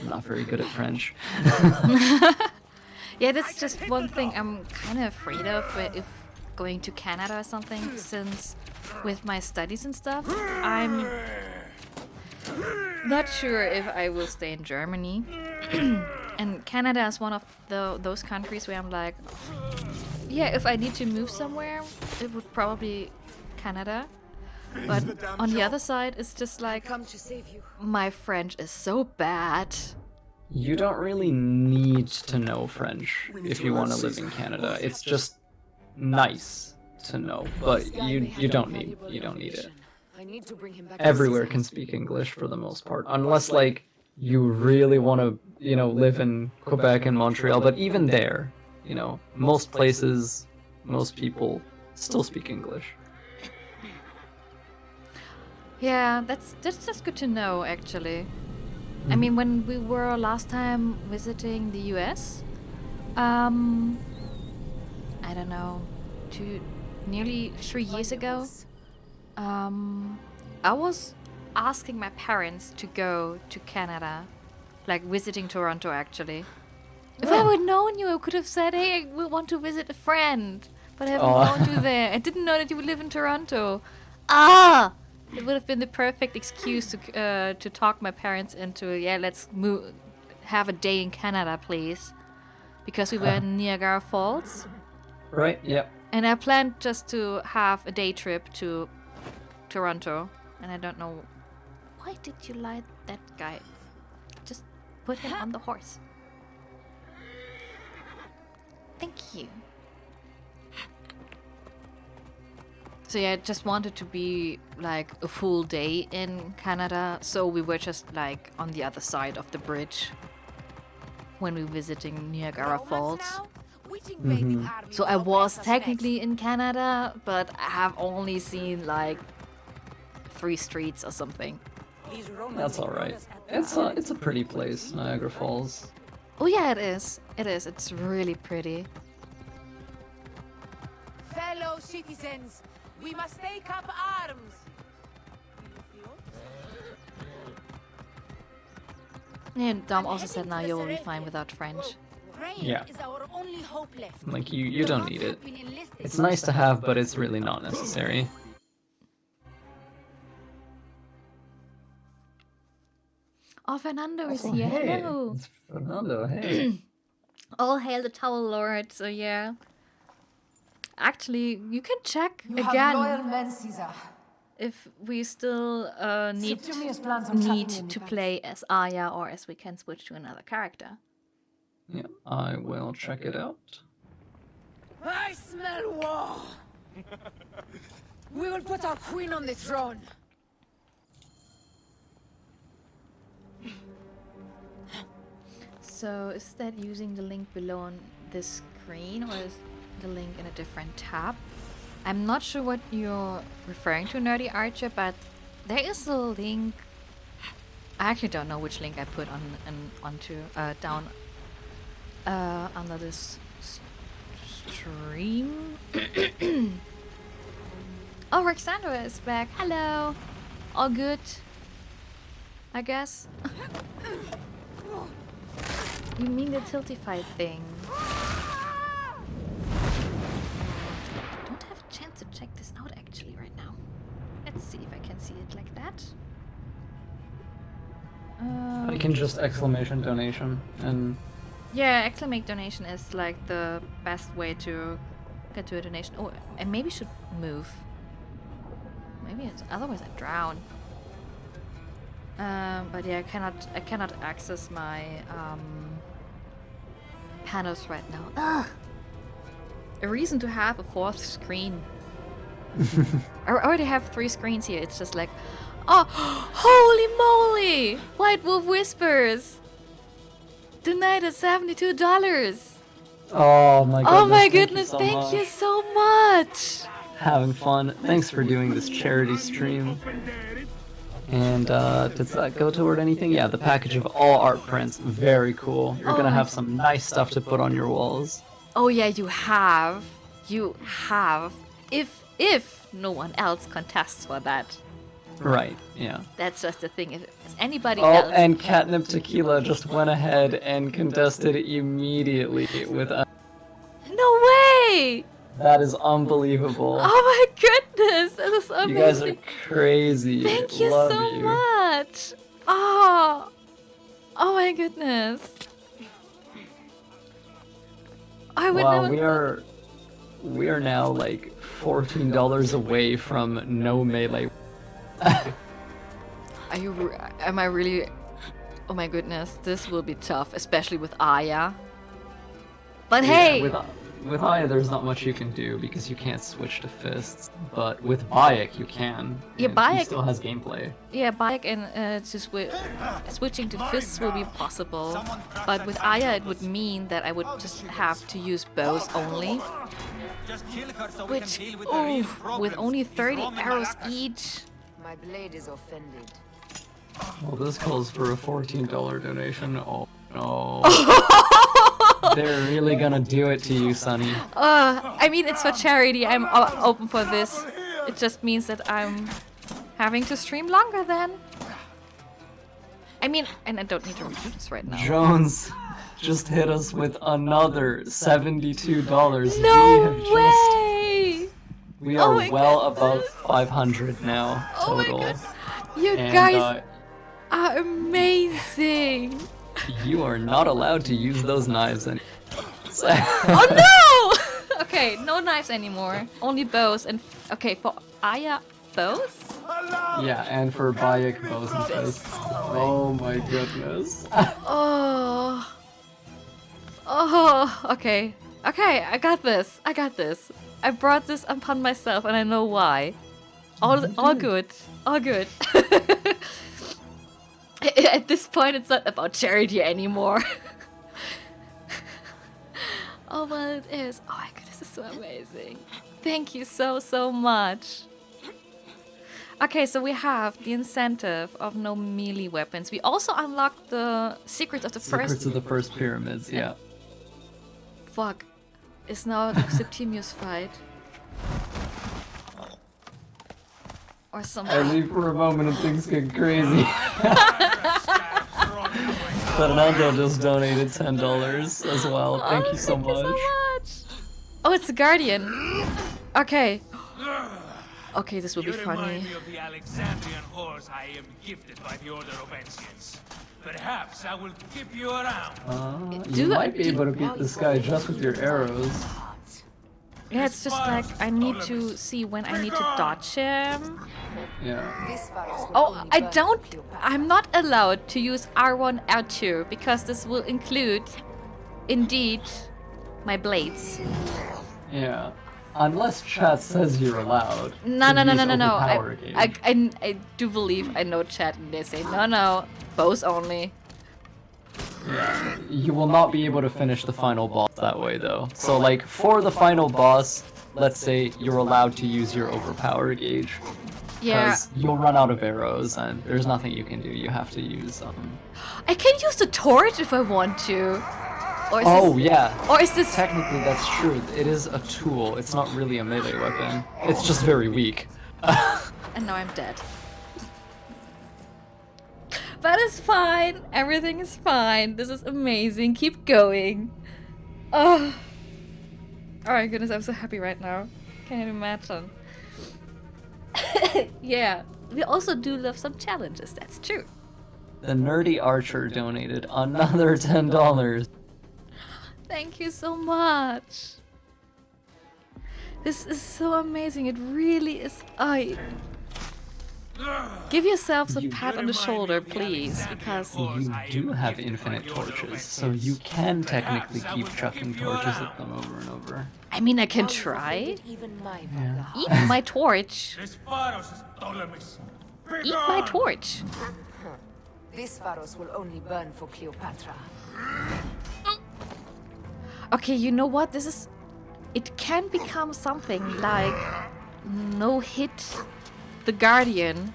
B: I'm not very good at French.
A: Yeah, that's just one thing I'm kind of afraid of if going to Canada or something, since with my studies and stuff, I'm not sure if I will stay in Germany. And Canada is one of those countries where I'm like, yeah, if I need to move somewhere, it would probably Canada. But on the other side, it's just like,
J: Come to save you.
A: my French is so bad.
B: You don't really need to know French if you want to live in Canada. It's just nice to know, but you don't need it.
J: I need to bring him back.
B: Everywhere can speak English for the most part, unless like you really want to, live in Quebec and Montreal. But even there, most places, most people still speak English.
A: Yeah, that's just good to know, actually. I mean, when we were last time visiting the US, I don't know, nearly 3 years ago, I was asking my parents to go to Canada, like visiting Toronto, actually. If I would known you, I could have said, hey, we want to visit a friend, but I haven't known you there. I didn't know that you would live in Toronto. Ah! It would have been the perfect excuse to talk my parents into, let's have a day in Canada, please. Because we were in Niagara Falls.
B: Right, yep.
A: And I planned just to have a day trip to Toronto. And I don't know, why did you lie that guy? Just put him on the horse. Thank you. So yeah, I just wanted to be like a full day in Canada, so we were just like on the other side of the bridge when we were visiting Niagara Falls. So I was technically in Canada, but I have only seen like 3 streets or something.
B: That's all right. It's a pretty place, Niagara Falls.
A: Oh yeah, it is. It is. It's really pretty.
N: Fellow citizens, we must take up arms.
A: And Dom also said now you will be fine without French.
B: Yeah.
H: Is our only hope left.
B: Like, you don't need it. It's nice to have, but it's really not necessary.
A: Oh, Fernando is
B: Oh,
A: here.
B: hey.
A: Hello.
B: It's Fernando, hey.
A: All hail the Towel Lord, so yeah. Actually, you can check
K: You have
A: again
K: loyal men, Caesar.
A: if we still need
K: Septimius plans on trapping you in
A: to
K: the
A: play as Arya or as we can switch to another character.
B: Yeah, I will check it out.
N: I smell war. We will put our queen on the throne.
A: So is that using the link below on this screen, or is the link in a different tab? I'm not sure what you're referring to, Nerdy Archer, but there is a link. I actually don't know which link I put down under this stream. Oh, Rexandra is back. Hello. All good, I guess. You mean the Tiltify thing? I don't have a chance to check this out actually right now. Let's see if I can see it like that.
B: I can just exclamation donation and...
A: Yeah, exclamation donation is like the best way to get to a donation. Oh, I maybe should move. Maybe it's otherwise I drown. But yeah, I cannot access my panels right now. Ugh! A reason to have a 4th screen. I already have 3 screens here. It's just like, oh, holy moly! White Wolf Whispers. Tonight at $72.
B: Oh my goodness.
A: Oh my goodness! Thank you so much.
B: Having fun. Thanks for doing this charity stream. And does that go toward anything? Yeah, the package of all art prints. Very cool. You're gonna have some nice stuff to put on your walls.
A: Oh yeah, you have. You have. If no one else contests for that.
B: Right, yeah.
A: That's just the thing. If anybody
B: Oh,
A: else...
B: and Catnip Tequila just went ahead and contested immediately with...
A: No way!
B: That is unbelievable.
A: Oh my goodness! That is amazing.
B: You guys are crazy.
A: Thank you
B: Love
A: so
B: you.
A: much. Oh my goodness. I would
B: Wow,
A: never...
B: we are now like $14 away from no melee.
A: Am I really? Oh my goodness, this will be tough, especially with Aya. But hey!
B: With Aya, there's not much you can do because you can't switch to fists. But with Bayek, you can.
A: Yeah,
B: and
A: Bayek
B: he still has gameplay.
A: Yeah, Bayek and switching to fists will be possible. But with Aya, it would mean that I would just have to use bows only. Which, with only 30 arrows each.
K: My blade is offended.
B: Well, this calls for a $14 donation. Oh no. They're really gonna do it to you, Sonny.
A: I mean, it's for charity. I'm open for this. It just means that I'm having to stream longer then. I mean, and I don't need to redo this right now.
B: Jones just hit us with another $72.
A: No way!
B: We are well above 500 now total.
A: You guys are amazing.
B: You are not allowed to use those knives anymore.
A: Oh no! Okay, no knives anymore. Only bows and okay for Aya, bows.
B: Yeah, and for Bayek, bows and fists. Oh my goodness.
A: Okay. Okay, I got this. I brought this upon myself, and I know why. All good. All good. At this point, it's not about charity anymore. Oh, well, it is. Oh my goodness, this is so amazing. Thank you so much. Okay, so we have the incentive of no melee weapons. We also unlocked the secrets of the
B: first pyramids, yeah.
A: Fuck. It's now the Septimius fight. Or something.
B: I leave for a moment and things get crazy. Fernando just donated $10 as well. Thank you so much.
A: Oh, it's the Guardian. Okay. Okay, this will be funny.
C: Remind me of the Alexandrian horse I am gifted by the Order of Ancients. Perhaps I will keep you around.
B: You might be able to beat this guy just with your arrows.
A: Yeah, it's just like I need to see when I need to dodge him.
B: Yeah.
A: Oh, I'm not allowed to use R1, R2 because this will include, indeed, my blades.
B: Yeah. Unless chat says you're allowed.
A: No. I do believe I know chat and they say no, bows only.
B: Yeah, you will not be able to finish the final boss that way though. So like for the final boss, let's say you're allowed to use your overpower gauge.
A: Yeah.
B: Because you'll run out of arrows and there's nothing you can do. You have to use
A: I can use the torch if I want to. Or is
B: yeah.
A: Or is this
B: technically that's true. It is a tool. It's not really a melee weapon. It's just very weak.
A: And now I'm dead. But it's fine. Everything is fine. This is amazing. Keep going. Oh my goodness, I'm so happy right now. Can't even imagine. Yeah, we also do love some challenges. That's true.
B: The Nerdy Archer donated another $10.
A: Thank you so much. This is so amazing. It really is. Give yourselves a pat on the shoulder, please, because
B: you do have infinite torches, so you can technically keep chucking torches at them over and over.
A: I mean, I can try.
B: Yeah.
A: Eat my torch. Eat my torch.
K: This Pharos will only burn for Cleopatra.
A: Okay, you know what? It can become something like no hit the Guardian,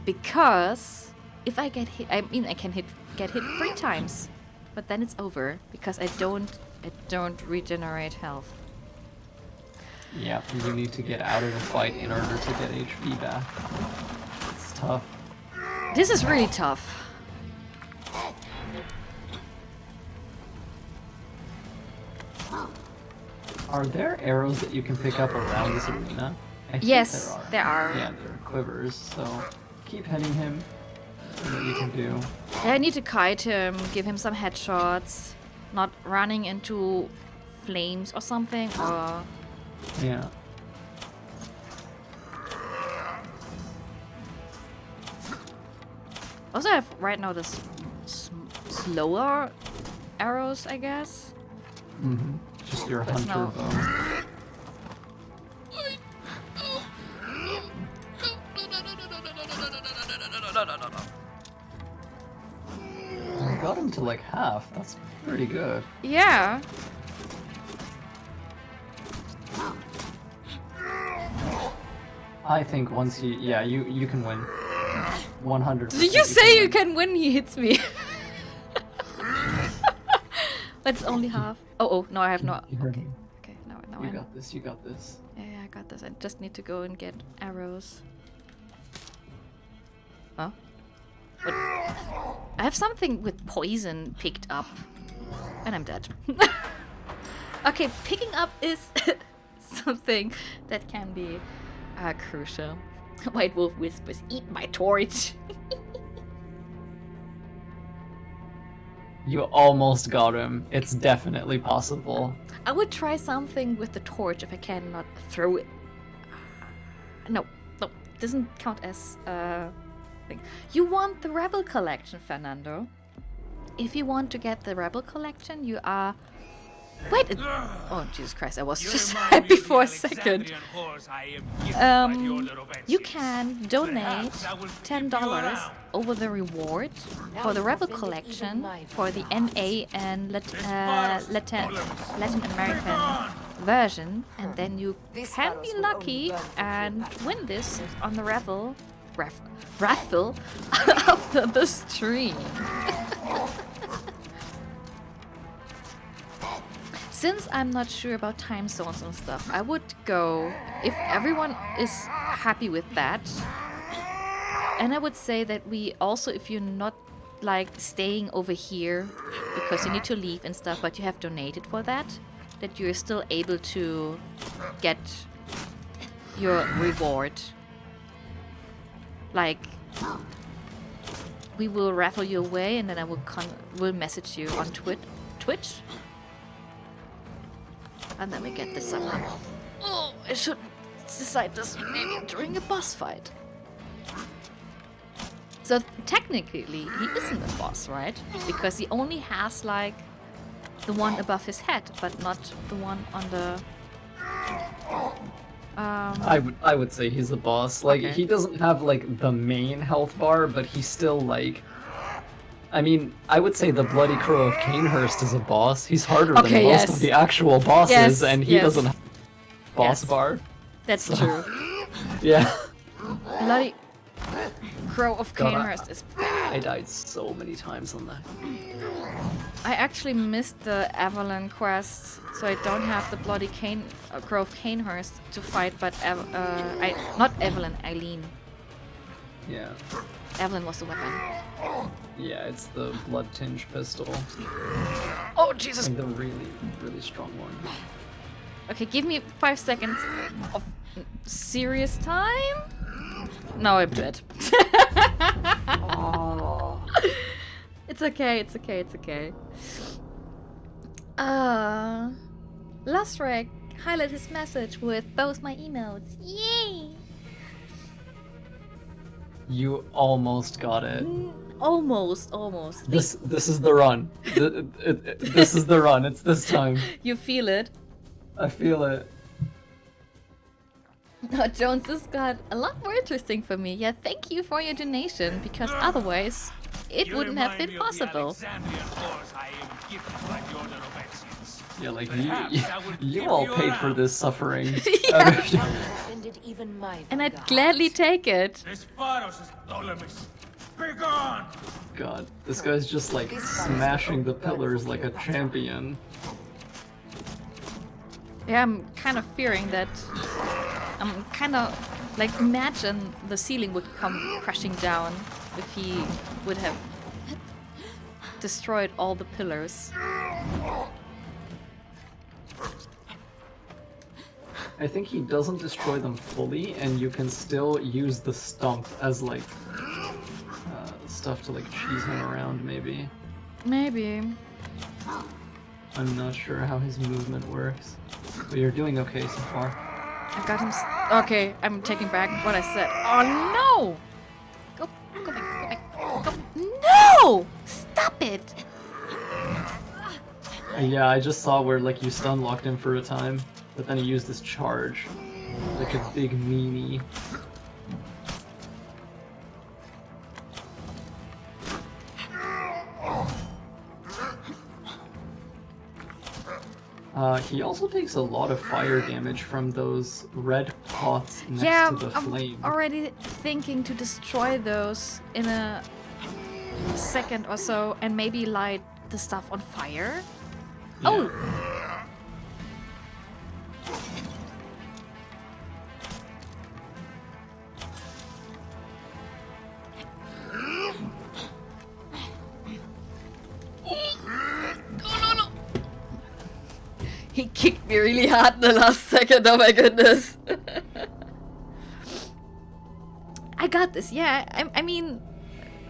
A: because if I get hit, I mean I can get hit 3 times, but then it's over because I don't regenerate health.
B: Yeah, you need to get out of the fight in order to get HP back. It's tough.
A: This is really tough.
B: Are there arrows that you can pick up around this arena? I think
A: Yes, there are.
B: Yeah, there are quivers, so keep hitting him. See what you can do.
A: Yeah, I need to kite him, give him some headshots, not running into flames or something, or...
B: Yeah.
A: Also, I have right now this slower arrows, I guess.
B: Mm-hmm. Just your
A: But
B: hunter
A: no.
B: bow. I got him to like half. That's pretty good.
A: Yeah.
B: I think once you can win. 100%.
A: Did you say you can win? He hits me. But it's only half. Oh, no, I have no. Okay, now
B: You
A: I know.
B: got this. You got this.
A: Yeah, I got this. I just need to go and get arrows. Huh? What? I have something with poison picked up. And I'm dead. Okay, picking up is something that can be crucial. White Wolf whispers, "Eat my torch."
B: You almost got him. It's definitely possible.
A: I would try something with the torch if I cannot throw it. No, doesn't count as thing. You want the Rebel Collection, Fernando. If you want to get the Rebel Collection, you are... Wait! Oh, Jesus Christ, I was just happy for a second. You can donate $10 over the reward for the Rebel Collection for the NA and Latin American version, and then you can be lucky and win this on the raffle after the stream. Since I'm not sure about time zones and stuff, I would go, if everyone is happy with that, and I would say that we also, if you're not like staying over here because you need to leave and stuff, but you have donated for that, that you're still able to get your reward. Like, we will raffle you away, and then I will message you on Twitch. And then we get this up. Oh, I should decide this maybe during a boss fight. So technically, he isn't a boss, right? Because he only has like the one above his head, but not the one on the.
B: I would say he's a boss. Like
A: Okay.
B: he doesn't have like the main health bar, but he's still like. I mean, I would say the Bloody Crow of Canehurst is a boss. He's harder than most of the actual bosses, and he doesn't have a boss bar.
A: That's
B: So-
A: true.
B: Yeah.
A: Bloody Crow of
B: God,
A: Canehurst is bad.
B: I died so many times on that.
A: I actually missed the Evelyn quest, so I don't have the Bloody Crow of Canehurst to fight, but not Evelyn, Eileen.
B: Yeah.
A: Evelyn was the weapon.
B: Yeah, it's the blood tinge pistol.
A: Oh, Jesus.
B: And the really, really strong one.
A: Okay, give me 5 seconds of serious time. No, I'm dead. It's okay, it's okay, it's okay. Lustrek highlight his message with both my emotes. Yay!
B: You almost got it.
A: Almost.
B: This is the run. This is the run. It's this time.
A: You feel it?
B: I feel it.
A: No, Jones, this got a lot more interesting for me. Yeah, thank you for your donation, because otherwise it wouldn't have been possible.
B: Yeah, like you all paid for this suffering.
A: And I'd gladly take it.
B: God, this guy's just like smashing the pillars like a champion.
A: Yeah, I'm kind of fearing that. I'm kind of like, imagine the ceiling would come crashing down if he would have destroyed all the pillars.
B: I think he doesn't destroy them fully, and you can still use the stump as like stuff to like cheese him around, maybe.
A: Maybe.
B: I'm not sure how his movement works. But you're doing okay so far.
A: I got him. Okay, I'm taking back what I said. Oh no! Go back, go. No! Stop it!
B: Yeah, I just saw where like you stun locked him for a time, but then he used his charge. Like a big meanie. He also takes a lot of fire damage from those red pots next to the flame.
A: I'm already thinking to destroy those in a second or so and maybe light the stuff on fire. Yeah. Oh! No. He kicked me really hard in the last second, oh my goodness. I got this, yeah. I mean,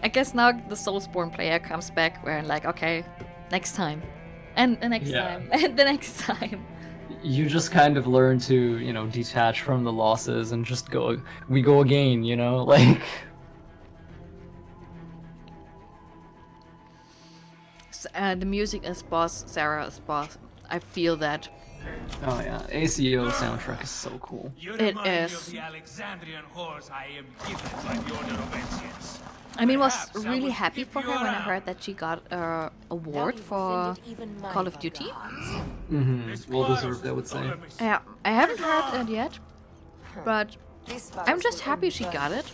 A: I guess now the Soulsborne player comes back where I'm like, okay, next time. And the next time. And the next time.
B: You just kind of learn to, you know, detach from the losses and just go, we go again, you know? Like...
A: The music is boss, Sarah is boss. I feel that.
B: Oh yeah, ACO soundtrack is so cool.
A: It is.
C: The Alexandrian horse I am given by the Order of Ancients.
A: I mean, was really happy for her when I heard that she got an award for Call of Duty.
B: Well deserved, I would say.
A: Yeah, I haven't heard it yet, but I'm just happy she got it.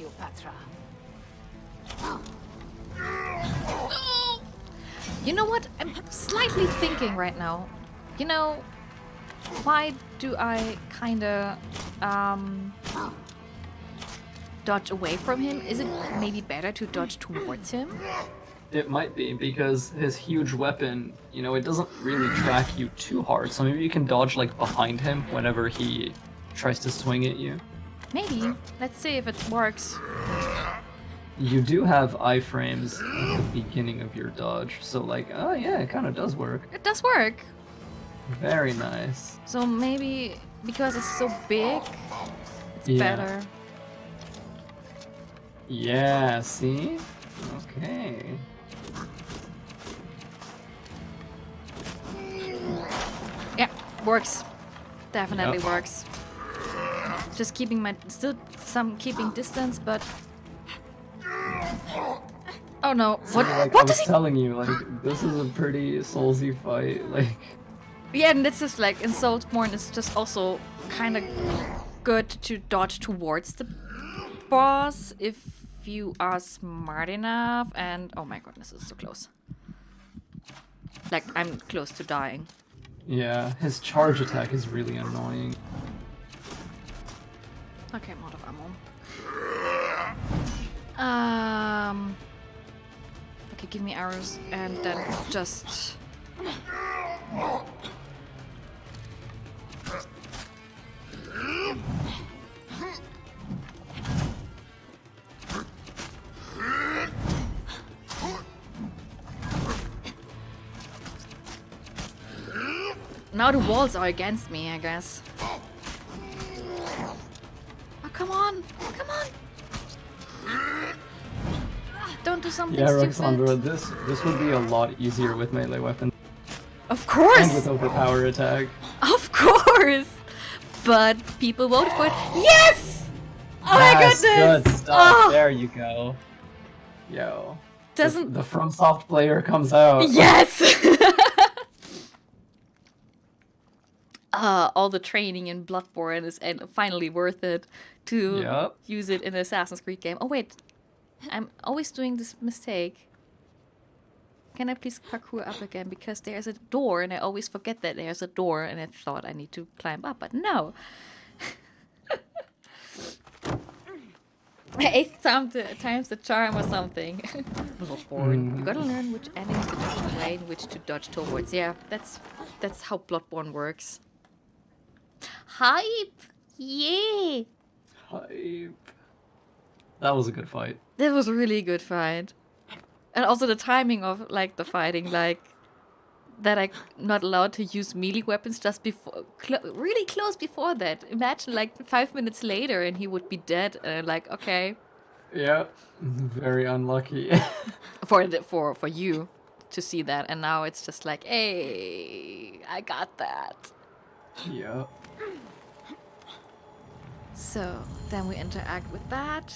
A: You know what? I'm slightly thinking right now. You know, why do I kinda dodge away from him? Is it maybe better to dodge towards him?
B: It might be, because his huge weapon, you know, it doesn't really track you too hard, so maybe you can dodge, like, behind him whenever he tries to swing at you.
A: Maybe. Let's see if it works.
B: You do have iframes at the beginning of your dodge, so like, oh yeah, it kind of does work.
A: It does work.
B: Very nice.
A: So maybe because it's so big, it's better.
B: Yeah, see? Okay.
A: Yeah, works. Definitely works. Just keeping keeping distance, but oh no!
B: So, like,
A: What
B: I
A: does
B: was telling you, like, this is a pretty soulsy fight. Like,
A: yeah, and this is like in Soulsborne, it's just also kind of good to dodge towards the boss if you are smart enough. And oh my goodness, it's so close. Like I'm close to dying.
B: yeah, his charge attack is really annoying.
A: Okay, I'm out of ammo. Okay, give me arrows and then just... Now the walls are against me, I guess. Oh, come on! Come on! Don't do something stupid.
B: Roxandra, this would be a lot easier with melee weapons.
A: Of course!
B: And with overpower attack.
A: Of course! But people voted for it. Yes! Oh my goodness!
B: Good stuff. There you go. Yo.
A: Doesn't
B: the FromSoft player comes out.
A: Yes! All the training in Bloodborne is finally worth it to use it in an Assassin's Creed game. Oh wait, I'm always doing this mistake. Can I please parkour up again? Because there's a door and I always forget that there's a door and I thought I need to climb up, but no. 8th times the charm or something. Bloodborne. You gotta learn which enemies to dodge away and which to dodge towards. Yeah, that's how Bloodborne works. Hype! Yeah!
B: Hype. That was a good fight.
A: That was a really good fight. And also the timing of like the fighting, like that I'm not allowed to use melee weapons just before, really close before that. Imagine like 5 minutes later and he would be dead. And like, okay.
B: Yeah, very unlucky.
A: for you to see that, and now it's just like, hey, I got that.
B: Yeah.
A: So then we interact with that.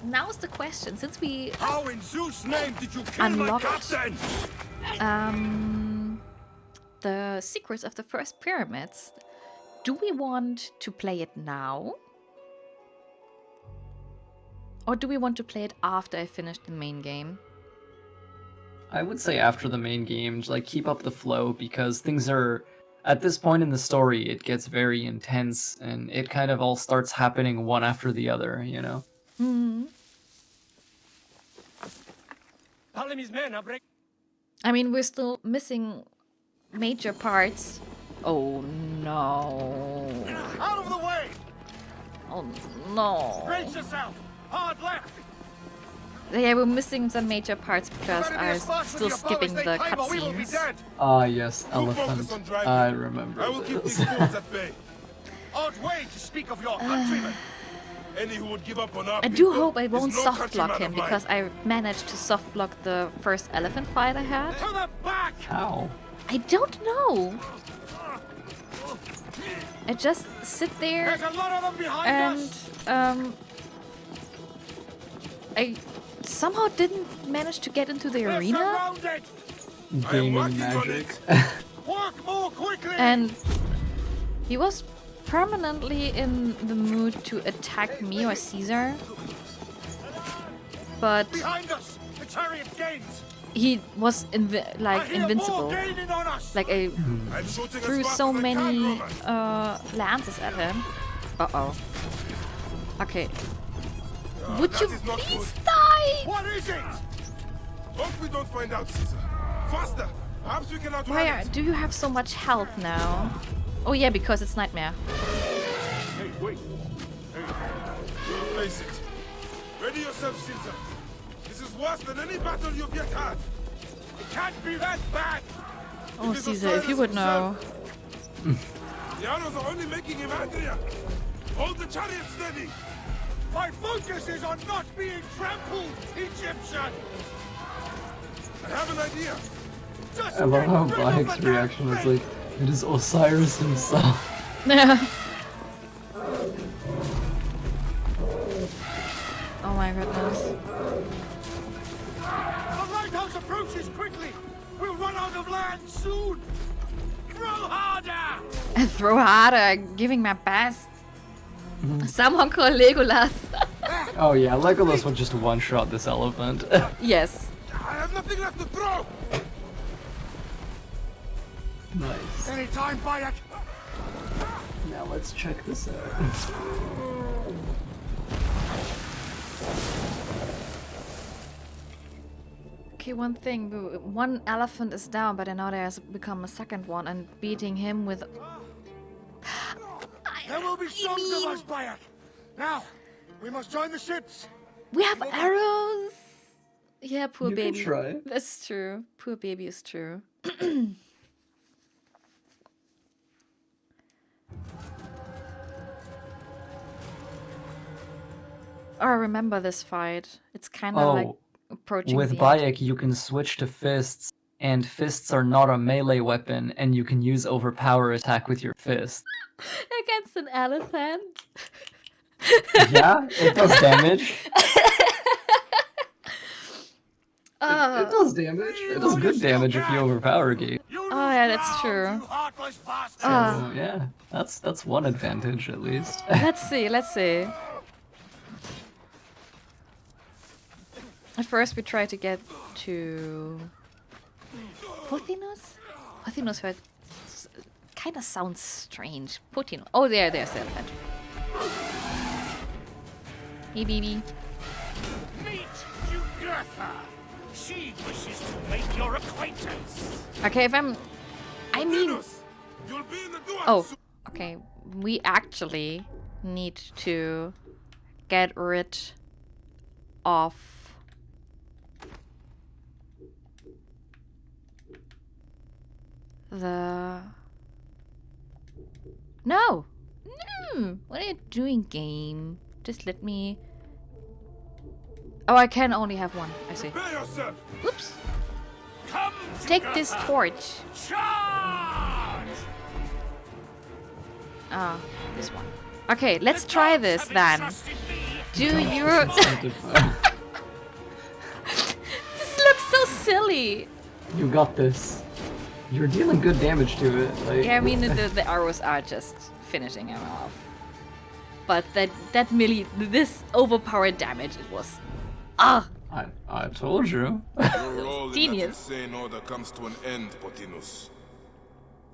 A: Now's the question, since we
G: How in Zeus' name did you kill my
A: unlocked
G: captain?
A: the secrets of the first pyramids, do we want to play it now? Or do we want to play it after I finish the main game?
B: I would say after the main game, like keep up the flow, because things are, at this point in the story, it gets very intense and it kind of all starts happening one after the other, you know?
A: I mean, we're still missing major parts. Oh no.
G: Out of the way!
A: Oh no.
G: Brace yourself! Hard left!
A: Yeah, we're missing some major parts because I'm still skipping the cutscenes.
B: Ah, yes, elephant. I remember
D: I will keep
B: this.
D: these fools at bay.
G: Odd way to speak of your countrymen.
D: Any who would give up on our
A: I do
D: people
A: hope I
D: is
A: won't
D: no
A: soft block
D: countryman
A: him
D: of mine.
A: because I managed to soft block the first elephant fight I had.
G: To the back!
B: How?
A: I don't know. I just sit there
G: There's a lot of them behind
A: and
G: us.
A: I somehow didn't manage to get into the
G: We're
A: arena,
G: surrounded.
B: Gaming magic.
G: Work more quickly.
A: and he was permanently in the mood to attack me or Caesar, but
G: Behind us, the chariot gains.
A: he was invincible.
G: Gaining on us.
A: Like I
D: I'm shooting
A: threw
D: as fast
A: so
D: as I
A: many
D: can, Roman.
A: lances at him. Uh-oh. Okay. Would
D: that
A: you
D: is not
A: please
D: good.
G: What
A: die?
G: is it?
D: Hope we don't find out, Caesar. Faster! Perhaps we can outrun
A: Why
D: it.
A: do you have so much health now? Oh yeah, because it's Nightmare.
G: Hey, wait.
D: You'll face it. Ready yourself, Caesar. This is worse than any battle you've yet had.
G: It can't be that bad.
A: Oh,
D: It is
A: Caesar, if you
D: Osiris
A: would know.
D: himself. The arrows are only making him angrier. Hold the chariot steady.
G: My focus is on not being trampled, Egyptian.
D: I have an idea.
B: I love how Bayek's reaction was like, it is Osiris himself.
A: Oh my goodness.
G: The lighthouse approaches quickly. We'll run out of land soon. Throw harder.
A: I throw harder, I'm giving my best. Someone call Legolas.
B: Oh yeah, Legolas would just one-shot this elephant.
A: Yes.
D: I have nothing left to throw.
B: Nice.
G: Anytime, Bayek.
B: Now let's check this out.
A: Okay, one thing. One elephant is down, but I know there's become a second one, and beating him with...
G: There will be songs of us, Bayek. Now, we must join the ships.
A: We have arrows! Yeah, poor
B: You can
A: baby.
B: try.
A: That's true. Poor baby is true. Oh, I remember this fight. It's kind of like approaching
B: with
A: the end.
B: Bayek you can switch to fists, and fists are not a melee weapon, and you can use overpower attack with your fist.
A: Against an elephant.
B: Yeah, it does damage. It does damage. It does good damage if you overpower a game.
A: Oh yeah, that's true.
B: So, yeah, that's one advantage at least.
A: Let's see, let's see. At first we try to get to Pothinos? Pothinos heard kind of sounds strange. Pothinos. Oh, there's the elephant. Hey, baby.
G: Meet Jugurtha. She wishes to make your acquaintance.
A: Okay, if I'm... I mean...
D: You'll be in the door.
A: Oh, okay. We actually need to get rid of the... No! No! What are you doing, game? Just let me... Oh, I can only have one. I see. Oops. Take this torch. Ah, this one. Okay, let's try this then. Do your... This looks so silly.
B: You got this. You're dealing good damage to it. Like...
A: Yeah, I mean the arrows are just finishing him off. But that melee, this overpowered damage, it was... Ah!
B: I told you.
D: Your role in that
A: Genius.
D: insane order comes to an end, Potinus.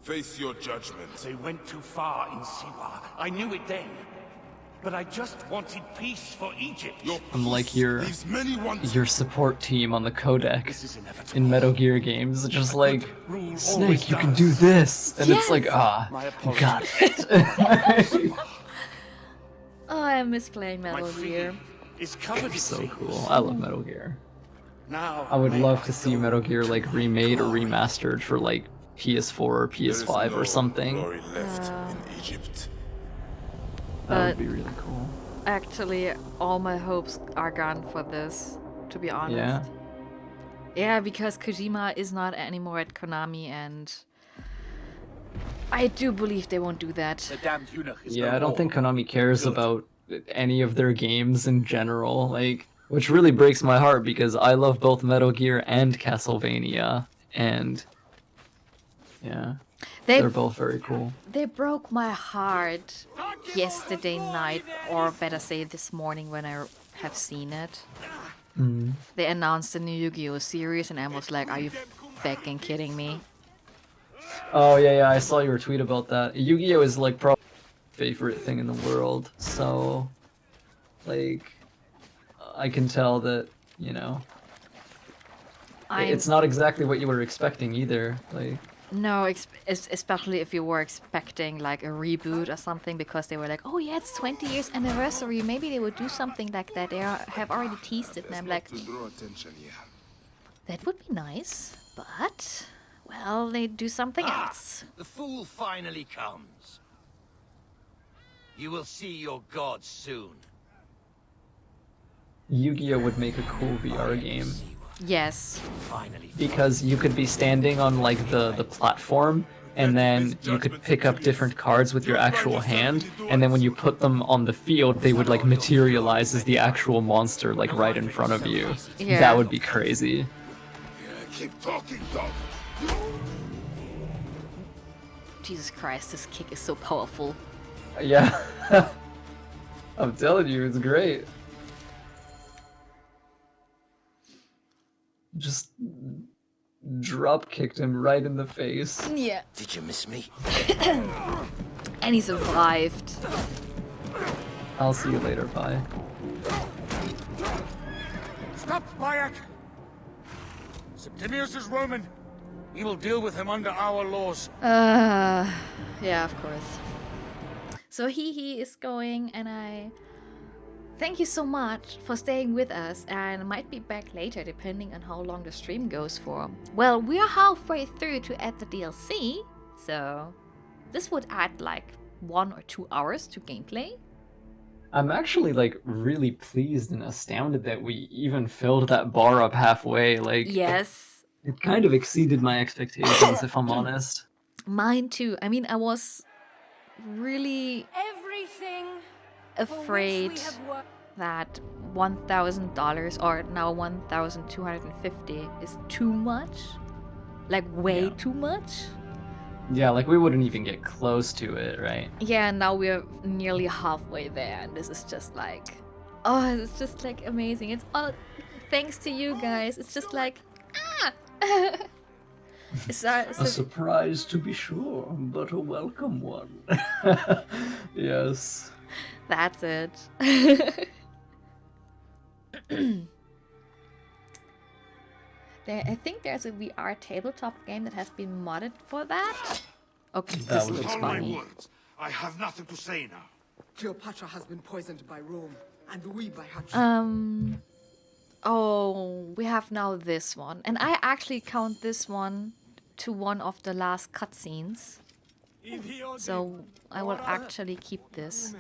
D: Face your judgment.
G: They went too far in Siwa. I knew it then. But I just wanted peace for Egypt.
B: I'm like your support team on the codec in Metal Gear games. Just like, Snake, you can do this. And it's like, you got it.
A: Oh, I miss playing Metal Gear.
B: It's so cool. I love Metal Gear.
G: Now
B: I would love to see Metal Gear like remade or remastered for like PS4 or PS5 or something. That would be really cool.
A: Actually, all my hopes are gone for this, to be honest.
B: Yeah?
A: Yeah, because Kojima is not anymore at Konami, and I do believe they won't do that.
B: Yeah, I don't think Konami cares about any of their games in general, like, which really breaks my heart because I love both Metal Gear and Castlevania, and yeah, they're both very cool.
A: They broke my heart yesterday night, or better say this morning when I have seen it. They announced the new Yu-Gi-Oh series and I was like, are you fucking kidding me?
B: Oh yeah, I saw your tweet about that. Yu-Gi-Oh is like probably my favorite thing in the world, so like I can tell that, you know, it's not exactly what you were expecting either. Like,
A: no, especially if you were expecting like a reboot or something, because they were like, oh yeah, it's 20 years anniversary, maybe they would do something like that. They have already teased it, and I'm like, that would be nice, but well, they do something else.
P: The fool finally comes. You will see your gods soon.
B: Yu-Gi-Oh would make a cool VR game.
A: Yes.
B: Because you could be standing on like the platform, and then you could pick up different cards with your actual hand, and then when you put them on the field, they would like materialize as the actual monster like right in front of you.
A: Yeah.
B: That would be crazy.
E: Keep talking, dog.
A: Jesus Christ, this kick is so powerful.
B: Yeah. I'm telling you, it's great. Just drop kicked him right in the face.
A: Yeah.
P: Did you miss me?
A: And he survived.
B: I'll see you later, bye.
G: Stop, Bayek! Septimius is Roman. We will deal with him under our laws.
A: Yeah, of course. So he is going, and I thank you so much for staying with us, and might be back later depending on how long the stream goes for. Well, we're halfway through to add the DLC, so this would add like 1 or 2 hours to gameplay.
B: I'm actually like really pleased and astounded that we even filled that bar up halfway. Like,
A: yes,
B: it kind of exceeded my expectations, if I'm honest.
A: Mine too. I mean, I was really afraid that $1,000 or now $1,250 is too much, like way too much.
B: Yeah, like we wouldn't even get close to it, right?
A: Yeah, now we're nearly halfway there, and this is just like, oh, it's just like amazing. It's all thanks to you guys. It's just like,
B: A surprise to be sure, but a welcome one. Yes.
A: That's it. I think there's a VR tabletop game that has been modded for that. Okay, this looks funny.
E: I have nothing to say now.
J: Cleopatra has been poisoned by Rome, and we by her.
A: Oh, we have now this one, and I actually count this one to one of the last cutscenes. So I will actually keep this.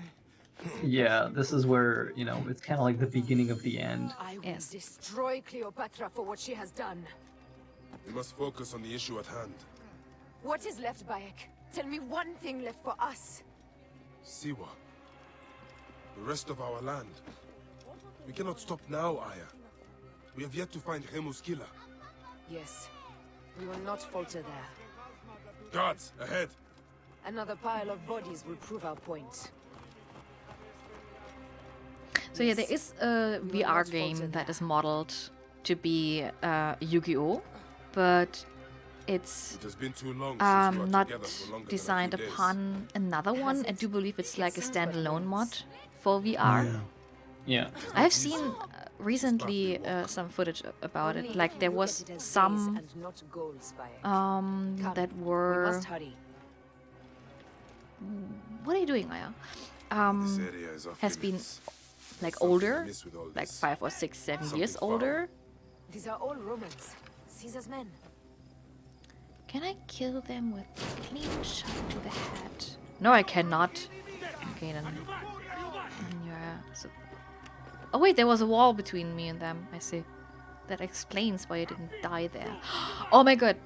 B: Yeah, this is where, you know, it's kind of like the beginning of the end.
K: I will
A: Yes.
K: destroy Cleopatra for what she has done.
D: We must focus on the issue at hand.
K: What is left, Bayek? Tell me one thing left for us.
D: Siwa. The rest of our land. We cannot stop now, Aya. We have yet to find Remu's killer.
K: Yes. We will not falter there.
D: Guards, ahead!
K: Another pile of bodies will prove our point.
A: So yeah, there is a VR game that is modeled to be Yu-Gi-Oh, but it's
D: It has been too long since we were
A: not
D: together for longer than a
A: designed
D: few days.
A: upon another one. I do believe it's like a standalone mod for VR.
B: Yeah.
A: I've seen recently some footage about it. Like there was some that were. What are you doing, Aya?
D: This area is off
A: Has been
D: limits.
A: like
D: Something
A: older,
D: amiss with all
A: like
D: this.
A: 5 or 6, 7 years
D: Something foul.
A: older.
K: These are all Romans. Caesar's men.
A: Can I kill them with a clean shot to the head? No, I cannot. Okay, then yeah. So. Oh wait, there was a wall between me and them. I see. That explains why I didn't die there. Oh my god!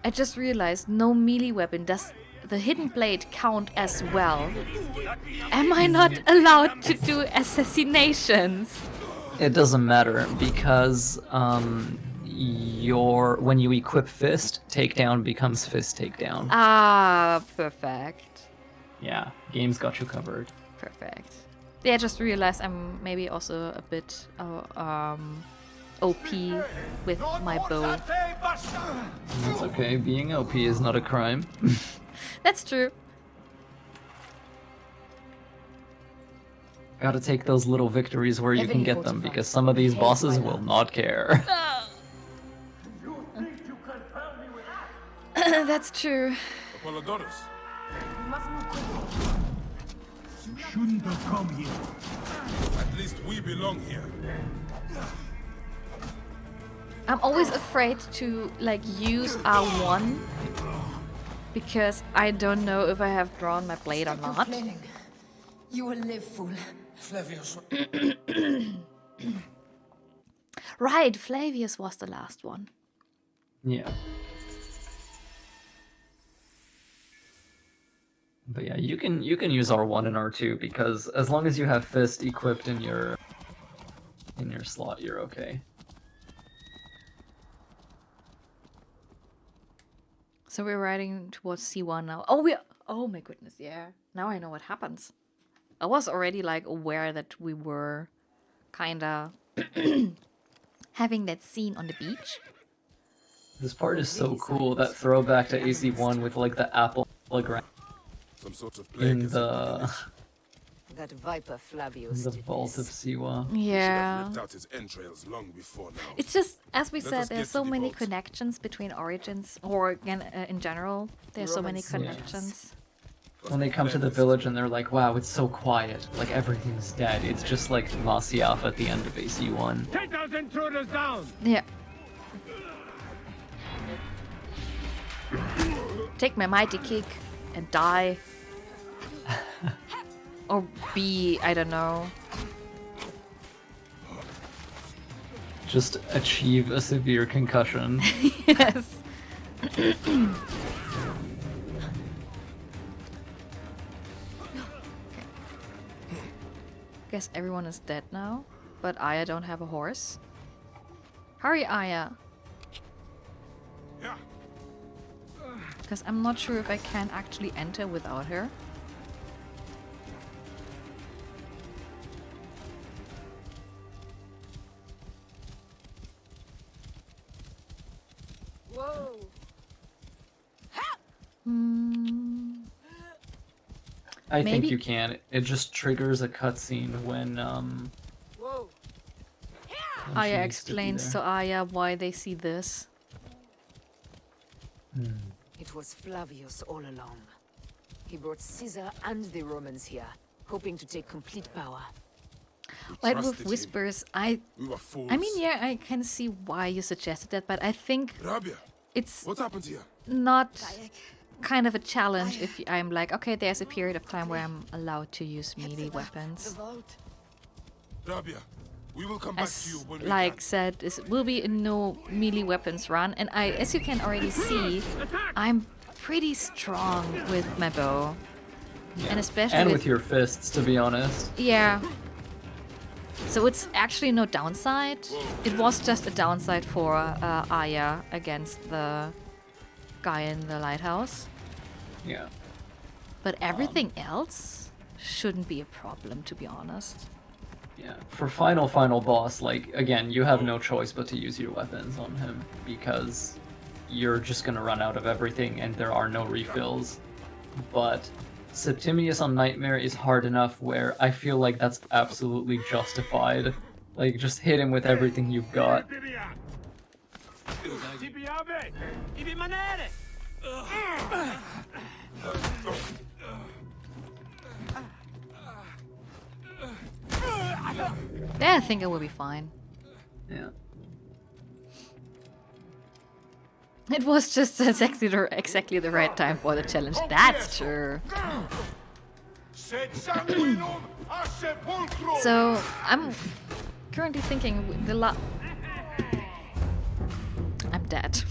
A: I just realized no melee weapon. Does the hidden blade count as well? Am I not allowed to do assassinations?
B: It doesn't matter because when you equip fist, takedown becomes fist takedown.
A: Ah, perfect.
B: Yeah, game's got you covered.
A: Perfect. Yeah, I just realized I'm maybe also a bit OP with my bow.
B: That's okay. Being OP is not a crime.
A: That's true.
B: Gotta take those little victories where you can get them because some of these bosses will not care.
A: That's true.
D: Apollodorus.
C: You shouldn't have come here.
D: At least we belong here.
A: I'm always afraid to like use R1 because I don't know if I have drawn my blade or not.
K: You will live, fool.
M: Flavius.
A: Right, Flavius was the last one.
B: Yeah. But yeah, you can use R1 and R2 because as long as you have fist equipped in your slot, you're okay.
A: So we're riding towards C1 now. Oh my goodness, yeah. Now I know what happens. I was already like aware that we were kinda having that scene on the beach.
B: This part is so cool, that throwback to AC1 with like the apple hologram
D: Some sort of
B: in the
K: That viper Flavius
B: the
K: did
B: vault of
K: this.
B: Siwa.
A: Yeah.
D: Ripped out his entrails long before now.
A: It's just, as we
D: Let
A: said,
D: us
A: there's
D: get
A: so
D: to the
A: many
D: vault.
A: connections between Origins, or again, in general, there's so many
K: Romans.
A: connections.
B: When they come to the village and they're like, wow, it's so quiet, like everything's dead. It's just like Masyaf at the end of AC1.
C: Take those intruders down!
A: Yeah. Take my mighty kick and die. Or be, I don't know.
B: Just achieve a severe concussion.
A: Yes. Guess everyone is dead now, but Aya don't have a horse. Hurry, Aya.
D: Yeah.
A: Because I'm not sure if I can actually enter without her.
K: Whoa!
B: I think
A: Maybe-
B: you can. It just triggers a cutscene when
K: Whoa!
B: when she
A: Aya
B: needs to be
A: explains
B: there.
A: to Aya why they see this.
K: It was Flavius all along. He brought Caesar and the Romans here, hoping to take complete power.
A: Light
D: trusted
A: Wolf
D: him.
A: whispers,
D: We were fools.
A: I mean, yeah, I can see why you suggested that, but I think
D: Rabia,
A: it's
D: What happened here?
A: not kind of a challenge if I'm like, okay, there's a period of time where I'm allowed to use melee weapons.
D: Rabia, we will come back to you
A: As
D: when we
A: like
D: can.
A: said, this will be a no melee weapons run, and as you can already see, I'm pretty strong with my bow, and especially
B: And with your fists, to be honest.
A: yeah. So it's actually no downside. It was just a downside for Aya against the guy in the lighthouse.
B: Yeah.
A: But everything else shouldn't be a problem, to be honest.
B: Yeah. For final boss, like, again, you have no choice but to use your weapons on him, because you're just gonna run out of everything and there are no refills. But Septimius on Nightmare is hard enough where I feel like that's absolutely justified. Like, just hit him with everything you've got.
A: Yeah, I think it will be fine.
B: Yeah.
A: It was just exactly the right time for the challenge. That's true. So I'm currently thinking I'm dead.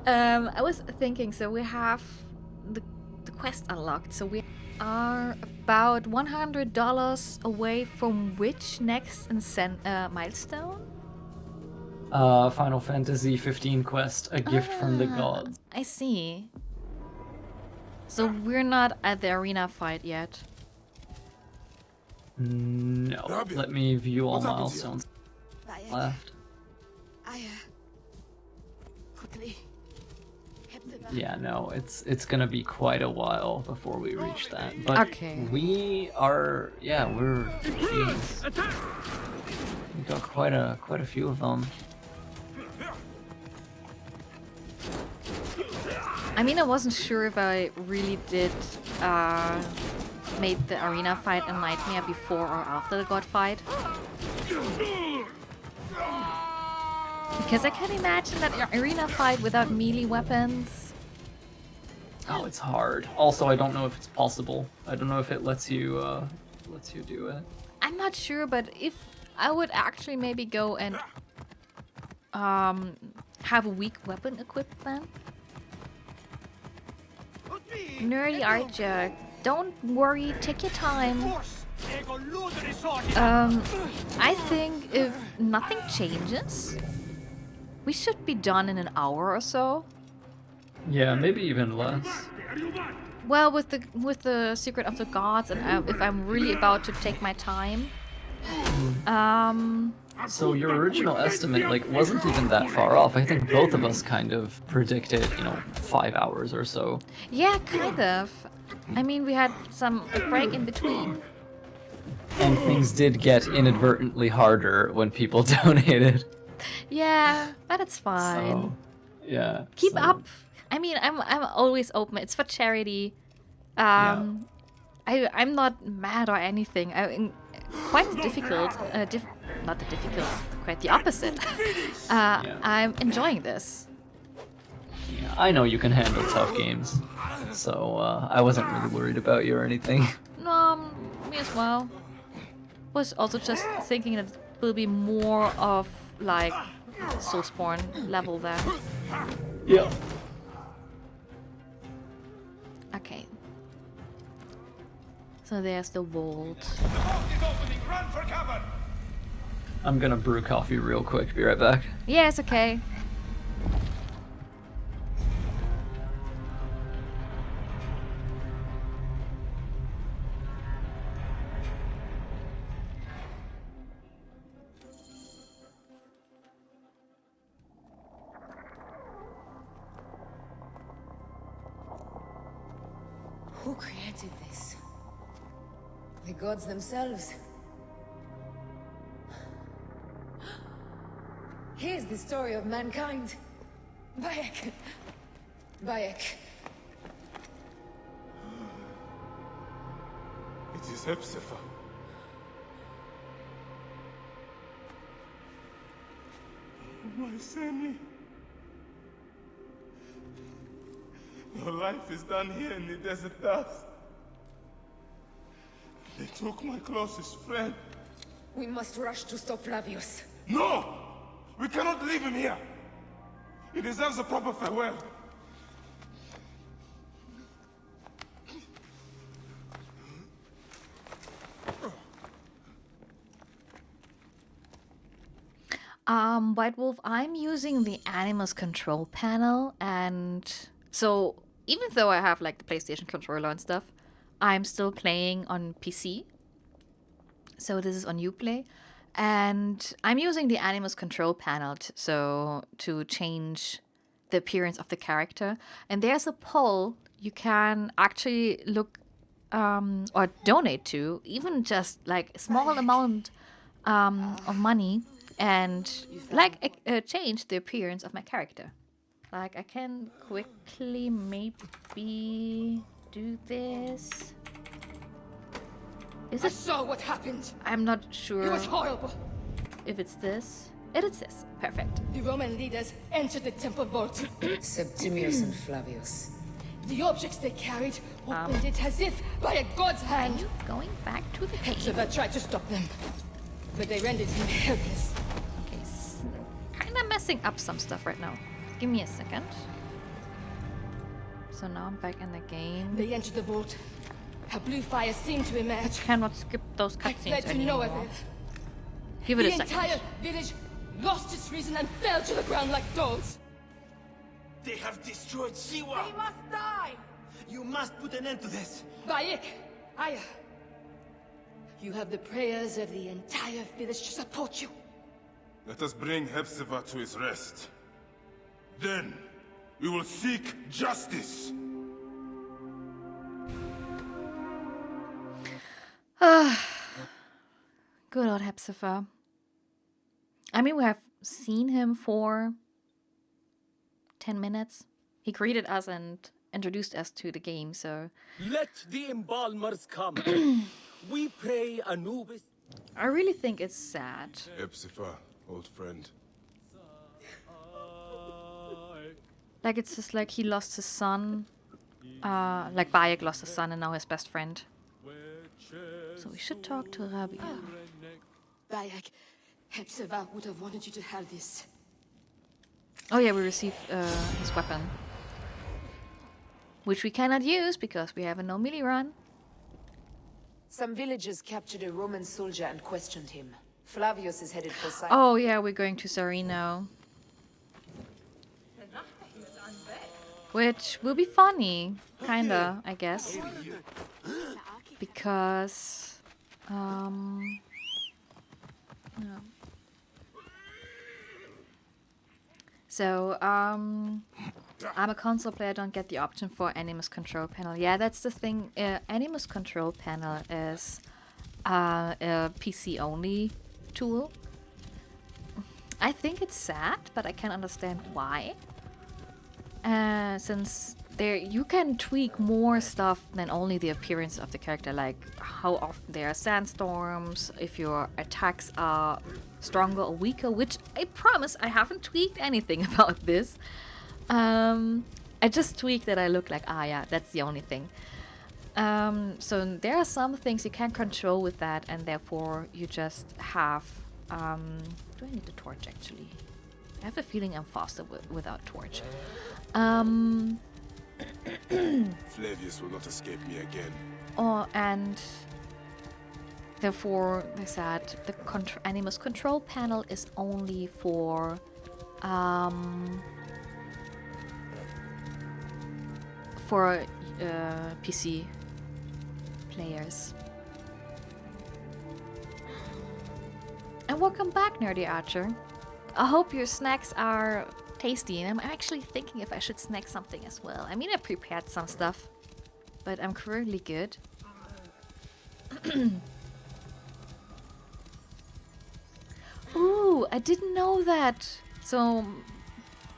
A: I was thinking, so we have the quest unlocked. So we are about $100 away from which next milestone?
B: Final Fantasy 15 quest, a gift from the gods.
A: I see. So we're not at the arena fight yet.
B: No. Let me view all milestones left.
J: Quickly.
B: Yeah, no, it's gonna be quite a while before we reach that. But
A: okay.
B: We are, yeah, we're. Geez. We got quite a few of them.
A: I mean, I wasn't sure if I really did made the arena fight a nightmare before or after the god fight. Because I can imagine that arena fight without melee weapons.
B: Oh, it's hard. Also, I don't know if it's possible. I don't know if it lets you do it.
A: I'm not sure, but if I would actually maybe go and have a weak weapon equipped then. Nerdy Archer, don't worry, take your time. I think if nothing changes, we should be done in an hour or so.
B: Yeah, maybe even less.
A: Well, with the Secret of the Gods, and if I'm really about to take my time.
B: So your original estimate, like, wasn't even that far off. I think both of us kind of predicted, 5 hours or so.
A: Yeah, kind of. I mean, we had a break in between.
B: And things did get inadvertently harder when people donated.
A: Yeah, but it's fine.
B: So, yeah.
A: Keep up. I mean, I'm always open. It's for charity. I'm not mad or anything. Quite difficult. Not difficult. Quite the opposite. I'm enjoying this.
B: Yeah, I know you can handle tough games, so I wasn't really worried about you or anything.
A: No, me as well. Was also just thinking that it will be more of like Soulspawn level there.
B: Yeah.
A: Okay. So there's the vault.
B: I'm gonna brew coffee real quick. Be right back.
A: Yeah, it's okay.
K: Who created this? The gods themselves. Here's the story of mankind. Bayek. Bayek.
D: It is Hepzibah.
E: My family. Your life is done here in the desert dust. They took my closest friend.
K: We must rush to stop Flavius.
E: No! We cannot leave him here! He deserves a proper farewell.
A: White Wolf, I'm using the Animus control panel, and so even though I have like the PlayStation controller and stuff, I'm still playing on PC. So this is on Uplay, and I'm using the Animus control panel to change the appearance of the character. And there's a poll you can actually look or donate to, even just like a small amount of money, and like change the appearance of my character. Like I can quickly maybe do this.
N: I saw what happened.
A: I'm not sure.
N: It was horrible.
A: If it's this. It is this. Perfect.
N: The Roman leaders entered the temple vault.
K: Septimius and Flavius.
N: The objects they carried opened it as if by a god's hand.
A: Are you going back to the cave?
N: Hepzibah tried to stop them, but they rendered him helpless.
A: Okay, kind of messing up some stuff right now. Give me a second. So now I'm back in the game.
N: They entered the vault. A blue fire seemed to emerge.
A: Cannot skip those cutscenes anymore. Give it a second.
N: The entire village lost its reason and fell to the ground like dogs.
P: They have destroyed Siwa!
N: They must die!
P: You must put an end to this!
N: Bayek, Aya, you have the prayers of the entire village to support you.
D: Let us bring Hepzibah to his rest. Then, we will seek justice.
A: Good old Hepzibah. I mean, we have seen him for 10 minutes. He greeted us and introduced us to the game, so...
Q: Let the embalmers come. We pray Anubis.
A: I really think it's sad.
D: Hepzibah, old friend.
A: Like, it's just like he lost his son. Like Bayek lost his son and now his best friend. So we should talk to Rabia.
N: Bayek, Hepzibah would have wanted you to have this.
A: Oh yeah, we received his weapon. Which we cannot use because we have a no melee run.
K: Some villagers captured a Roman soldier and questioned him. Flavius is headed for Cyprus.
A: Oh yeah, we're going to Sarino. Which will be funny. Kinda, I guess. Because... no. So, I'm a console player, don't get the option for Animus control panel. Yeah, that's the thing. Animus control panel is a PC only tool. I think it's sad, but I can understand why. Since there you can tweak more stuff than only the appearance of the character, like how often there are sandstorms, if your attacks are stronger or weaker, which I promise I haven't tweaked anything about this. I just tweaked that I look like Aya, that's the only thing. So there are some things you can control with that, and therefore you just have... do I need a torch actually? I have a feeling I'm faster without torch.
D: Flavius will not escape me again.
A: Oh, and therefore they said the Animus control panel is only for PC players. And welcome back, Nerdy Archer. I hope your snacks are tasty, and I'm actually thinking if I should snack something as well. I mean, I prepared some stuff, but I'm currently good. Ooh, I didn't know that. So,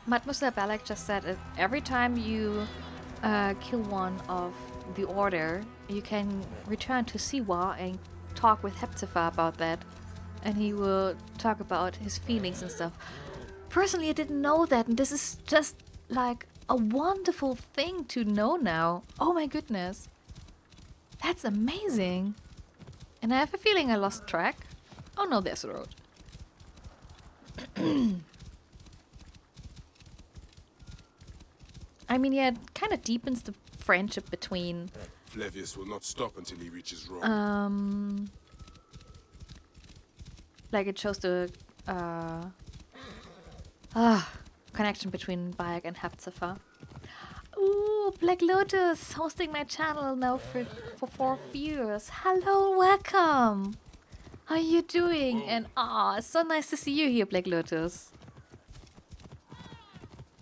A: Mademoiselle Balak just said every time you kill one of the Order, you can return to Siwa and talk with Hepzibah about that. And he will talk about his feelings and stuff. Personally, I didn't know that, and this is just like a wonderful thing to know now. Oh my goodness. That's amazing. And I have a feeling I lost track. Oh no, there's a road. I mean, yeah, it kind of deepens the friendship between...
D: Flavius will not stop until he reaches Rome.
A: Like it shows the connection between Bayek and Hepzibah. Ooh, Black Lotus hosting my channel now for 4 viewers. Hello, welcome. How are you doing? And it's so nice to see you here, Black Lotus.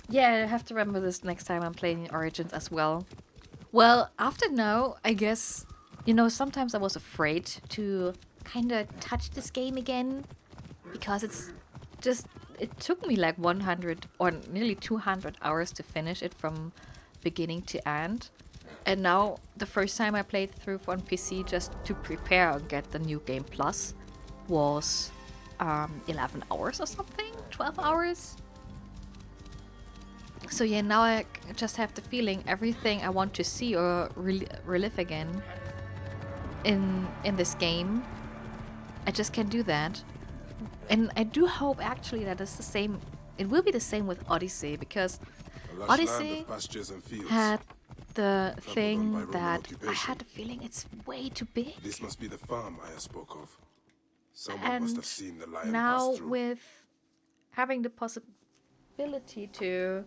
A: Yeah, I have to remember this next time I'm playing Origins as well. Well, after now, I guess, you know, sometimes I was afraid to kind of touch this game again because it's just, it took me like 100 or nearly 200 hours to finish it from beginning to end. And now the first time I played through on PC just to prepare and get the new game plus was 11 hours or something, 12 hours. So yeah, now I just have the feeling everything I want to see or relive again in this game, I just can't do that. And I do hope actually that it's the same. It will be the same with Odyssey, because Odyssey had the thing that I had a feeling it's way too big.
D: This must be the farm I spoke of. Someone
A: And
D: must have seen the lion
A: now
D: pass through.
A: with having the possibility to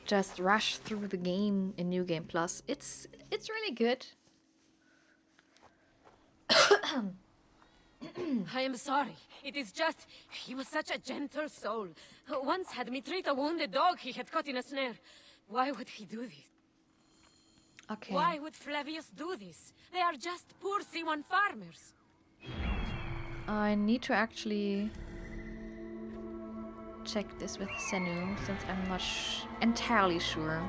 A: just rush through the game in New Game Plus, it's really good.
J: I am sorry. It is just... He was such a gentle soul. Once had me treat a wounded dog he had caught in a snare. Why would he do this?
A: Okay.
J: Why would Flavius do this? They are just poor C1 farmers.
A: I need to actually check this with Senu, since I'm not entirely sure.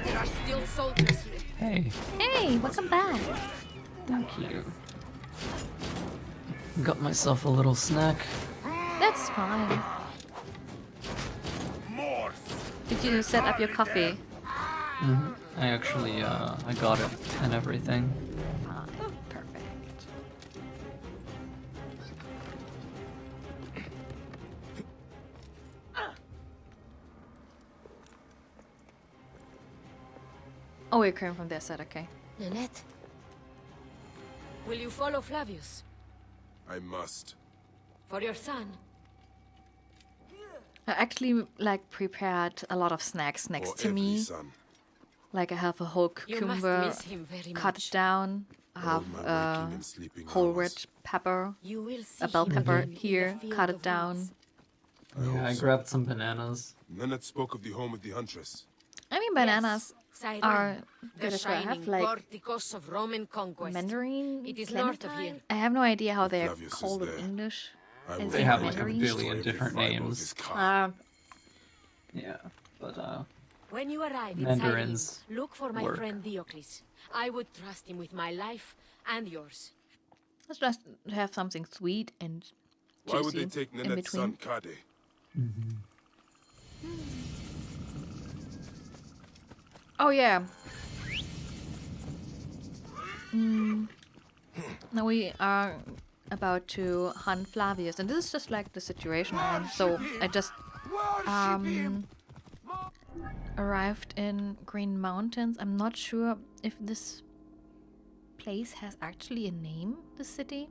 J: There are still soldiers here.
B: Hey.
A: Hey, welcome back.
B: Thank you. Got myself a little snack.
A: That's fine. Did you set up your coffee?
B: Mm-hmm. I actually, I got it and everything.
A: Fine. Perfect. Oh, you're coming from their side, okay.
J: Nanette? Will you follow Flavius?
D: I must.
J: For your son?
A: I actually like prepared a lot of snacks next to me. Like I have a whole cucumber, cut it down. I have a whole red pepper, a bell pepper here, cut it down.
B: Yeah, I grabbed some bananas.
D: Nanette spoke of the home with the huntress.
A: I mean, bananas are good as well. I have like
J: of Roman conquest.
A: Mandarin,
J: It is north of here.
A: I have no idea how they're called in English.
B: They have like a billion different names. Yeah, but
J: When you arrive in
B: Mandarins
J: Cyrene, look for my
B: work.
J: friend Diocles. I would trust him with my life and yours.
A: Let's just have something sweet and juicy
D: Why would they take
A: in
D: Nanette's
A: between.
D: son, Kade?
A: Oh yeah. Now we are about to hunt Flavius, and this is just like the situation I'm in. So I just arrived in Green Mountains. I'm not sure if this place has actually a name, the city.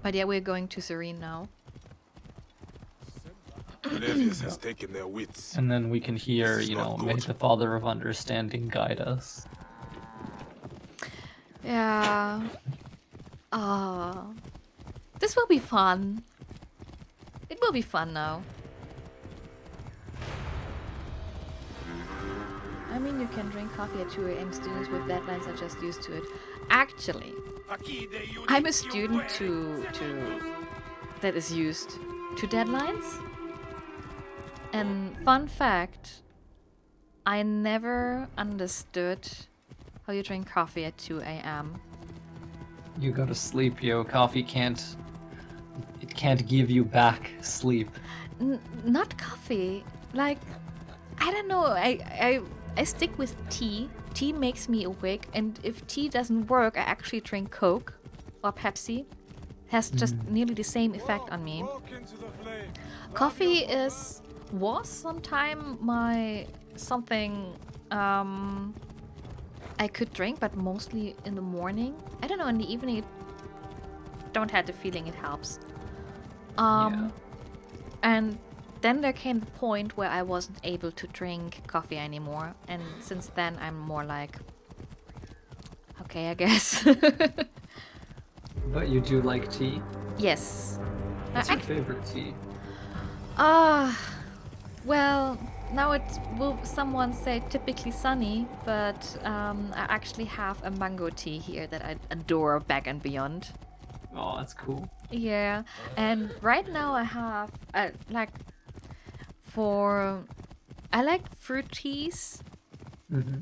A: But yeah, we're going to Serene now.
D: Flavius has taken their wits.
B: and then we can hear, you know, may the Father of Understanding guide us.
A: Yeah. This will be fun. It will be fun now. I mean, you can drink coffee at 2 a.m. Students with deadlines are just used to it. Actually, I'm a student that is used to deadlines. And fun fact, I never understood how you drink coffee at 2 a.m.
B: You gotta sleep, yo. Coffee can't... It can't give you back sleep.
A: Not coffee. Like, I don't know. I stick with tea. Tea makes me awake, and if tea doesn't work, I actually drink Coke or Pepsi. Has just nearly the same effect on me. Coffee was sometime something I could drink, but mostly in the morning. I don't know, in the evening, don't have the feeling it helps. And then there came the point where I wasn't able to drink coffee anymore, and since then I'm more like, okay, I guess.
B: But you do like tea?
A: Yes.
B: What's your favorite tea?
A: Well, now will someone say typically sunny, but I actually have a mango tea here that I adore back and beyond.
B: Oh, that's cool.
A: Yeah, and right now I have I like fruit teas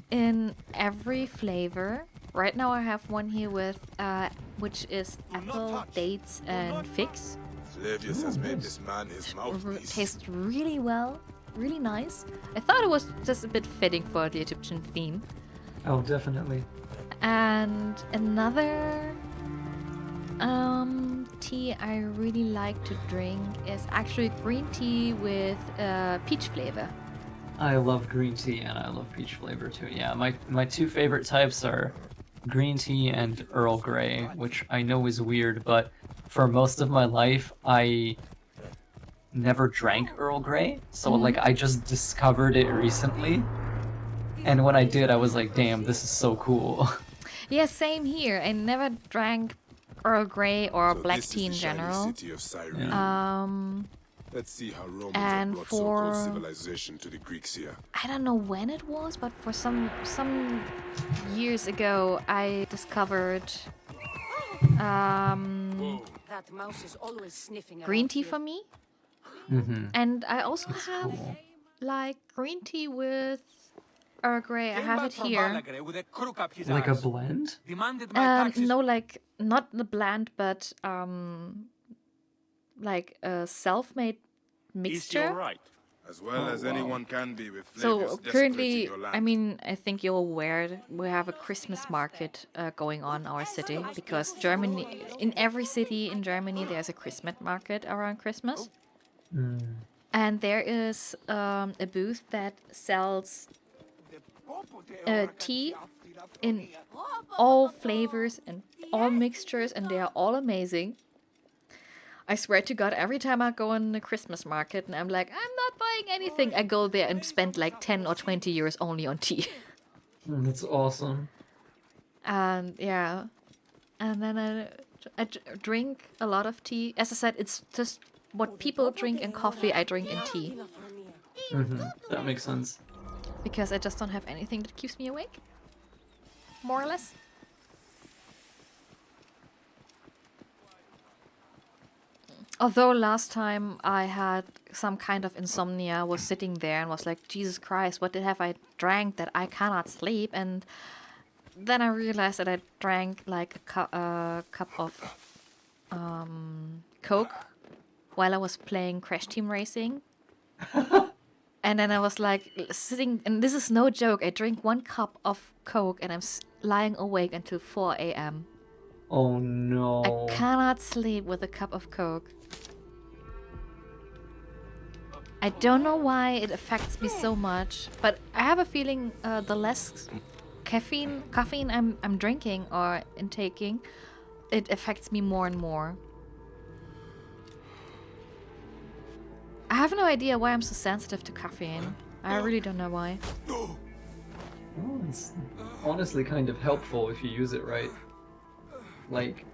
A: in every flavor. Right now I have one here with which is apple, dates, and figs.
D: Flavius has made this man his mouthpiece.
A: Tastes really well, really nice. I thought it was just a bit fitting for the Egyptian theme.
B: Oh, definitely.
A: And another tea I really like to drink is actually green tea with peach flavor.
B: I love green tea and I love peach flavor too. Yeah, my two favorite types are green tea and Earl Grey, which I know is weird, but for most of my life I never drank Earl Grey, so like I just discovered it recently, and when I did I was like, damn, this is so cool.
A: Yeah, same here. I never drank Earl Grey or black tea in general.
D: Let's see how Romans
A: and
D: brought so-called civilization to the Greeks here.
A: I don't know when it was, but for some years ago, I discovered
N: That mouse is always sniffing
A: green tea for me. And I also have like green tea with Earl Grey. I have it here.
B: Like a blend?
A: No, like not the blend, but like a self-made mixture.
D: As well as anyone can be with Flavius
A: So
D: desecrating
A: currently,
D: your land.
A: I mean, I think you're aware we have a Christmas market going on in our city, because Germany, in every city in Germany, there's a Christmas market around Christmas. And there is a booth that sells tea in all flavors and all mixtures, and they are all amazing. I swear to God, every time I go in the Christmas market and I'm like, I'm not buying anything, I go there and spend like 10 or 20 years only on tea.
B: That's awesome.
A: And yeah, and then I drink a lot of tea. As I said, it's just what people drink in coffee, I drink in tea.
B: That makes sense.
A: Because I just don't have anything that keeps me awake. More or less. Although last time I had some kind of insomnia, I was sitting there and was like, Jesus Christ, what have I drank that I cannot sleep? And then I realized that I drank like a cup of Coke while I was playing Crash Team Racing. And then I was like sitting, and this is no joke, I drink 1 cup of Coke and I'm lying awake until 4 a.m.
B: Oh no.
A: I cannot sleep with a cup of Coke. I don't know why it affects me so much, but I have a feeling the less caffeine I'm drinking or intaking, it affects me more and more. I have no idea why I'm so sensitive to caffeine. I really don't know why.
B: Well, it's honestly kind of helpful if you use it right. Like,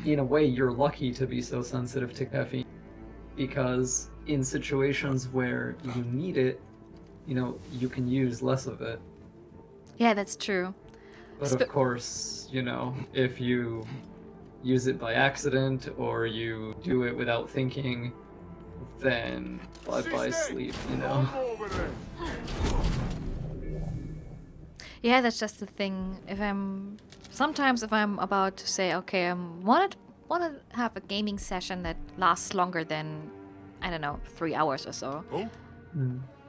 B: in a way, you're lucky to be so sensitive to caffeine, because in situations where you need it, you know, you can use less of it.
A: Yeah, that's true.
B: But of course, you know, if you use it by accident or you do it without thinking, then bye-bye sleep, you know?
A: Yeah, that's just the thing. If I'm sometimes if I'm about to say, okay, I want to have a gaming session that lasts longer than, I don't know, 3 hours or so.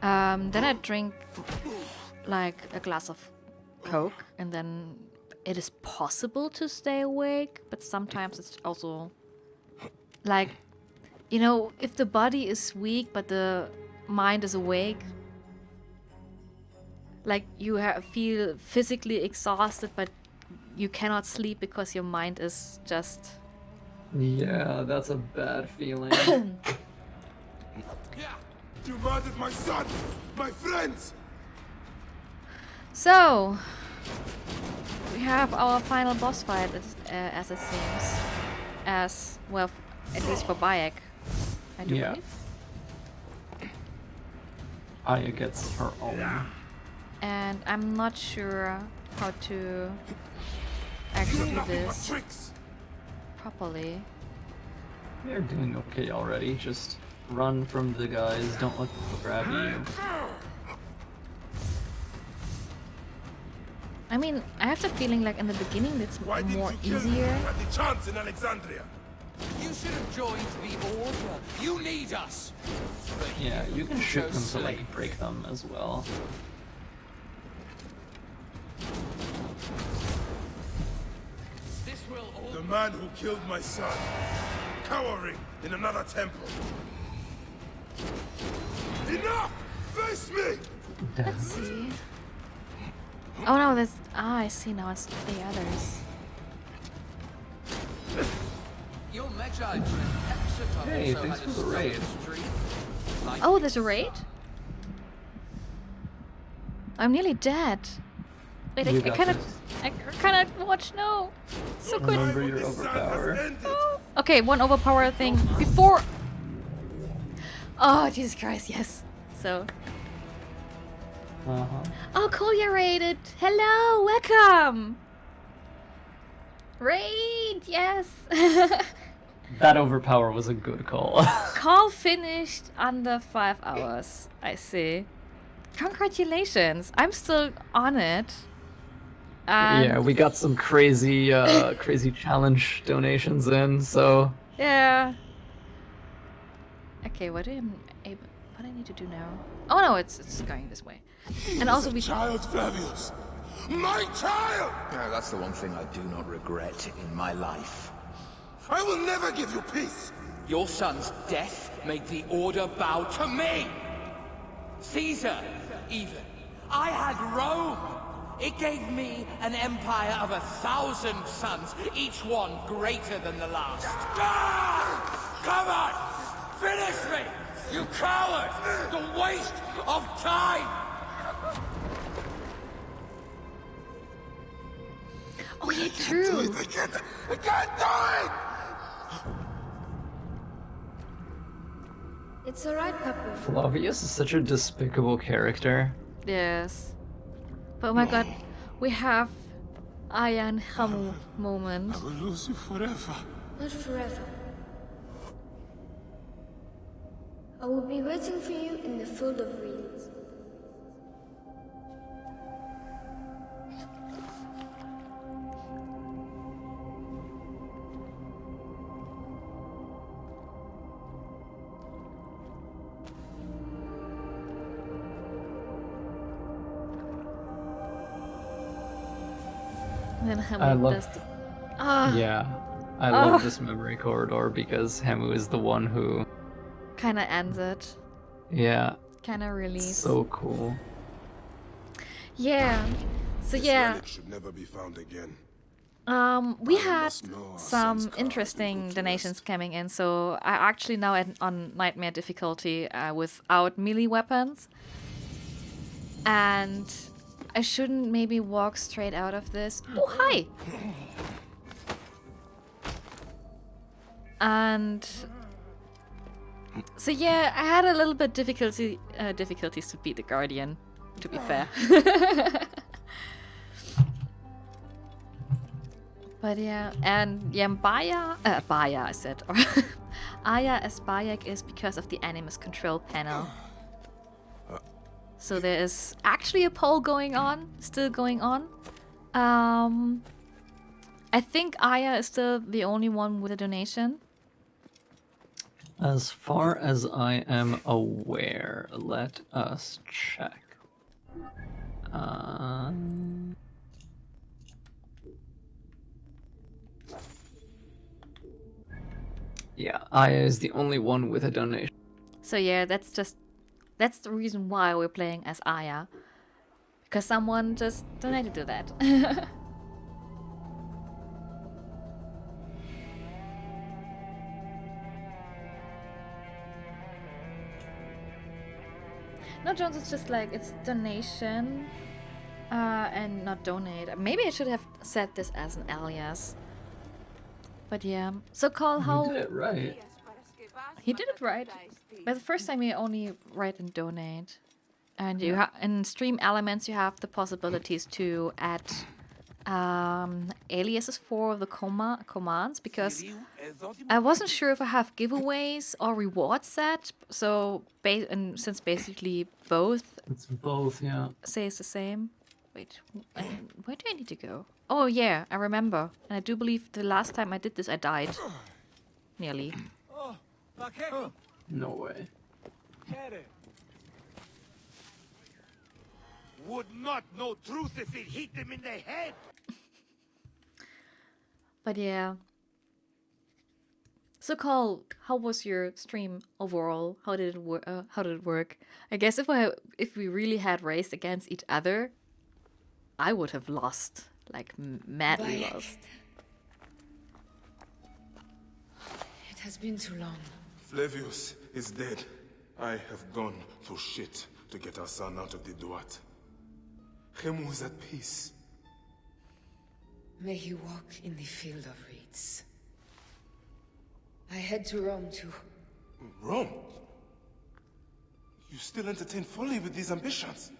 A: Then I drink like a glass of Coke, and then it is possible to stay awake, but sometimes it's also like, you know, if the body is weak but the mind is awake, like you feel physically exhausted but you cannot sleep because your mind is just...
B: Yeah, that's a bad feeling.
D: You murdered my son, my friends.
A: So we have our final boss fight, as it seems, as well, at least for Bayek, I do believe.
B: Aya gets her own.
A: And I'm not sure how to actually do this properly.
B: You're doing okay already. Just run from the guys. Don't let them grab you.
A: I mean, I have the feeling like in the beginning it's more easier.
D: At the chance in Alexandria.
P: You should have joined the Order. You need us.
B: Yeah, you can shoot them to like break them as well.
D: The man who killed my son, cowering in another temple. Enough! Face me!
A: Let's see. Oh no, there's... Ah, I see now, it's the others.
P: Your Magi
B: Hey, thanks for the raid.
A: Oh, there's a raid? I'm nearly dead. Wait, I cannot watch, no. So good.
B: Remember your overpower.
A: Oh. Okay, one overpower thing before... Oh, Jesus Christ, yes. So... Oh, cool, you're raided. Hello, welcome. Raid, yes.
B: That overpower was a good call.
A: Call finished under 5 hours. I see. Congratulations. I'm still on it. And
B: yeah, we got some crazy, crazy challenge donations in, so...
A: yeah. Okay, what do I need to do now? Oh no, it's going this way. And also we...
D: Child Flavius! My child!
R: Yeah, that's the one thing I do not regret in my life.
D: I will never give you peace!
P: Your son's death made the Order bow to me! Caesar, even. I had Rome! It gave me an empire of 1,000 sons, each one greater than the last. Come on! Finish me! You coward! The waste of time!
A: Oh yeah, true!
D: I can't do it!
H: It's alright, Papa.
B: Flavius is such a despicable character.
A: Yes. But oh my god, we have Aya and Hamu moment.
D: I will lose you forever.
H: Not forever. I will be waiting for you in the field of reeds.
A: And then Hamu
B: I love...
A: does the... Ah!
B: Yeah. I love this memory corridor because Hamu is the one who...
A: Kinda ends it.
B: Yeah.
A: Kinda release.
B: So cool.
A: Yeah. So
D: This
A: yeah.
D: relic should never be found again.
A: We had some interesting donations coming in, so I actually now on Nightmare difficulty without melee weapons. And I shouldn't maybe walk straight out of this. Oh, hi! And so yeah, I had a little bit difficulties to beat the Guardian, to be fair. But yeah, and yeah, Baya I said, or Aya as Bayek is because of the Animus control panel. So there is actually a poll going on, still going on. I think Aya is still the only one with a donation.
B: As far as I am aware, let us check. Yeah, Aya is the only one with a donation.
A: So yeah, that's the reason why we're playing as Aya. Because someone just donated to that. No, Jones, it's just like, it's donation and not donate. Maybe I should have set this as an alias. But yeah. So Call, how...
B: You did it right.
A: He did it right. But the first time you only write and donate. And you in Stream Elements you have the possibilities to add aliases for the commands, because I wasn't sure if I have giveaways or rewards set. So since basically both,
B: it's both, yeah,
A: says the same. Wait, where do I need to go? Oh yeah, I remember, and I do believe the last time I did this I died, nearly.
B: No way.
G: Would not know truth if it hit them in the head.
A: But yeah. So Call, how was your stream overall? How did it work? I guess if we really had raced against each other, I would have lost, like madly lost.
K: It has been too long.
D: Flavius is dead. I have gone through shit to get our son out of the Duat. Khemu is at peace.
K: May he walk in the field of reeds. I head to Rome too.
D: Rome? You still entertain folly with these ambitions?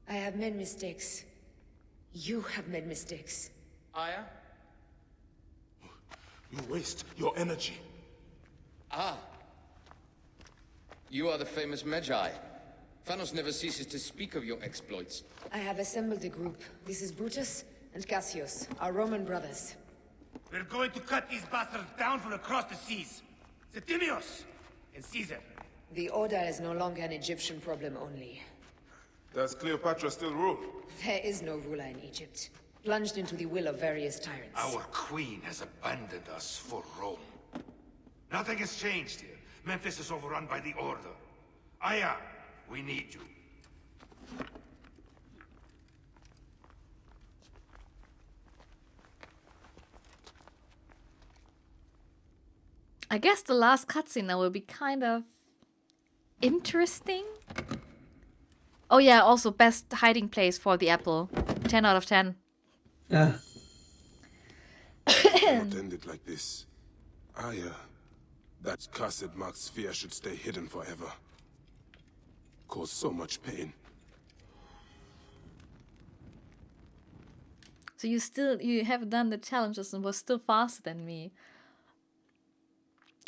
K: I have made mistakes. You have made mistakes.
P: Aya?
D: You waste your energy.
L: Ah. You are the famous Magi. Thanos never ceases to speak of your exploits.
K: I have assembled a group. This is Brutus and Cassius, our Roman brothers.
G: We're going to cut these bastards down from across the seas. Septimius and Caesar.
K: The Order is no longer an Egyptian problem only.
D: Does Cleopatra still rule?
K: There is no ruler in Egypt. Plunged into the will of various tyrants.
G: Our queen has abandoned us for Rome. Nothing has changed here. Memphis is overrun by the Order. Aya, we need you.
A: I guess the last cutscene now will be kind of interesting. Oh yeah, also best hiding place for the apple. 10 out of 10.
B: Yeah.
D: Not end it like this. Aya, that cursed marked sphere should stay hidden forever. Cause so much pain.
A: So you have done the challenges and was still faster than me.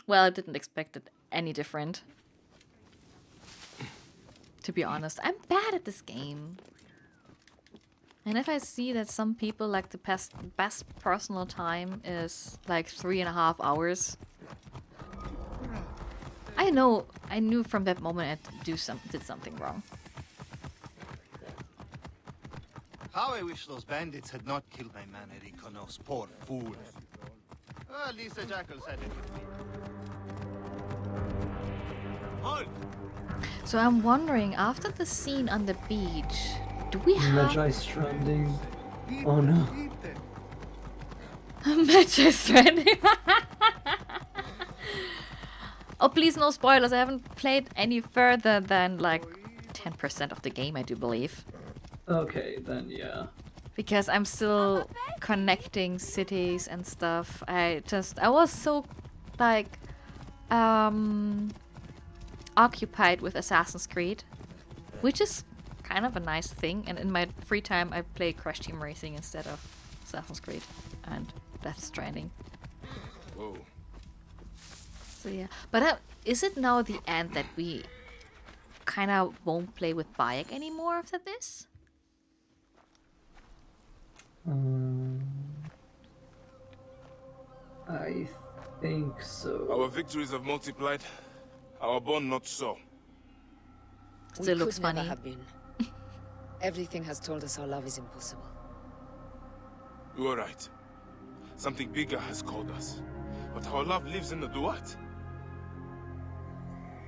A: Well, I didn't expect it any different. To be honest, I'm bad at this game. And if I see that some people like the best personal time is like 3.5 hours, I knew from that moment I did something wrong.
M: How I wish those bandits had not killed my man Erikonos, poor fool. Well, at least the jackal said it would be. Halt!
A: So I'm wondering, after the scene on the beach, do we have...
B: Magi Stranding. Oh no.
A: Magi Stranding. Oh, please no spoilers. I haven't played any further than like 10% of the game, I do believe.
B: Okay, then yeah.
A: Because I'm still connecting cities and stuff. I was so like occupied with Assassin's Creed, which is kind of a nice thing. And in my free time, I play Crash Team Racing instead of Assassin's Creed and Death Stranding.
D: Whoa.
A: So yeah, but is it now the end that we kind of won't play with Bayek anymore after this?
B: I think so.
D: Our victories have multiplied, our bond not so.
K: We
A: Still looks
K: could never
A: funny.
K: have been. Everything has told us our love is impossible.
D: You are right. Something bigger has called us. But our love lives in the duat.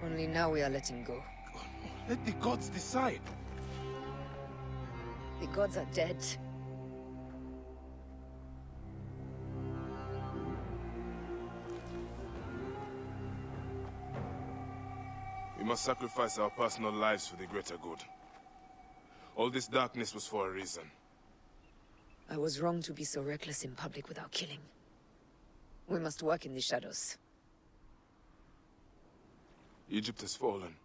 K: Only now we are letting go.
D: Let the gods decide.
K: The gods are dead.
D: We must sacrifice our personal lives for the greater good. All this darkness was for a reason.
K: I was wrong to be so reckless in public without killing. We must work in the shadows.
D: Egypt has fallen.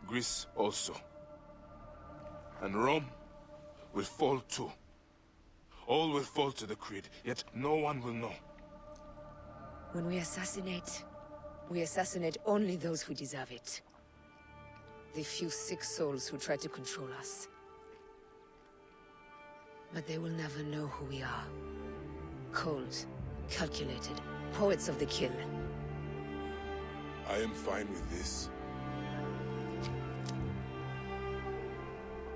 D: Greece also. And Rome will fall too. All will fall to the creed, yet no one will know.
K: When we assassinate only those who deserve it. The few sick souls who try to control us. But they will never know who we are. Cold, calculated, poets of the kill.
D: I am fine with this.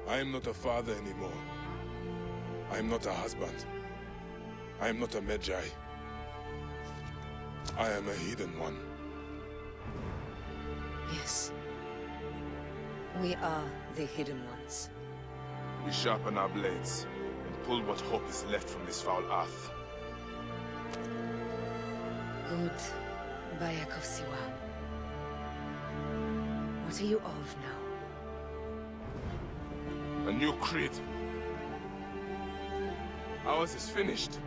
D: I am not a father anymore. I am not a husband. I am not a Magi. I am a hidden one.
K: Yes. We are the hidden ones.
D: We sharpen our blades and pull what hope is left from this foul earth.
K: Good. Bayek of Siwa. What are you of now?
D: A new creed. Ours is finished.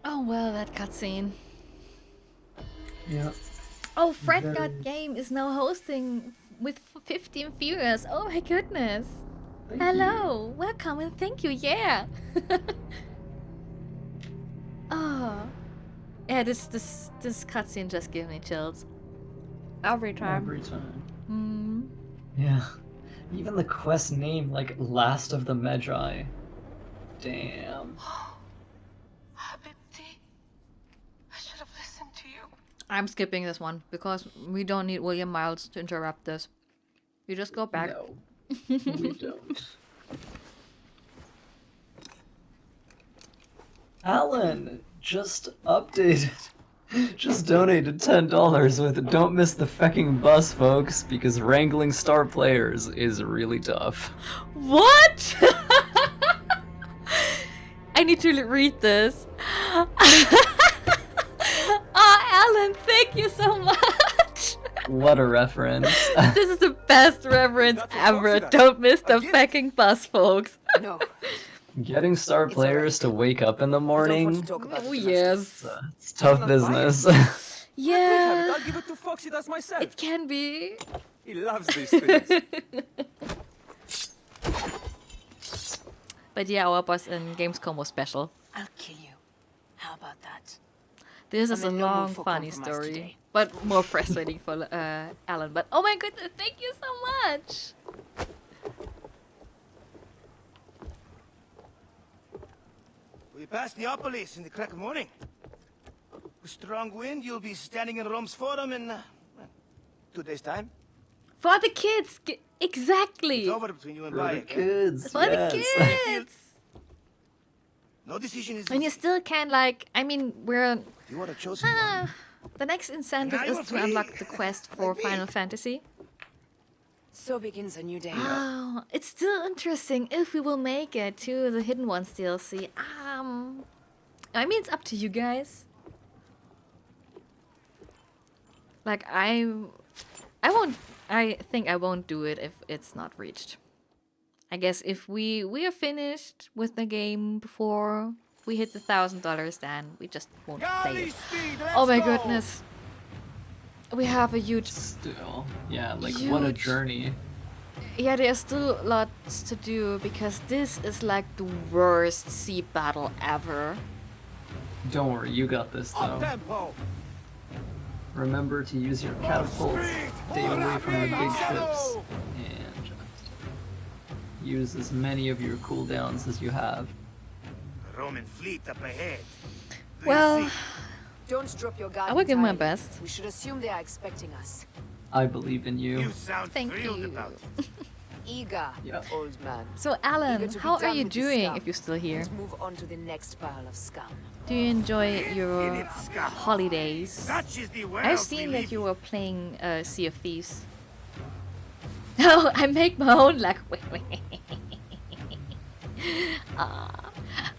A: Oh well, that cutscene.
B: Yeah.
A: Oh, Fred God Game is now hosting with 15 viewers. Oh my goodness. Hello, welcome and thank you. Yeah. Oh. Yeah, this cutscene just gives me chills. Every time.
B: Every time.
A: Mm.
B: Yeah. Even the quest name, like Last of the Magi. Damn.
A: I'm skipping this one because we don't need William Miles to interrupt this. You just go back.
B: No, we don't. Alan just updated. Just donated $10 with "Don't miss the fecking bus, folks," because wrangling star players is really tough.
A: What? I need to read this. Oh, Alan, thank you so much.
B: What a reference.
A: This is the best reference ever. Don't miss the fucking bus, folks.
K: No.
B: Getting star players to wake up in the morning.
A: Oh, yes.
B: It's tough business.
A: Yeah.
Q: I'll give it to Foxy, that's myself.
A: It can be.
Q: He loves these things.
A: But yeah, our boss in Gamescom was special.
K: I'll kill you. How about that?
A: This is a
K: I'm in no
A: long,
K: mood for
A: funny
K: compromise
A: story,
K: today.
A: but more frustrating for Alan. But oh my goodness, thank you so much.
M: We pass Neapolis in the crack of morning. With strong wind, you'll be standing in Rome's Forum in 2 days' time.
A: For the kids, exactly.
M: It's over between you and
B: For the
M: Bayek.
B: kids,
A: For the kids.
M: No decision is.
A: And you still can I mean, we're
M: You are a chosen one.
A: the next incentive
M: Now
A: is
M: you're
A: to unlock the
M: free.
A: quest for Final Fantasy.
K: So begins a new day.
A: Oh, it's still interesting if we will make it to the Hidden Ones DLC. I mean, it's up to you guys. I think I won't do it if it's not reached. I guess if we are finished with the game before we hit the $1,000, then we just won't play it. Oh my goodness. We have a huge...
B: Still, yeah, what a journey.
A: Yeah, there's still lots to do because this is like the worst sea battle ever.
B: Don't worry, you got this though. Remember to use your catapults, stay away from the big ships, and just use as many of your cooldowns as you have.
M: Roman fleet up ahead.
A: Well,
K: Don't drop your guard.
A: I will give my
K: entirely.
A: best.
K: We should assume they are expecting us.
B: I believe in you.
M: You sound
A: Thank
M: thrilled
A: you.
M: about it.
K: Eager,
B: Yeah.
K: old man.
A: So Alan,
K: Eager to be
A: how are
K: done
A: you
K: with the
A: doing
K: scum
A: if you're still here?
K: and move on to the next pile of scum.
A: Do you enjoy your
M: In its scum.
A: holidays?
M: Such is the
A: I've
M: world
A: seen
M: we
A: that
M: live
A: you were playing Sea of Thieves. Oh, I make my own like.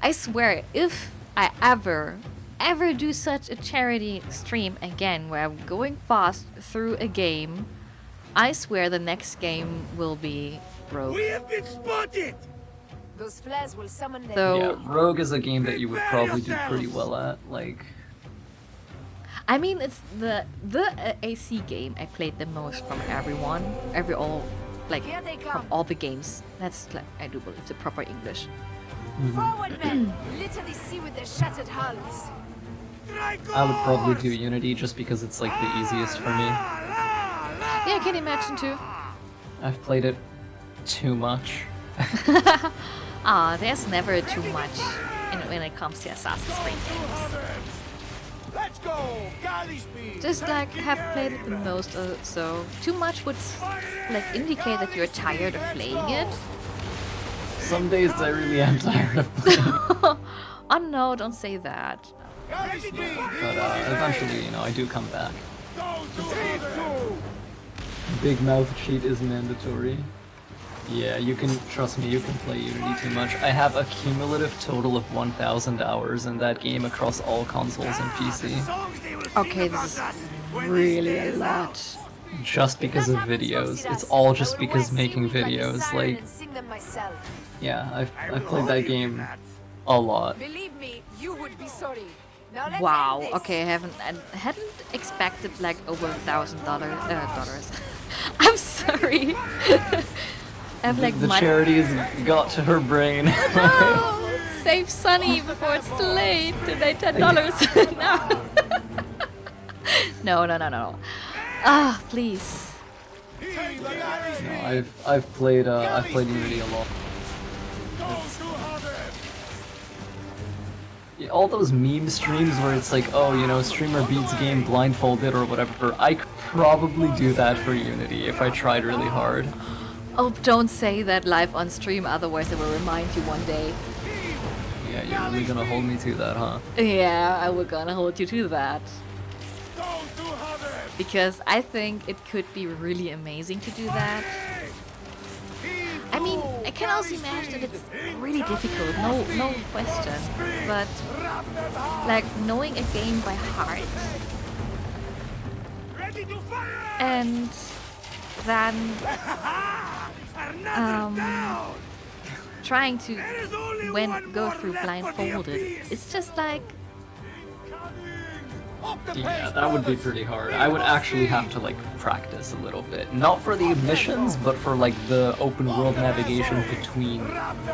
A: I swear, if I ever do such a charity stream again where I'm going fast through a game, I swear the next game will be Rogue.
M: We have been spotted!
K: Those flares will summon them.
A: So-
B: Yeah, Rogue is a game that you would probably do pretty well at. Like,
A: I mean, it's the AC game I played the most from everyone,
K: Here they
A: from
K: come.
A: all the games. That's like I do believe the proper English.
K: Forward, men! Literally see with their shattered hulls.
B: I would probably do Unity just because it's like the easiest for me.
A: Yeah, I can imagine too.
B: I've played it too much.
A: There's never too much when it comes to Assassin's Creed games.
M: Let's go! Galley speed!
A: Just like have played it the most, so too much would like indicate that you're tired of playing it.
B: Some days I really am tired of playing.
A: Oh no, don't say that.
M: Galley speed!
B: But eventually, you know, I do come back. Big mouth cheat is mandatory. Yeah, you can, trust me, you can play Unity too much. I have a cumulative total of 1,000 hours in that game across all consoles and PC.
A: Okay, this is really a lot.
B: Just because of videos. It's all just because making videos. Like,
K: Sing them myself.
B: yeah, I've played that game a lot.
K: Believe me, you would be sorry. Now let's
A: Wow.
K: end this.
A: Okay, I hadn't expected like over $1,000 dollars. I'm sorry. I have like
B: The
A: money.
B: charity's got to her brain.
A: No! Save Sunny before it's too late. Donate $10 now. No. Ah, please.
B: No, I've played Unity a lot. Yeah, all those meme streams where it's like, oh, you know, streamer beats game blindfolded or whatever. I could probably do that for Unity if I tried really hard.
A: Oh, don't say that live on stream, otherwise I will remind you one day.
B: Yeah, you're really gonna hold me to that, huh?
A: Yeah, I will gonna hold you to that. Because I think it could be really amazing to do that. I mean, I can also imagine that it's really difficult, no question. But like knowing a game by heart and then trying to go through blindfolded, it's just like.
B: Yeah, that would be pretty hard. I would actually have to like practice a little bit. Not for the missions, but for like the open world navigation between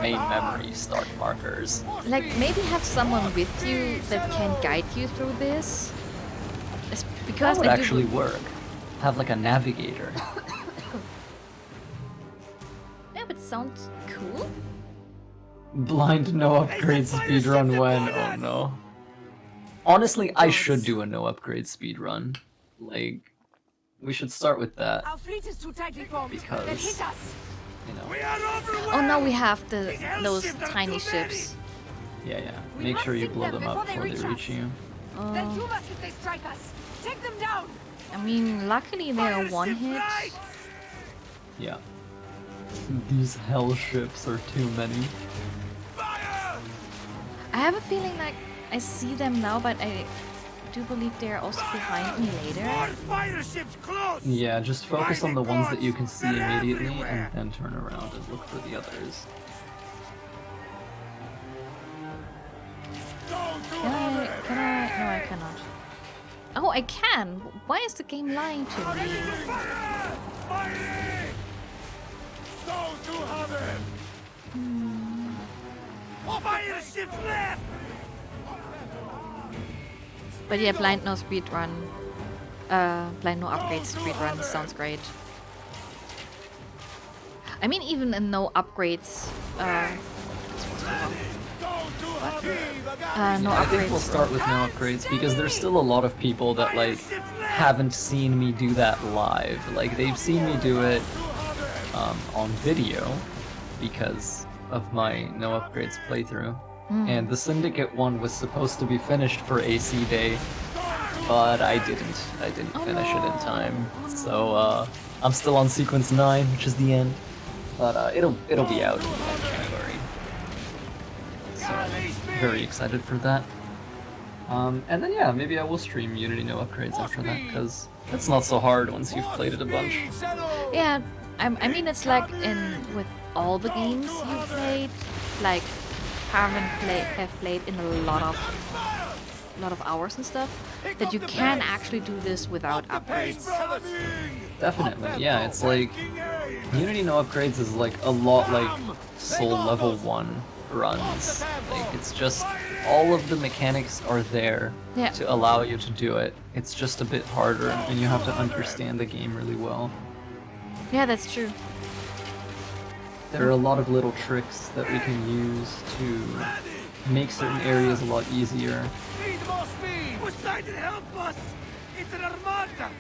B: main memory start markers.
A: Like maybe have someone with you that can guide you through this. Because
B: That would actually work. Have like a navigator.
A: Yeah, but it sounds cool.
B: Blind no upgrade speedrun when? Oh no. Honestly, I should do a no upgrade speedrun. Like, we should start with that.
K: Our fleet is too tightly formed.
B: Because,
K: They'll hit us.
B: you know.
A: Oh no, we have those tiny ships.
B: Yeah. Make sure you blow them up before they reach you.
K: They'll doom us if they strike us. Take them down.
A: I mean, luckily they are one hit.
B: Yeah. These hell ships are too many.
A: I have a feeling like I see them now, but I do believe they are also behind me later.
B: Yeah, just focus on the ones that you can see immediately and then turn around and look for the others.
A: Can I? No, I cannot. Oh, I can! Why is the game lying to me? But yeah, blind no speedrun. Blind no upgrade speedrun sounds great. I mean, even in no upgrades. No
B: I think
A: upgrades.
B: we'll start with no upgrades because there's still a lot of people that like haven't seen me do that live. Like they've seen me do it on video because of my no upgrades playthrough. And the Syndicate one was supposed to be finished for AC Day, but I didn't finish it in time. So I'm still on sequence 9, which is the end. But it'll be out in January. So very excited for that. And then yeah, maybe I will stream Unity no upgrades after that, because it's not so hard once you've played it a bunch.
A: Yeah, I mean it's like with all the games you played, like have played in a lot of hours and stuff, that you can actually do this without upgrades.
B: Definitely, yeah. It's like Unity no upgrades is like a lot like Soul level 1 runs. Like it's just all of the mechanics are there to allow you to do it. It's just a bit harder, and you have to understand the game really well.
A: Yeah, that's true.
B: There are a lot of little tricks that we can use to make certain areas a lot easier.
M: Poseidon, help us! It's an armada!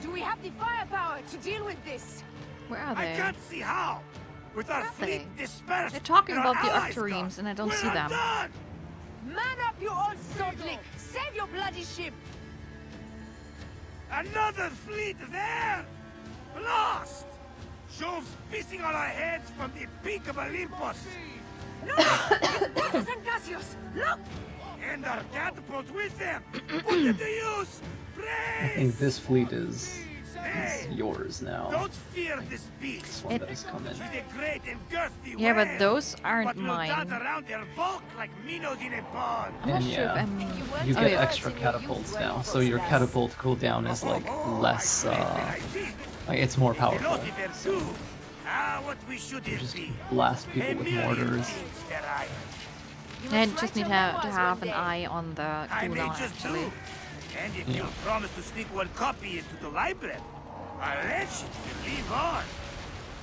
K: Do we have the firepower to deal with this?
A: Where are they?
M: I can't see how! With our fleet dispersed,
A: They're talking
M: and our
A: about the
M: allies
A: Octaremes,
M: gone,
A: and I don't
M: we're
A: see them.
M: undone!
K: Man up, you old sodlick! Save your bloody ship!
M: Another fleet there! Lost! Jove's pissing on our heads from the peak of Olympus!
K: No! St. Cassius, look!
M: And our catapults with them! Put it to use!
B: I think this fleet is yours now.
M: Don't fear this beast!
B: One that has come in.
M: She's a great and girthy
A: Yeah, but
M: whale,
A: those aren't
M: but we'll
A: mine.
M: dart around their bulk like minnows in a pond.
A: I'm not
B: And
A: sure if
B: yeah,
A: I'm...
B: you
A: Oh,
B: get
A: yeah.
B: extra catapults now, so your catapult cooldown is like less, like it's more powerful. So
M: What we should
B: you just
M: be.
B: blast people with mortars.
A: I just need to have an eye on the
M: I may
A: cooldown,
M: just
A: actually.
M: do. And if you promise to sneak one copy into the library, I'll let you live on.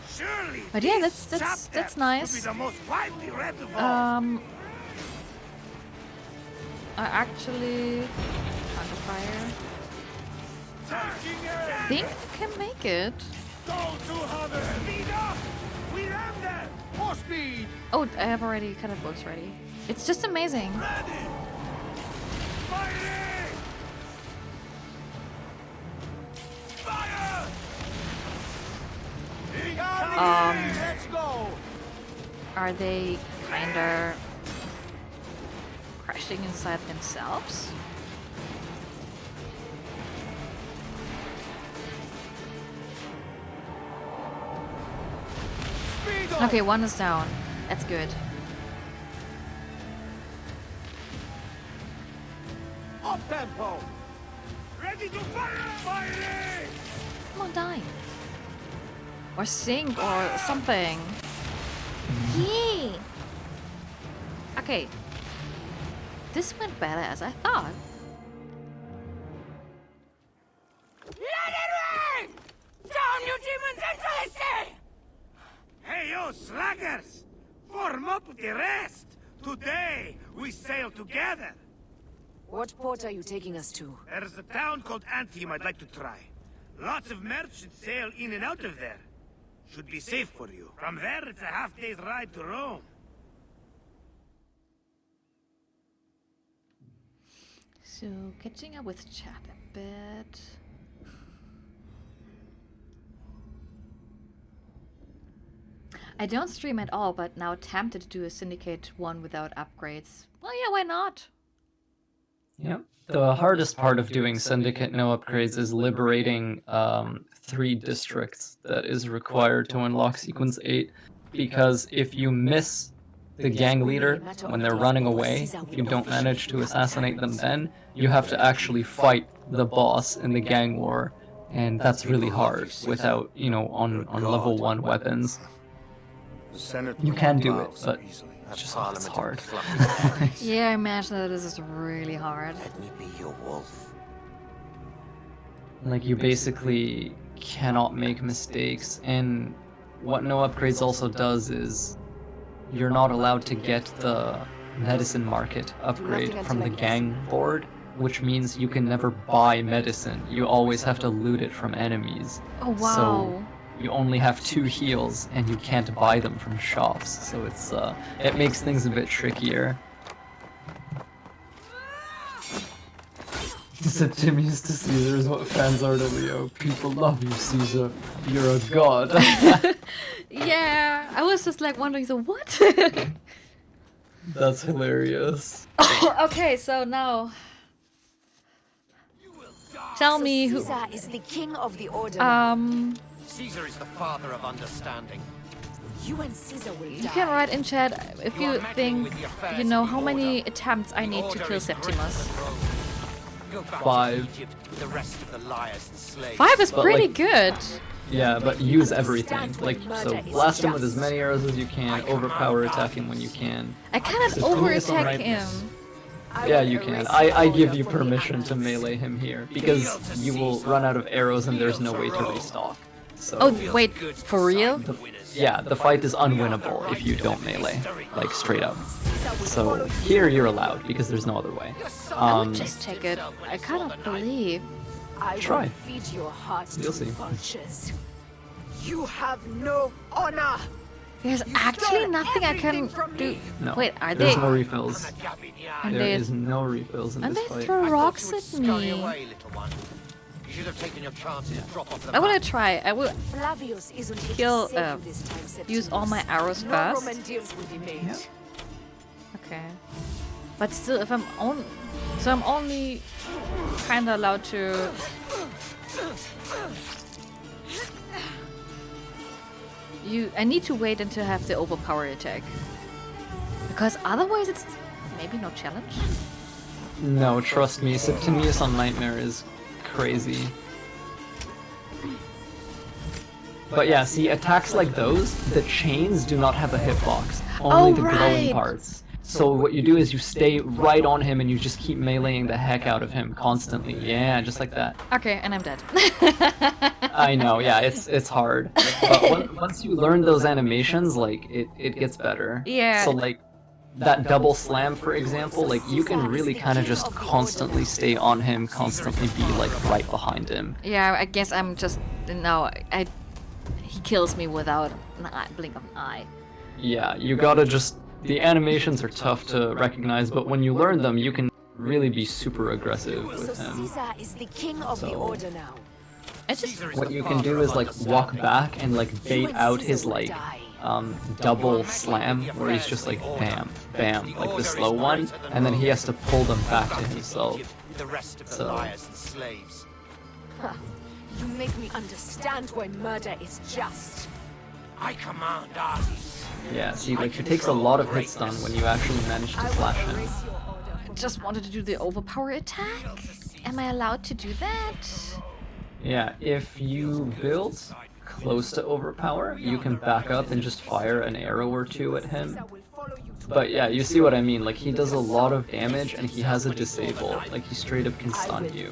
M: Surely.
A: But yeah,
M: this
A: that's
M: chapter
A: nice.
M: will be the most widely read of all.
A: I actually think I can make it.
M: Speed up! We have them! More speed!
A: Oh, I have already catapults ready. It's just amazing.
M: Let's go!
A: Are they kinda crashing inside themselves? Okay, one is down. That's good.
M: Up tempo! Ready to fire! Fire!
A: Come on, die. Or sink or something. Yay! Okay. This went better as I thought.
M: Let it rain! Down, you demons, into the sea! Hey, you slackers! Form up with the rest! Today, we sail together!
K: What port are you taking us to?
M: There's a town called Antium I'd like to try. Lots of merchants sail in and out of there. Should be safe for you. From there, it's a half-day's ride to Rome.
A: So, catching up with chat a bit. I don't stream at all, but now tempted to do a Syndicate one without upgrades. Well, yeah, why not?
B: Yep. The hardest part of doing Syndicate no upgrades is liberating 3 districts that is required to unlock Sequence 8, because if you miss the gang leader when they're running away, if you don't manage to assassinate them then, you have to actually fight the boss in the gang war, and that's really hard without, you know, on level 1 weapons. You can do it, but it's just it's hard.
A: Yeah, I imagine that this is really hard.
G: Let me be your wolf.
B: Like, you basically cannot make mistakes, and what no upgrades also does is you're not allowed to get the medicine market upgrade from the gang board, which means you can never buy medicine. You always have to loot it from enemies.
A: Oh wow.
B: So you only have 2 heals and you can't buy them from shops. So it's it makes things a bit trickier. Septimius to Caesar is what fans are to Leo. People love you, Caesar. You're a god.
A: Yeah, I was just like wondering, so what?
B: That's hilarious.
A: Okay, so now tell me who.
K: Caesar is the king of the order.
G: Caesar is the father of understanding.
K: You and Caesar will die.
A: You can write in chat if you think you know how many attempts I need to kill Septimus.
B: 5.
A: 5 is pretty
B: like,
A: good.
B: Yeah, but use everything. Like, so blast him with as many arrows as you can, overpower attack him when you can.
A: I cannot over-attack him.
B: Yeah, you can. I give you permission to melee him here, because you will run out of arrows and there's no way to restock. So,
A: oh, wait, for real?
B: Yeah, the fight is unwinnable if you don't melee, like straight up. So here you're allowed, because there's no other way.
A: I would just take it. I cannot believe.
B: Try.
K: Feed your heart
B: You'll see.
K: vultures. You have no honor.
A: There's actually nothing I can do.
B: No.
A: Wait, are
B: there's
A: they?
B: no refills.
A: And
B: There is no refills in
A: and
B: this
A: they
B: fight.
A: throw rocks at me.
G: You should have taken your chances. Drop off the
A: I will try. I will
K: Flavius isn't
A: kill.
K: safe this time,
A: Use all my arrows
K: no
A: first.
K: Roman deals will be made.
A: Okay. But still, if I'm on, so I'm only kind of allowed to. I need to wait until I have the overpower attack, because otherwise it's maybe no challenge.
B: No, trust me, Septimius on Nightmare is crazy. But yeah, see, attacks like those, the chains do not have a hitbox, only the glowing parts. So what you do is you stay right on him and you just keep meleeing the heck out of him constantly. Yeah, just like that.
A: Okay, and I'm dead.
B: I know, yeah, it's hard. But once you learn those animations, like, it gets better.
A: Yeah.
B: So like, that double slam, for example, like, you can really kind of just constantly stay on him, constantly be like right behind him.
A: Yeah, I guess I'm just no. He kills me without an eye, blink of an eye.
B: Yeah, you gotta just. The animations are tough to recognize, but when you learn them, you can really be super aggressive with him.
K: Caesar is the king of the order now.
B: What you can do is like walk back and like bait out his like double slam, where he's just like bam, bam, like the slow one, and then he has to pull them back to himself. So.
K: You make me understand why murder is just.
G: I command armies.
B: Yeah, see, like, it takes a lot of hits done when you actually manage to slash him.
A: I just wanted to do the overpower attack. Am I allowed to do that?
B: Yeah, if you build close to overpower, you can back up and just fire an arrow or two at him. But yeah, you see what I mean, like, he does a lot of damage and he has a disable, like, he straight up can stun you.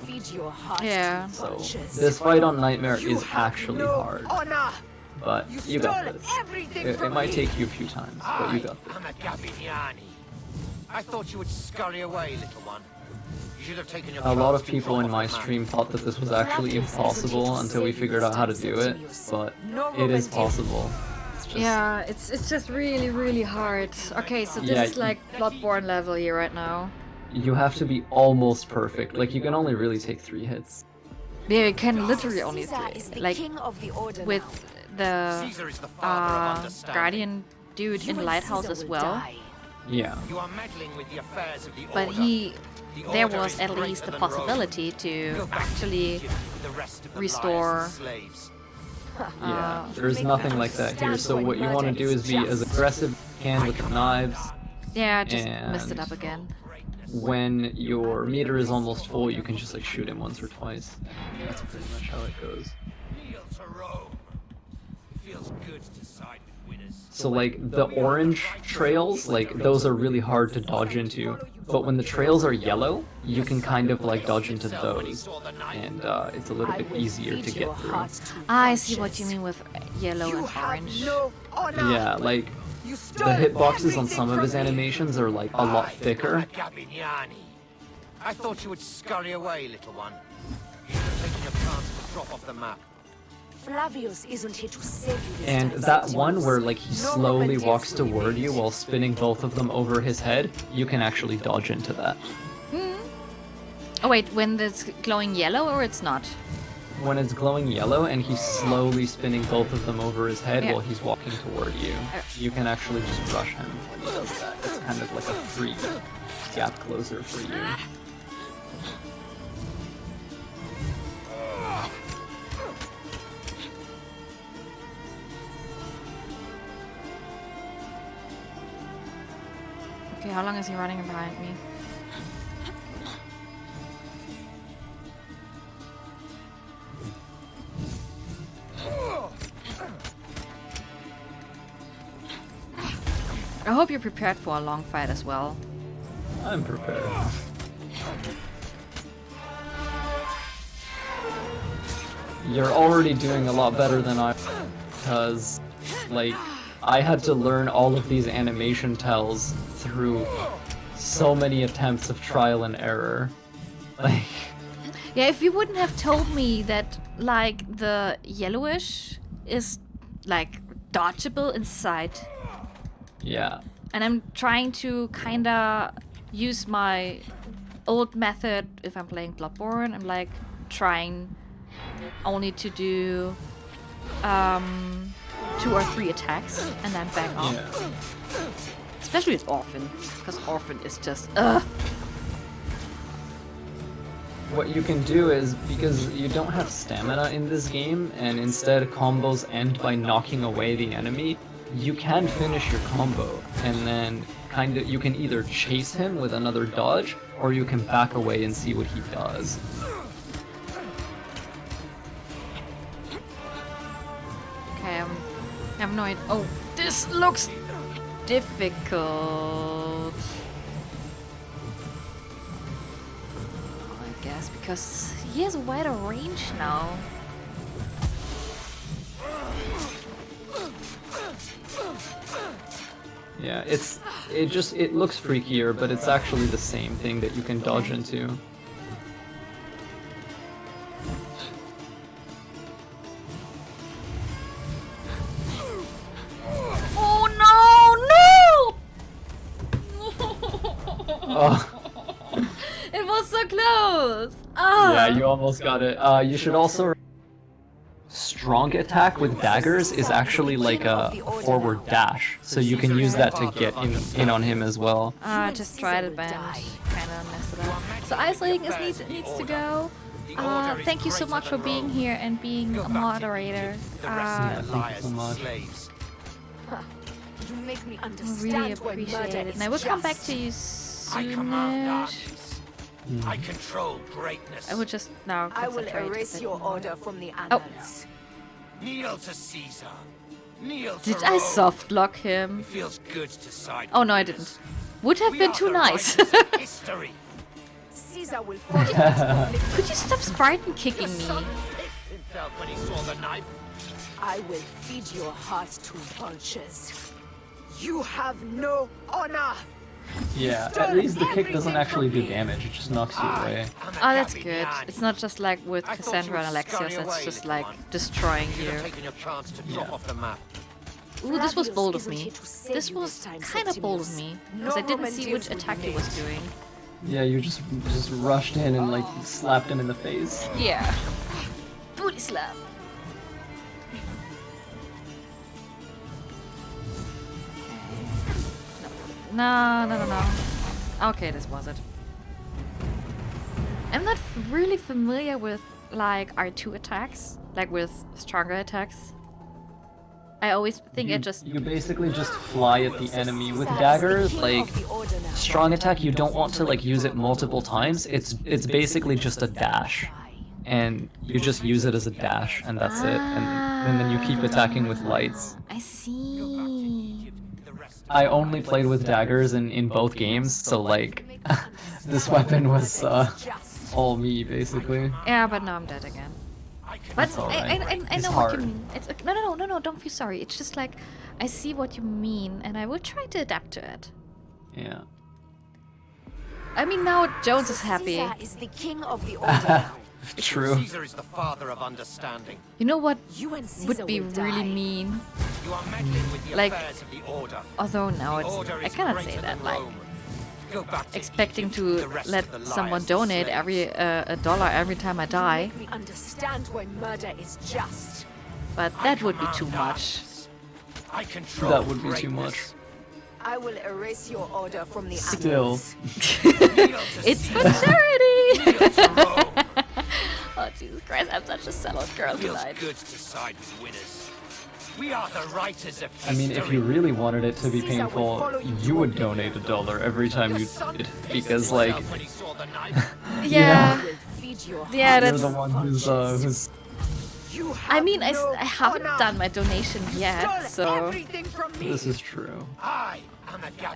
A: Yeah.
B: So, this fight on Nightmare is actually hard. But you got this. It might take you a few times, but you got this.
G: I'm a Gabiniani. I thought you would scurry away, little one. You should have taken your
B: A lot of people in my stream thought that this was actually impossible until we figured out how to do it, but it is possible. It's just...
A: Yeah, it's just really, really hard. Okay, so this is like Bloodborne level here right now.
B: You have to be almost perfect. Like, you can only really take 3 hits.
A: Yeah, you can literally only 3. Like, with the Guardian dude in the Lighthouse as well.
B: Yeah.
A: But there was at least the possibility to actually restore.
B: Yeah, there's nothing like that here, so what you want to do is be as aggressive as you can with the knives.
A: Yeah, I just messed it up again.
B: When your meter is almost full, you can just like shoot him once or twice. That's pretty much how it goes. So like the orange trails, like those are really hard to dodge into. But when the trails are yellow, you can kind of like dodge into those, and it's a little bit easier to get through.
A: I see what you mean with yellow and orange.
B: Yeah, like the hitboxes on some of his animations are like a lot thicker.
S: I thought you would scurry away, little one. Taking a chance to drop off the map.
K: Flavius isn't here to save you this
B: And
K: time,
B: that
K: Septimus.
B: one where like he slowly walks toward you while spinning both of them over his head, you can actually dodge into that.
A: Oh wait, when it's glowing yellow or it's not?
B: When it's glowing yellow and he's slowly spinning both of them over his head while he's walking toward you, you can actually just rush him when he does that. It's kind of like a free gap closer for you.
A: Okay, how long is he running behind me? I hope you're prepared for a long fight as well.
B: I'm prepared. You're already doing a lot better than I, because, like, I had to learn all of these animation tells through so many attempts of trial and error. Like,
A: yeah, if you wouldn't have told me that, like, the yellowish is, like, dodgeable inside.
B: yeah.
A: And I'm trying to kinda use my old method if I'm playing Bloodborne. I'm, like, trying only to do 2 or 3 attacks and then back off.
B: Yeah.
A: Especially with Orphan, because Orphan is just
B: What you can do is, because you don't have stamina in this game, and instead combos end by knocking away the enemy, you can finish your combo, and then kind of you can either chase him with another dodge, or you can back away and see what he does.
A: Okay, I have no idea. Oh, this looks difficult. I guess because he has a wider range now.
B: Yeah, it looks freakier, but it's actually the same thing that you can dodge into.
A: Oh no, no!
B: Oh.
A: It was so close. Ah.
B: Yeah, you almost got it. You should also... Strong attack with daggers is actually like a forward dash, so you can use that to get in on him as well.
A: I just tried it, but kind of messed it up. So Isolating needs to go. Thank you so much for being here and being a moderator.
B: Yeah, thank you so much.
K: You make me
A: I
K: understand
A: really
K: why
A: appreciate
K: murder
A: it.
K: is
A: And I will come back
K: just.
A: to you soonish.
S: I control greatness.
A: I will just now
K: I will
A: concentrate a
K: erase
A: bit
K: your
A: more.
K: order from the annals.
S: Kneel to Caesar. Kneel to
A: Did I
S: Rome.
A: soft lock him?
S: It feels good to side.
A: Oh no, I didn't. Would have been too nice.
S: History.
K: Caesar will
A: Could you stop Spartan kicking me?
S: Himself when he saw the knife.
K: I will feed your heart to vultures. You have no honor.
B: Yeah, at least the kick doesn't actually do damage, it just knocks you away.
A: Oh, that's good. It's not just like with Cassandra and Alexios, it's just like destroying you.
B: Yeah.
A: Ooh, this was bold of me. This was kind of bold of me, because I didn't see which attack he was doing.
B: Yeah, you just rushed in and like slapped him in the face.
A: Yeah. Booty slap. No. Okay, this was it. I'm not really familiar with, like, R2 attacks, like with stronger attacks. I always think
B: You basically just fly at the enemy. With daggers, like, strong attack, you don't want to, like, use it multiple times. It's basically just a dash. And you just use it as a dash, and that's it. And then you keep attacking with lights.
A: I see.
B: I only played with daggers in both games, so like this weapon was all me basically.
A: Yeah, but now I'm dead again. But
B: That's all right.
A: I
B: It's
A: know
B: hard.
A: what you mean. It's no, don't feel sorry. It's just like I see what you mean, and I will try to adapt to it.
B: Yeah.
A: I mean, now Jones is happy.
K: Caesar is the king of the order now.
B: True.
S: Caesar is the father of understanding.
A: You know what
K: You and Caesar
A: would be
K: will
A: really
K: die.
A: mean?
S: You are meddling with the
A: Like,
S: affairs of the order.
A: although now
S: The
A: it's
S: order
A: I
S: is
A: cannot say
S: greater
A: that
S: than
A: like
S: Rome. Go back to
A: expecting
S: Egypt
A: to
S: with the rest
A: let
S: of the
A: someone
S: liars and
A: donate
S: slaves.
A: every a dollar every time I die,
K: Make me understand why murder is just.
A: but that would be too much.
S: I control
B: That would be too much.
S: greatness.
K: I will erase your order from the
B: Still.
K: annals.
A: It's for charity! Oh Jesus Christ, I'm such a sellout girl
S: Feels
A: tonight.
S: good to side with winners. We are the writers of
B: I mean, if you really wanted it to be painful, you would donate $1 every time you did, because like,
S: when he saw the knife.
A: Yeah. Yeah,
B: you're
A: that's.
B: the one who's
A: I mean, I haven't done my donation yet, so.
B: This is true.
A: I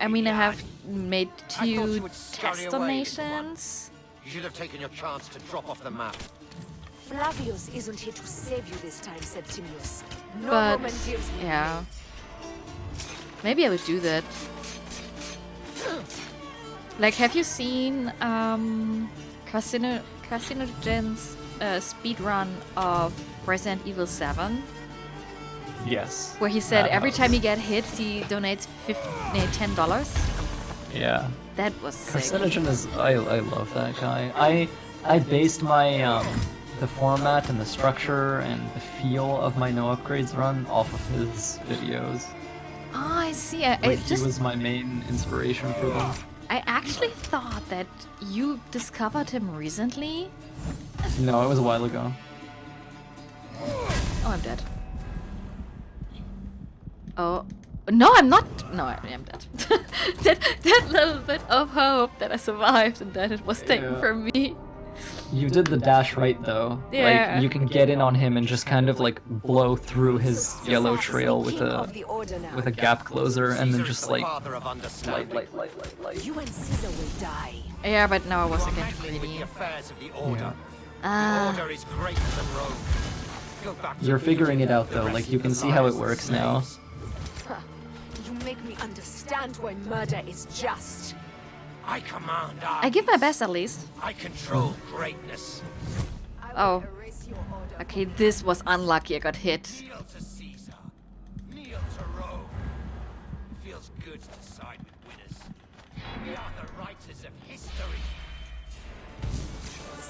A: mean, I have made 2 test donations.
S: You should have taken your chance to drop off the map.
K: Flavius isn't here to save you this time, Septimius. No
A: But,
K: Roman deals with
A: yeah. Maybe I would do that. Like, have you seen Carcinogen's speedrun of Resident Evil 7?
B: Yes.
A: Where he said
B: That
A: every
B: house.
A: time he gets hit, he donates $10?
B: Yeah.
A: That was sick.
B: Carcinogen is I love that guy. I based my the format and the structure and the feel of my no upgrades run off of his videos.
A: Oh, I see. I
B: Like,
A: just
B: he was my main inspiration for them.
A: I actually thought that you discovered him recently.
B: No, it was a while ago.
A: Oh, I'm dead. Oh. No, I'm not. No, I am dead. that little bit of hope that I survived and that it was taken
B: Yeah.
A: from me.
B: You did the dash right though.
A: Yeah.
B: Like you can get in on him and just kind of like blow through his yellow trail with a gap closer and then just like light.
K: You and Caesar will die.
A: Yeah, but now I was again too greedy.
B: Yeah.
S: Order is greater than Rome. Go back to
B: You're figuring it
S: Egypt
B: out
S: with the
B: though,
S: rest
B: like you
S: of
B: can
S: the
B: see how it
S: liars and
B: works now.
S: slaves.
K: You make me understand why murder is just.
S: I command
A: I give my best at least.
S: I control greatness.
A: Oh. Okay, this was unlucky. I got hit.
S: Kneel to Caesar. Kneel to Rome. Feels good to side with winners. We are the writers of history.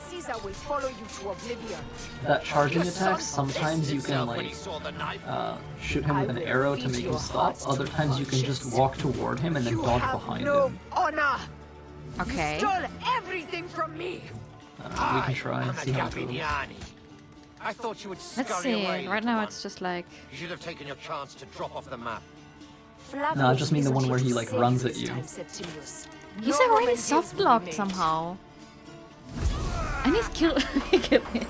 K: Caesar will follow you to oblivion.
B: That charging attack, sometimes you can like shoot him with an arrow to make him stop. Other times you can just walk toward him and then dodge behind
K: No
B: him.
K: honor.
A: Okay.
K: You stole everything from me.
B: We can try and see how it goes.
S: I thought you would
A: Let's
S: scurry
A: see.
S: away.
A: Right now it's just like.
S: You should have taken your chance to drop off the map.
B: No, I just mean the one where he like runs at you.
A: He's already soft blocked somehow. And he's killed. He killed me.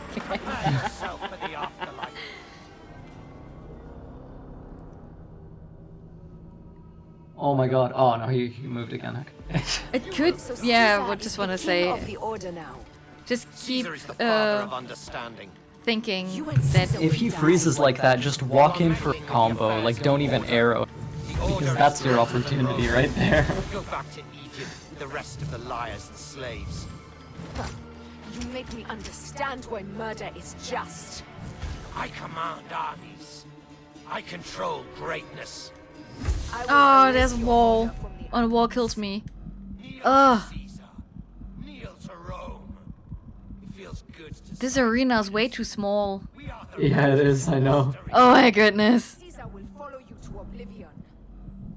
B: Oh my god. Oh no, he moved again.
A: It could. Yeah, I would just want to say.
K: Of the order now.
A: Just keep
S: Caesar is the father of understanding.
A: thinking that
B: If he freezes like that, just walk in for a combo. Like don't even arrow. Because that's your opportunity right there.
S: Go back to Egypt with the rest of the liars and slaves.
K: You make me understand why murder is just.
S: I command armies. I control greatness.
A: Oh, there's a wall. Oh, the wall kills me. Ugh.
S: Kneel to Rome. It feels good to
A: This arena is way too small.
B: Yeah, it is. I know.
A: Oh my goodness.
K: Caesar will follow you to oblivion.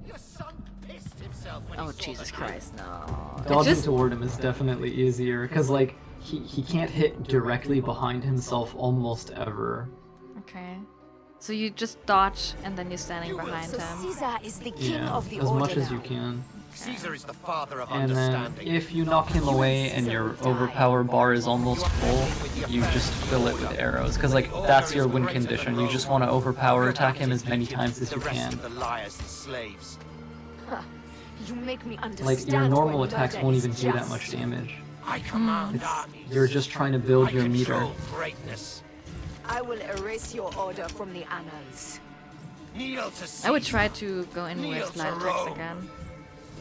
S: Your son pissed himself when
A: Oh
S: he saw
A: Jesus
S: the knife.
A: Christ, no.
B: Dodging toward him is definitely easier because like he can't hit directly behind himself almost ever.
A: Okay. So you just dodge and then you're standing behind
K: So
A: him.
K: Caesar is the king
B: Yeah,
K: of the
B: as
K: order
B: much as
K: now.
B: you can.
S: Caesar is the father of
B: And then
S: understanding.
B: if you knock him away and your overpower bar is almost full, you just fill it with arrows. Because like that's your win condition. You just want to overpower attack him as many times as
S: the
B: you
S: rest
B: can.
S: of the liars and slaves.
K: You make me understand.
B: Like, your normal
K: why
B: attacks
K: murder
B: won't
K: is
B: even do that
K: just.
B: much damage.
M: I command
B: You're just trying to build
M: I
B: your meter.
M: control greatness.
K: I will erase your order from the annals.
M: Kneel to
A: I would
M: Caesar.
A: try to go in
M: Kneel
A: with
M: to
A: light attacks
M: Rome.
A: again.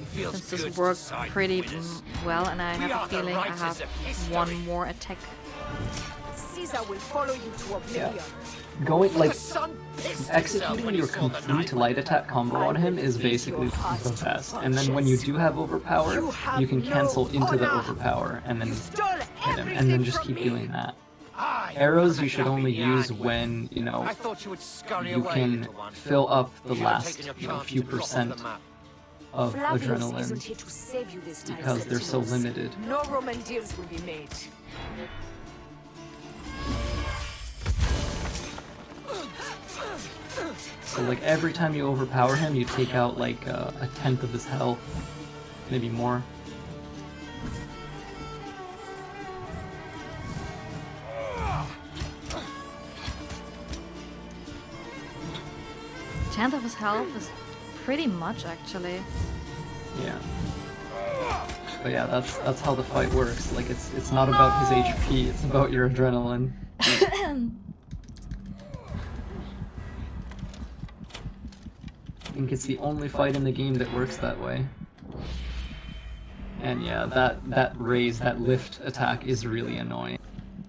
M: It feels
A: Since
M: good
A: this
M: to
A: worked
M: side
A: pretty
M: with winners.
A: well, and I
M: We
A: have
M: are
A: a
M: the
A: feeling I
M: writers
A: have
M: of history.
A: one more attack.
K: Caesar will follow you to oblivion.
B: Going, like,
M: Your son pissed himself
B: executing
M: when he
B: your
M: saw the
B: complete
M: knife.
B: light attack combo on him is basically the best. And then when you do have overpower, you can cancel into the overpower and then hit him, and then just keep doing that. Arrows you should only use when, you know,
M: I thought you would scurry
B: you
M: away,
B: can
M: little one.
B: fill up the
M: You should have
B: last,
M: taken your
B: you know,
M: chances
B: few
M: and dropped off
B: percent
M: the map.
B: of
K: Flavius isn't
B: adrenaline
K: here to save you this time,
B: because they're so
K: Septimus.
B: limited.
K: No Roman deals will be made.
B: So like every time you overpower him, you take out like a tenth of his health, maybe more.
A: Tenth of his health is pretty much, actually.
B: Yeah. But yeah, that's how the fight works. Like it's not about his HP, it's about your adrenaline. I think it's the only fight in the game that works that way. And yeah, that raise, that lift attack is really annoying.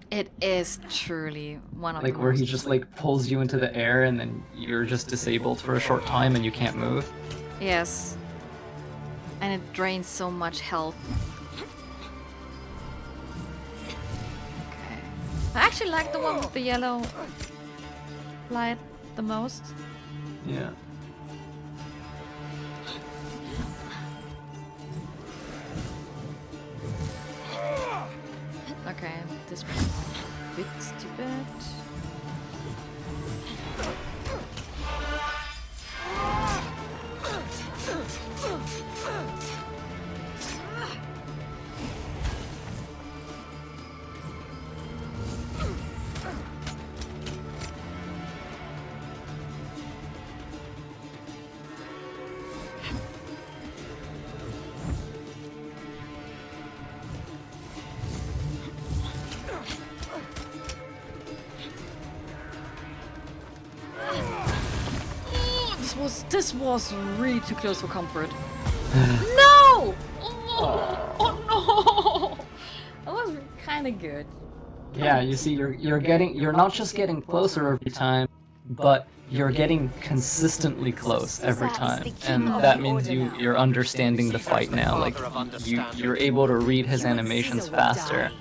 A: It is truly one of
B: Like
A: the
B: where he
A: most-
B: just like pulls you into the air and then you're just disabled for a short time and you can't move.
A: Yes. And it drains so much health. Okay. I actually like the one with the yellow light the most.
B: Yeah.
A: Okay, this one's a bit stupid. This was really too close for comfort. No! Oh no! That was kind of good.
B: Yeah, you see, you're not just getting closer every time, but you're getting consistently close every time, and that means you're understanding the fight now. Like you're able to read his animations faster.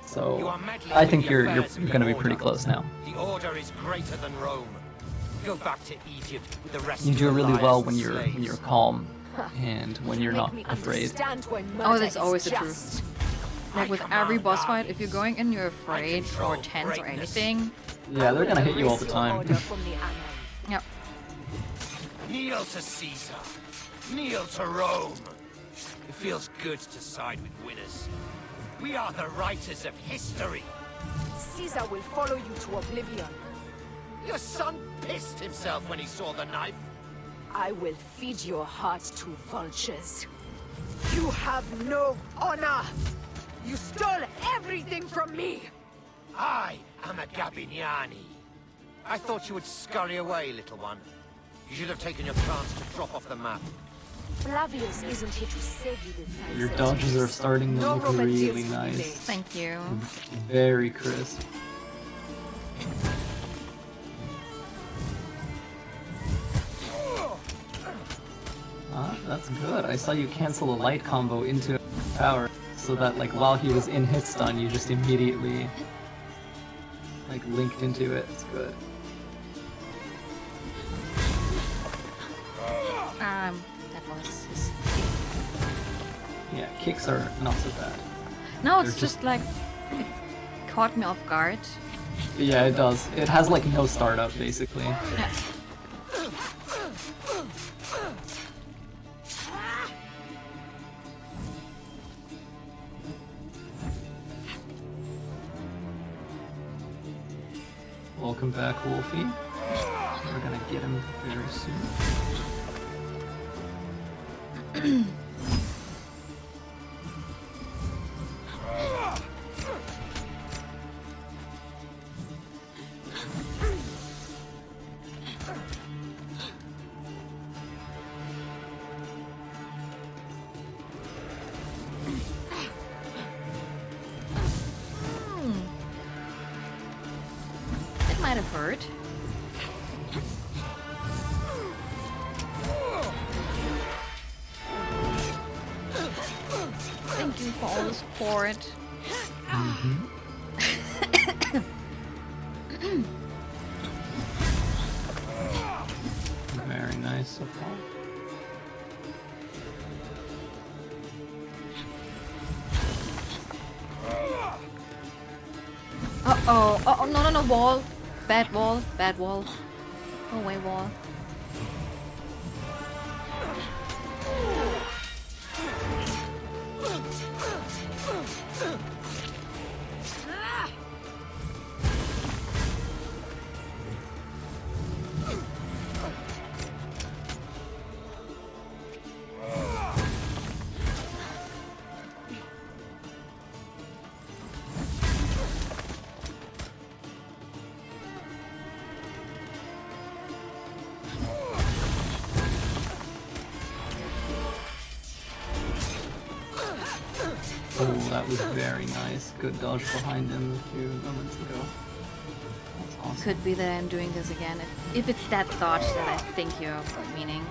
B: So I think you're gonna be pretty close now.
M: The order is greater than Rome. Go back to Egypt with the rest
B: You
M: of
B: do
M: the
B: really
M: liars
B: well
M: and
B: when
M: slaves.
B: you're calm and when you're not afraid.
A: Oh, that's always the truth. Like with every boss fight, if you're going and you're afraid or tense or anything.
B: Yeah, they're gonna hit you all the time.
A: Yep.
M: Kneel to Caesar. Kneel to Rome. It feels good to side with winners. We are the writers of history.
K: Caesar will follow you to oblivion.
M: Your son pissed himself when he saw the knife.
K: I will feed your heart to vultures. You have no honor! You stole everything from me!
M: I am a Gabiniani. I thought you would scurry away, little one. You should have taken your chance to drop off the map.
K: Flavius isn't here to save you this time.
B: Your dodges are starting to
K: No
B: look
K: Roman
B: really
K: deals will be
B: nice.
K: made.
A: Thank you.
B: Very crisp. Ah, that's good. I saw you cancel a light combo into power, so that like while he was in hit stun, you just immediately like linked into it. It's good.
A: That was his...
B: Yeah, kicks are not so bad.
A: No, it's
B: They're
A: just like it caught me off guard.
B: Yeah, it does. It has like no startup basically.
A: Yeah.
B: Welcome back, Wolfie. We're gonna get him very soon.
A: It might have hurt. Thank you for all the support.
B: Very nice so far.
A: Uh-oh. Oh, no, no, no, wall. Bad wall. Bad wall. Go away, wall.
B: Oh, that was very nice. Good dodge behind him a few moments ago. That's awesome.
A: Could be that I'm doing this again. If it's that dodge that I think you're meaning.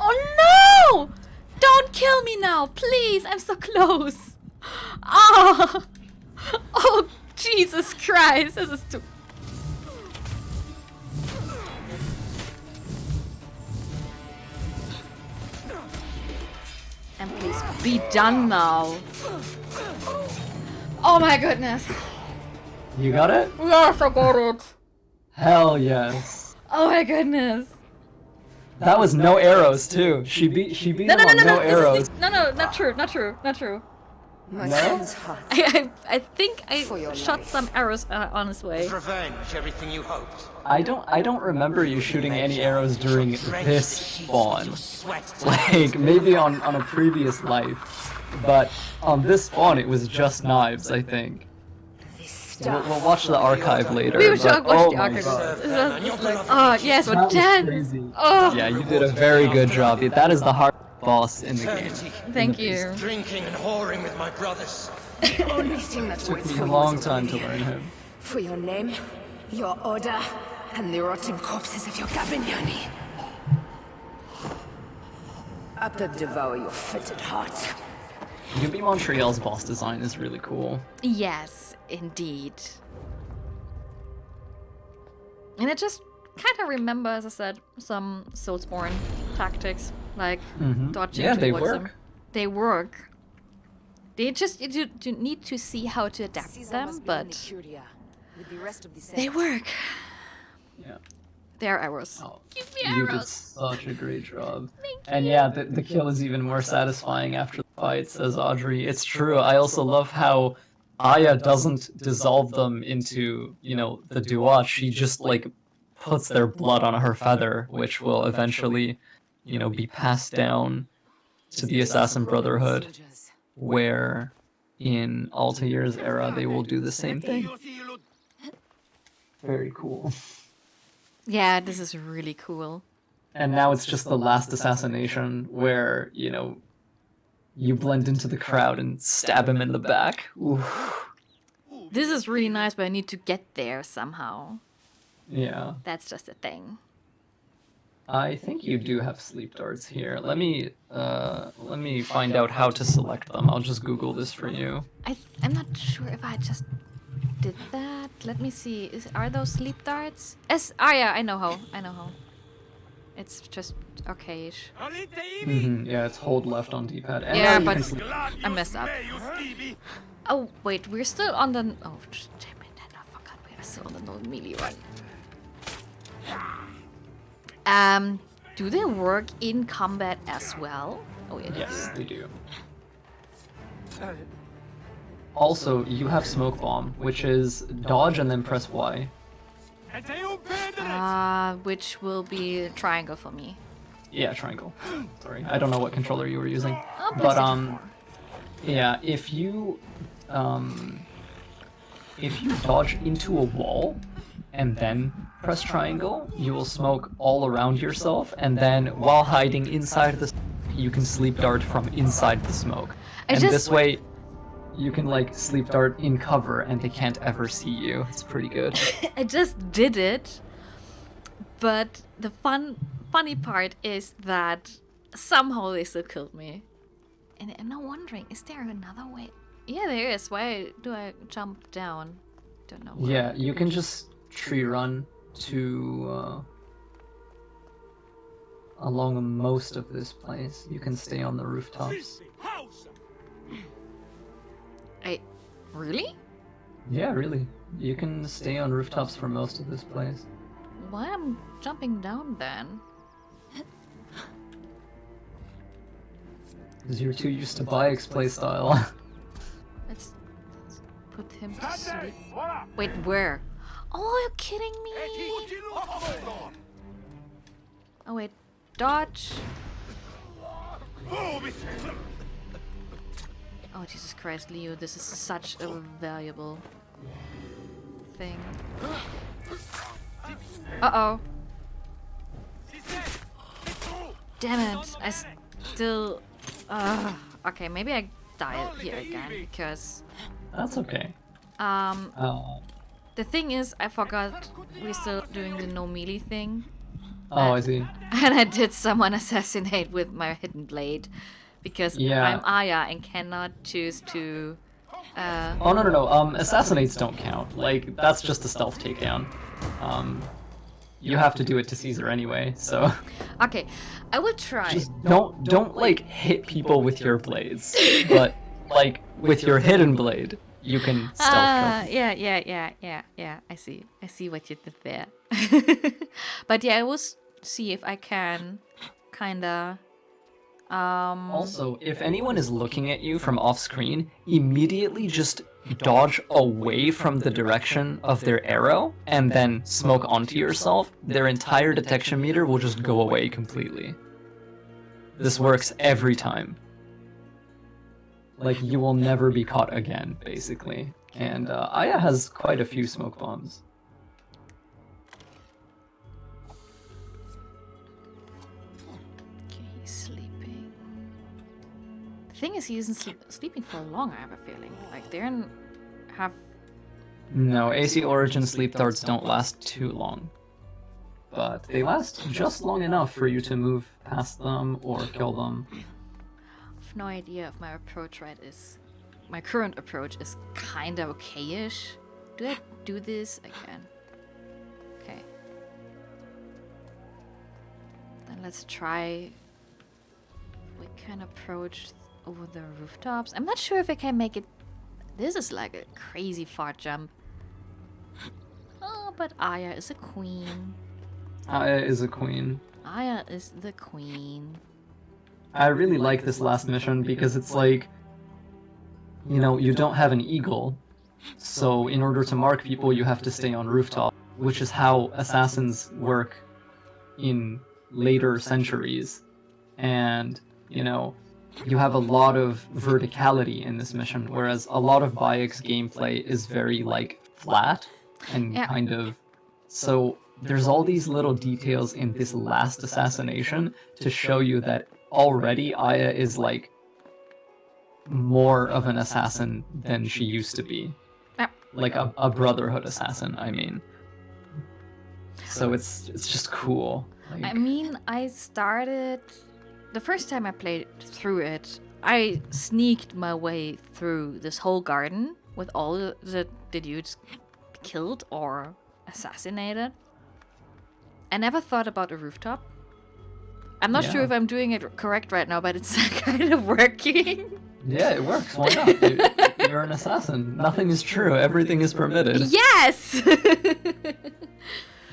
A: Oh no! Don't kill me now, please! I'm so close! Oh! Oh, Jesus Christ! This is too... And please be done now. Oh my goodness.
B: You got it?
A: Yes, I got it.
B: Hell yes.
A: Oh my goodness.
B: That was no arrows too. She beat him on no arrows.
A: No, not true, not true, not true.
K: My
B: No?
K: son's heart.
A: I think I shot some arrows on his way.
S: Was revenge everything you hoped?
B: I don't remember you shooting any arrows during this spawn. Like maybe on a previous life, but on this spawn it was just knives. I think. We'll watch the archive later.
A: We should
B: but,
A: watch
B: oh
A: the
B: my
A: archive.
B: God.
A: Oh yes,
B: That
A: we're
B: was
A: dead.
B: crazy.
A: Oh.
B: Yeah, you did a very good job. That is the hard boss in the game.
A: Thank you.
S: Drinking and whoring with my brothers.
K: The only thing that
B: Took
K: waits
B: me
K: for
B: a
K: you
B: long
K: is
B: time to
K: oblivion.
B: learn him.
K: For your name, your order, and the rotten corpses of your Gabignani. I could devour your fetid heart.
B: Yubi Montreal's boss design is really cool.
A: Yes, indeed. And I just kind of remember, as I said, some Soulsborne tactics, like dodging
B: Yeah, they
A: towards them.
B: work.
A: They work. They just you need to see how to adapt them, but they work.
B: Yeah.
A: They're arrows.
B: Oh,
A: Give me
B: you did
A: arrows.
B: such a great job. And yeah, the kill is even more satisfying after the fight, says Audrey. It's true. I also love how Aya doesn't dissolve them into, the duat. She just, puts their blood on her feather, which will eventually, be passed down to the Assassin Brotherhood, where in Altair's era they will do the same thing. Very cool.
A: Yeah, this is really cool.
B: And now it's just the last assassination where, you blend into the crowd and stab him in the back. Oof.
A: This is really nice, but I need to get there somehow.
B: Yeah.
A: That's just a thing.
B: I think you do have sleep darts here. Let me find out how to select them. I'll just Google this for you.
A: I'm not sure if I just did that. Let me see. Are those sleep darts? Yeah, I know how. It's just okay-ish.
B: Yeah, it's hold left on D-pad. And
A: Yeah,
B: now you
A: but
B: can sleep.
A: I messed up. Oh wait, we're still on the. Oh damn it! I forgot we are still on the no melee one. Do they work in combat as well? Oh yeah.
B: Yes, they do. also, you have Smoke Bomb, which is dodge and then press Y.
A: Which will be a triangle for me.
B: Yeah, triangle. Sorry, I don't know what controller you were using.
A: Oh,
B: But
A: PlayStation 4.
B: yeah, if you dodge into a wall and then press triangle, you will smoke all around yourself, and then while hiding inside the smoke, you can sleep dart from inside the smoke. This way, you can like sleep dart in cover and they can't ever see you. It's pretty good.
A: I just did it, but the funny part is that somehow they still killed me. And I'm now wondering, is there another way? Yeah, there is. Why do I jump down? Don't know.
B: Yeah, you can just tree run to along most of this place. You can stay on the rooftops.
A: Really?
B: Yeah, really. You can stay on rooftops for most of this place.
A: Why am I jumping down then?
B: Because you're too used to Bayek's playstyle.
A: Let's put him to sleep. Wait, where? Oh, you're kidding me! Oh wait, dodge. Oh Jesus Christ, Leo, this is such a valuable thing. Uh-oh. Damn it, I still... okay, maybe I die here again, because...
B: That's okay.
A: The thing is, I forgot we're still doing the no melee thing.
B: Oh, I see.
A: And I did someone assassinate with my hidden blade. Because I'm Aya and cannot choose to...
B: Oh, no. Assassinates don't count. Like, that's just a stealth takedown. You have to do it to Caesar anyway, so...
A: Okay, I will try.
B: Just don't like, hit people with your blades. But, like, with your hidden blade, you can stealth kill.
A: Yeah. I see what you did there. But yeah, I will see if I can kinda...
B: Also, if anyone is looking at you from off-screen, immediately just dodge away from the direction of their arrow, and then smoke onto yourself. Their entire detection meter will just go away completely. This works every time. Like, you will never be caught again, basically. And Aya has quite a few smoke bombs.
A: The thing is, he isn't sleeping for long, I have a feeling. Like, they don't have...
B: No, AC Origin sleep darts don't last too long. But they last just long enough for you to move past them or kill them.
A: I have no idea if my approach is... My current approach is kinda okay-ish. Do I do this again? Okay. Then let's try... We can approach... over the rooftops. I'm not sure if I can make it. This is like a crazy far jump. Oh, but Aya is a queen.
B: Aya is a queen.
A: Aya is the queen.
B: I really like this last mission because it's like, you know, you don't have an eagle, so in order to mark people you have to stay on rooftop, which is how assassins work in later centuries. And, you know, you have a lot of verticality in this mission, whereas a lot of Bayek's gameplay is very, like, flat and kind of... So there's all these little details in this last assassination to show you that already Aya is, like, more of an assassin than she used to be. Like a Brotherhood assassin, I mean. So it's just cool. Like...
A: I mean, I started... The first time I played through it, I sneaked my way through this whole garden with all the dudes killed or assassinated. I never thought about a rooftop. I'm not sure if I'm doing it correct right now, but it's kind of working.
B: Yeah, it works. Why not? You're an assassin. Nothing is true. Everything is permitted.
A: Yes!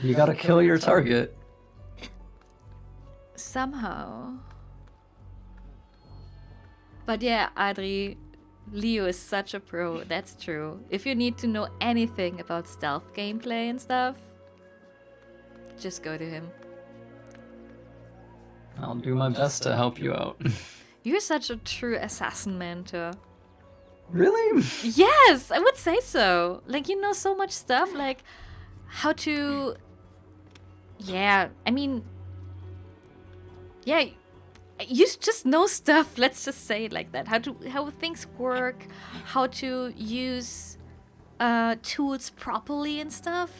B: You gotta kill your target.
A: Somehow. But yeah, Adri, Leo is such a pro. That's true. If you need to know anything about stealth gameplay and stuff, just go to him.
B: I'll do my best to help you out.
A: You're such a true assassin mentor.
B: Really?
A: Yes, I would say so. Like, you know so much stuff, like how to... Yeah, I mean... Yeah, you just know stuff, let's just say it like that. How things work, how to use tools properly and stuff.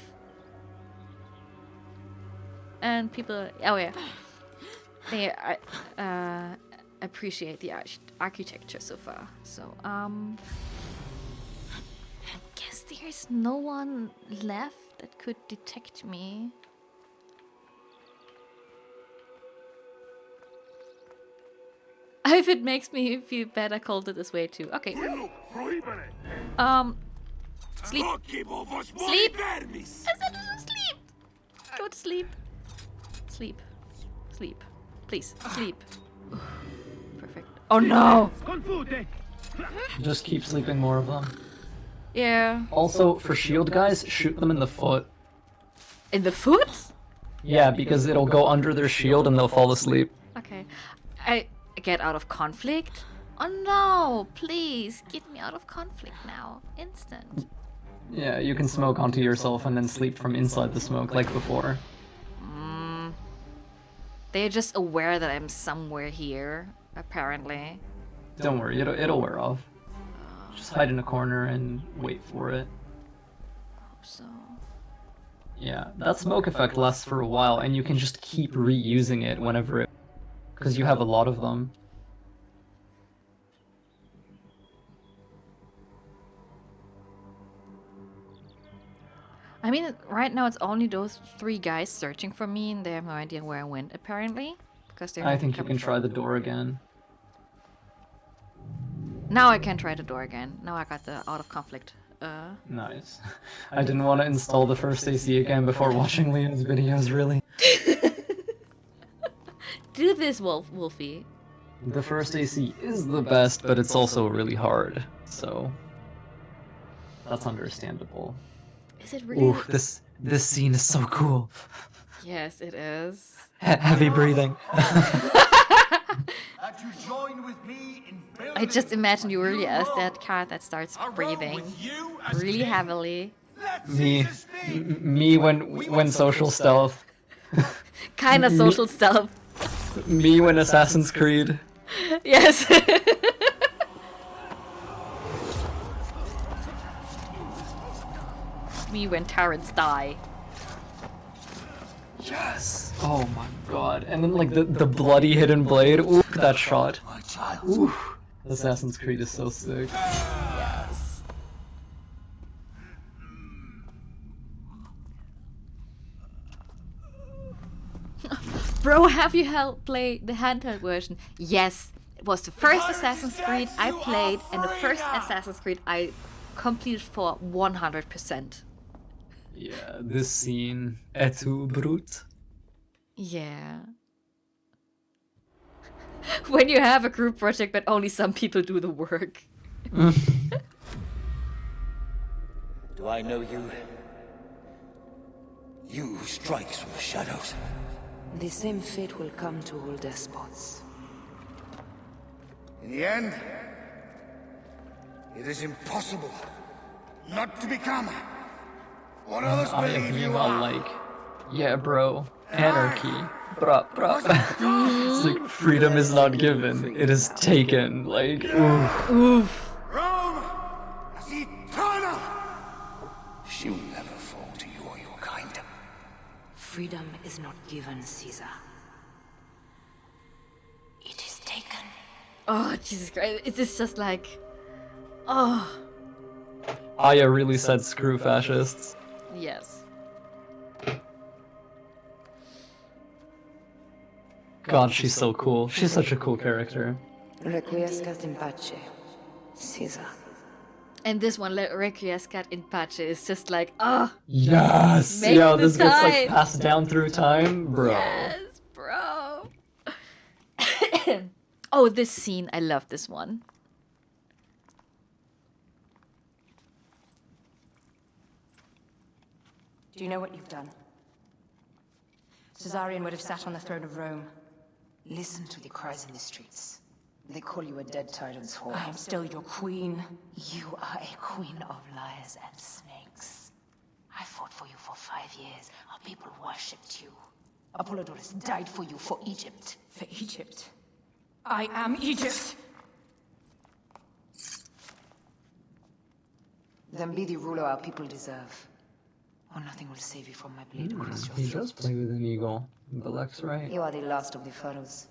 A: And people... Oh, yeah. They appreciate the architecture so far. So, I guess there's no one left that could detect me. If it makes me feel better, called it this way too. Okay. Sleep. Sleep. I said to sleep. Go to sleep. Sleep. Sleep. Please, sleep. Perfect. Oh no!
B: Just keep sleeping more of them.
A: Yeah.
B: Also, for shield guys, shoot them in the foot.
A: In the foot?
B: Yeah, because it'll go under their shield and they'll fall asleep.
A: Okay. I get out of conflict? Oh no! Please, get me out of conflict now. Instant.
B: Yeah, you can smoke onto yourself and then sleep from inside the smoke like before.
A: They're just aware that I'm somewhere here, apparently.
B: Don't worry, it'll wear off. Just hide in a corner and wait for it.
A: Hope so.
B: Yeah, that smoke effect lasts for a while and you can just keep reusing it whenever it... because you have a lot of them.
A: I mean, right now it's only those 3 guys searching for me, and they have no idea where I went, apparently. Because they're
B: I think you can try the door again.
A: Now I can try the door again. Now I got the out of conflict.
B: Nice. I didn't want to install the first AC again before watching Leon's videos, really.
A: Do this, Wolfie.
B: The first AC is the best, but it's also really hard, so... that's understandable.
A: Is it really?
B: Ooh, this scene is so cool.
A: Yes, it is.
B: Heavy breathing.
A: I just imagine you really as that card that starts breathing really heavily.
B: Me when social stealth.
A: Kinda social stealth.
B: Me when Assassin's Creed.
A: Yes. Me when tyrants die.
B: Yes! Oh my god. And then like the bloody hidden blade. Ooh, that shot. Ooh. Assassin's Creed is so sick.
A: Yes. Bro, have you played the handheld version? Yes. It was the first Assassin's Creed I played, and the first Assassin's Creed I completed for 100%.
B: Yeah, this scene, et tu, brute?
A: Yeah. When you have a group project but only some people do the work.
G: Do I know you? You who strikes from the shadows.
K: The same fate will come to all despots.
M: In the end, it is impossible not to become what others
B: I
M: believe
B: am
M: you are.
B: like, yeah, bro, anarchy, bruh. It's like, freedom is not given, it is taken, like, oof.
A: Oof.
M: Rome is eternal!
G: She will never fall to you or your kind.
K: Freedom is not given, Caesar. It is taken.
A: Oh, Jesus Christ. It is just like... Oh.
B: Aya really said screw fascists.
A: Yes.
B: God, she's so cool. She's such a cool character.
K: Requiescat in pace, Caesar.
A: And this one, Requiescat in pace, is just like, oh.
B: Yes!
A: Make
B: Yeah,
A: the
B: this gets like
A: time.
B: passed down through time, bro.
A: Yes, bro. Oh, this scene. I love this one.
T: Do you know what you've done? Caesarion would have sat on the throne of Rome.
K: Listen to the cries in the streets. They call you a dead tyrant's whore.
T: I am still your queen.
K: You are a queen of liars and snakes. I fought for you for 5 years. Our people worshipped you. Apollodorus died for you, for Egypt.
T: For Egypt? I am Egypt!
K: Then be the ruler our people deserve. Or nothing will save you from my blade across your
B: He
K: throat.
B: does play with an eagle. Belek's right.
K: You are the last of the pharaohs.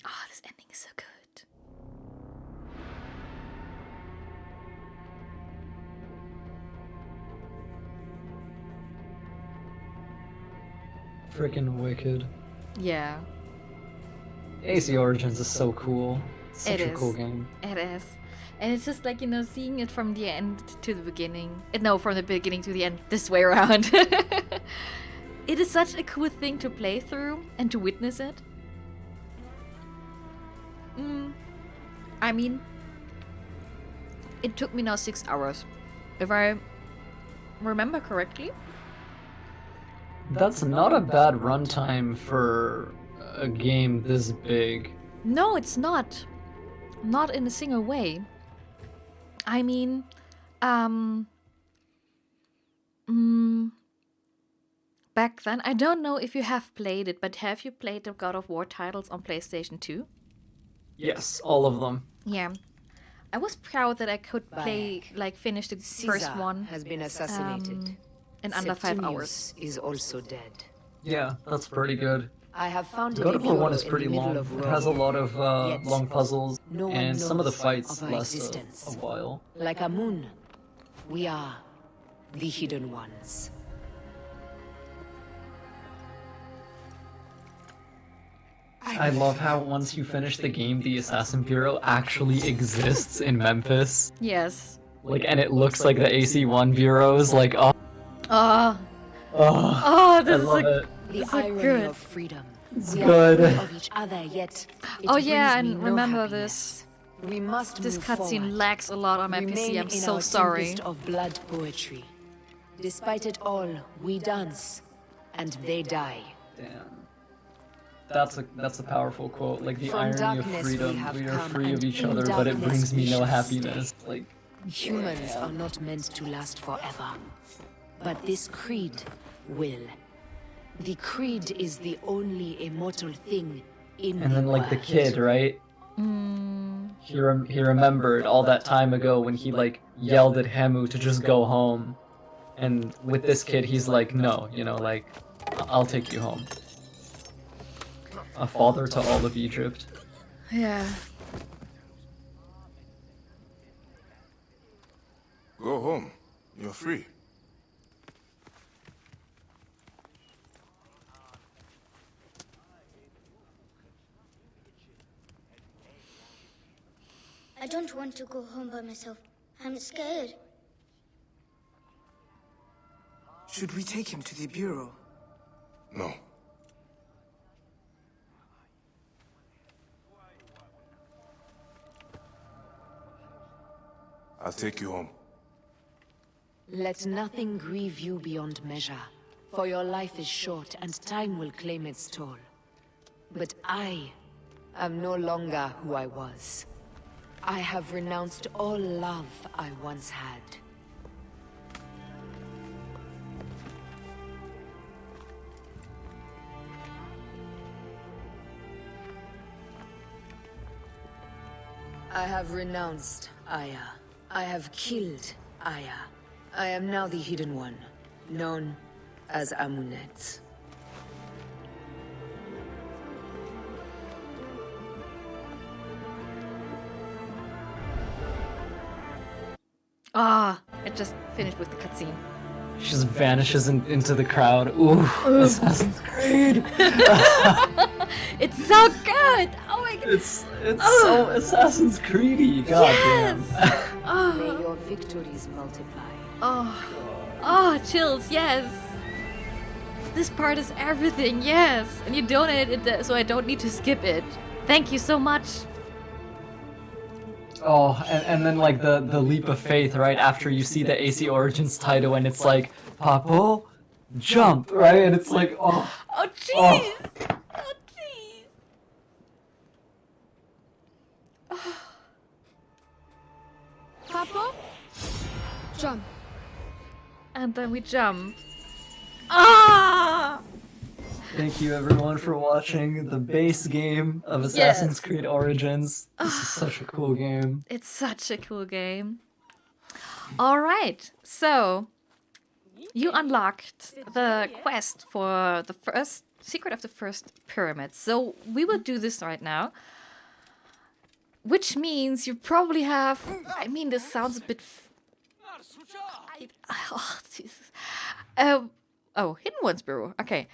A: Oh, this ending is so good.
B: Freaking wicked.
A: Yeah.
B: AC Origins is so cool. It's such
A: It
B: a
A: is.
B: cool game.
A: It is. And it's just like, you know, seeing it from the end to the beginning. No, from the beginning to the end, this way around. It is such a cool thing to play through and to witness it. I mean, it took me now 6 hours. If I remember correctly.
B: That's not a bad runtime for a game this big.
A: No, it's not. Not in a single way. I mean, back then, I don't know if you have played it, but have you played the God of War titles on PlayStation 2?
B: Yes, all of them.
A: Yeah. I was proud that I could play, like, finish the first
K: Caesar
A: one.
K: has been assassinated.
A: In under 5
K: Septimius
A: hours.
K: is also dead.
B: Yeah, that's pretty good.
K: I have found
B: God of War 1 is
K: in
B: pretty
K: the middle
B: long.
K: of
B: It has a
K: Rome.
B: lot of
K: Yet,
B: long puzzles,
K: no one
B: and some of the
K: knows
B: fights
K: of our
B: last
K: existence.
B: a while.
K: Like a moon, we are the hidden ones.
B: I love how once you finish the game, the Assassin Bureau actually exists in Memphis.
A: Yes.
B: Like, and it looks like the AC1 bureaus. Like, oh,
A: Oh,
B: oh,
A: this
B: I
A: is
B: love
A: like,
B: it.
K: The
A: this is like
K: irony
A: good.
K: of freedom.
B: It's
K: We
B: good.
K: are free of each other, yet it
A: Oh yeah,
K: brings me
A: and
K: no
A: remember
K: happiness.
A: this.
K: We must
A: This
K: move
A: cutscene
K: forward.
A: lags a lot on my
K: Remain
A: PC. I'm
K: in
A: so
K: our
A: sorry.
K: tempest of blood poetry. Despite it all, we dance, and they die.
B: Damn. That's a powerful quote. Like the
K: From
B: irony of
K: darkness we
B: freedom.
K: have
B: We are
K: come,
B: free of
K: and
B: each
K: in
B: other, but it
K: darkness
B: brings me
K: we
B: no
K: shall
B: happiness.
K: stay.
B: Like
K: Humans are not meant to last forever. But this creed will. The creed is the only immortal thing in
B: and then like the kid, right? He remembered all that time ago when he like yelled at Hemu to just go home, and with this kid he's like, no, you know, like I'll take you home. A father to all of Egypt.
A: Yeah.
D: Go home. You're free.
H: I don't want to go home by myself. I'm scared.
U: Should we take him to the Bureau?
D: No. I'll take you home.
K: Let nothing grieve you beyond measure, for your life is short and time will claim its toll. But I am no longer who I was. I have renounced all love I once had. I have renounced Aya. I have killed Aya. I am now the Hidden One, known as Amunet.
A: Ah, I just finished with the cutscene.
B: She just vanishes into the crowd. Ooh, Assassin's Creed.
A: It's so good. Oh my god.
B: It's so Assassin's Creedy. God
A: Yes.
K: May
A: Oh,
K: your victories multiply.
A: oh, oh, chills. Yes. this part is everything, yes. And you donated it, so I don't need to skip it. Thank you so much.
B: Oh, and then like the leap of faith right after you see the AC Origins title and it's like, Papo, jump, right? And it's like, oh.
A: Oh, jeez. Oh, jeez.
H: Papa? Jump.
A: And then we jump. Ah!
B: Thank you everyone for watching the base game of Assassin's Creed Origins. This is such a cool game.
A: It's such a cool game. Alright, so you unlocked the quest for the first secret of the first pyramid. So we will do this right now. Which means you probably have... I mean, this sounds a bit... oh, Jesus. Oh, Hidden Ones Bureau. Okay.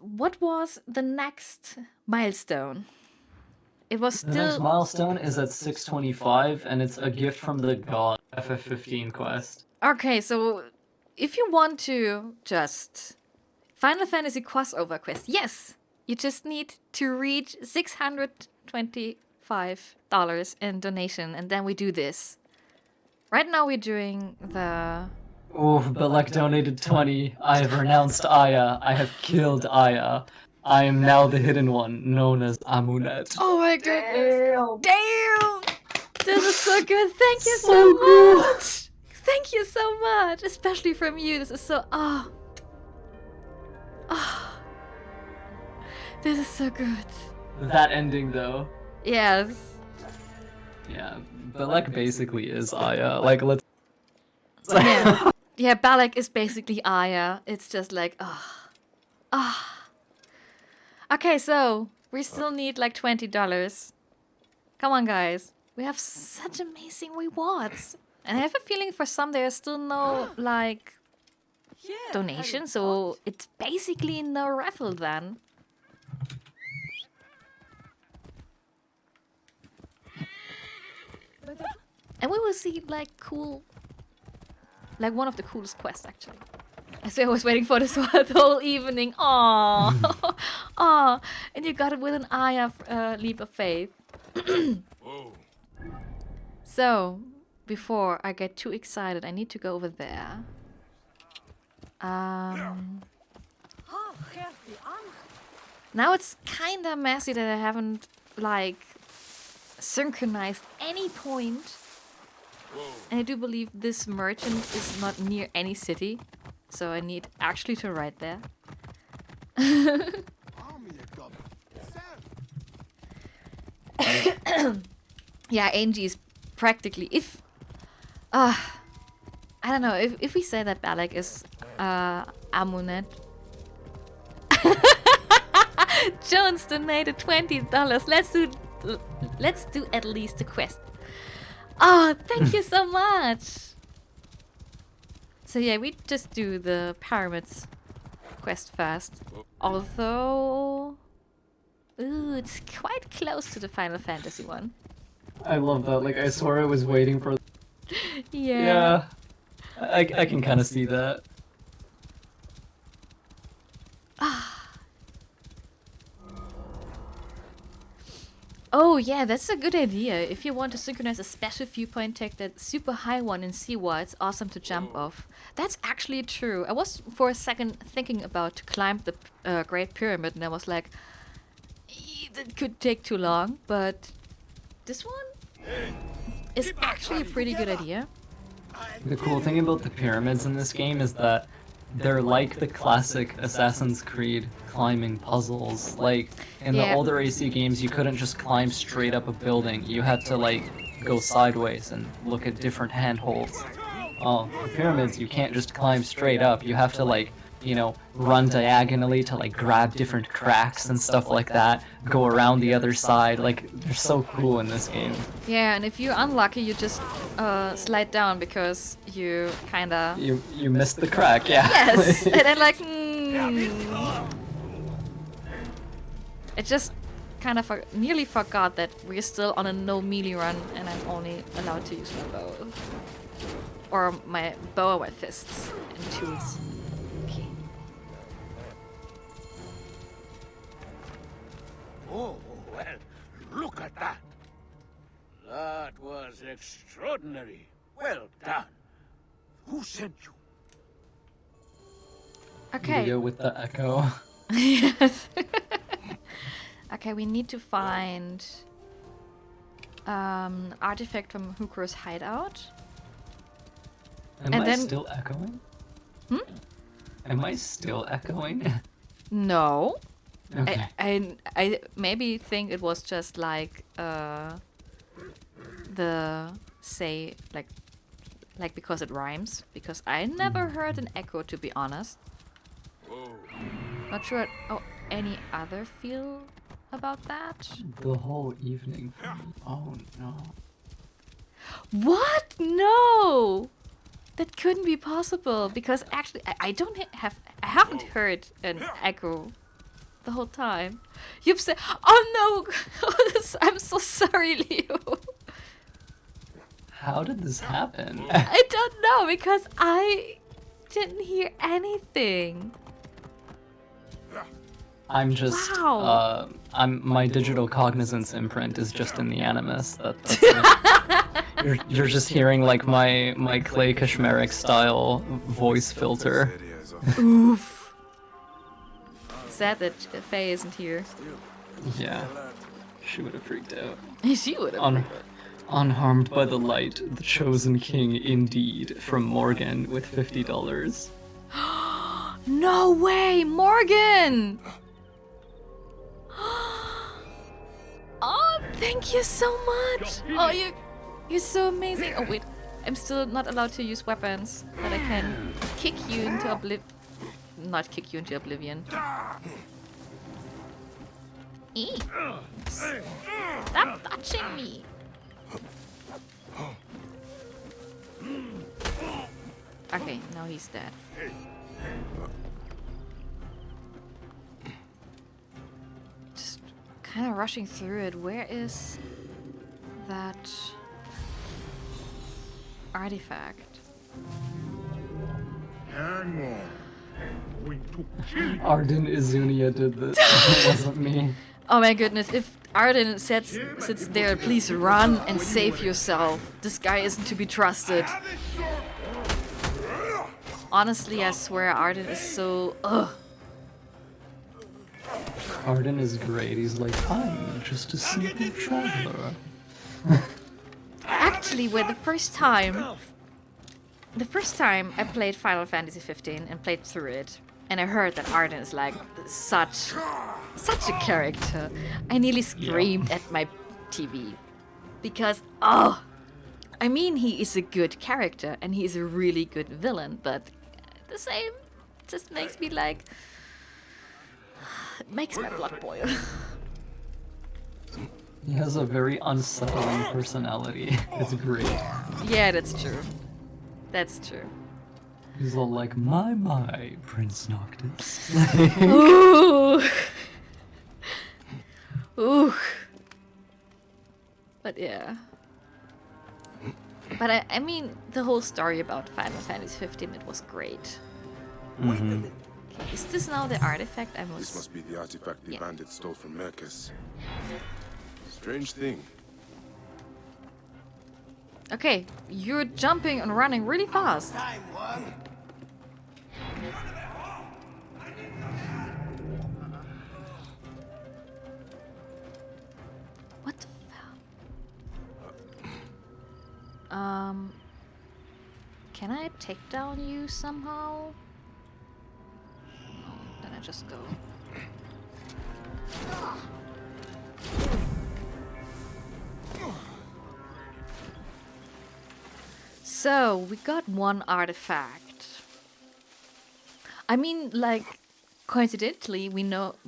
A: What was the next milestone? It was still...
B: The next milestone is at 625, and it's a gift from the god FF15 quest.
A: Okay, so if you want to just... Final Fantasy crossover quest, yes! You just need to reach $625 in donation, and then we do this. Right now we're doing the...
B: Oh, Belek donated 20. I have renounced Aya. I have killed Aya. I am now the hidden one, known as Amunet.
A: Oh my goodness! Damn! This is so good. Thank you so much. Thank you so much, especially from you. This is so this is so good.
B: That ending though.
A: Yes.
B: Yeah, Belek basically is Aya. Like let's.
A: Yeah. Yeah, Balak is basically Aya. It's just like Okay, so we still need like $20. Come on, guys. We have such amazing rewards. And I have a feeling for some there's still no, like, donation. So it's basically no raffle then. And we will see, like, cool... Like, one of the coolest quests, actually. So I was waiting for this the whole evening. Aww. Aww. And you got it with an Aya leap of faith. So, before I get too excited, I need to go over there. Now it's kinda messy that I haven't, like, synchronized any point. And I do believe this merchant is not near any city. So I need actually to ride there. Yeah, Angie is practically... I don't know, if we say that Balak is Amunet. Jones donated $20. Let's do at least the quest. Oh, thank you so much. So yeah, we just do the pyramids quest first. Although, ooh, it's quite close to the Final Fantasy one.
B: I love that. Like I swear I was waiting for.
A: Yeah.
B: Yeah. I can kind of see that.
A: Oh yeah, that's a good idea. If you want to synchronize a special viewpoint, take that super high one in Siwa. It's awesome to jump off. That's actually true. I was for a second thinking about to climb the Great Pyramid, and I was like, that could take too long. But this one is actually a pretty good idea.
B: The cool thing about the pyramids in this game is that they're like the classic Assassin's Creed climbing puzzles. Like, in the older AC games, you couldn't just climb straight up a building. You had to, like, go sideways and look at different handholds. Oh, the pyramids, you can't just climb straight up. You have to, like, you know, run diagonally to, like, grab different cracks and stuff like that. Go around the other side. Like, they're so cool in this game.
A: Yeah, and if you're unlucky, you just slide down because you kinda...
B: You missed the crack, yeah.
A: Yes! And then like... I just kind of nearly forgot that we're still on a no melee run and I'm only allowed to use my bow. Or my bow or my fists and tools. Okay.
M: Oh, well, look at that. That was extraordinary. Well done. Who sent you?
A: Okay.
B: Leo with the echo.
A: Yes. Okay, we need to find artifact from Hooker's hideout.
B: Am I still echoing? Am I still echoing?
A: No.
B: Okay.
A: I maybe think it was just like the say like because it rhymes, because I never heard an echo, to be honest. Not sure any other feel about that.
B: The whole evening for me. Oh no.
A: What? No! That couldn't be possible, because actually I haven't heard an echo the whole time. You've said, oh no, I'm so sorry, Leo.
B: How did this happen?
A: I don't know, because I didn't hear anything.
B: I'm just
A: Wow.
B: my digital cognizance imprint is just in the animus. That's you're just hearing like my Clay Kashmeric style voice filter.
A: Oof. Sad that Faye isn't here.
B: Yeah. She would have freaked out.
A: She would have.
B: Unharmed by the light, the chosen king indeed, from Morgan with $50.
A: No way, Morgan! Oh, thank you so much! Oh, you're so amazing. Oh wait, I'm still not allowed to use weapons, but I can kick you into not kick you into oblivion. Eee. Stop touching me! Okay, now he's dead. Just kind of rushing through it. Where is that artifact?
M: Hang on.
B: Arden Izunia did this. It wasn't me.
A: Oh my goodness, if Arden sits there, please run and save yourself. This guy isn't to be trusted. Honestly, I swear Arden is so... Ugh.
B: Arden is great. He's like, I'm just a simple traveler.
A: Actually, the first time I played Final Fantasy 15 and played through it, and I heard that Arden is like such a character, I nearly screamed at my TV. Because, I mean, he is a good character and he is a really good villain, but the same just makes me like... It makes my blood boil.
B: He has a very unsettling personality. It's great.
A: Yeah, that's true. That's true.
B: He's all like, my, Prince Noctis.
A: Ooh. Ooh. But yeah. But I mean, the whole story about Final Fantasy 15, it was great.
B: Mm-hmm.
A: Okay, is this now the artifact I was...
D: This must be the artifact the bandits stole from Mercus. Strange thing.
A: Okay, you're jumping and running really fast. What the hell? Can I take down you somehow? No, then I just go. So, we got one artifact. I mean, like, coincidentally, we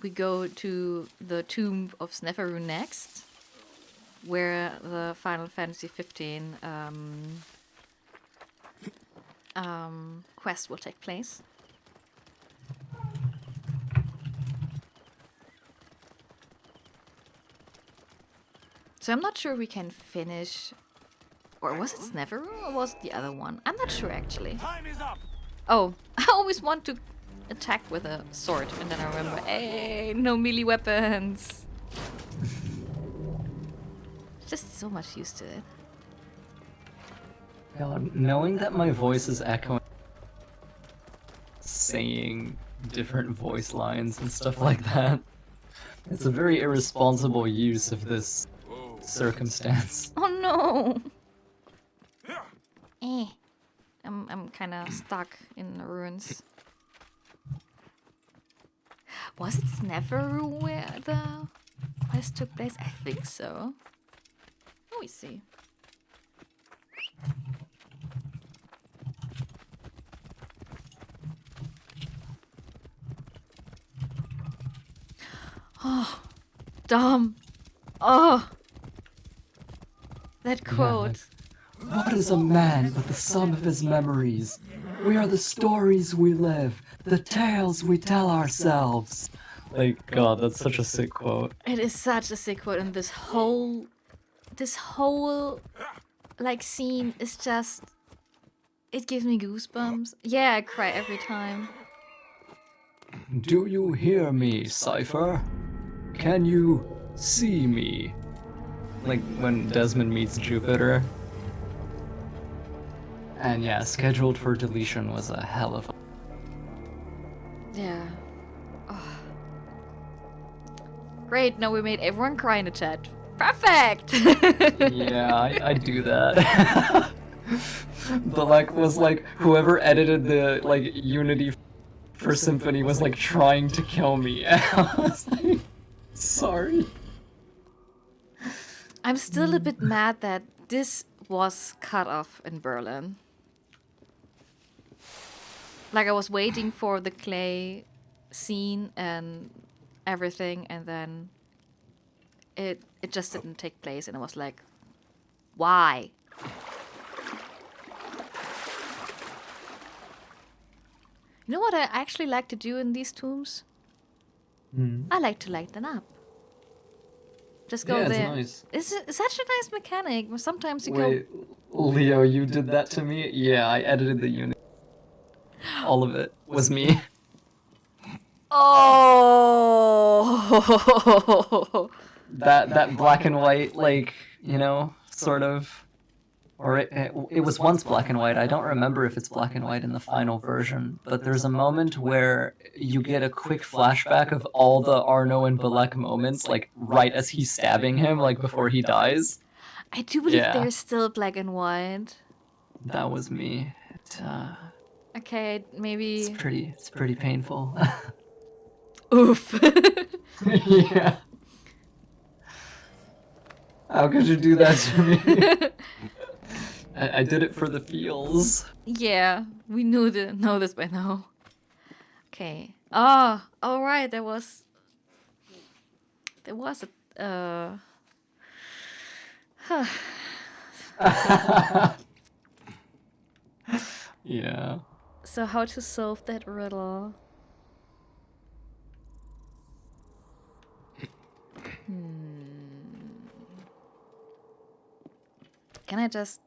A: go to the Tomb of Sneferu next, where the Final Fantasy 15 quest will take place. So I'm not sure we can finish... Or was it Sneferu or was it the other one? I'm not sure actually.
M: Time is up.
A: Oh, I always want to attack with a sword and then I remember, hey, no melee weapons. Just so much used to it.
B: God, knowing that my voice is echoing, saying different voice lines and stuff like that, it's a very irresponsible use of this circumstance.
A: Oh no! I'm kind of stuck in the ruins. Was it Snaveru where the quest took place? I think so. Oh, we see. Oh, dumb. Oh, that quote.
B: Yeah, what is a man but the sum of his memories? We are the stories we live, the tales we tell ourselves. Like, God, that's such a sick quote.
A: It is such a sick quote, and this whole like scene is just, it gives me goosebumps. Yeah, I cry every time.
B: Do you hear me, Cypher? Can you see me? Like when Desmond meets Jupiter. And yeah, scheduled for deletion was a hell of a...
A: Yeah. Oh. Great, now we made everyone cry in the chat. Perfect!
B: Yeah, I do that. But like, was like, whoever edited the like Unity for Symphony was like trying to kill me. I was like, sorry.
A: I'm still a bit mad that this was cut off in Berlin. Like, I was waiting for the clay scene and everything, and then it just didn't take place, and I was like, why? You know what I actually like to do in these tombs? I like to light them up. Just go there.
B: Nice.
A: It's such a nice mechanic. Sometimes you
B: Wait, Leo, you did that to me? Yeah, I edited the Unity. All of it was me.
A: Oh!
B: that black and white, like, you know, sort of, or it was once black and white. I don't remember if it's black and white in the final version, but there's a moment where you get a quick flashback of all the Arno and Balek moments, like right as he's stabbing him, like before he dies.
A: I do believe they're still black and white.
B: That was me.
A: Okay, maybe...
B: It's pretty painful.
A: Oof.
B: Yeah. How could you do that to me? I did it for the feels.
A: Yeah, we know this by now. Okay. Ah, all right. There was a.
B: Yeah.
A: So how to solve that riddle? Can I just...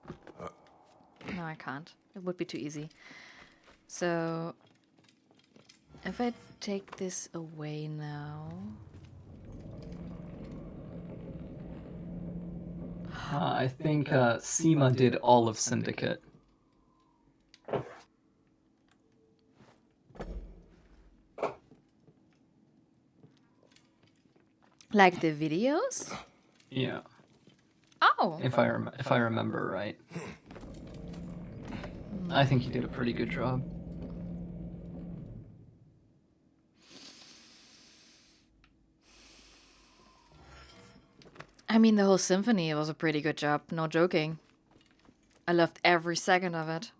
A: No, I can't. It would be too easy. So... If I take this away now...
B: I think Seema did all of Syndicate.
A: Like the videos?
B: Yeah.
A: Oh.
B: If I remember right. I think he did a pretty good job.
A: I mean, the whole symphony was a pretty good job, no joking. I loved every second of it.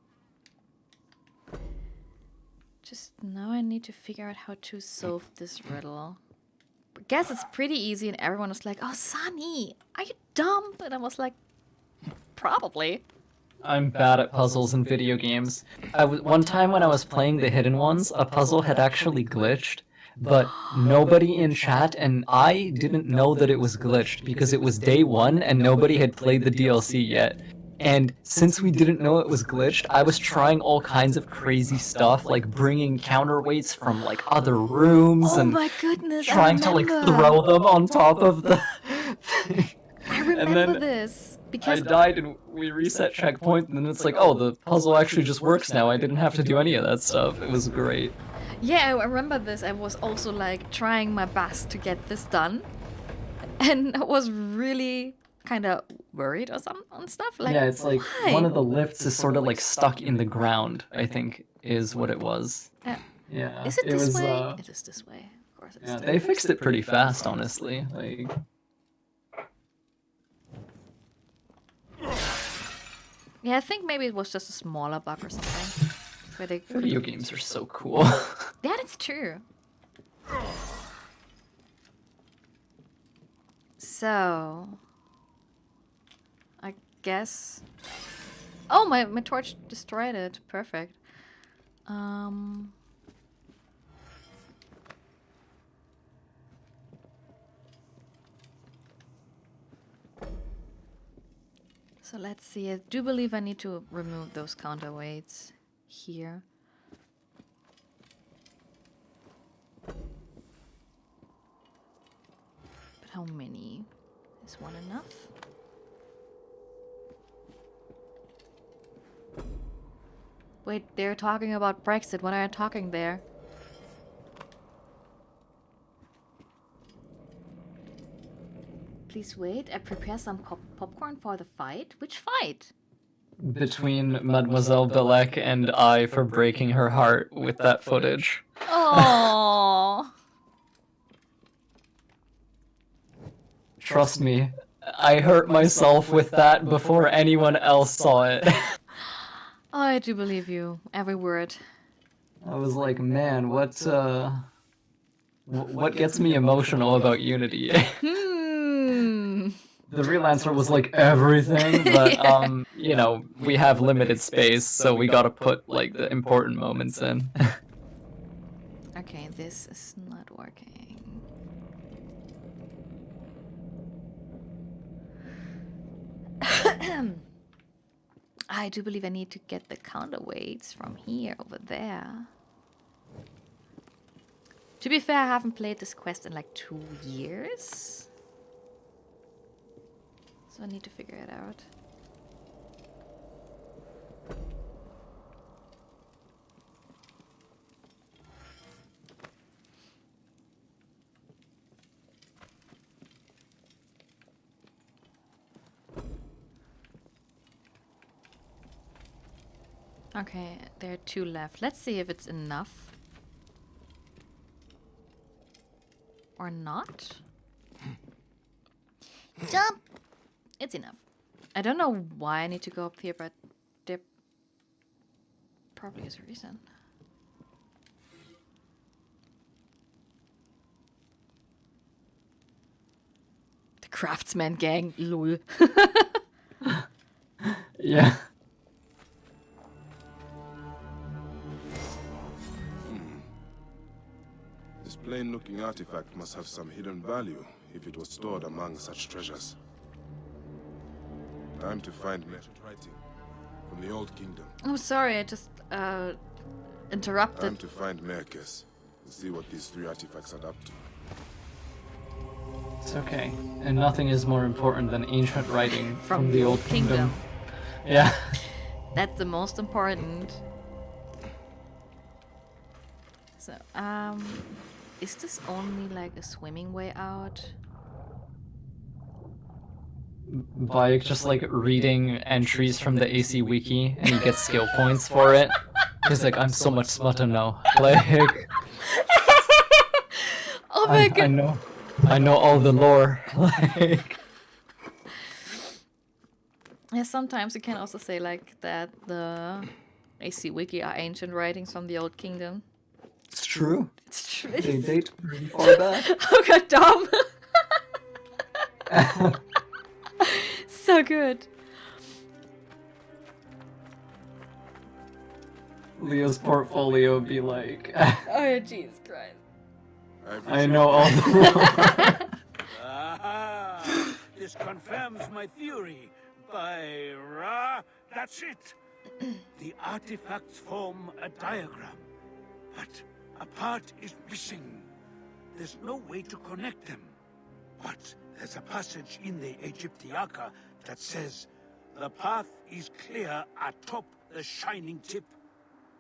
A: Just now I need to figure out how to solve this riddle. I guess it's pretty easy, and everyone was like, "Oh, Sunny, are you dumb?" And I was like, "Probably."
B: I'm bad at puzzles in video games. One time when I was playing the Hidden Ones, a puzzle had actually glitched, but nobody in chat and I didn't know that it was glitched because it was day one and nobody had played the DLC yet. And since we didn't know it was glitched, I was trying all kinds of crazy stuff, like bringing counterweights from like other rooms and
A: my goodness,
B: trying to like throw them on top of the thing.
A: remember this because
B: I died and we reset checkpoint, and then it's like, oh, the puzzle actually just works now. I didn't have to do any of that stuff. It was great.
A: yeah, I remember this. I was also like trying my best to get this done, and I was really kind of worried or some on stuff. Like,
B: yeah, it's like
A: why?
B: one of the lifts is sort of like stuck in the ground, I think, is what it was. Yeah.
A: Is it this
B: was,
A: way? It is this way. Of course, it's
B: yeah, they fixed it pretty fast, honestly. Like.
A: Yeah, I think maybe it was just a smaller bug or something. Where they
B: Video games are so cool.
A: Yeah, that's true. So, I guess. Oh, my torch destroyed it. Perfect. So let's see. I do believe I need to remove those counterweights here. But how many? Is one enough? Wait, they're talking about Brexit. What are you talking there? Please wait. I prepare some popcorn for the fight. Which fight?
B: Between Mademoiselle Belek and I for breaking her heart with that footage.
A: Oh.
B: Trust me, I hurt myself with that before anyone else saw it.
A: Oh, I do believe you. Every word.
B: I was like, man, what gets me emotional about Unity? The real answer was like everything, but
A: Yeah.
B: you know, we have limited space, so we gotta put like the important moments in.
A: Okay, this is not working. I do believe I need to get the counterweights from here over there. To be fair, I haven't played this quest in like 2 years. So I need to figure it out. Okay, there are 2 left. Let's see if it's enough. Or not. Jump! It's enough. I don't know why I need to go up here, but there probably is a reason. The Craftsman gang, lol.
B: Yeah.
D: This plain-looking artifact must have some hidden value if it was stored among such treasures. Time to find measured writing from the Old Kingdom.
A: Oh, sorry, I just interrupted.
D: Time to find Merkes and see what these 3 artifacts add up to.
B: It's okay. And nothing is more important than ancient writing from the Old Kingdom. Yeah.
A: That's the most important. So, is this only like a swimming way out?
B: Bayek just like reading entries from the AC Wiki and he gets skill points for it. He's like, I'm so much smarter now. Like,
A: oh my god.
B: I know all the lore. Like,
A: yeah, sometimes you can also say like that the AC Wiki are ancient writings from the Old Kingdom.
B: it's true.
A: It's true.
B: They date pretty far back.
A: Oh god, dumb. So good.
B: Leo's portfolio would be like,
A: Oh Jesus Christ.
B: I know all the lore.
M: Aha! This confirms my theory. By Ra, that's it. The artifacts form a diagram, but a part is missing. There's no way to connect them. But there's a passage in the Egyptiaca that says, "The path is clear atop the shining tip."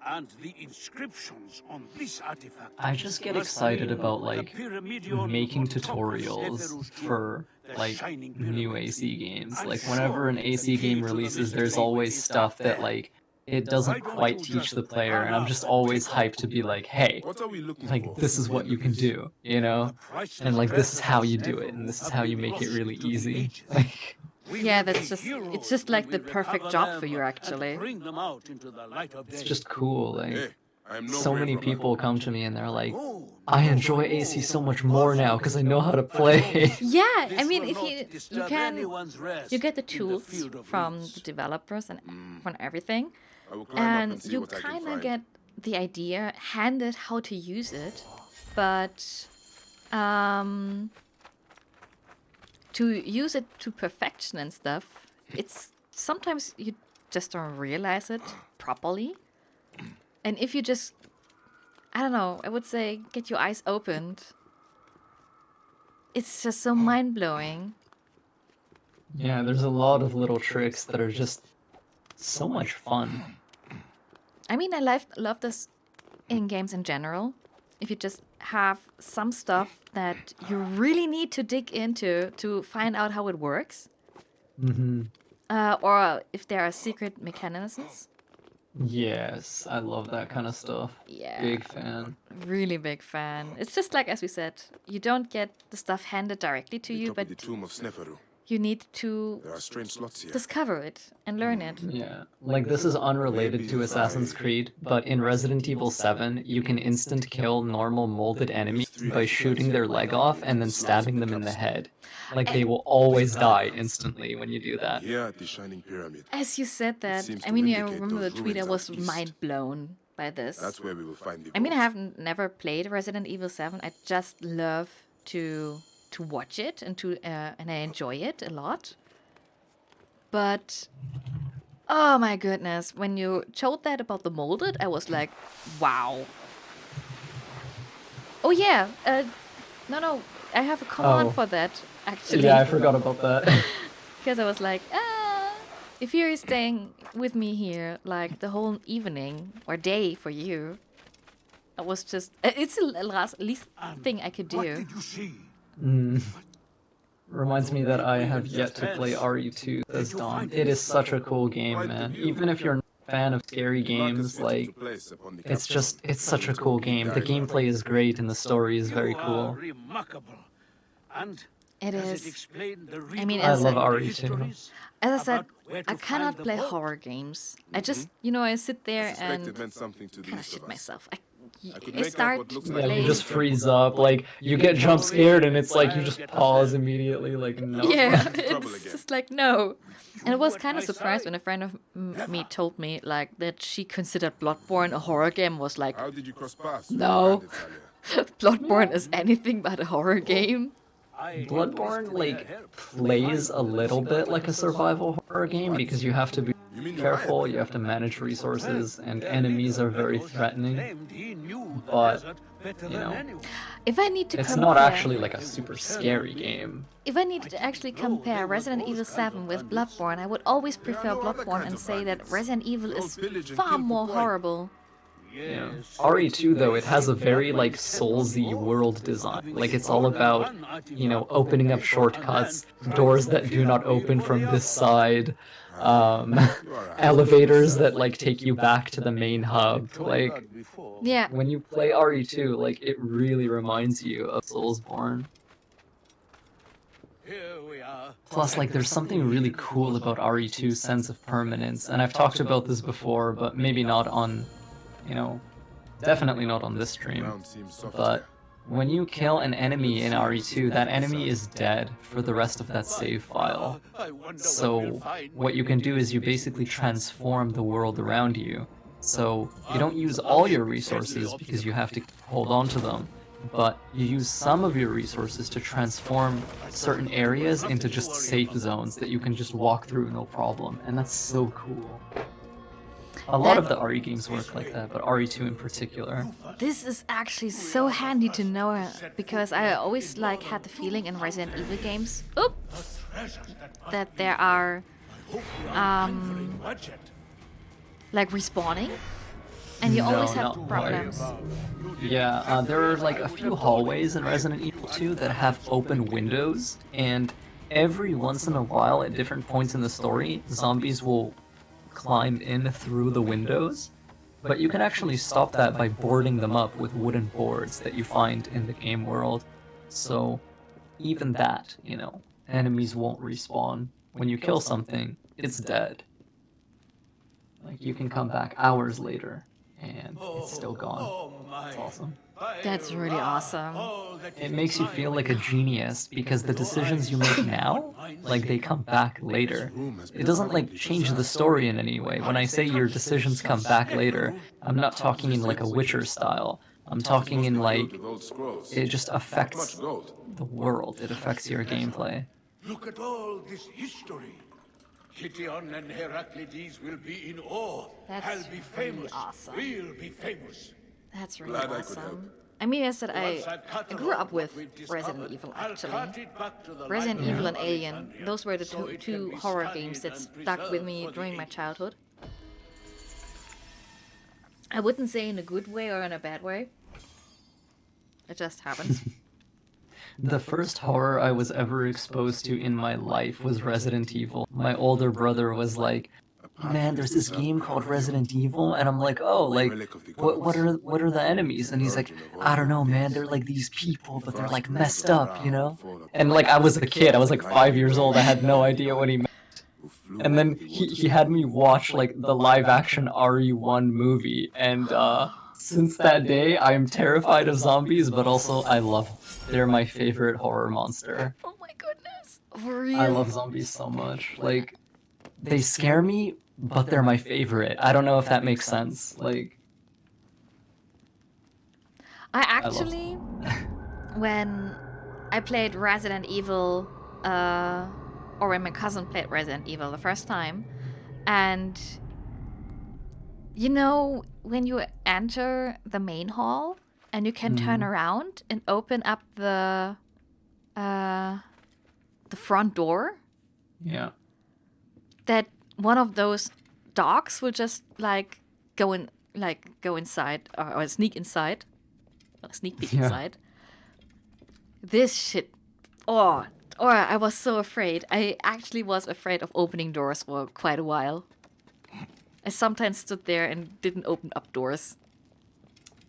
M: And the inscriptions on this artifact...
B: I just get excited about, like, making tutorials for, like, new AC games. Like, whenever an AC game releases, there's always stuff that, like, it doesn't quite teach the player, and I'm just always hyped to be like, hey, like, this is what you can do, you know? And, like, this is how you do it, and this is how you make it really easy. Like...
A: Yeah, it's just like the perfect job for you, actually.
B: It's just cool, like, so many people come to me and they're like, I enjoy AC so much more now because I know how to play.
A: Yeah, I mean, if you get the tools from the developers and from everything, and you kind of get the idea, handed how to use it, but to use it to perfection and stuff, it's sometimes you just don't realize it properly. And if you just, I don't know, I would say get your eyes opened, it's just so mind-blowing.
B: Yeah, there's a lot of little tricks that are just so much fun.
A: I mean, I love this in games in general. If you just have some stuff that you really need to dig into to find out how it works.
B: Mm-hmm.
A: Or if there are secret mechanisms.
B: Yes, I love that kind of stuff.
A: Yeah.
B: Big fan.
A: Really big fan. It's just like, as we said, you don't get the stuff handed directly to you, but
D: the tomb of Sneferu.
A: You need to
D: There are strange slots here.
A: discover it and learn it.
B: Yeah, like this is unrelated to Assassin's Creed, but in Resident Evil 7, you can instant kill normal molded enemies by shooting their leg off and then stabbing them in the head. Like they will always die instantly when you do that.
D: Here at the Shining Pyramid.
A: As you said that, I mean, I remember the tweet, I was mind blown by this.
D: That's where we will find the
A: I mean, I have never played Resident Evil 7. I just love to watch it and I enjoy it a lot. But oh my goodness, when you told that about the molded, I was like, wow. Oh yeah, no, I have a command for that actually.
B: Yeah, I forgot about that.
A: Because I was like, if you're staying with me here like the whole evening or day for you, I was just, it's the least thing I could do.
M: What did you see?
B: Reminds me that I have yet to play RE2, says Dawn. It is such a cool game, man. Even if you're not a fan of scary games, like, it's such a cool game. The gameplay is great and the story is very cool.
A: It is. I mean,
B: I love RE2.
A: As I said, I cannot play horror games. I just, I sit there and kind of shit myself. I start
B: you just freeze up, like, you get jump scared and it's like you just pause immediately, like, no.
A: Yeah, it's just like, no. And I was kind of surprised when a friend of me told me, like, that she considered Bloodborne a horror game. Was like,
D: how did you cross paths?
A: No, Bloodborne is anything but a horror game.
B: Bloodborne, like, plays a little bit like a survival horror game because you have to be careful, you have to manage resources, and enemies are very threatening. But,
A: if I need to
B: it's not actually like a super scary game.
A: If I need to actually compare Resident Evil 7 with Bloodborne, I would always prefer Bloodborne and say that Resident Evil is far more horrible.
B: Yeah. RE2 though, it has a very like Soulsy world design. Like it's all about, opening up shortcuts, doors that do not open from this side, elevators that like take you back to the main hub. Like,
A: yeah,
B: when you play RE2, like it really reminds you of Soulsborne. Plus, like, there's something really cool about RE2's sense of permanence, and I've talked about this before, but maybe not on, definitely not on this stream. But when you kill an enemy in RE2, that enemy is dead for the rest of that save file. So what you can do is you basically transform the world around you. So you don't use all your resources because you have to hold on to them, but you use some of your resources to transform certain areas into just safe zones that you can just walk through no problem, and that's so cool. A lot of the RE games work like that, but RE2 in particular.
A: This is actually so handy to know because I always like had the feeling in Resident Evil games that there are like respawning, and you always have problems.
B: Yeah, there are like a few hallways in Resident Evil 2 that have open windows, and every once in a while at different points in the story, zombies will climb in through the windows, but you can actually stop that by boarding them up with wooden boards that you find in the game world. So even that, you know, enemies won't respawn. When you kill something, it's dead. Like, you can come back hours later and it's still gone. It's awesome.
A: That's really awesome.
B: It makes you feel like a genius because the decisions you make now, like, they come back later. It doesn't like change the story in any way. When I say your decisions come back later, I'm not talking in like a Witcher style. I'm talking in like, it just affects the world. It affects your gameplay.
G: Look at all this history. Gideon and Heraclides will be in awe. I'll be famous.
A: Awesome.
G: We'll be famous.
A: That's really awesome. I mean, I said I grew up with Resident Evil, actually. Resident Evil and Alien, those were the two horror games that stuck with me during my childhood. I wouldn't say in a good way or in a bad way. It just happens.
B: The first horror I was ever exposed to in my life was Resident Evil. My older brother was like, man, there's this game called Resident Evil, and I'm like, oh, like, what are the enemies? And he's like, I don't know, man, they're like these people, but they're like messed up, you know? And like, I was a kid, I was like 5 years old, I had no idea what he meant. And then he had me watch like the live action RE1 movie, and since that day, I am terrified of zombies, but also I love them. They're my favorite horror monster.
A: Oh my goodness. For real?
B: I love zombies so much. Like, they scare me, but they're my favorite. I don't know if that makes sense. Like,
A: I actually, when I played Resident Evil, or when my cousin played Resident Evil the first time, and you know, when you enter the main hall and you can turn around and open up the front door,
B: yeah,
A: that one of those dogs will just like go inside or sneak inside, sneak peek inside. This shit, or I was so afraid. I actually was afraid of opening doors for quite a while. I sometimes stood there and didn't open up doors.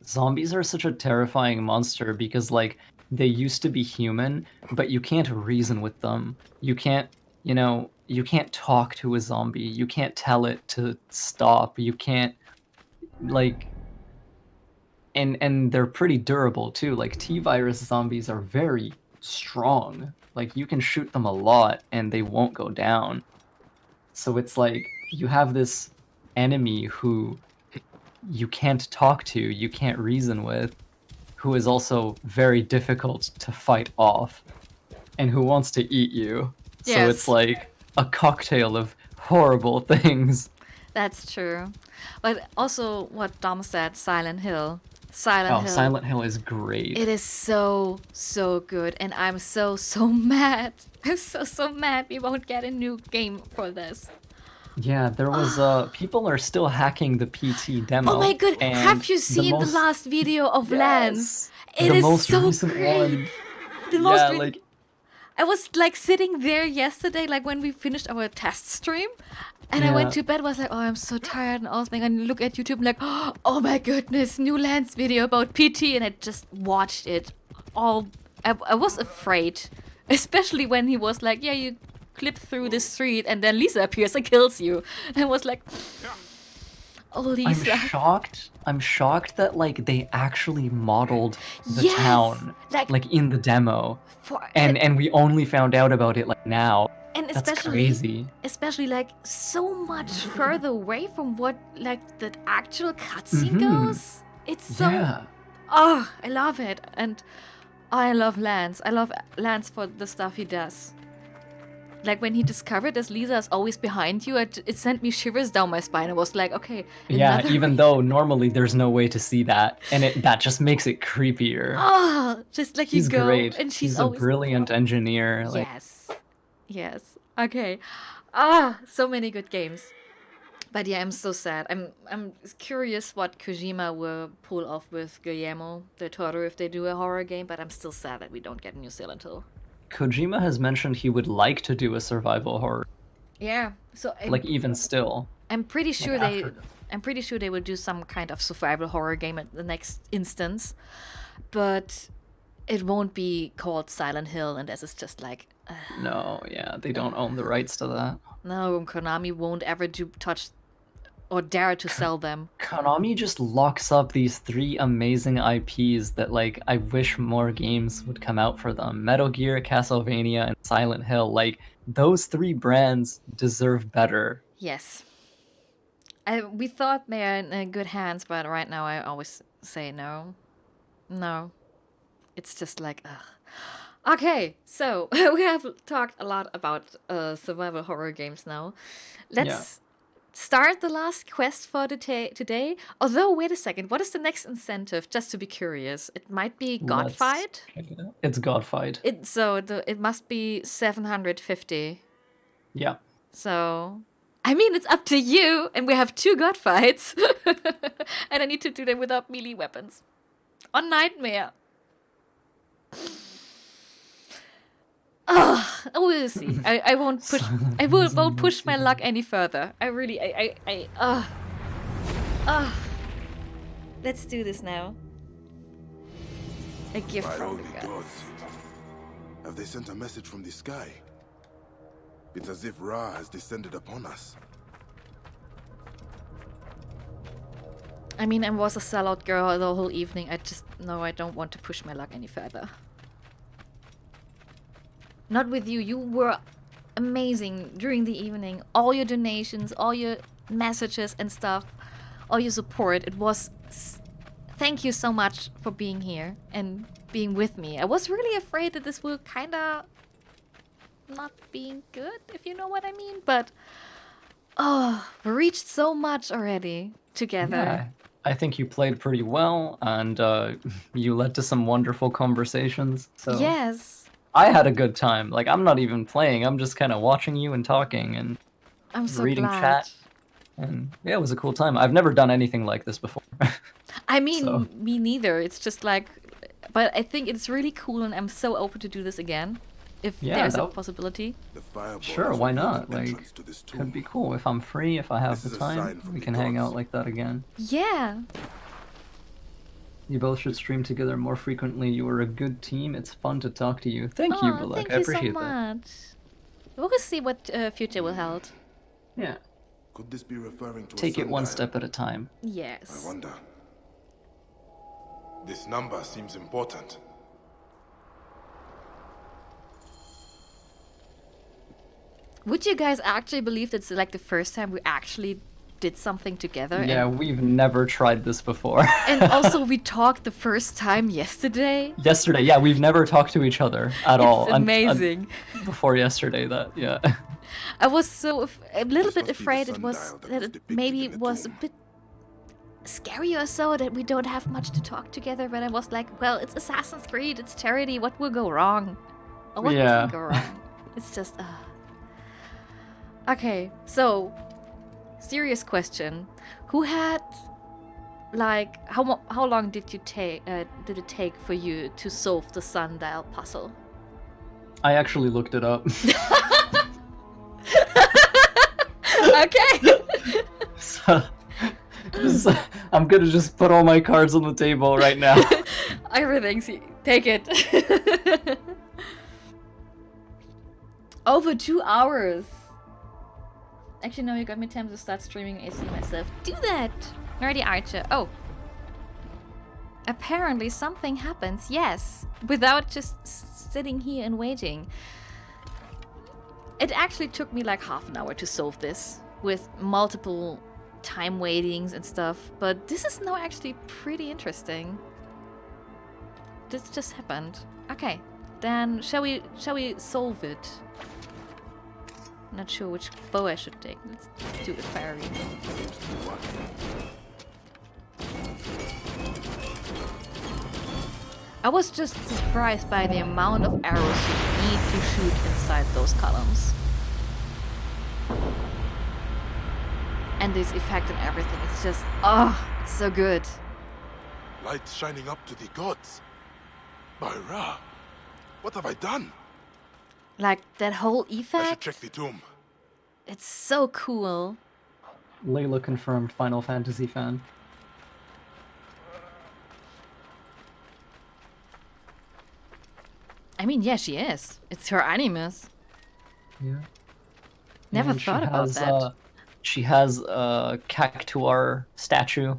B: Zombies are such a terrifying monster because, like, they used to be human, but you can't reason with them. You can't, you know, you can't talk to a zombie. You can't tell it to stop. You can't, like, and they're pretty durable too. Like, T-virus zombies are very strong. Like, you can shoot them a lot and they won't go down. So it's like, you have this enemy who you can't talk to, you can't reason with, who is also very difficult to fight off, and who wants to eat you.
A: Yes.
B: So it's like a cocktail of horrible things.
A: That's true. But also what Dom said, Silent Hill.
B: Silent Hill is great.
A: It is so good, and I'm so mad. I'm so mad we won't get a new game for this.
B: Yeah, there was people are still hacking the PT demo.
A: Oh my god, have you seen the last video of Lance? It is so great. The most
B: like,
A: I was like sitting there yesterday, like when we finished our test stream, and I went to bed, was like, oh, I'm so tired and all thing, and look at YouTube, like, oh my goodness, new Lance video about PT, and I just watched it all. I was afraid, especially when he was like, yeah, you clip through the street and then Lisa appears and kills you. And I was like, oh, Lisa.
B: I'm shocked that like they actually modeled the town like in the demo. And we only found out about it like now.
A: And
B: that's crazy.
A: Especially like so much further away from what like the actual cutscene goes. It's so oh, I love it. And I love Lance. I love Lance for the stuff he does. Like when he discovered that Lisa is always behind you, it sent me shivers down my spine. I was like, okay.
B: Yeah, even though normally there's no way to see that, and that just makes it creepier.
A: Oh, just like you
B: He's
A: go,
B: great.
A: and she's
B: He's
A: always
B: a brilliant engineer. Like,
A: yes, yes. Okay. So many good games. But yeah, I'm so sad. I'm curious what Kojima will pull off with Guillermo del Toro if they do a horror game. But I'm still sad that we don't get a new Silent Hill.
B: Kojima has mentioned he would like to do a survival horror.
A: Yeah. So
B: like even still.
A: I'm pretty sure
B: like
A: I'm pretty sure they will do some kind of survival horror game at the next instance, but it won't be called Silent Hill, and this is just like.
B: No, yeah, they don't own the rights to that.
A: No, Konami won't ever touch or dare to sell them.
B: Konami just locks up these 3 amazing IPs that, like, I wish more games would come out for them. Metal Gear, Castlevania, and Silent Hill. Like, those 3 brands deserve better.
A: Yes. We thought they're in good hands, but right now I always say no. No. It's just like, ugh. Okay, so we have talked a lot about survival horror games now. Let's start the last quest for today. Although, wait a second, what is the next incentive? Just to be curious. It might be Godfight?
B: It's Godfight.
A: It must be 750.
B: Yeah.
A: So, I mean, it's up to you, and we have 2 Godfights. And I need to do them without melee weapons. On Nightmare. Oh, we'll see. I won't push. I won't push my luck any further. I really. Let's do this now. A gift from the gods.
D: Have they sent a message from the sky? It's as if Ra has descended upon us.
A: I mean, I was a sellout girl the whole evening. I don't want to push my luck any further. Not with you. You were amazing during the evening. All your donations, all your messages and stuff, all your support. It was... Thank you so much for being here and being with me. I was really afraid that this will kind of not being good, if you know what I mean. But, we reached so much already together.
B: Yeah, I think you played pretty well, and you led to some wonderful conversations. So.
A: Yes.
B: I had a good time. Like, I'm not even playing. I'm just kind of watching you and talking and
A: I'm so
B: reading
A: glad.
B: chat. And yeah, it was a cool time. I've never done anything like this before.
A: I mean, me neither. It's just like, but I think it's really cool, and I'm so open to do this again, if there's a possibility.
B: Sure, why not? Like, could be cool. If I'm free, if I have the time, we can hang out like that again.
A: Yeah.
B: You both should stream together more frequently. You are a good team. It's fun to talk to you. Thank you, LeoK. I appreciate
A: so
B: that.
A: much. We'll see what future will hold.
B: Yeah.
D: Could this be referring to
B: Take it one step at a time.
A: Yes.
D: I wonder. This number seems important.
A: Would you guys actually believe that's like the first time we actually did something together?
B: Yeah, we've never tried this before.
A: And also we talked the first time yesterday.
B: Yesterday, yeah, we've never talked to each other at all.
A: It's amazing.
B: Before yesterday, yeah.
A: I was a little bit afraid that it maybe was a bit scary or so that we don't have much to talk together, but I was like, well, it's Assassin's Creed, it's charity, what will go wrong? What can go wrong? It's just... Okay, so... Serious question. Who had, like, how long did it take for you to solve the sundial puzzle?
B: I actually looked it up.
A: Okay.
B: So, I'm gonna just put all my cards on the table right now.
A: Everything's... Take it. Over 2 hours. Actually, no, you got me time to start streaming AC myself. Do that! Nerdy Archer. Oh. Apparently something happens, yes. Without just sitting here and waiting. It actually took me like half an hour to solve this. With multiple time waitings and stuff. But this is now actually pretty interesting. This just happened. Okay. Then shall we solve it? Not sure which bow I should take. Let's do the fairy. I was just surprised by the amount of arrows you need to shoot inside those columns. And this effect and everything, it's just, it's so good.
D: Light shining up to the gods. By Ra, what have I done?
A: Like, that whole effect?
D: I should check the tomb.
A: It's so cool.
B: Layla confirmed Final Fantasy fan.
A: I mean, yeah, she is. It's her animus.
B: Yeah.
A: Never
B: And
A: thought about that.
B: She has a Cactuar statue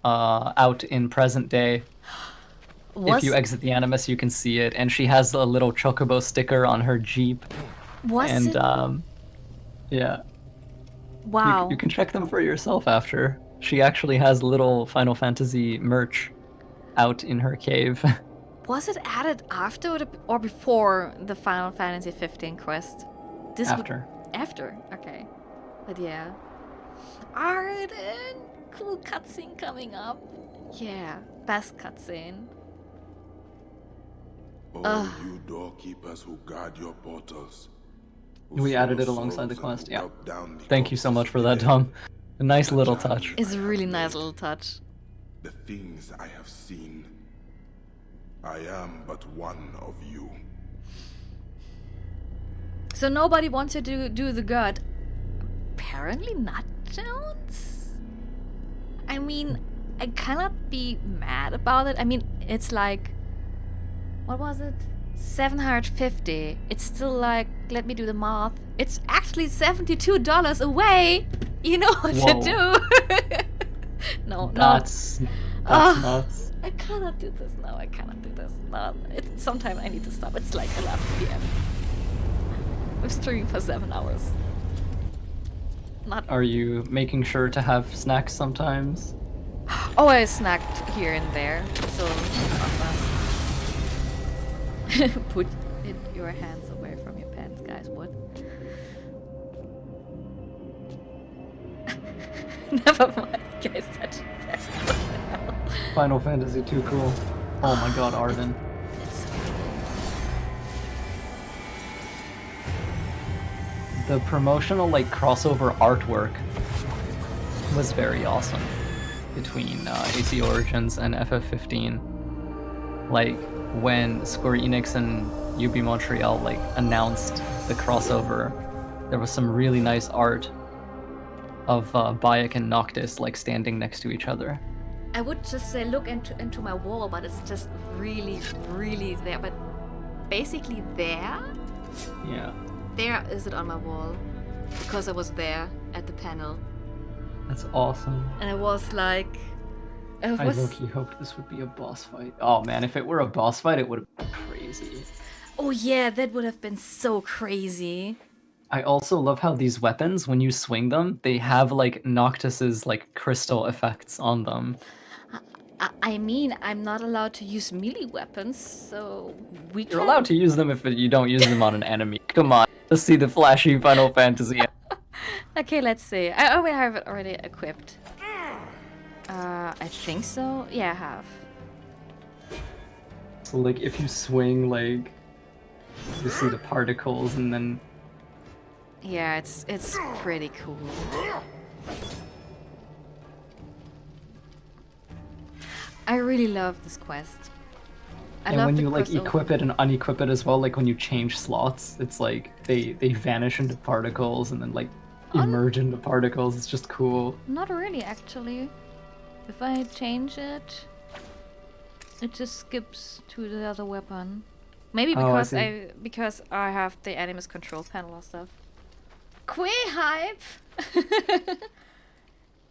B: out in present day. If you exit the Animus, you can see it. And she has a little chocobo sticker on her Jeep.
A: Was it?
B: Yeah.
A: Wow.
B: You can check them for yourself after. She actually has little Final Fantasy merch out in her cave.
A: Was it added after or before the Final Fantasy 15 quest?
B: After.
A: After, okay. But yeah. Arden! Cool cutscene coming up. Yeah, best cutscene.
D: Oh, you doorkeepers who guard your portals.
B: We added it alongside the quest, yeah. Thank you so much for that, Tom. A nice little touch.
A: It's a really nice little touch.
D: The things I have seen. I am but one of you.
A: So nobody wants to do the god. Apparently not Jones? I mean, I cannot be mad about it. I mean, it's like... What was it? 750. It's still like, let me do the math. It's actually $72 away. You know what to do. No.
B: That's nuts.
A: I cannot do this. No, I cannot do this. No, sometime I need to stop. It's like 11 p.m. I'm streaming for 7 hours. Not.
B: Are you making sure to have snacks sometimes?
A: Oh, I snacked here and there. So put your hands away from your pants, guys. What? Never mind, guys. Touching that.
B: Final Fantasy 2 cool. Oh my god, Arden. The promotional crossover artwork was very awesome between AC Origins and FF15. When Square Enix and UB Montreal announced the crossover, there was some really nice art of Bayek and Noctis standing next to each other.
A: I would just say look into my wall, but it's just really, really there. But basically there.
B: Yeah.
A: There is it on my wall, because I was there at the panel.
B: That's awesome.
A: And I was like...
B: I low-key hoped this would be a boss fight. Oh man, if it were a boss fight, it would have been crazy.
A: Oh yeah, that would have been so crazy.
B: I also love how these weapons, when you swing them, they have Noctis's crystal effects on them.
A: I mean, I'm not allowed to use melee weapons, so we can...
B: You're allowed to use them if you don't use them on an enemy. Come on, let's see the flashy Final Fantasy.
A: Okay, let's see. I have it already equipped. I think so. Yeah, I have.
B: So if you swing, you see the particles, and then...
A: Yeah, it's pretty cool. I really love this quest.
B: And when you equip it and unequip it as well, when you change slots, it's they vanish into particles and then emerge into particles. It's just cool.
A: Not really, actually. If I change it, it just skips to the other weapon. Maybe because because I have the Animus control panel or stuff. Quay hype.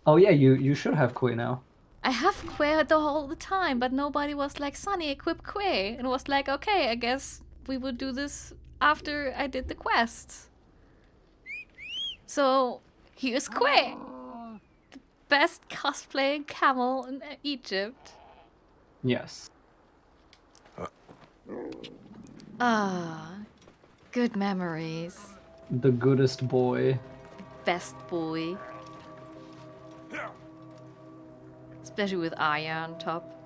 B: Oh yeah, you should have Quay now.
A: I have Quay the whole time, but nobody was like, Sonny, equip Quay. And it was like, okay, I guess we would do this after I did the quest. So, here's Quay. The best cosplaying camel in Egypt.
B: Yes.
A: Ah, good memories.
B: The goodest boy.
A: Best boy. Especially with Arya on top.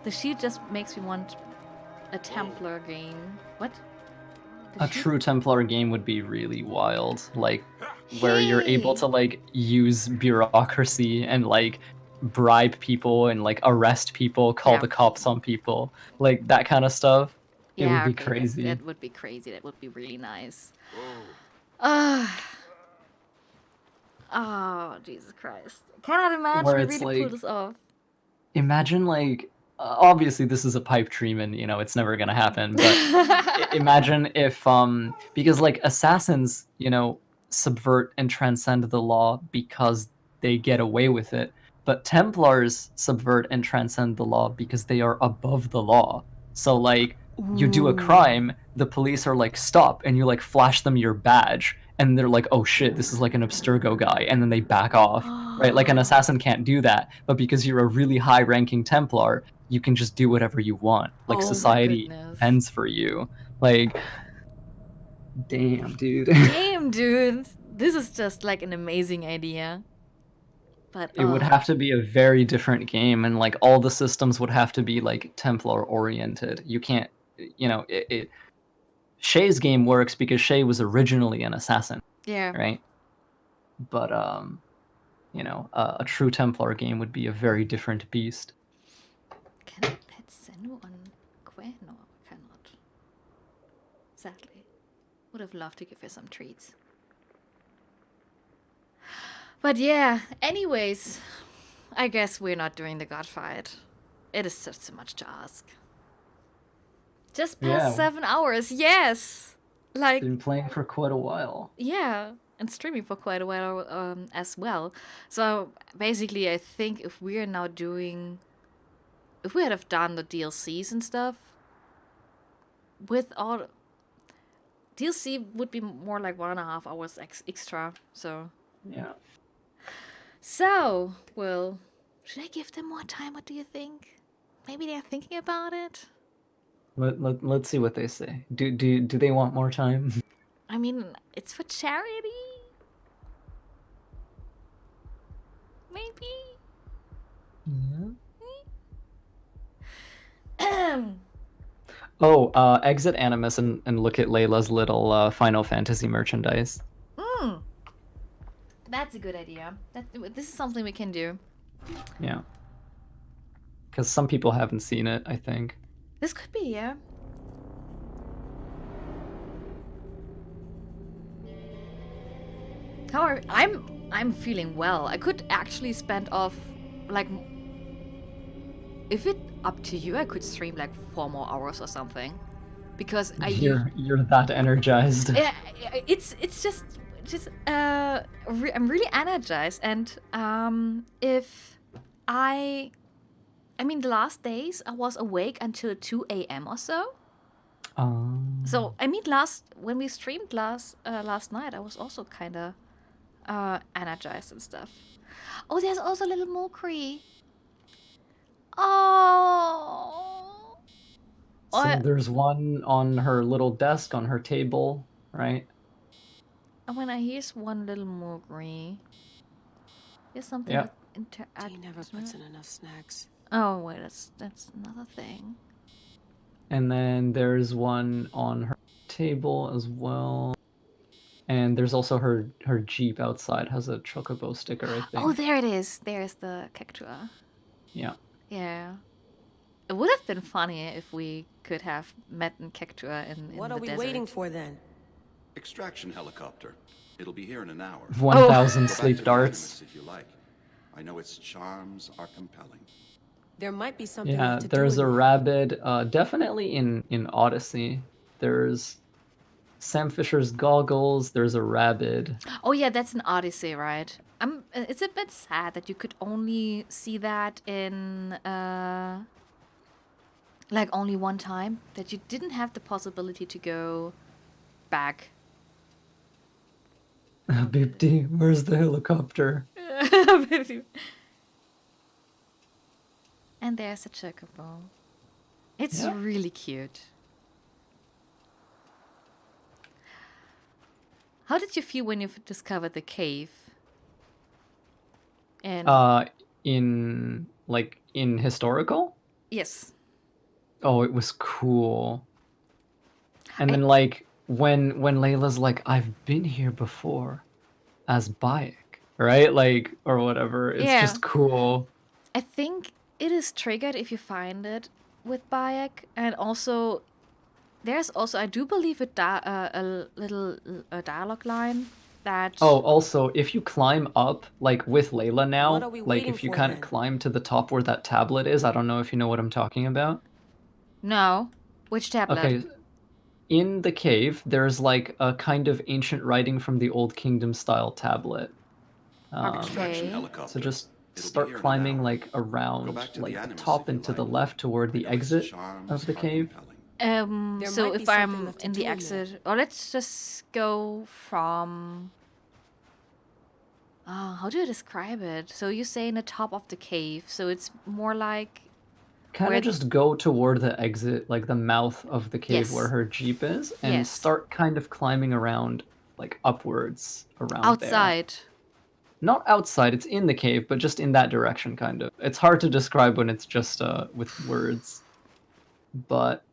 A: The shield just makes me want a Templar game. What?
B: A true Templar game would be really wild, like where you're able to like use bureaucracy and like bribe people and like arrest people, call the cops on people, like that kind of stuff. It would be crazy.
A: That would be crazy. That would be really nice. Oh, Jesus Christ! Cannot imagine
B: Where
A: we
B: it's
A: really pull
B: like-
A: this off.
B: Imagine like obviously this is a pipe dream and you know it's never gonna happen, but imagine if because like assassins, you know, subvert and transcend the law because they get away with it, but Templars subvert and transcend the law because they are above the law. So like you do a crime, the police are like stop, and you like flash them your badge, and they're like, oh shit, this is like an Abstergo guy, and then they back off. Right, like an assassin can't do that, but because you're a really high-ranking Templar, you can just do whatever you want. Like society ends for you. Like, damn, dude.
A: Damn, dude. This is just like an amazing idea. But
B: It would have to be a very different game, and like all the systems would have to be like Templar-oriented. You can't, you know, Shay's game works because Shay was originally an assassin.
A: Yeah.
B: Right. But you know, a true Templar game would be a very different beast.
A: Can I pet Sennu on Quinn? No, I cannot. Sadly. Would have loved to give her some treats. But yeah, anyways, I guess we're not doing the god fight. It is just too much to ask. Just past 7 hours, yes! Like,
B: been playing for quite a while.
A: Yeah, and streaming for quite a while as well. So basically, I think if we are now doing, if we had have done the DLCs and stuff, with all DLC would be more like 1.5 hours extra. So
B: yeah.
A: So, well, should I give them more time? What do you think? Maybe they're thinking about it.
B: Let's see what they say. Do they want more time?
A: I mean, it's for charity. Maybe.
B: Yeah. Exit Animus and look at Layla's little Final Fantasy merchandise.
A: That's a good idea. This is something we can do.
B: Yeah. Because some people haven't seen it, I think.
A: This could be, yeah. However, I'm feeling well. I could actually spend off, like, if it up to you, I could stream like 4 more hours or something, because
B: you're that energized.
A: Yeah, it's just I'm really energized, and if I mean the last days I was awake until 2 a.m. or so. So I mean when we streamed last night, I was also kind of energized and stuff. Oh, there's also a little Mokri. Oh.
B: So there's one on her little desk on her table, right?
A: And when I here's one little Mokri. Here's something.
B: Yeah.
J: He never puts in enough snacks.
A: Oh wait, that's another thing.
B: And then there's one on her table as well. And there's also her Jeep outside has a Chocobo sticker, I think.
A: Oh, there it is. There's the Cactua.
B: Yeah.
A: Yeah. It would have been funny if we could have met in Cactua in
J: What
A: the
J: are we
A: desert.
J: waiting for then?
F: Extraction helicopter. It'll be here in an hour.
B: 1,000 sleep darts.
F: If you like. I know its charms are compelling.
J: There might be something
B: Yeah,
J: left to
B: there's
J: do
B: a
J: in
B: rabid, definitely in Odyssey. There's Sam Fisher's goggles, there's a rabid.
A: Oh yeah, that's an Odyssey, right? It's a bit sad that you could only see that in like only one time. That you didn't have the possibility to go back.
B: Bibdi, where's the helicopter?
A: And there's a chocobo. It's
B: Yeah.
A: really cute. How did you feel when you discovered the cave? And
B: in historical?
A: yes.
B: Oh, it was cool. And then when Layla's like, I've been here before as Bayek, right? Like, or whatever. It's just cool.
A: I think it is triggered if you find it with Bayek, and also there's also, I do believe, a little dialogue line that.
B: Oh, also, if you climb up, like with Layla now,
J: What are we
B: like
J: waiting
B: if you
J: for,
B: kind of
J: then?
B: climb to the top where that tablet is, I don't know if you know what I'm talking about.
A: No, which tablet?
B: Okay, in the cave, there's like a kind of ancient writing from the Old Kingdom style tablet.
F: Extraction helicopter.
B: So just
F: It'll be
B: start
F: here in an
B: climbing
F: hour.
B: like
F: Go
B: around
F: back to
B: like
F: the
B: the
F: Animus
B: top
F: if you
B: and to the
F: like.
B: left toward
F: I
B: the
F: know its
B: exit
F: charms
B: of the
F: are
B: cave.
F: compelling.
J: There
A: So
J: might be
A: if
J: something
A: I'm
J: left to
A: in the
J: do in
A: exit, or let's just go from. How do I describe it? So you say in the top of the cave, so it's more like.
B: Kind of just go toward the exit, like the mouth of the cave where
A: Yes.
B: her jeep is, and
A: Yes.
B: start kind of climbing around, like upwards around
A: Outside.
B: there. Not outside, it's in the cave, but just in that direction, kind of. It's hard to describe when it's just with words. But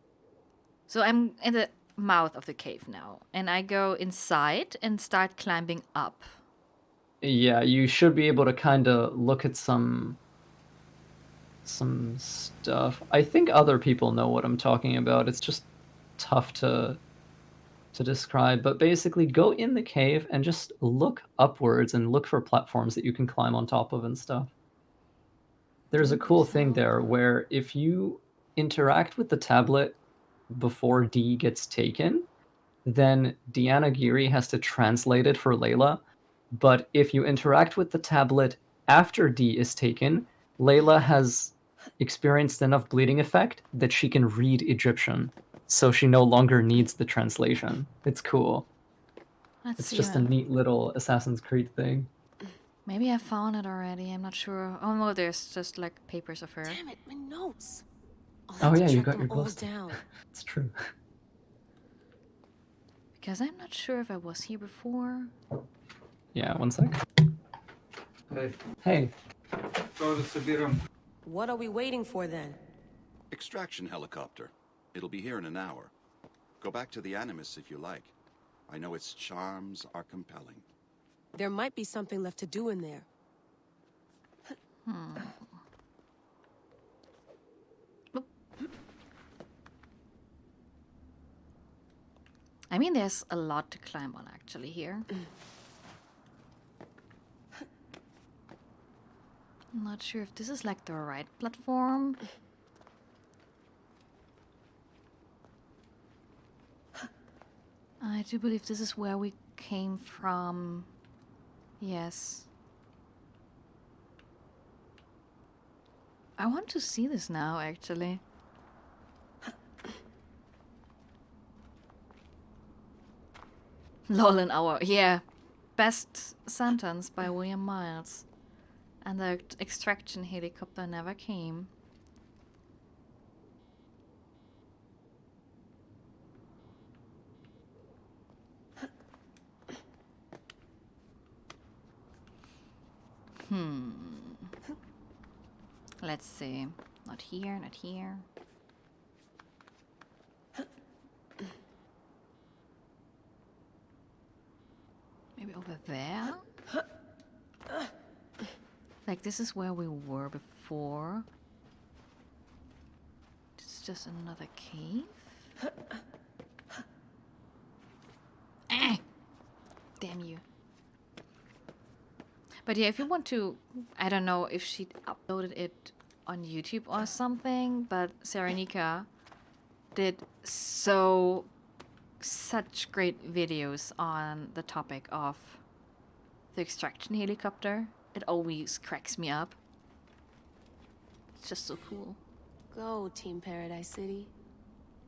A: So I'm in the mouth of the cave now, and I go inside and start climbing up.
B: yeah, you should be able to kind of look at some stuff. I think other people know what I'm talking about. It's just tough to describe, but basically go in the cave and just look upwards and look for platforms that you can climb on top of and stuff. There's a cool thing there where if you interact with the tablet before D gets taken, then Deanna Giri has to translate it for Layla. But if you interact with the tablet after D is taken, Layla has experienced enough bleeding effect that she can read Egyptian, so she no longer needs the translation. It's cool.
A: Let's
B: It's
A: see.
B: just a neat little Assassin's Creed thing.
A: Maybe I found it already. I'm not sure. Oh no, there's just like papers of her.
J: Damn it, my notes.
B: Oh yeah, you
J: track
B: got
J: them
B: your
J: all
B: ghost.
J: down.
B: It's true.
A: Because I'm not sure if I was here before.
B: Yeah, one sec. Hey.
J: What are we waiting for, then?
F: Extraction helicopter. It'll be here in an hour. Go back to the Animus if you like. I know its charms are compelling.
J: There might be something left to do in there.
A: I mean, there's a lot to climb on actually here. I'm not sure if this is like the right platform. I do believe this is where we came from. Yes. I want to see this now, actually. Lol, an hour. Yeah. Best sentence by William Miles. And the extraction helicopter never came. Let's see. Not here, not here. Maybe over there? Like, this is where we were before. This is just another cave? Damn you. But yeah, if you want to, I don't know if she uploaded it on YouTube or something, but Serenika did such great videos on the topic of the extraction helicopter. It always cracks me up. It's just so cool.
J: Go, Team Paradise City.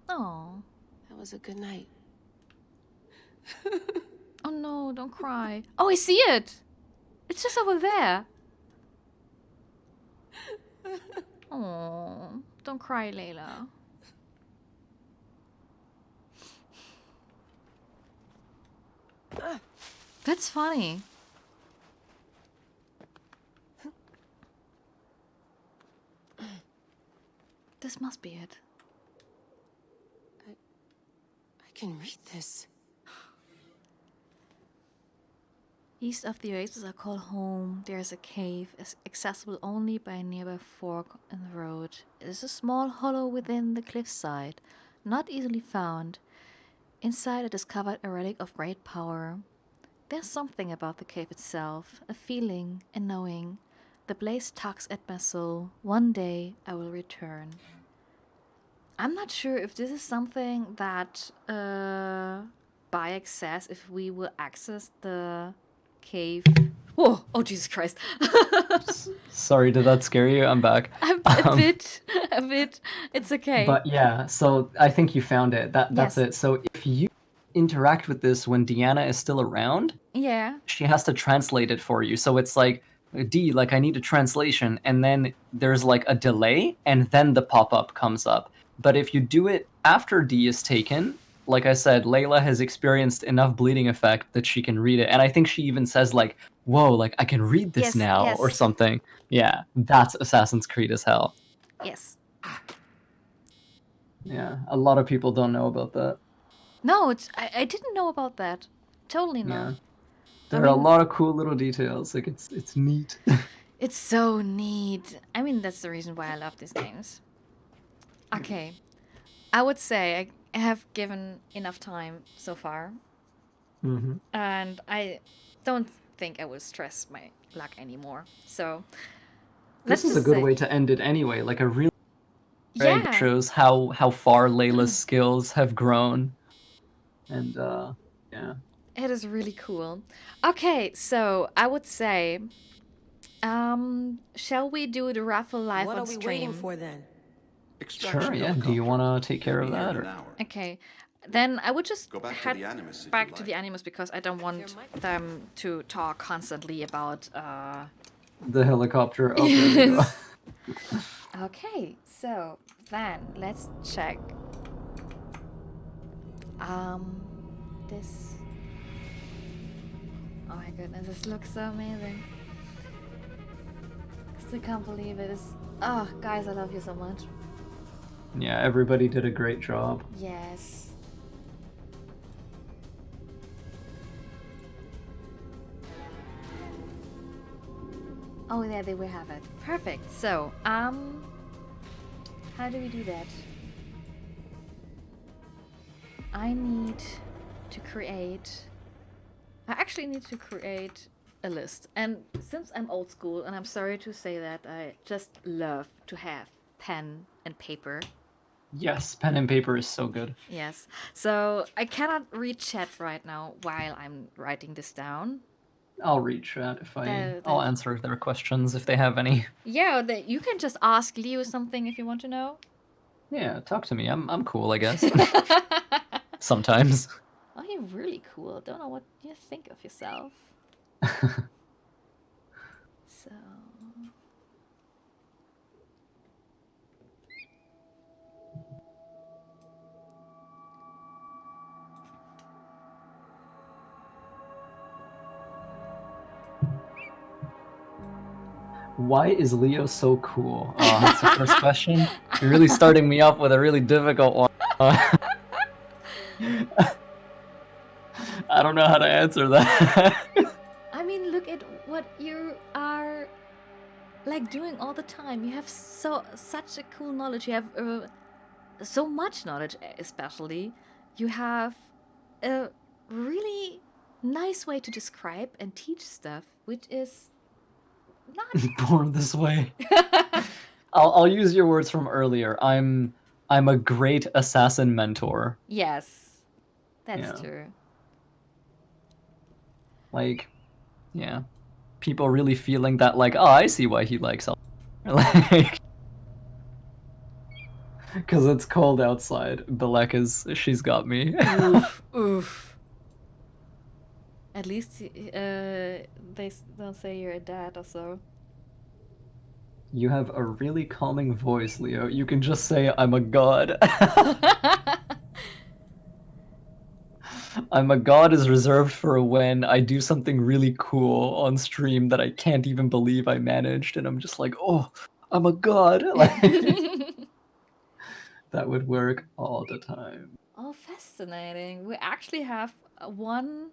A: Oh.
J: That was a good night.
A: Oh no, don't cry. Oh, I see it! It's just over there. Oh, don't cry, Layla. That's funny. This must be it.
J: I can read this.
A: East of the oasis I call home, there is a cave, accessible only by a nearby fork in the road. It is a small hollow within the cliffside, not easily found. Inside I discovered a relic of great power. There's something about the cave itself, a feeling, a knowing. The blaze tugs at my soul. One day I will return. I'm not sure if this is something that Bayek says if we will access the cave. Whoa! Oh, Jesus Christ.
B: Sorry, did that scare you? I'm back.
A: A bit. It's okay.
B: But yeah, so I think you found it. That's
A: Yes.
B: it. So if you interact with this when Deanna is still around,
A: Yeah.
B: she has to translate it for you. So it's like, D, like I need a translation, and then there's like a delay, and then the pop-up comes up. But if you do it after D is taken, like I said, Layla has experienced enough bleeding effect that she can read it. And I think she even says like, whoa, like I can read this
A: Yes,
B: now
A: yes.
B: or something. Yeah, that's Assassin's Creed as hell.
A: Yes.
B: Yeah, a lot of people don't know about that.
A: No, I didn't know about that. Totally not.
B: Yeah. There are a lot of cool little details. Like it's neat.
A: It's so neat. I mean, that's the reason why I love these games. Okay. I would say I have given enough time so far.
B: Mm-hmm.
A: And I don't think I will stress my luck anymore. So
B: This is a good way to end it anyway. Like a really
A: Yeah.
B: shows how far Layla's skills have grown. And yeah.
A: It is really cool. Okay, so I would say, shall we do the raffle live
J: What
A: on
J: are we
A: stream?
J: waiting for then?
B: Sure, yeah. Do you want to take care of that? Or?
A: Okay, then I would just
F: Go back to
A: head
F: the Animus if
A: back
F: you
A: to
F: like.
A: the Animus because I don't want them to talk constantly about.
B: The helicopter. Oh, there we go.
A: Okay, so then let's check. This. Oh my goodness, this looks so amazing. Still can't believe it. Oh, guys, I love you so much.
B: Yeah, everybody did a great job.
A: Yes. Oh, yeah, there we have it. Perfect. So, how do we do that? I need to create... I actually need to create a list. And since I'm old school, and I'm sorry to say that, I just love to have pen and paper.
B: Yes, pen and paper is so good.
A: Yes. So I cannot read chat right now while I'm writing this down.
B: I'll read chat if I'll answer their questions if they have any.
A: Yeah, you can just ask Leo something if you want to know.
B: Yeah, talk to me. I'm cool, I guess. Sometimes.
A: Oh, you're really cool. Don't know what you think of yourself. So.
B: Why is Leo so cool? Oh, that's the first question. You're really starting me off with a really difficult one. I don't know how to answer that.
A: I mean, look at what you are like doing all the time. You have such a cool knowledge. You have so much knowledge, especially. You have a really nice way to describe and teach stuff, which is not
B: Born this way. I'll use your words from earlier. I'm a great assassin mentor.
A: Yes, that's true.
B: Like, yeah, people really feeling that like, oh, I see why he likes all, like, because it's cold outside. She's got me.
A: Oof, oof. At least they don't say you're a dad or so.
B: You have a really calming voice, Leo. You can just say, I'm a god. I'm a god is reserved for when I do something really cool on stream that I can't even believe I managed, and I'm just like, oh, I'm a god. Like, that would work all the time.
A: Oh, fascinating. We actually have one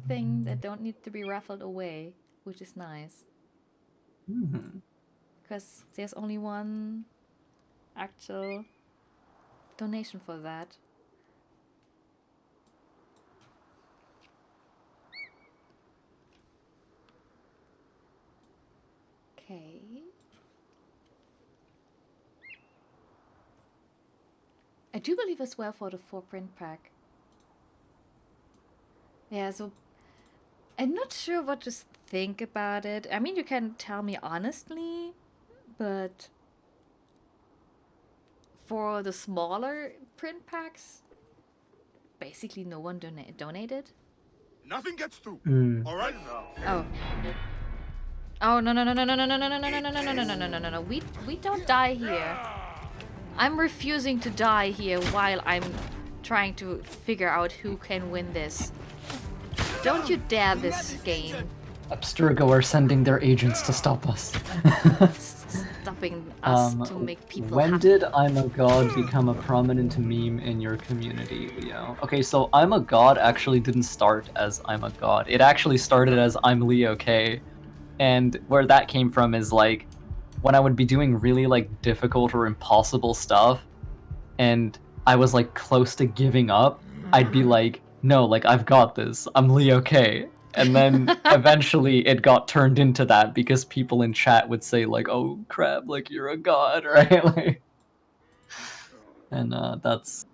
A: thing that don't need to be raffled away, which is nice. Because there's only one actual donation for that. Okay. I do believe as well for the 4 print pack. Yeah, so I'm not sure what to think about it. I mean, you can tell me honestly, but for the smaller print packs, basically no one donated.
E: Nothing gets through. All right?
A: Oh. Oh, no, no, no, no, no, no, no, no, no, no, no, no, no, no, no, no, no, no, no. We don't die here. I'm refusing to die here while I'm trying to figure out who can win this. Don't you dare this game.
B: Abstergo are sending their agents to stop us.
A: Stopping us to make people
B: when
A: happy.
B: did I'm a god become a prominent meme in your community, Leo? Okay, so I'm a god actually didn't start as I'm a god. It actually started as I'm LeoK. And where that came from is like when I would be doing really like difficult or impossible stuff and I was like close to giving up, I'd be like, no, like I've got this. I'm LeoK. And then eventually it got turned into that because people in chat would say like, oh crap, like you're a god, right? Like, and that's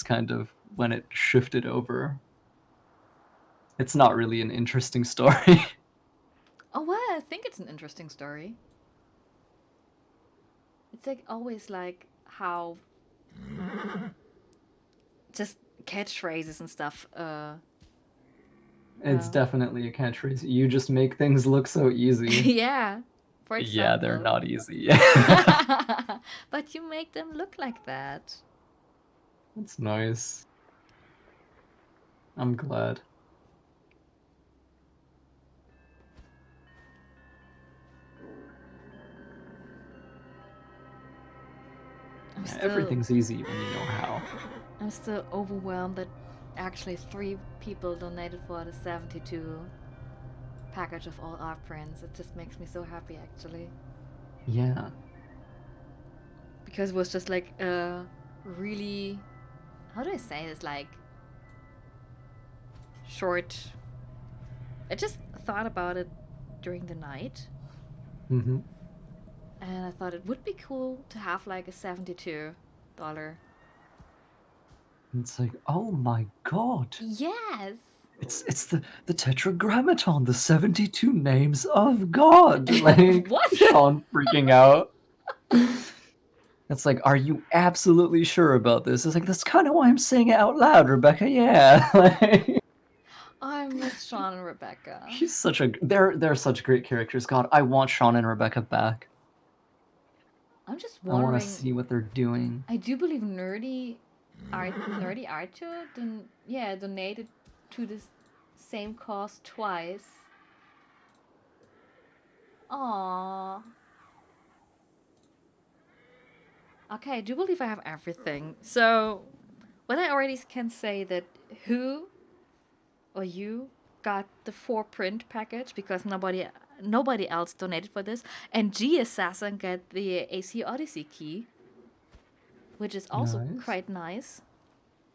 B: kind of when it shifted over. It's not really an interesting story.
A: Oh well, I think it's an interesting story. It's like always like how just catchphrases and stuff.
B: It's definitely a catchphrase. You just make things look so easy.
A: Yeah. For example.
B: Yeah, they're not easy.
A: But you make them look like that.
B: That's nice. I'm glad. Everything's easy when you know how.
A: I'm still overwhelmed that actually 3 people donated for the 72 package of all art prints. It just makes me so happy, actually.
B: Yeah.
A: Because it was just like really, how do I say this, like short. I just thought about it during the night.
B: Mm-hmm.
A: And I thought it would be cool to have like a $72.
B: It's like, oh my god.
A: Yes.
B: It's the Tetragrammaton, the 72 names of God. Like
A: what?
B: Sean freaking out. It's like, are you absolutely sure about this? It's like, that's kind of why I'm saying it out loud, Rebecca. Yeah. Like,
A: I miss Sean and Rebecca.
B: she's such a they're such great characters. God, I want Sean and Rebecca back.
A: I'm just
B: I
A: wondering.
B: want to see what they're doing.
A: I do believe Nerdy Archer donated to this same cause twice. Aww. Okay, I do believe I have everything. So, what I already can say that who or you got the 4 print package because nobody else donated for this, and G Assassin got the AC Odyssey key, which is also quite nice.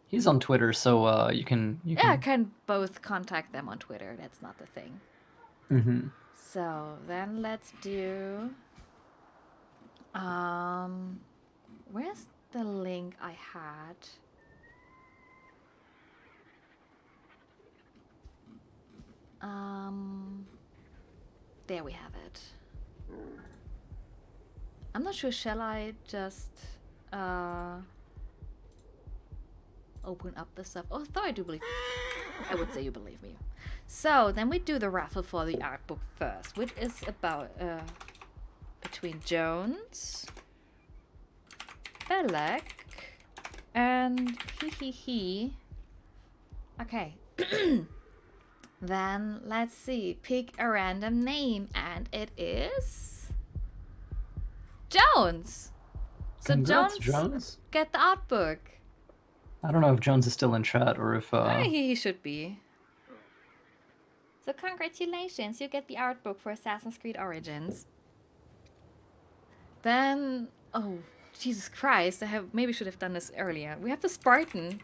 B: He's on Twitter, so you can.
A: Yeah, I can both contact them on Twitter. That's not the thing.
B: Mm-hmm.
A: So then let's do. Where's the link I had? There we have it. I'm not sure, shall I just open up the stuff? Oh, I thought I do believe I would say you believe me. So then we do the raffle for the art book first, which is about between Jones, Belek, and Okay. Then let's see. Pick a random name, and it is Jones. So
B: Congrats,
A: Jones, get the art book.
B: I don't know if Jones is still in chat or if
A: He should be. So congratulations, you get the art book for Assassin's Creed Origins. Then, oh, Jesus Christ, maybe should have done this earlier. We have the Spartan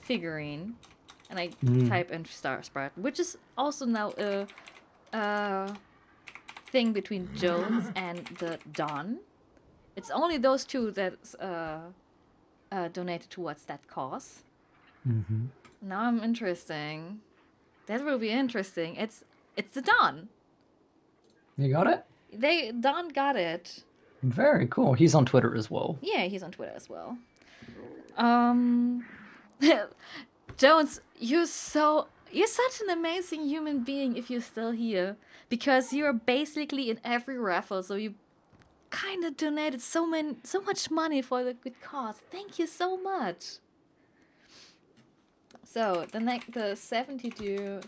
A: figurine. And I type in Spartan, which is also now a thing between Jones and the Don. It's only those two that's donated towards that cause. Now I'm interesting. That will be interesting. It's the Don.
B: You got it?
A: Don got it.
B: Very cool. He's on Twitter as well.
A: Yeah, he's on Twitter as well. Jones, you're such an amazing human being if you're still here, because you're basically in every raffle, so you kind of donated so much money for the good cause. Thank you so much. So the 72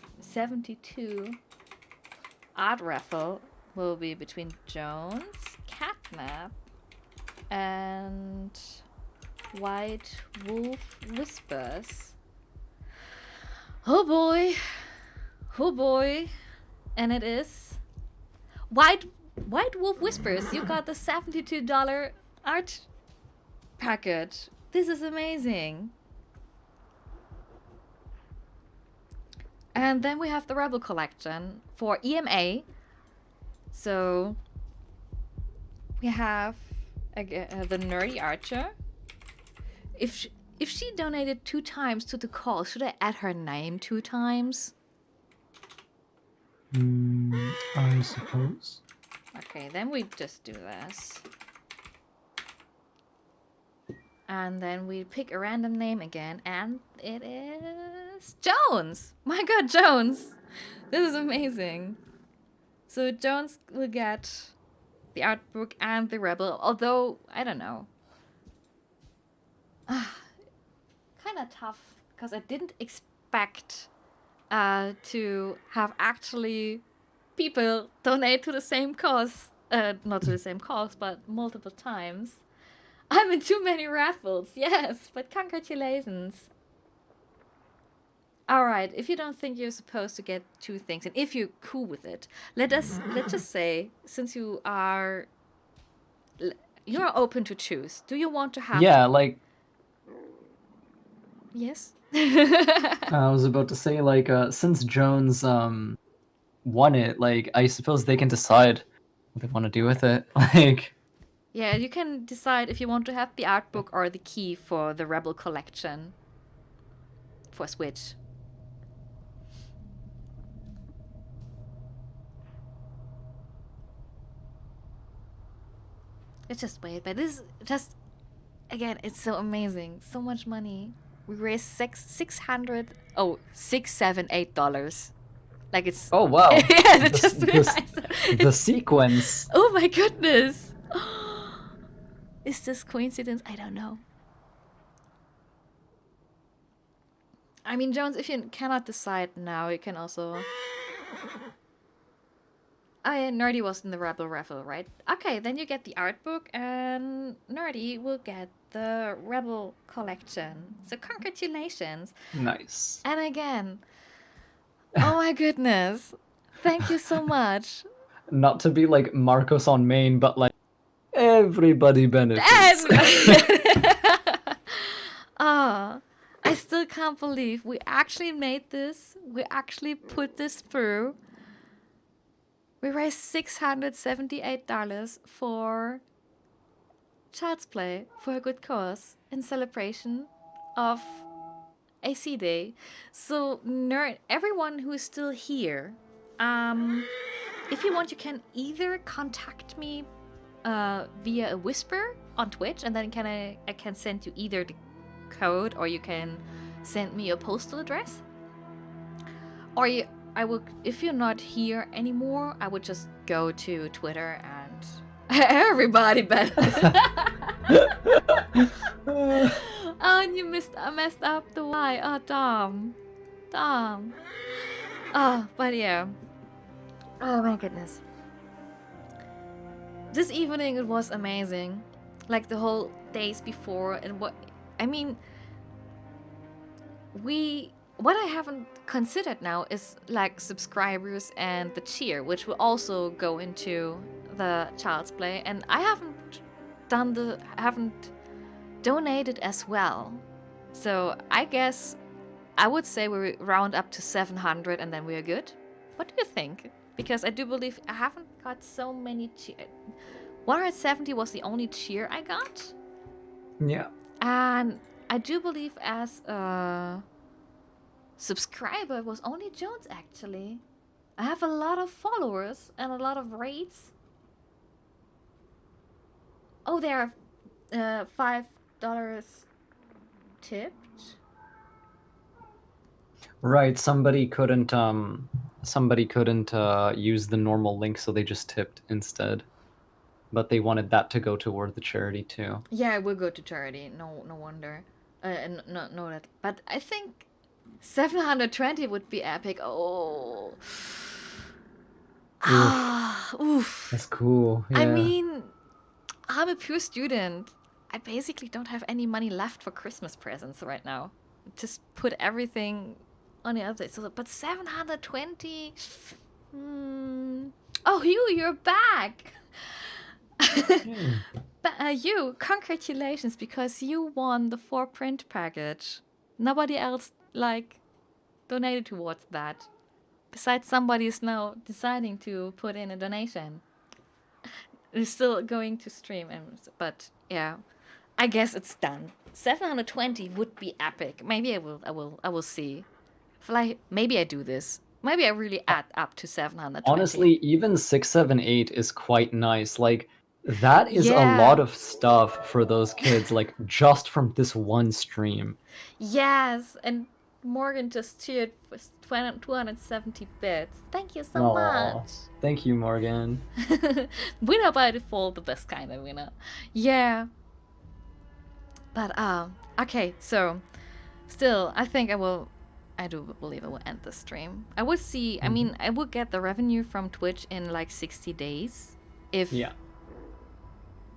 A: art raffle will be between Jones, Catnap, and White Wolf Whispers. Oh boy, and it is White Wolf Whispers. You got the $72 art package. This is amazing. And then we have the Rebel Collection for EMA. So we have the Nerdy Archer. If she donated 2 times to the cause, should I add her name 2 times?
B: I suppose.
A: Okay, then we just do this. And then we pick a random name again, and it is Jones! My god, Jones! This is amazing. So Jones will get the art book and the Rebel, although, I don't know. Kind of tough, because I didn't expect to have actually people donate to the same cause. Not to the same cause, but multiple times. I'm in too many raffles, yes, but congratulations. Alright, if you don't think you're supposed to get 2 things, and if you're cool with it, let's just say, since you're open to choose, do you want to have...
B: Yeah, like...
A: Yes?
B: I was about to say, like, since Jones won it, like, I suppose they can decide what they want to do with it. Like...
A: Yeah, you can decide if you want to have the art book or the key for the Rebel Collection for Switch. Let's just wait, but this is just, again, it's so amazing. So much money. We raised $678. Like it's...
B: Oh, wow.
A: Yeah, the
B: sequence.
A: Oh my goodness. Is this coincidence? I don't know. I mean, Jones, if you cannot decide now, you can also... Oh yeah, Nerdy was in the Rebel raffle, right? Okay, then you get the art book, and Nerdy will get the Rebel collection. So congratulations.
B: Nice.
A: And again, oh my goodness. Thank you so much.
B: Not to be like Marcos on main, but like everybody benefits.
A: I still can't believe we actually made this. We actually put this through. We raised $678 for Child's Play for a good cause in celebration of AC Day. So, everyone who is still here, if you want, you can either contact me via a whisper on Twitch, and then I can send you either the code, or you can send me a postal address. Or I will, if you're not here anymore, I would just go to Twitter and everybody bet. Oh, and I messed up the Y. Oh, damn. Damn. Oh, but yeah. Oh my goodness. This evening it was amazing. Like the whole days before and what I mean what I haven't considered now is like subscribers and the cheer, which will also go into the Child's Play, and I haven't donated as well. So I guess I would say we round up to 700 and then we're good. What do you think? Because I do believe I haven't got so many cheer. 170 was the only cheer I got.
B: Yeah.
A: And I do believe as a subscriber it was only Jones actually. I have a lot of followers and a lot of raids. Oh, there are $5 tipped.
B: Right, somebody couldn't use the normal link, so they just tipped instead. But they wanted that to go toward the charity too.
A: Yeah, it will go to charity. No wonder. No, that. But I think 720 would be epic. Oh. Oof.
B: That's cool. Yeah.
A: I mean, I'm a pure student. I basically don't have any money left for Christmas presents right now. Just put everything on the other side. So, but 720. Oh, you're back. But you, congratulations, because you won the 4-print package. Nobody else donated towards that. Besides, somebody is now deciding to put in a donation. It's still going to stream, but yeah, I guess it's done. 720 would be epic. Maybe I will see. Maybe I do this. Maybe I really add up to 720.
B: Honestly, even 678 is quite nice. Like, that is a lot of stuff for those kids, like, just from this one stream.
A: Yes, and Morgan just cheered for 270 bits. Thank you so much.
B: Thank you, Morgan.
A: Winner by default, the best kind of winner. Yeah. But, okay, so, still, I do believe I will end the stream. I would see, I mean, I will get the revenue from Twitch in like 60 days.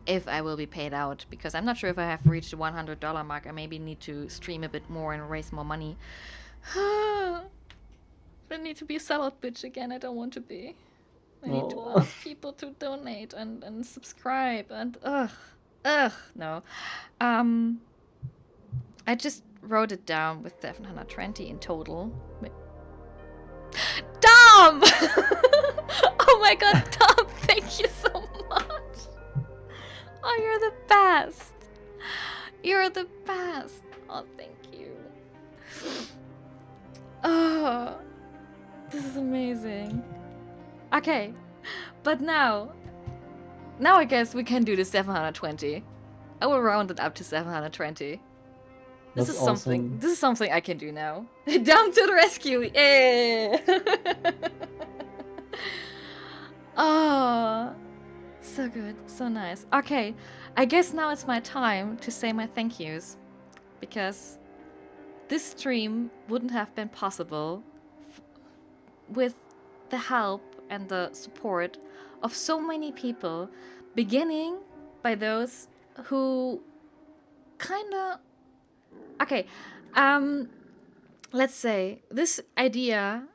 A: If I will be paid out, because I'm not sure if I have reached the $100 mark. I maybe need to stream a bit more and raise more money. I need to be a sellout bitch again. I don't want to be. I need to ask people to donate and subscribe and no. I just wrote it down with 720 in total. Dom! Oh my god, Dom, thank you so much. Oh, you're the best. You're the best. Oh, thank you. Oh, this is amazing. Okay, but now I guess we can do the 720. I will round it up to 720. This is something. This is something I can do now. Dom to the rescue! Yeah. Oh. So good, so nice. Okay, I guess now it's my time to say my thank yous, because this stream wouldn't have been possible with the help and the support of so many people, beginning by those who kinda... Okay, let's say this idea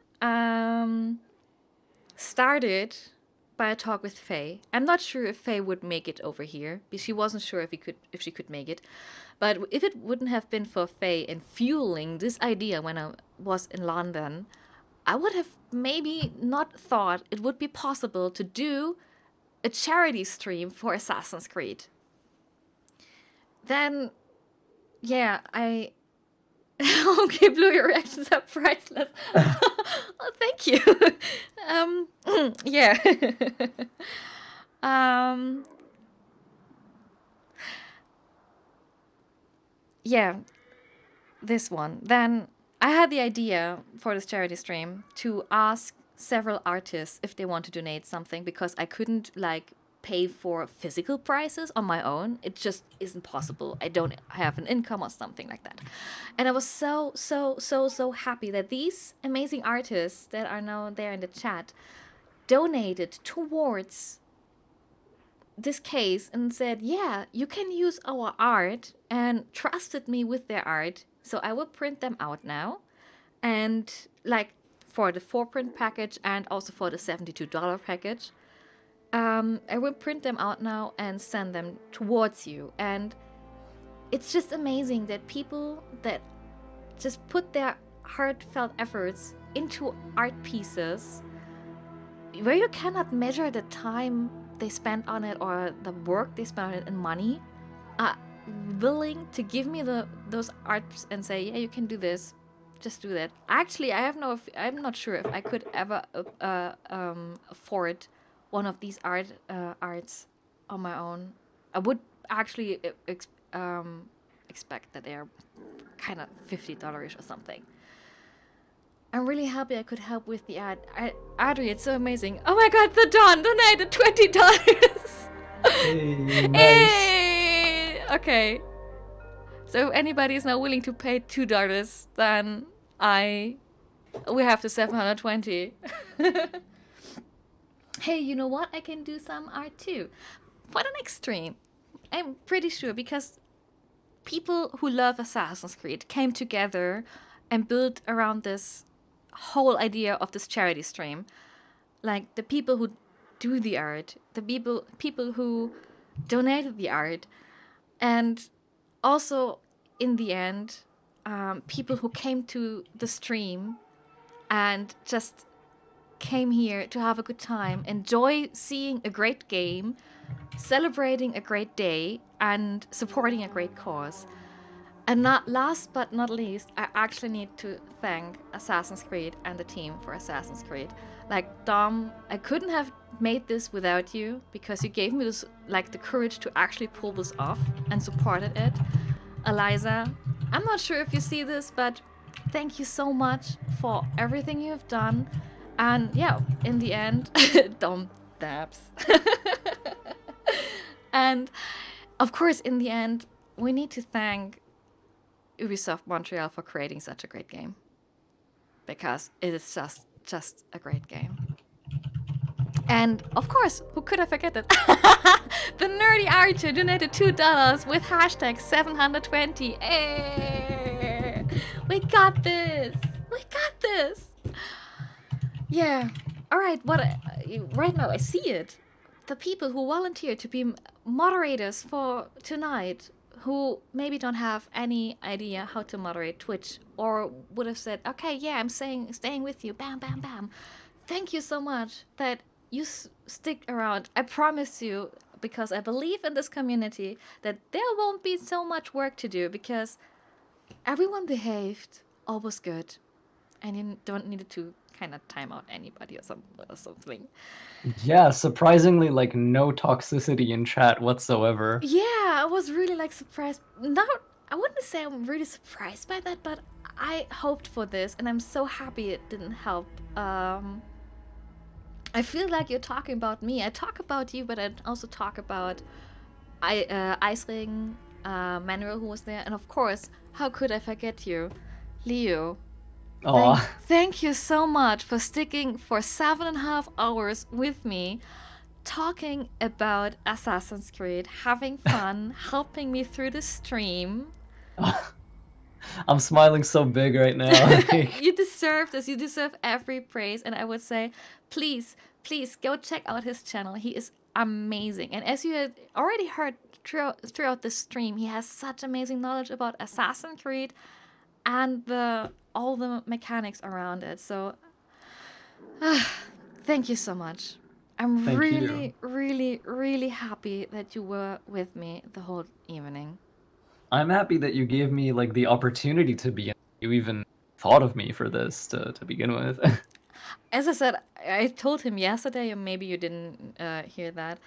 A: started by a talk with Faye. I'm not sure if Faye would make it over here, because she wasn't sure if she could make it. But if it wouldn't have been for Faye and fueling this idea when I was in London, I would have maybe not thought it would be possible to do a charity stream for Assassin's Creed. Then, yeah, okay, Blue, your reactions are priceless. Oh, thank you. Yeah. Yeah, this one. Then I had the idea for this charity stream to ask several artists if they want to donate something, because I couldn't pay for physical prices on my own. It just isn't possible. I don't have an income or something like that. And I was so happy that these amazing artists that are now there in the chat donated towards this case and said, yeah, you can use our art, and trusted me with their art. So I will print them out now. And like for the 4-print package and also for the $72 package, I will print them out now and send them towards you. And it's just amazing that people that just put their heartfelt efforts into art pieces where you cannot measure the time they spent on it or the work they spent on it in money, are willing to give me those arts and say, yeah, you can do this, just do that. Actually, I'm not sure if I could ever afford one of these arts on my own. I would actually expect that they are kind of $50 or something. I'm really happy I could help with the ad. Adri, it's so amazing. Oh my god, the Dawn donated $20.
B: Hey, nice.
A: Hey! Okay. So if anybody is now willing to pay $2, then we have the 720. Hey, you know what? I can do some art too. For the next stream. I'm pretty sure, because people who love Assassin's Creed came together and built around this whole idea of this charity stream. Like the people who do the art, the people who donated the art, and also in the end, people who came to the stream and just came here to have a good time, enjoy seeing a great game, celebrating a great day, and supporting a great cause. And not last but not least, I actually need to thank Assassin's Creed and the team for Assassin's Creed. Like, Dom, I couldn't have made this without you, because you gave me this, like, the courage to actually pull this off and supported it. Eliza, I'm not sure if you see this, but thank you so much for everything you have done. And yeah, in the end, Dom dabs. And of course, in the end, we need to thank Ubisoft Montreal for creating such a great game, because it is just a great game. And of course, who could have forgotten it? The Nerdy Archer donated $2 with hashtag 720. Hey, we got this. We got this. Yeah. All right. Right now I see it. The people who volunteered to be moderators for tonight, who maybe don't have any idea how to moderate Twitch, or would have said, okay, yeah, I'm staying with you, bam, bam, bam. Thank you so much that you stick around. I promise you, because I believe in this community, that there won't be so much work to do, because everyone behaved, all was good, and you don't need to kind of time out anybody or something.
B: Yeah, surprisingly, like, no toxicity in chat whatsoever.
A: Yeah, I was really, like, surprised. I wouldn't say I'm really surprised by that, but I hoped for this, and I'm so happy it didn't help. I feel like you're talking about me. I talk about you, but I also talk about Ice Ring, Manuel, who was there, and of course, how could I forget you, Leo? Thank you so much for sticking for 7.5 hours with me, talking about Assassin's Creed, having fun, helping me through the stream.
B: I'm smiling so big right now.
A: You deserve this. You deserve every praise. And I would say, please go check out his channel. He is amazing. And as you had already heard throughout the stream, he has such amazing knowledge about Assassin's Creed and all the mechanics around it. So thank you so much. I'm really happy that you were with me the whole evening.
B: I'm happy that you gave me, like, the opportunity to be in. You even thought of me for this to begin with.
A: As I said, I told him yesterday, or maybe you didn't hear that,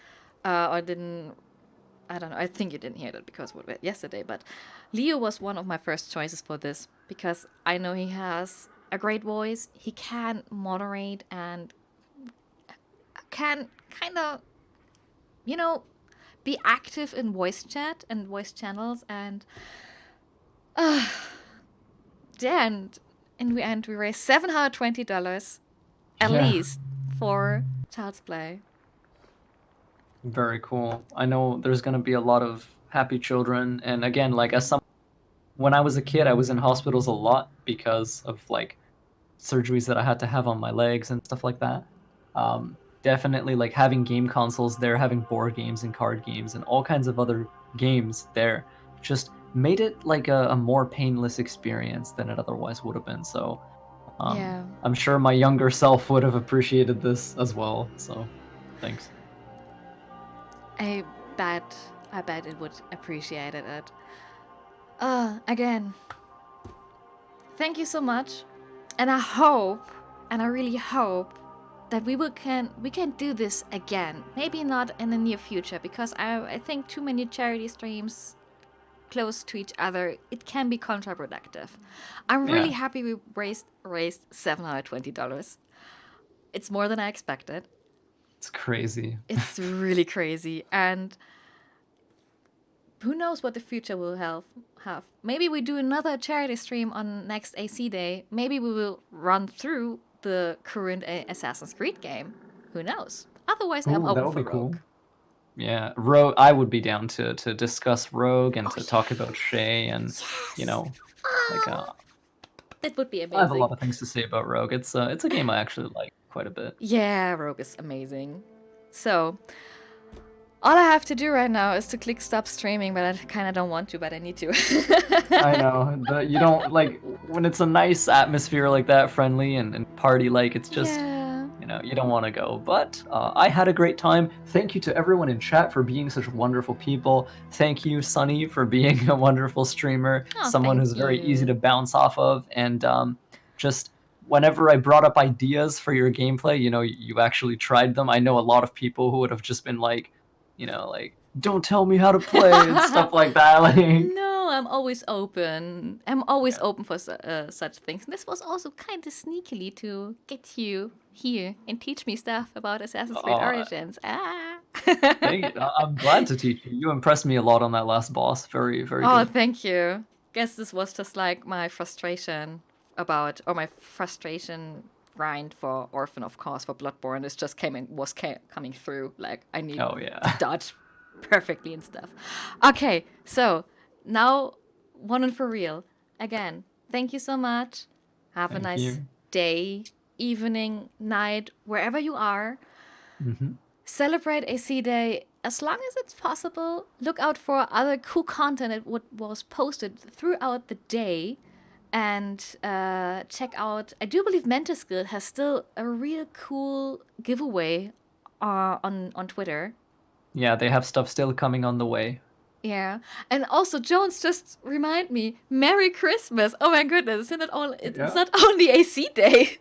A: or didn't. I don't know. I think you didn't hear that because of yesterday. But Leo was one of my first choices for this, because I know he has a great voice. He can moderate and can kind of, you know, be active in voice chat and voice channels, and then in the end we raised $720 at least for Child's Play.
B: Very cool. I know there's gonna be a lot of happy children, and again, like when I was a kid, I was in hospitals a lot because of like surgeries that I had to have on my legs and stuff like that. Definitely like having game consoles there, having board games and card games and all kinds of other games there just made it like a more painless experience than it otherwise would have been. So
A: Yeah.
B: I'm sure my younger self would have appreciated this as well. So thanks.
A: I bet it would appreciate it. Again, thank you so much. And I really hope that we can do this again. Maybe not in the near future, because I think too many charity streams close to each other, it can be counterproductive. I'm really happy we raised $720. It's more than I expected.
B: It's crazy.
A: It's really crazy. And who knows what the future will have. Maybe we do another charity stream on next AC Day. Maybe we will run through the current Assassin's Creed game. Who knows? Otherwise, I'm
B: That
A: open
B: would
A: for
B: be cool.
A: Rogue.
B: Yeah, Rogue. I would be down to discuss Rogue and to talk about Shay and you know, like
A: It would be amazing.
B: I have a lot of things to say about Rogue. It's a game I actually like quite a bit.
A: Yeah, Rogue is amazing. So, all I have to do right now is to click stop streaming, but I kind of don't want to, but I need to.
B: I know. You don't like when it's a nice atmosphere like that, friendly and party like. It's just you know, you don't want to go. But I had a great time. Thank you to everyone in chat for being such wonderful people. Thank you, Sunny, for being a wonderful streamer. Someone who's very easy to bounce off of, and just whenever I brought up ideas for your gameplay, you know, you actually tried them. I know a lot of people who would have just been like, you know, like, don't tell me how to play and stuff like that. Like,
A: no, I'm always open. I'm always open for such things. And this was also kind of sneakily to get you here and teach me stuff about Assassin's Creed Origins.
B: I'm glad to teach you. You impressed me a lot on that last boss. Very, very good.
A: Oh, thank you. Guess this was just like my frustration my frustration grind for Orphan, of course, for Bloodborne. This just coming through. Like, I need to dodge perfectly and stuff. Okay, so now one and for real. Again, thank you so much. Have a nice day, evening, night, wherever you are. Celebrate AC Day as long as it's possible. Look out for other cool content that was posted throughout the day. And check out, I do believe Mentis Guild has still a real cool giveaway on Twitter.
B: Yeah, they have stuff still coming on the way.
A: Yeah. And also, Jones just remind me, Merry Christmas. Oh my goodness, it's not only AC Day.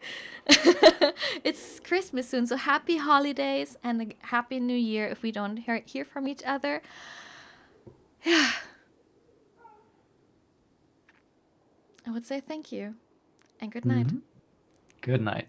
A: It's Christmas soon, so happy holidays and a happy new year if we don't hear from each other. Yeah. I would say thank you and good night.
B: Good night.